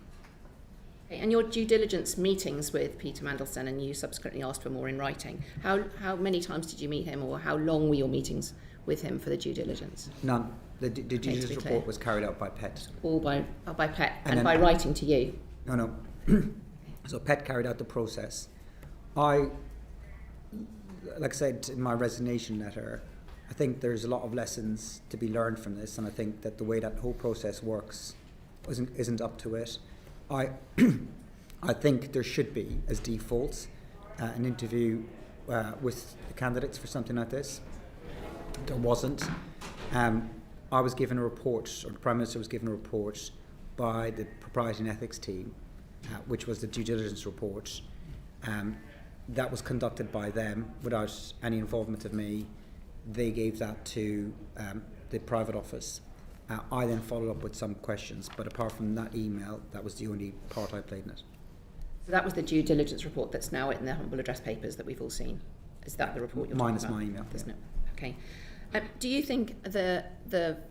Okay, and your due diligence meetings with Peter Mandelson, and you subsequently asked for more in writing. How many times did you meet him, or how long were your meetings with him for the due diligence? None. The due diligence report was carried out by PET. All by PET, and by writing to you? No. So PET carried out the process. Like I said in my resignation letter, I think there's a lot of lessons to be learned from this, and I think that the way that whole process works isn't up to it. I think there should be, as default, an interview with the candidates for something like this. There wasn't. I was given a report, or the Prime Minister was given a report by the Propriety and Ethics team, which was the due diligence report. That was conducted by them without any involvement of me. They gave that to the private office. I then followed up with some questions, but apart from that email, that was the only part I played in it. So that was the due diligence report that's now in the humble address papers that we've all seen. Is that the report you're talking about? Minus my email. Isn't it? Okay. Do you think the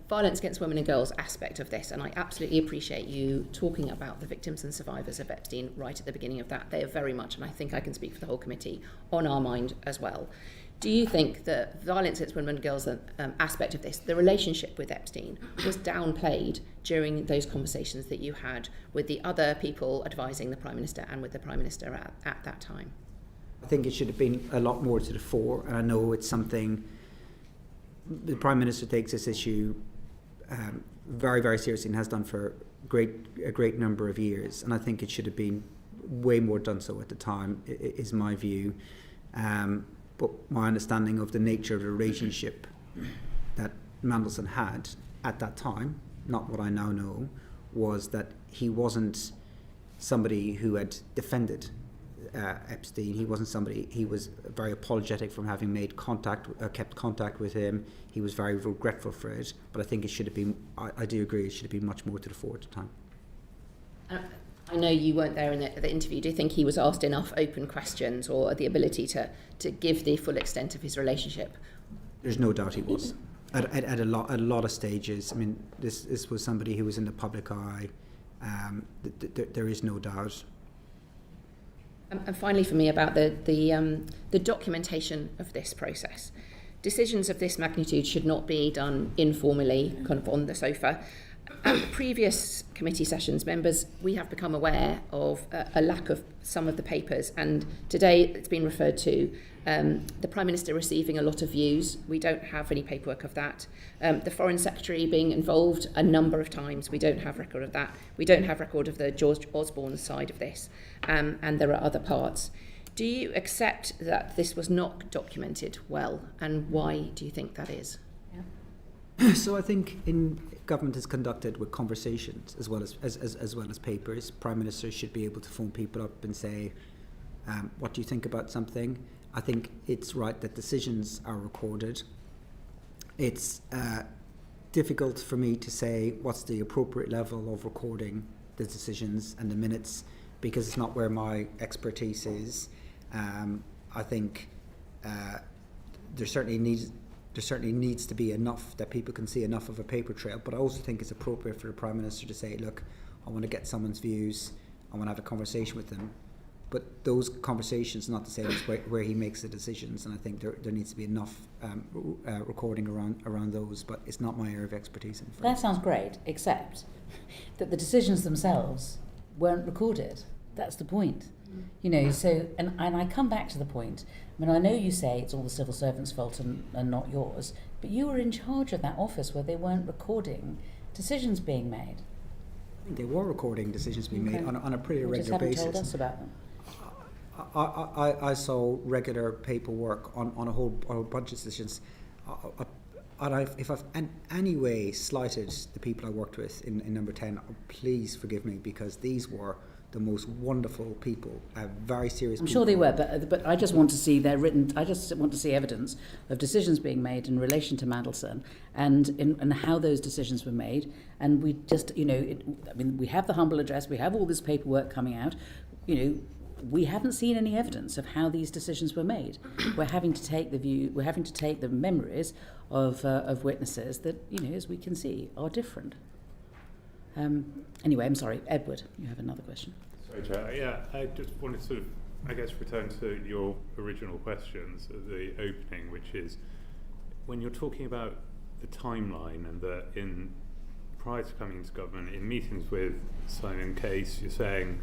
violence against women and girls aspect of this, and I absolutely appreciate you talking about the victims and survivors of Epstein right at the beginning of that, they are very much, and I think I can speak for the whole committee, on our mind as well. Do you think the violence against women and girls aspect of this, the relationship with Epstein, was downplayed during those conversations that you had with the other people advising the Prime Minister and with the Prime Minister at that time? I think it should have been a lot more to the fore, and I know it's something the Prime Minister takes this issue very, very seriously and has done for a great number of years, and I think it should have been way more done so at the time, is my view. But my understanding of the nature of the relationship that Mandelson had at that time, not what I now know, was that he wasn't somebody who had defended Epstein. He wasn't somebody. He was very apologetic from having made kept contact with him. He was very regretful for it. But I think it should have been. I do agree. It should have been much more to the fore at the time. I know you weren't there in the interview. Do you think he was asked enough open questions, or the ability to give the full extent of his relationship? There's no doubt he was. At a lot of stages. I mean, this was somebody who was in the public eye. There is no doubt. And finally, for me, about the documentation of this process. Decisions of this magnitude should not be done informally, kind of on the sofa. at the previous committee sessions, members, we have become aware of a lack of some of the papers, and today it's been referred to the Prime Minister receiving a lot of views. We don't have any paperwork of that. The Foreign Secretary being involved a number of times. We don't have record of that. We don't have record of the George Osborne side of this, and there are other parts. Do you accept that this was not documented well, and why do you think that is? So I think government is conducted with conversations as well as papers. Prime Ministers should be able to phone people up and say, what do you think about something? I think it's right that decisions are recorded. It's difficult for me to say what's the appropriate level of recording the decisions and the minutes, because it's not where my expertise is. I think there certainly needs to be enough that people can see enough of a paper trail, but I also think it's appropriate for the Prime Minister to say, look, I want to get someone's views, I want to have a conversation with them. But those conversations are not the same as where he makes the decisions, and I think there needs to be enough recording around those, but it's not my area of expertise. That sounds great, except that the decisions themselves weren't recorded. That's the point. You know, so, and I come back to the point, I mean, I know you say it's all the civil servants' fault and not yours, but you were in charge of that office where they weren't recording decisions being made. I think they were recording decisions being made on a pretty regular basis. You just haven't told us about them. I saw regular paperwork on a whole bunch of decisions. If I've in any way slighted the people I worked with in number 10, please forgive me, because these were the most wonderful people, very serious people. I'm sure they were, but I just want to see I just want to see evidence of decisions being made in relation to Mandelson and how those decisions were made. And we just, we have the humble address, we have all this paperwork coming out, we haven't seen any evidence of how these decisions were made. We're having to take the memories of witnesses that, as we can see, are different. Anyway, I'm sorry, Edward, you have another question. Sorry, Chair. Yeah, I just wanted to return to your original questions at the opening, which is when you're talking about the timeline and prior to coming into government, in meetings with Simon Case, you're saying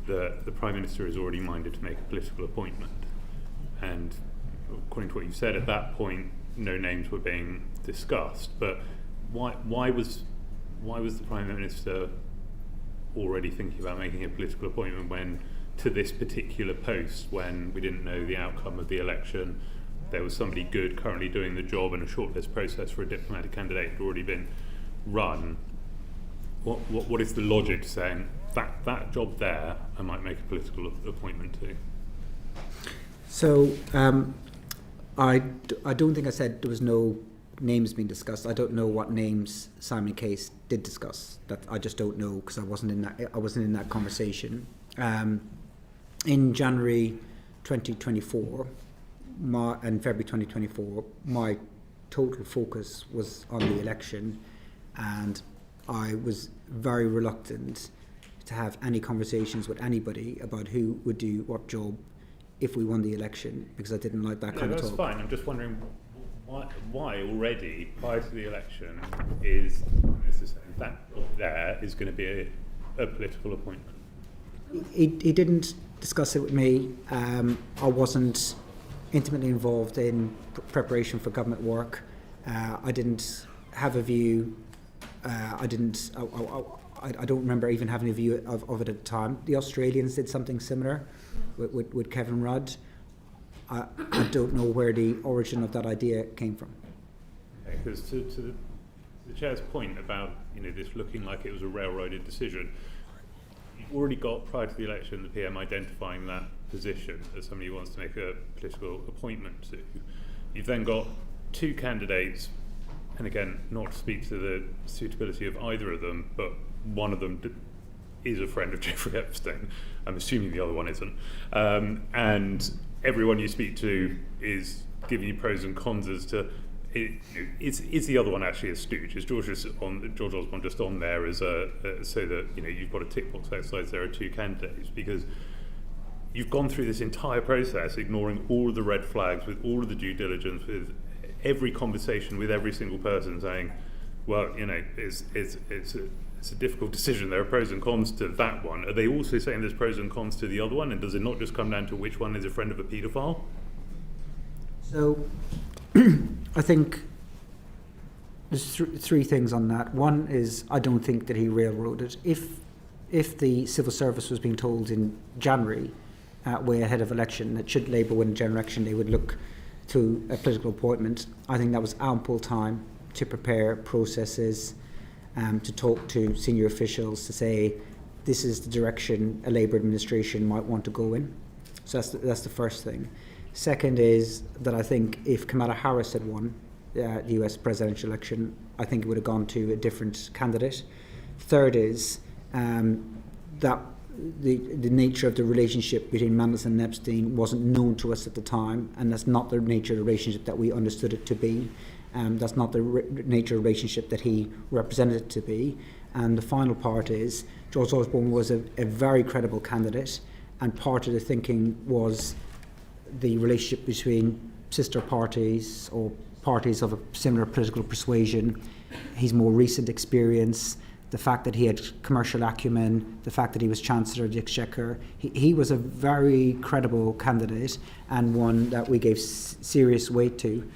that the Prime Minister is already minded to make a political appointment. And according to what you said, at that point, no names were being discussed. But why was the Prime Minister already thinking about making a political appointment when, to this particular post, when we didn't know the outcome of the election, there was somebody good currently doing the job and a shortlist process for a diplomatic candidate had already been run? What is the logic saying that job there I might make a political appointment to? So I don't think I said there was no names being discussed. I don't know what names Simon Case did discuss. That I just don't know, because I wasn't in that conversation. In January 2024 and February 2024, my total focus was on the election, and I was very reluctant to have any conversations with anybody about who would do what job if we won the election, because I didn't like that kind of talk. That's fine. I'm just wondering why already, prior to the election, is that job there is going to be a political appointment? He didn't discuss it with me. I wasn't intimately involved in preparation for government work. I didn't have a view. I don't remember even having a view of it at the time. The Australians did something similar with Kevin Rudd. I don't know where the origin of that idea came from. Okay, because to the Chair's point about this looking like it was a railroaded decision, you've already got, prior to the election, the PM identifying that position as somebody who wants to make a political appointment to. You've then got two candidates, and again, not to speak to the suitability of either of them, but one of them is a friend of Jeffrey Epstein. I'm assuming the other one isn't. And everyone you speak to is giving you pros and cons as to is the other one actually a stooge? Is George Osborne just on there as so that you've got a tick box exercise? There are two candidates, because you've gone through this entire process ignoring all of the red flags, with all of the due diligence, with every conversation with every single person saying, well, it's it's a difficult decision. There are pros and cons to that one. Are they also saying there's pros and cons to the other one? And does it not just come down to which one is a friend of a paedophile? So I think there's three things on that. One is I don't think that he railroaded. If the civil service was being told in January, way ahead of election, that should Labour win a general election, they would look to a political appointment, I think that was ample time to prepare processes, to talk to senior officials, to say this is the direction a Labour administration might want to go in. So that's the first thing. Second is that I think if Kamala Harris had won the US presidential election, I think it would have gone to a different candidate. Third is that the nature of the relationship between Mandelson and Epstein wasn't known to us at the time, and that's not the nature of the relationship that we understood it to be. That's not the nature of the relationship that he represented it to be. And the final part is George Osborne was a very credible candidate, and part of the thinking was the relationship between sister parties or parties of a similar political persuasion, his more recent experience, the fact that he had commercial acumen, the fact that he was Chancellor of the Exchequer. He was a very credible candidate and one that we gave serious weight to.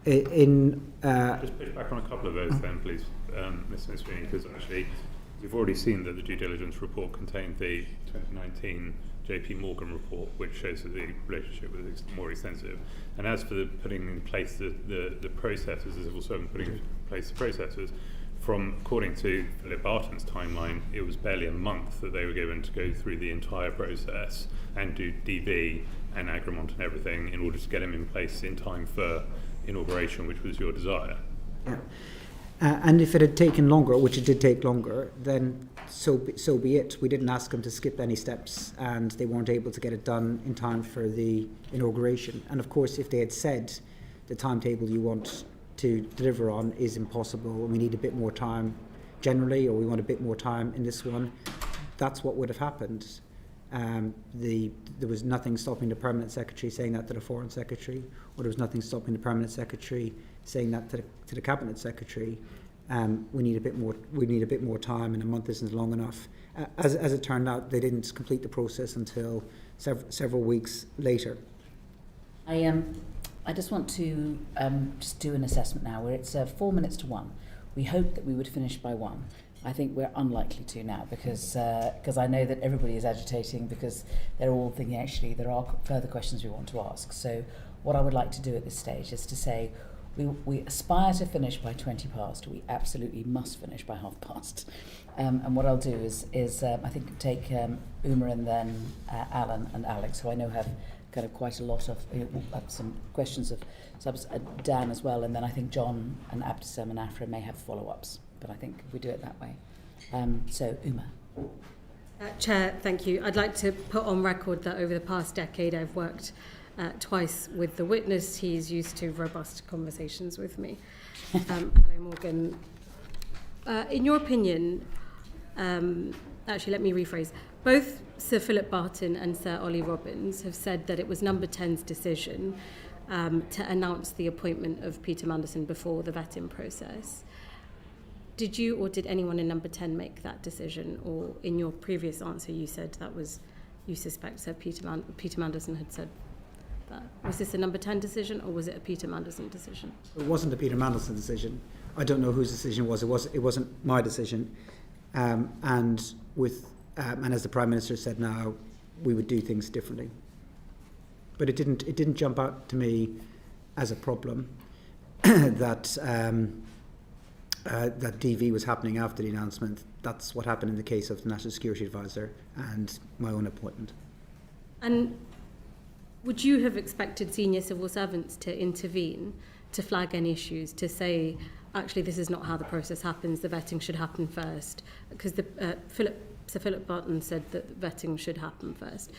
Just push back on a couple of those then, please, Ms. McSweeney, because actually we've already seen that the due diligence report contained the 2019 JP Morgan report, which shows that the relationship was more extensive. And as for putting in place the processes, the civil servant putting in place the processes, according to Philip Barton's timeline, it was barely a month that they were given to go through the entire process and do DV and agreement and everything in order to get him in place in time for inauguration, which was your desire. Yeah. And if it had taken longer, which it did take longer, then so be it. We didn't ask them to skip any steps, and they weren't able to get it done in time for the inauguration. And of course, if they had said the timetable you want to deliver on is impossible, and we need a bit more time generally, or we want a bit more time in this one, that's what would have happened. There was nothing stopping the Permanent Secretary saying that to the Foreign Secretary, or there was nothing stopping the Permanent Secretary saying that to the Cabinet Secretary. We need a bit more time, and a month isn't long enough. As it turned out, they didn't complete the process until several weeks later. I just want to just do an assessment now, where it's 4 minutes to 1. We hoped that we would finish by 1. I think we're unlikely to now because I know that everybody is agitating because they're all thinking actually there are further questions we want to ask. So what I would like to do at this stage is to say we aspire to finish by 20 past. We absolutely must finish by 30:30. And what I'll do is I think take Uma and then Alan and Alex, who I know have kind of quite a lot of some questions of Dan as well, and then I think John and Abdesem and Afra may have follow-ups, but I think we do it that way. So Uma. Chair, thank you. I'd like to put on record that over the past decade I've worked twice with the witness. He's used to robust conversations with me. Hello, Morgan. In your opinion, actually let me rephrase, both Sir Philip Barton and Sir Ollie Robbins have said that it was Number 10's decision to announce the appointment of Peter Mandelson before the vetting process. Did you or did anyone in Number 10 make that decision? Or in your previous answer, you said that was, you suspect Sir Peter Mandelson had said that. Was this a Number 10 decision or was it a Peter Mandelson decision? It wasn't a Peter Mandelson decision. I don't know whose decision it was. It wasn't my decision. And as the Prime Minister said now, we would do things differently. But it didn't jump out to me as a problem that DV was happening after the announcement. That's what happened in the case of the National Security Advisor and my own appointment. And would you have expected senior civil servants to intervene, to flag any issues, to say, actually, this is not how the process happens, the vetting should happen first? Because Sir Philip Barton said that the vetting should happen first.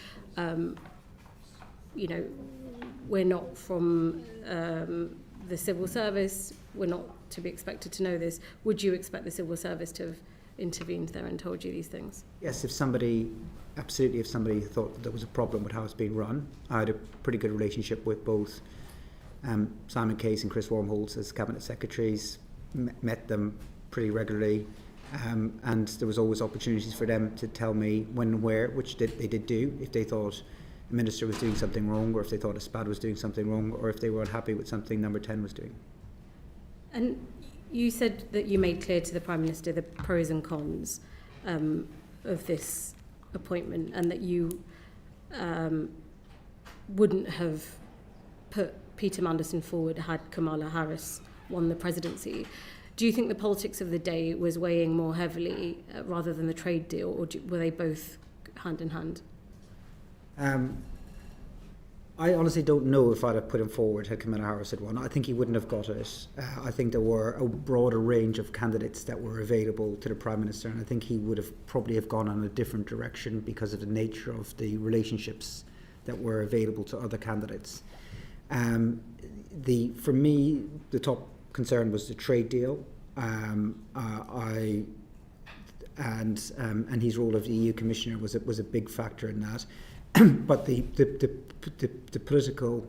We're not from the civil service, we're not to be expected to know this. Would you expect the civil service to have intervened there and told you these things? Yes, if somebody thought that there was a problem with how it's being run. I had a pretty good relationship with both Simon Case and Chris Wormholtz as Cabinet Secretaries, met them pretty regularly. And there was always opportunities for them to tell me when and where, which they did do, if they thought the minister was doing something wrong, or if they thought a SPAD was doing something wrong, or if they were unhappy with something Number 10 was doing. And you said that you made clear to the Prime Minister the pros and cons of this appointment, and that you wouldn't have put Peter Mandelson forward had Kamala Harris won the presidency. Do you think the politics of the day was weighing more heavily rather than the trade deal, or were they both hand in hand? I honestly don't know if I'd have put him forward had Kamala Harris had won. I think he wouldn't have got it. I think there were a broader range of candidates that were available to the Prime Minister, and I think he would have probably have gone in a different direction because of the nature of the relationships that were available to other candidates. For me, the top concern was the trade deal, and his role as EU Commissioner was a big factor in that. But the potential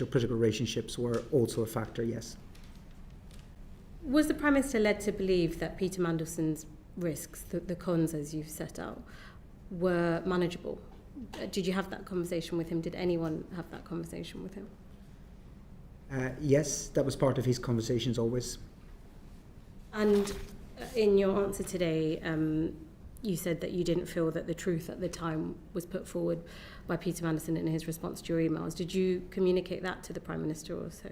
political relationships were also a factor, yes. Was the Prime Minister led to believe that Peter Mandelson's risks, the cons as you've set out, were manageable? Did you have that conversation with him? Did anyone have that conversation with him? Yes, that was part of his conversations always. And in your answer today, you said that you didn't feel that the truth at the time was put forward by Peter Mandelson in his response to your emails. Did you communicate that to the Prime Minister also?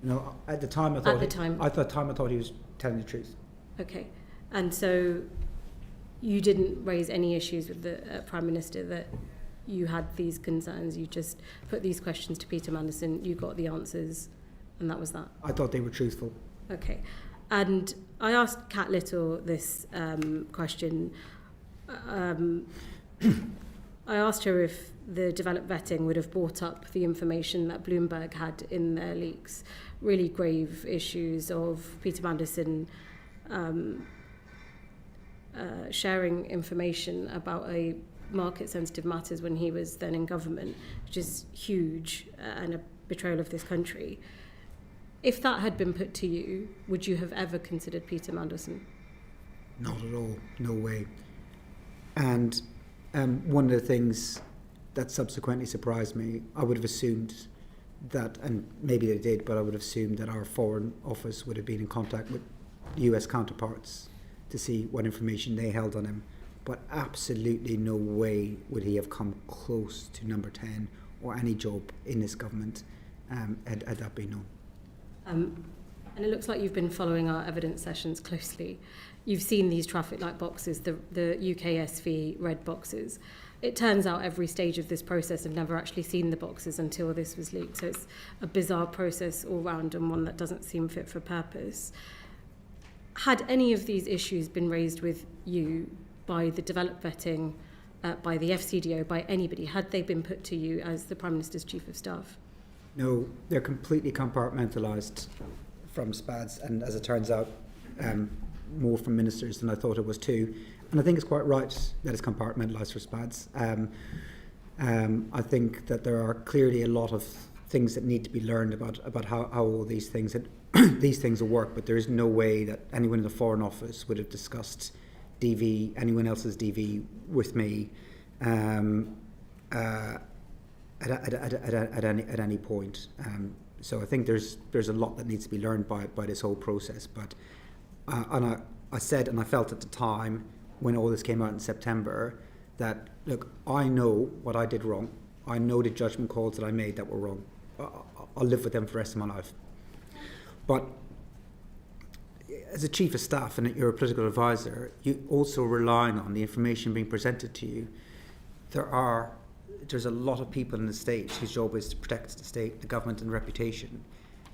No, at the time I thought he was telling the truth. Okay, and so you didn't raise any issues with the Prime Minister that you had these concerns. You just put these questions to Peter Mandelson, you got the answers, and that was that? I thought they were truthful. Okay, and I asked Kat Little this question. I asked her if the developed vetting would have brought up the information that Bloomberg had in their leaks, really grave issues of Peter Mandelson sharing information about a market-sensitive matters when he was then in government, which is huge and a betrayal of this country. If that had been put to you, would you have ever considered Peter Mandelson? Not at all, no way. And one of the things that subsequently surprised me, I would have assumed that, and maybe they did, but I would have assumed that our Foreign Office would have been in contact with US counterparts to see what information they held on him. But absolutely no way would he have come close to Number 10 or any job in this government had that been known. And it looks like you've been following our evidence sessions closely. You've seen these traffic light boxes, the UKSV red boxes. It turns out every stage of this process I've never actually seen the boxes until this was leaked. So it's a bizarre process all round and one that doesn't seem fit for purpose. Had any of these issues been raised with you by the developed vetting, by the FCDO, by anybody? Had they been put to you as the Prime Minister's Chief of Staff? No, they're completely compartmentalised from SPADs, and as it turns out, more from ministers than I thought it was too. And I think it's quite right that it's compartmentalised for SPADs. I think that there are clearly a lot of things that need to be learned about how all these things will work, but there is no way that anyone in the Foreign Office would have discussed DV, anyone else's DV with me at any point. So I think there's a lot that needs to be learned by this whole process. But and I said, and I felt at the time when all this came out in September, that look, I know what I did wrong. I know the judgment calls that I made that were wrong. I'll live with them for the rest of my life. But as a chief of staff and you're a political advisor, you also relying on the information being presented to you. There's a lot of people in the state whose job is to protect the state, the government, and reputation,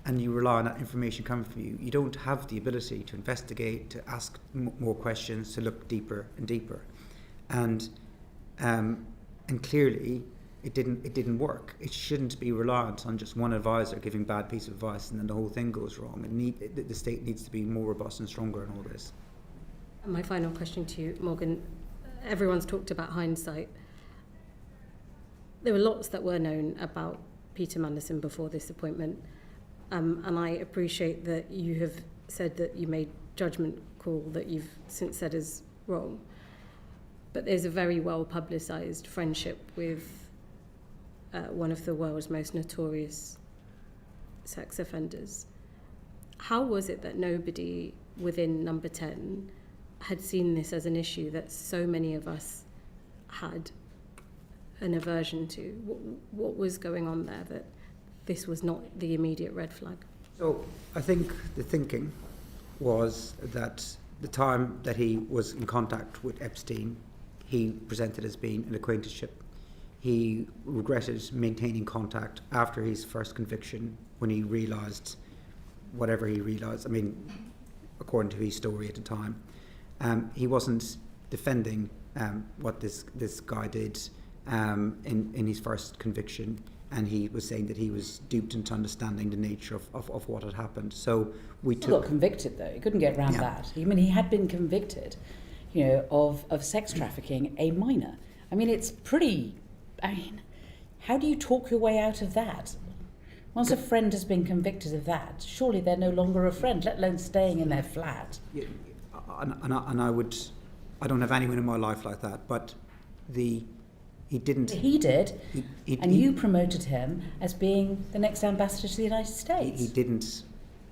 and you rely on that information coming from you. You don't have the ability to investigate, to ask more questions, to look deeper and deeper, and clearly it didn't work. It shouldn't be reliant on just one advisor giving bad piece of advice and then the whole thing goes wrong. The state needs to be more robust and stronger in all this. And my final question to you, Morgan. Everyone's talked about hindsight. There were lots that were known about Peter Mandelson before this appointment, and I appreciate that you have said that you made judgment call that you've since said is wrong. But there's a very well publicised friendship with one of the world's most notorious sex offenders. How was it that nobody within Number 10 had seen this as an issue that so many of us had an aversion to? What was going on there that this was not the immediate red flag? So I think the thinking was that the time that he was in contact with Epstein, he presented as being an acquaintanceship. He regretted maintaining contact after his first conviction when he realised whatever he realised. I mean, according to his story at the time, he wasn't defending what this guy did in his first conviction, and he was saying that he was duped into understanding the nature of what had happened. So we Still got convicted though. He couldn't get around that. I mean, he had been convicted, of sex trafficking a minor. I mean, it's pretty. I mean, how do you talk your way out of that? Once a friend has been convicted of that, surely they're no longer a friend, let alone staying in their flat. Yeah, and I don't have anyone in my life like that, but he didn't. He did, and you promoted him as being the next ambassador to the United States. He didn't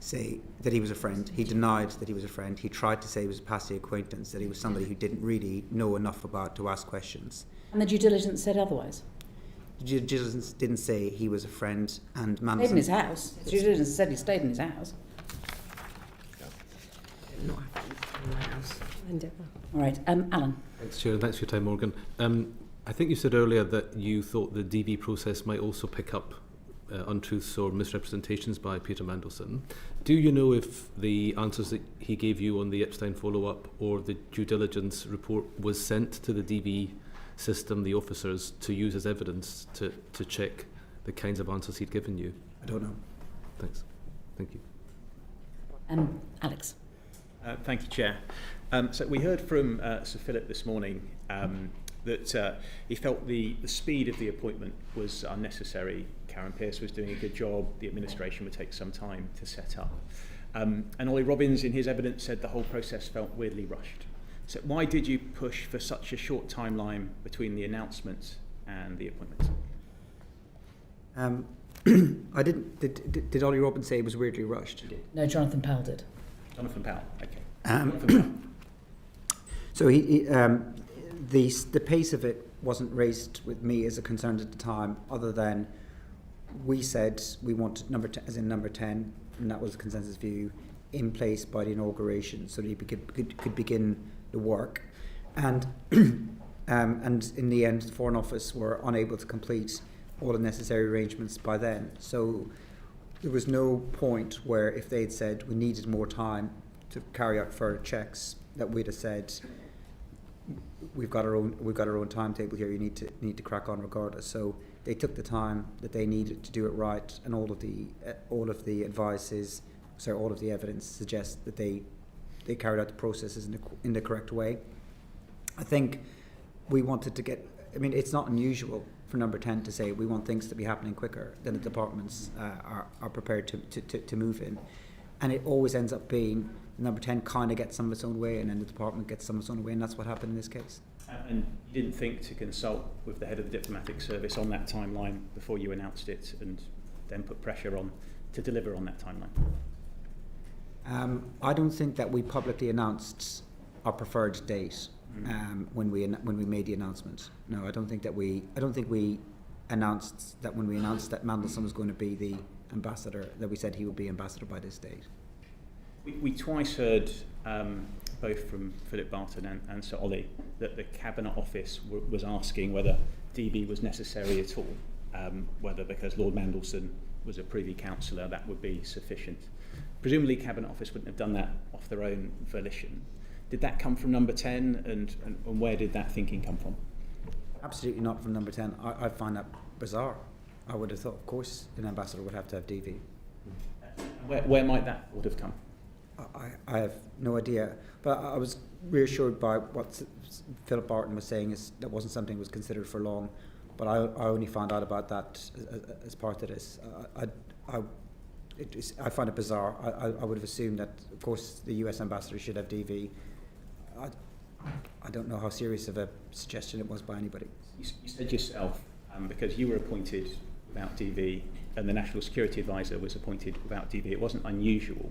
say that he was a friend. He denied that he was a friend. He tried to say he was a passing acquaintance, that he was somebody who didn't really know enough about to ask questions. And the due diligence said otherwise. The due diligence didn't say he was a friend, and Mandelson Stayed in his house. The due diligence said he stayed in his house. Not in my house. All right, Alan. Thanks, Chair, and thanks for your time, Morgan. I think you said earlier that you thought the DV process might also pick up untruths or misrepresentations by Peter Mandelson. Do you know if the answers that he gave you on the Epstein follow-up or the due diligence report was sent to the DV system, the officers, to use as evidence to check the kinds of answers he'd given you? I don't know. Thanks. Thank you. Alex. Thank you, Chair. So we heard from Sir Philip this morning that he felt the speed of the appointment was unnecessary. Karen Pierce was doing a good job. The administration would take some time to set up. And Ollie Robbins, in his evidence, said the whole process felt weirdly rushed. So why did you push for such a short timeline between the announcement and the appointment? I didn't. Did Ollie Robbins say it was weirdly rushed? No, Jonathan Powell did. Jonathan Powell, okay. So the pace of it wasn't raised with me as a concern at the time, other than we said we wanted number 10, and that was the consensus view, in place by the inauguration, so that he could begin the work. And in the end, the Foreign Office were unable to complete all the necessary arrangements by then. So there was no point where, if they'd said we needed more time to carry out further checks, that we'd have said we've got our own timetable here. You need to crack on regardless. So they took the time that they needed to do it right, and all of the evidence suggests that they carried out the processes in the correct way. I think we wanted to get. I mean, it's not unusual for Number 10 to say we want things to be happening quicker than the departments are prepared to move in, and it always ends up being Number 10 kind of gets some of its own way, and then the department gets some of its own way, and that's what happened in this case. And you didn't think to consult with the head of the diplomatic service on that timeline before you announced it, and then put pressure on to deliver on that timeline? I don't think that we publicly announced our preferred date when we made the announcement. No, I don't think we announced that when we announced that Mandelson was going to be the ambassador, that we said he would be ambassador by this date. We twice heard, both from Philip Barton and Sir Ollie, that the Cabinet Office was asking whether DB was necessary at all, whether because Lord Mandelson was a Privy Councillor that would be sufficient. Presumably Cabinet Office wouldn't have done that off their own volition. Did that come from Number 10, and where did that thinking come from? Absolutely not from Number 10. I find that bizarre. I would have thought, of course, an ambassador would have to have DV. Where might that would have come? I have no idea, but I was reassured by what Philip Barton was saying, is that wasn't something that was considered for long, but I only found out about that as part of this. I find it bizarre. I would have assumed that, of course, the US ambassador should have DV. I don't know how serious of a suggestion it was by anybody. You said yourself, because you were appointed without DV and the National Security Advisor was appointed without DV, it wasn't unusual.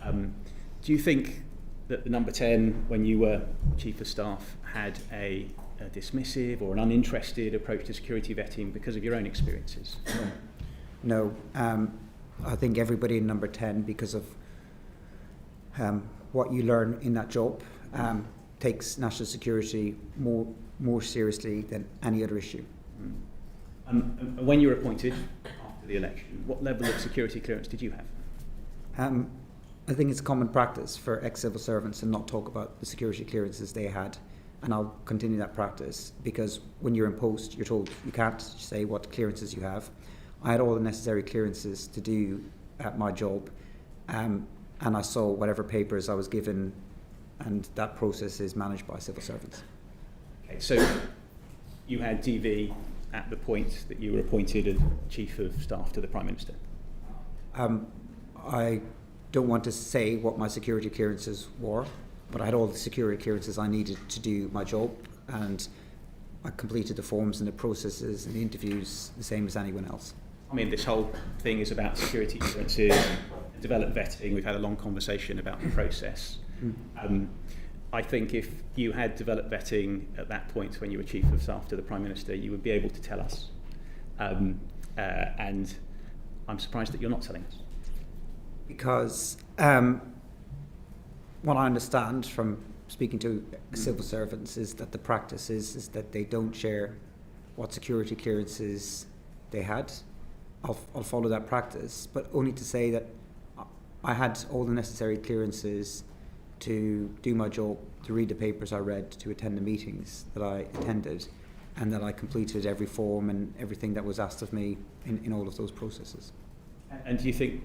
Do you think that the number 10, when you were Chief of Staff, had a dismissive or an uninterested approach to security vetting because of your own experiences? No. I think everybody in number 10, because of what you learn in that job, takes national security more seriously than any other issue. When you were appointed after the election, what level of security clearance did you have? I think it's common practice for ex-civil servants to not talk about the security clearances they had, and I'll continue that practice, because when you're in post, you're told you can't say what clearances you have. I had all the necessary clearances to do my job, and I saw whatever papers I was given, and that process is managed by civil servants. Okay, so you had DV at the point that you were appointed as Chief of Staff to the Prime Minister? I don't want to say what my security clearances were, but I had all the security clearances I needed to do my job, and I completed the forms and the processes and the interviews the same as anyone else. I mean, this whole thing is about security clearances, developed vetting. We've had a long conversation about the process. I think if you had developed vetting at that point when you were Chief of Staff to the Prime Minister, you would be able to tell us. And I'm surprised that you're not telling us. Because what I understand from speaking to civil servants is that the practice is that they don't share what security clearances they had. I'll follow that practice, but only to say that I had all the necessary clearances to do my job, to read the papers I read, to attend the meetings that I attended, and that I completed every form and everything that was asked of me in all of those processes. And do you think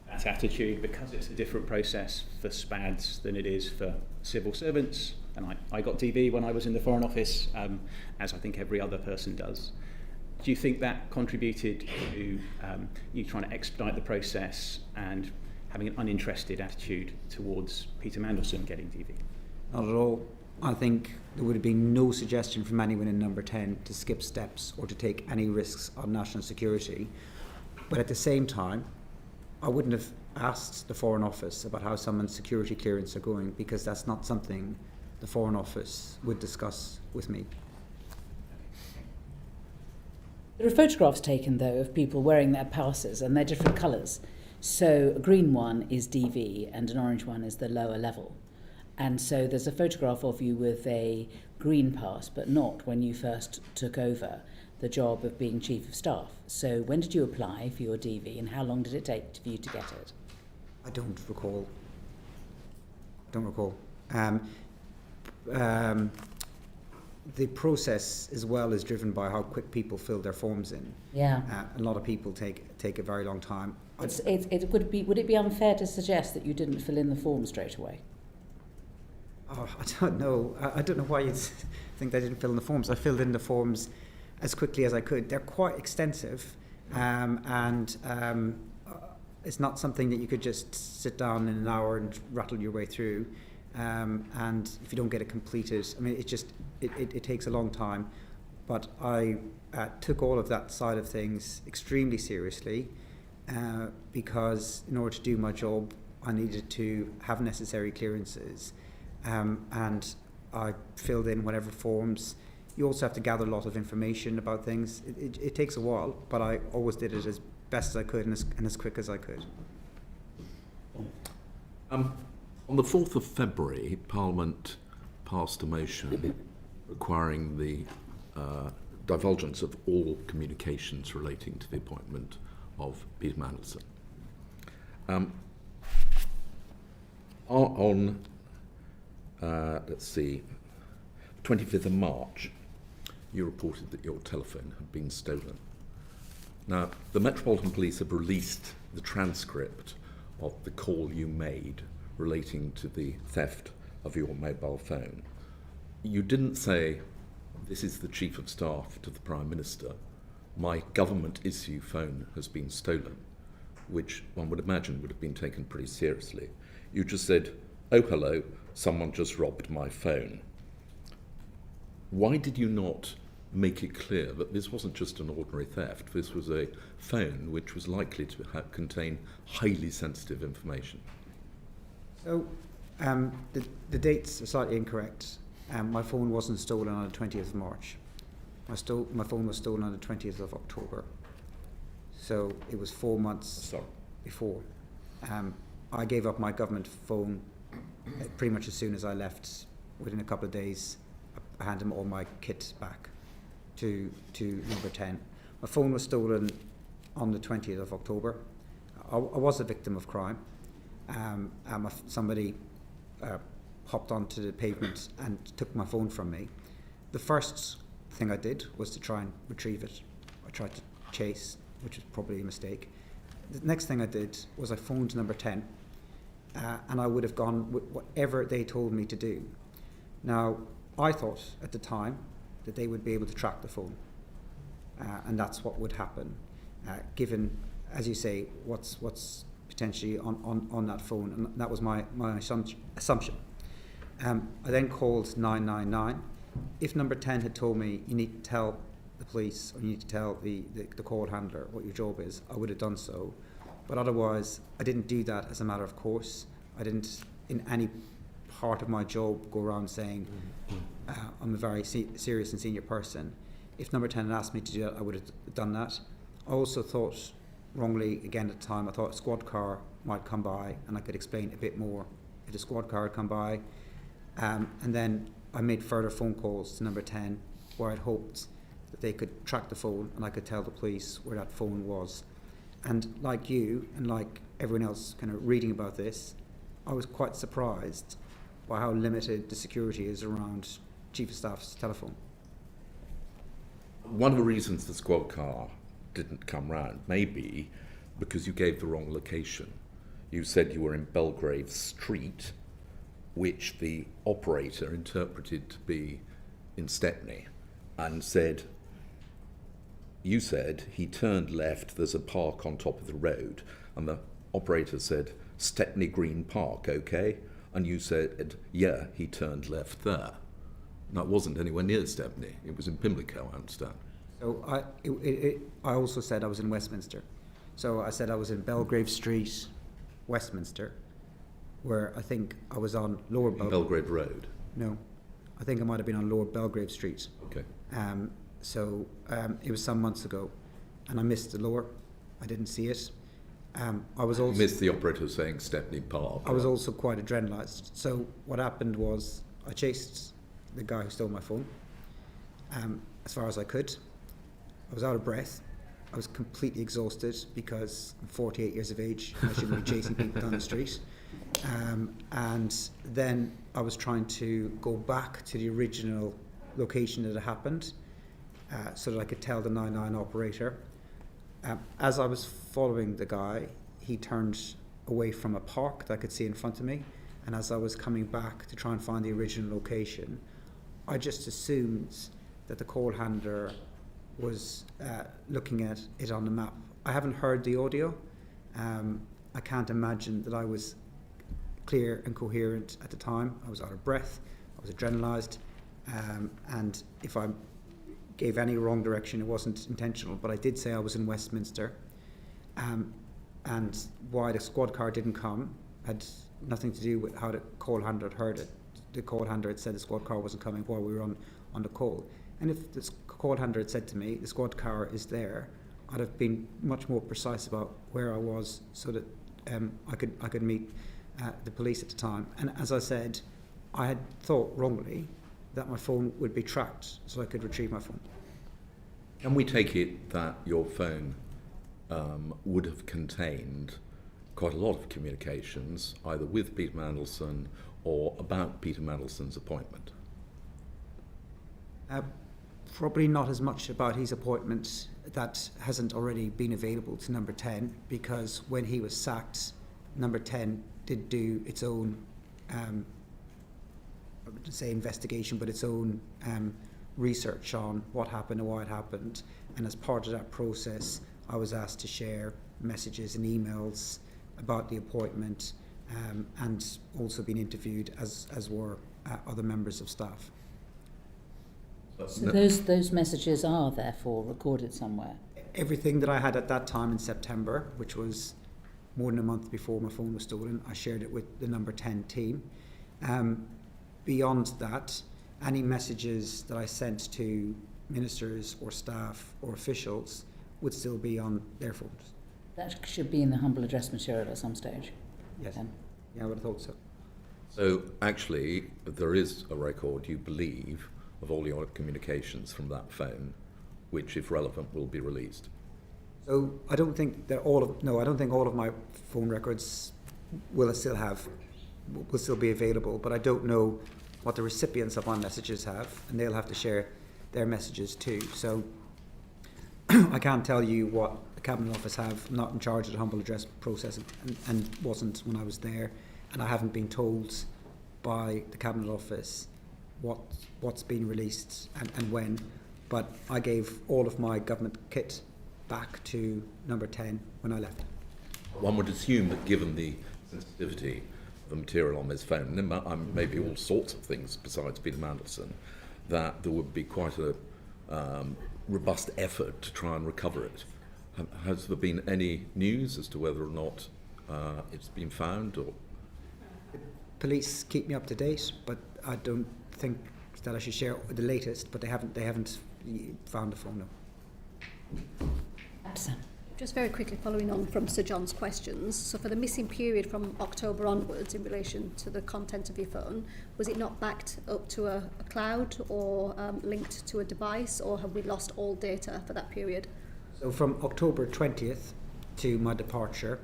that attitude, because it's a different process for SPADs than it is for civil servants, and I got DV when I was in the Foreign Office, as I think every other person does, do you think that contributed to you trying to expedite the process and having an uninterested attitude towards Peter Mandelson getting DV? Not at all. I think there would have been no suggestion from anyone in number 10 to skip steps or to take any risks on national security. But at the same time, I wouldn't have asked the Foreign Office about how someone's security clearance are going, because that's not something the Foreign Office would discuss with me. There are photographs taken, though, of people wearing their passes, and they're different colours. So a green one is DV and an orange one is the lower level. And so there's a photograph of you with a green pass, but not when you first took over the job of being Chief of Staff. So when did you apply for your DV, and how long did it take for you to get it? I don't recall. The process as well is driven by how quick people fill their forms in. Yeah. A lot of people take a very long time. Would it be unfair to suggest that you didn't fill in the form straight away? Oh, I don't know. I don't know why you think I didn't fill in the forms. I filled in the forms as quickly as I could. They're quite extensive, and it's not something that you could just sit down in an hour and rattle your way through. And if you don't get it completed, I mean, it takes a long time. But I took all of that side of things extremely seriously, because in order to do my job, I needed to have necessary clearances, and I filled in whatever forms. You also have to gather a lot of information about things. It takes a while, but I always did it as best as I could and as quick as I could. On the 4th of February, Parliament passed a motion requiring the divulgence of all communications relating to the appointment of Peter Mandelson. On 25th of March, you reported that your telephone had been stolen. Now, the Metropolitan Police have released the transcript of the call you made relating to the theft of your mobile phone. You didn't say, "This is the Chief of Staff to the Prime Minister. My government issue phone has been stolen." which one would imagine would have been taken pretty seriously. You just said, "Oh, hello, someone just robbed my phone." Why did you not make it clear that this wasn't just an ordinary theft, this was a phone which was likely to contain highly sensitive information? So, the dates are slightly incorrect. My phone wasn't stolen on the 20th of March. My phone was stolen on the 20th of October. So it was 4 months before. I gave up my government phone pretty much as soon as I left. Within a couple of days, I handed all my kit back to number 10. My phone was stolen on the 20th of October. I was a victim of crime. Somebody hopped onto the pavement and took my phone from me. The first thing I did was to try and retrieve it. I tried to chase, which was probably a mistake. The next thing I did was I phoned number 10, and I would have gone with whatever they told me to do. Now, I thought at the time that they would be able to track the phone, and that's what would happen, given, as you say, what's potentially on that phone, and that was my assumption. I then called 999. If number 10 had told me, you need to tell the police or you need to tell the call handler what your job is, I would have done so. But otherwise, I didn't do that as a matter of course. I didn't, in any part of my job, go around saying, I'm a very serious and senior person. If number 10 had asked me to do that, I would have done that. I also thought, wrongly, again at the time, I thought a squad car might come by and I could explain a bit more if the squad car had come by. And then I made further phone calls to number 10 where I'd hoped that they could track the phone and I could tell the police where that phone was. And like you and like everyone else kind of reading about this, I was quite surprised by how limited the security is around Chief of Staff's telephone. One of the reasons the squad car didn't come round may be because you gave the wrong location. You said you were in Belgrave Street, which the operator interpreted to be in Stepney, and you said he turned left, there's a park on top of the road, and the operator said, Stepney Green Park, okay? And you said, yeah, he turned left there. That wasn't anywhere near Stepney, it was in Pimlico, I understand. So I also said I was in Westminster. So I said I was in Belgrave Street, Westminster, where I think I was on Lower Belgrave Road? No, I think I might have been on Lower Belgrave Street. Okay. It was some months ago, and I missed the lower. I didn't see it. I was also missed the operator saying Stepney Park. I was also quite adrenalised. So what happened was I chased the guy who stole my phone as far as I could. I was out of breath. I was completely exhausted because I'm 48 years of age and I shouldn't be chasing people down the street. And then I was trying to go back to the original location that it happened so that I could tell the 999 operator. As I was following the guy, he turned away from a park that I could see in front of me, and as I was coming back to try and find the original location, I just assumed that the call handler was looking at it on the map. I haven't heard the audio. I can't imagine that I was clear and coherent at the time. I was out of breath, I was adrenalised, and if I gave any wrong direction, it wasn't intentional, but I did say I was in Westminster, and why the squad car didn't come had nothing to do with how the call handler had heard it. The call handler had said the squad car wasn't coming while we were on the call, and if the call handler had said to me the squad car is there, I'd have been much more precise about where I was so that I could meet the police at the time. And as I said, I had thought wrongly that my phone would be tracked so I could retrieve my phone. Can we take it that your phone would have contained quite a lot of communications either with Peter Mandelson or about Peter Mandelson's appointment? Probably not as much about his appointment that hasn't already been available to number 10, because when he was sacked, number 10 did do its own I wouldn't say investigation, but its own research on what happened and why it happened. And as part of that process, I was asked to share messages and emails about the appointment, and also been interviewed, as were other members of staff. So those messages are therefore recorded somewhere? Everything that I had at that time in September, which was more than a month before my phone was stolen, I shared it with the number 10 team. Beyond that, any messages that I sent to ministers or staff or officials would still be on their phones. That should be in the humble address material at some stage. Yes. Yeah, I would have thought so. So actually, there is a record, you believe, of all your communications from that phone, which, if relevant, will be released. So I don't think that all of my phone records will still be available, but I don't know what the recipients of my messages have, and they'll have to share their messages too. So I can't tell you what the Cabinet Office have. I'm not in charge of the humble address process, and wasn't when I was there, and I haven't been told by the Cabinet Office what's been released and when, but I gave all of my government kit back to number 10 when I left. One would assume that given the sensitivity of the material on this phone, and there may be all sorts of things besides Peter Mandelson, that there would be quite a robust effort to try and recover it. Has there been any news as to whether or not it's been found? Or Police keep me up to date, but I don't think that I should share the latest. But they haven't found the phone. No. Just very quickly following on from Sir John's questions, so for the missing period from October onwards in relation to the content of your phone, was it not backed up to a cloud or linked to a device, or have we lost all data for that period? So from October 20th to my departure,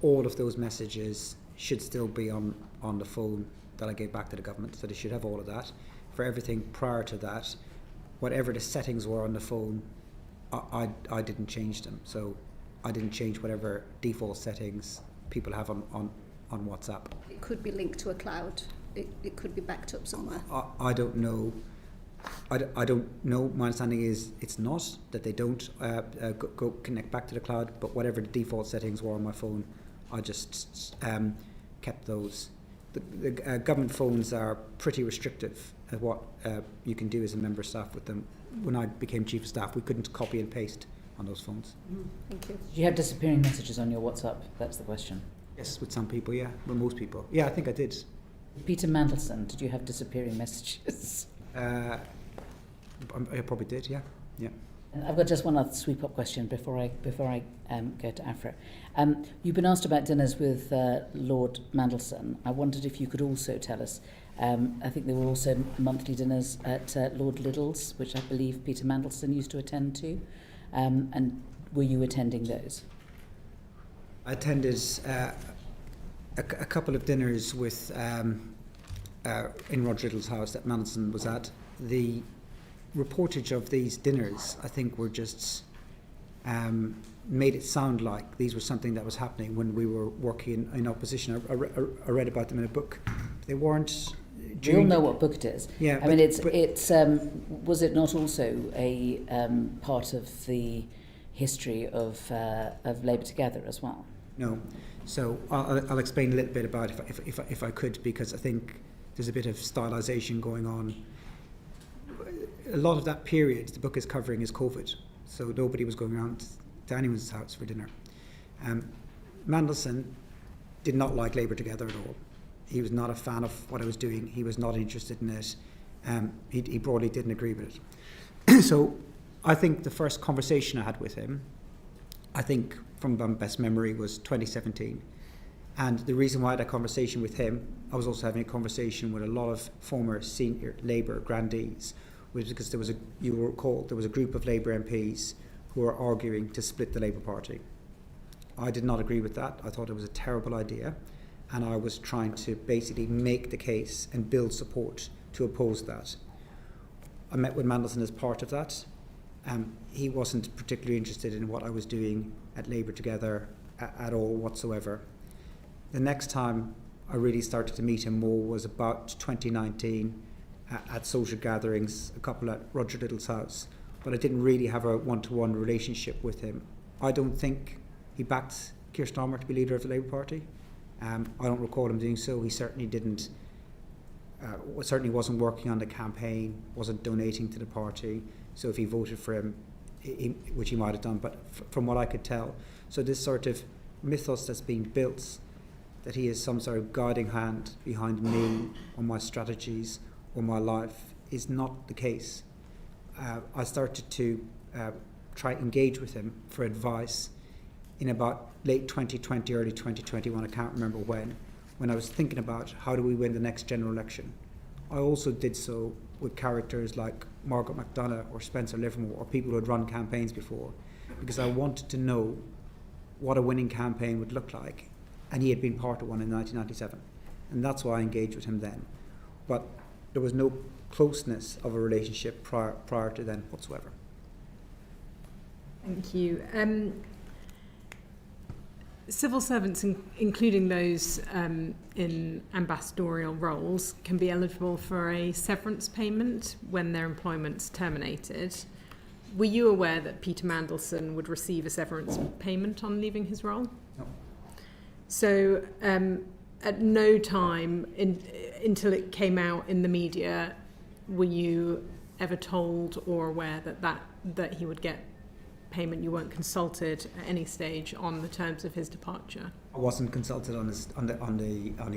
all of those messages should still be on the phone that I gave back to the government, so they should have all of that. For everything prior to that, whatever the settings were on the phone, I didn't change them, so I didn't change whatever default settings people have on WhatsApp. It could be linked to a cloud. It could be backed up somewhere. I don't know. I don't know. My understanding is it's not, that they don't go connect back to the cloud, but whatever the default settings were on my phone, I just kept those. The government phones are pretty restrictive at what you can do as a member of staff with them. When I became Chief of Staff, we couldn't copy and paste on those phones. Thank you. Did you have disappearing messages on your WhatsApp? That's the question. Yes, with some people, yeah. With most people. Yeah, I think I did. Peter Mandelson, did you have disappearing messages? I probably did, yeah. Yeah. I've got just one other sweep-up question before I go to Afra. You've been asked about dinners with Lord Mandelson. I wondered if you could also tell us. I think there were also monthly dinners at Lord Liddell's, which I believe Peter Mandelson used to attend to. And were you attending those? I attended a couple of dinners with in Roger Liddell's house that Mandelson was at. The reportage of these dinners, I think, were just made it sound like these were something that was happening when we were working in opposition. I read about them in a book. They weren't. We all know what book it is. Yeah, I mean, it's was it not also a part of the history of Labour Together as well? No. So I'll explain a little bit about it if I could, because I think there's a bit of stylisation going on. A lot of that period the book is covering is COVID, so nobody was going around to anyone's house for dinner. Mandelson did not like Labour Together at all. He was not a fan of what I was doing. He was not interested in it. He broadly didn't agree with it. So I think the first conversation I had with him, I think from my best memory, was 2017. And the reason why I had a conversation with him, I was also having a conversation with a lot of former senior Labour grandees, was because there was you will recall, there was a group of Labour MPs who were arguing to split the Labour Party. I did not agree with that. I thought it was a terrible idea, and I was trying to basically make the case and build support to oppose that. I met with Mandelson as part of that. He wasn't particularly interested in what I was doing at Labour Together at all whatsoever. The next time I really started to meet him more was about 2019 at social gatherings, a couple at Roger Liddell's house, but I didn't really have a one-to-one relationship with him I don't think he backed Keir Starmer to be leader of the Labour Party. I don't recall him doing so. He certainly didn't. Certainly wasn't working on the campaign, wasn't donating to the party. So if he voted for him, which he might have done, but from what I could tell, so this sort of mythos that's being built, that he is some sort of guiding hand behind me or my strategies or my life, is not the case. I started to try to engage with him for advice in about late 2020, early 2021, I can't remember when I was thinking about how do we win the next general election. I also did so with characters like Margaret McDonough or Spencer Livermore or people who had run campaigns before, because I wanted to know what a winning campaign would look like, and he had been part of one in 1997, and that's why I engaged with him then. But there was no closeness of a relationship prior to then whatsoever. Thank you. Civil servants, including those in ambassadorial roles, can be eligible for a severance payment when their employment's terminated. Were you aware that Peter Mandelson would receive a severance payment on leaving his role? No. So at no time until it came out in the media were you ever told or aware that he would get payment? You weren't consulted at any stage on the terms of his departure? I wasn't consulted on his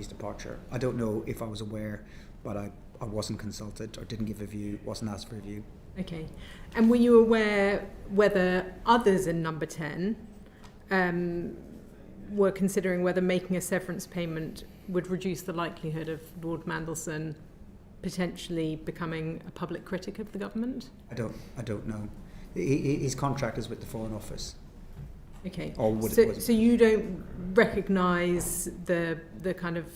departure. I don't know if I was aware, but I wasn't consulted or didn't give a view, wasn't asked for a view. Okay. And were you aware whether others in number 10 were considering whether making a severance payment would reduce the likelihood of Lord Mandelson potentially becoming a public critic of the government? I don't know. His contract is with the Foreign Office. Okay. So you don't recognise the kind of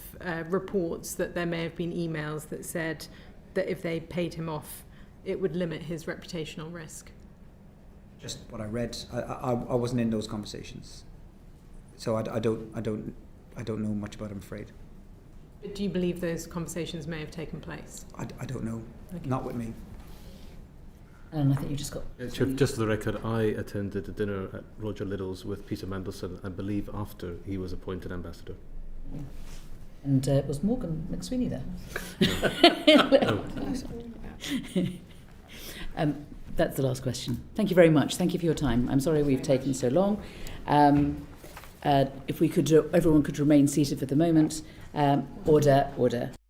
reports that there may have been emails that said that if they paid him off, it would limit his reputational risk? Just what I read. I wasn't in those conversations, so I don't know much about it, I'm afraid. But do you believe those conversations may have taken place? I don't know. Okay. Not with me. And I think you just got... Just for the record, I attended a dinner at Roger Liddell's with Peter Mandelson, I believe after he was appointed ambassador. And was Morgan McSweeney there? That's the last question. Thank you very much. Thank you for your time. I'm sorry we've taken so long. If we could, everyone could remain seated for the moment. Order.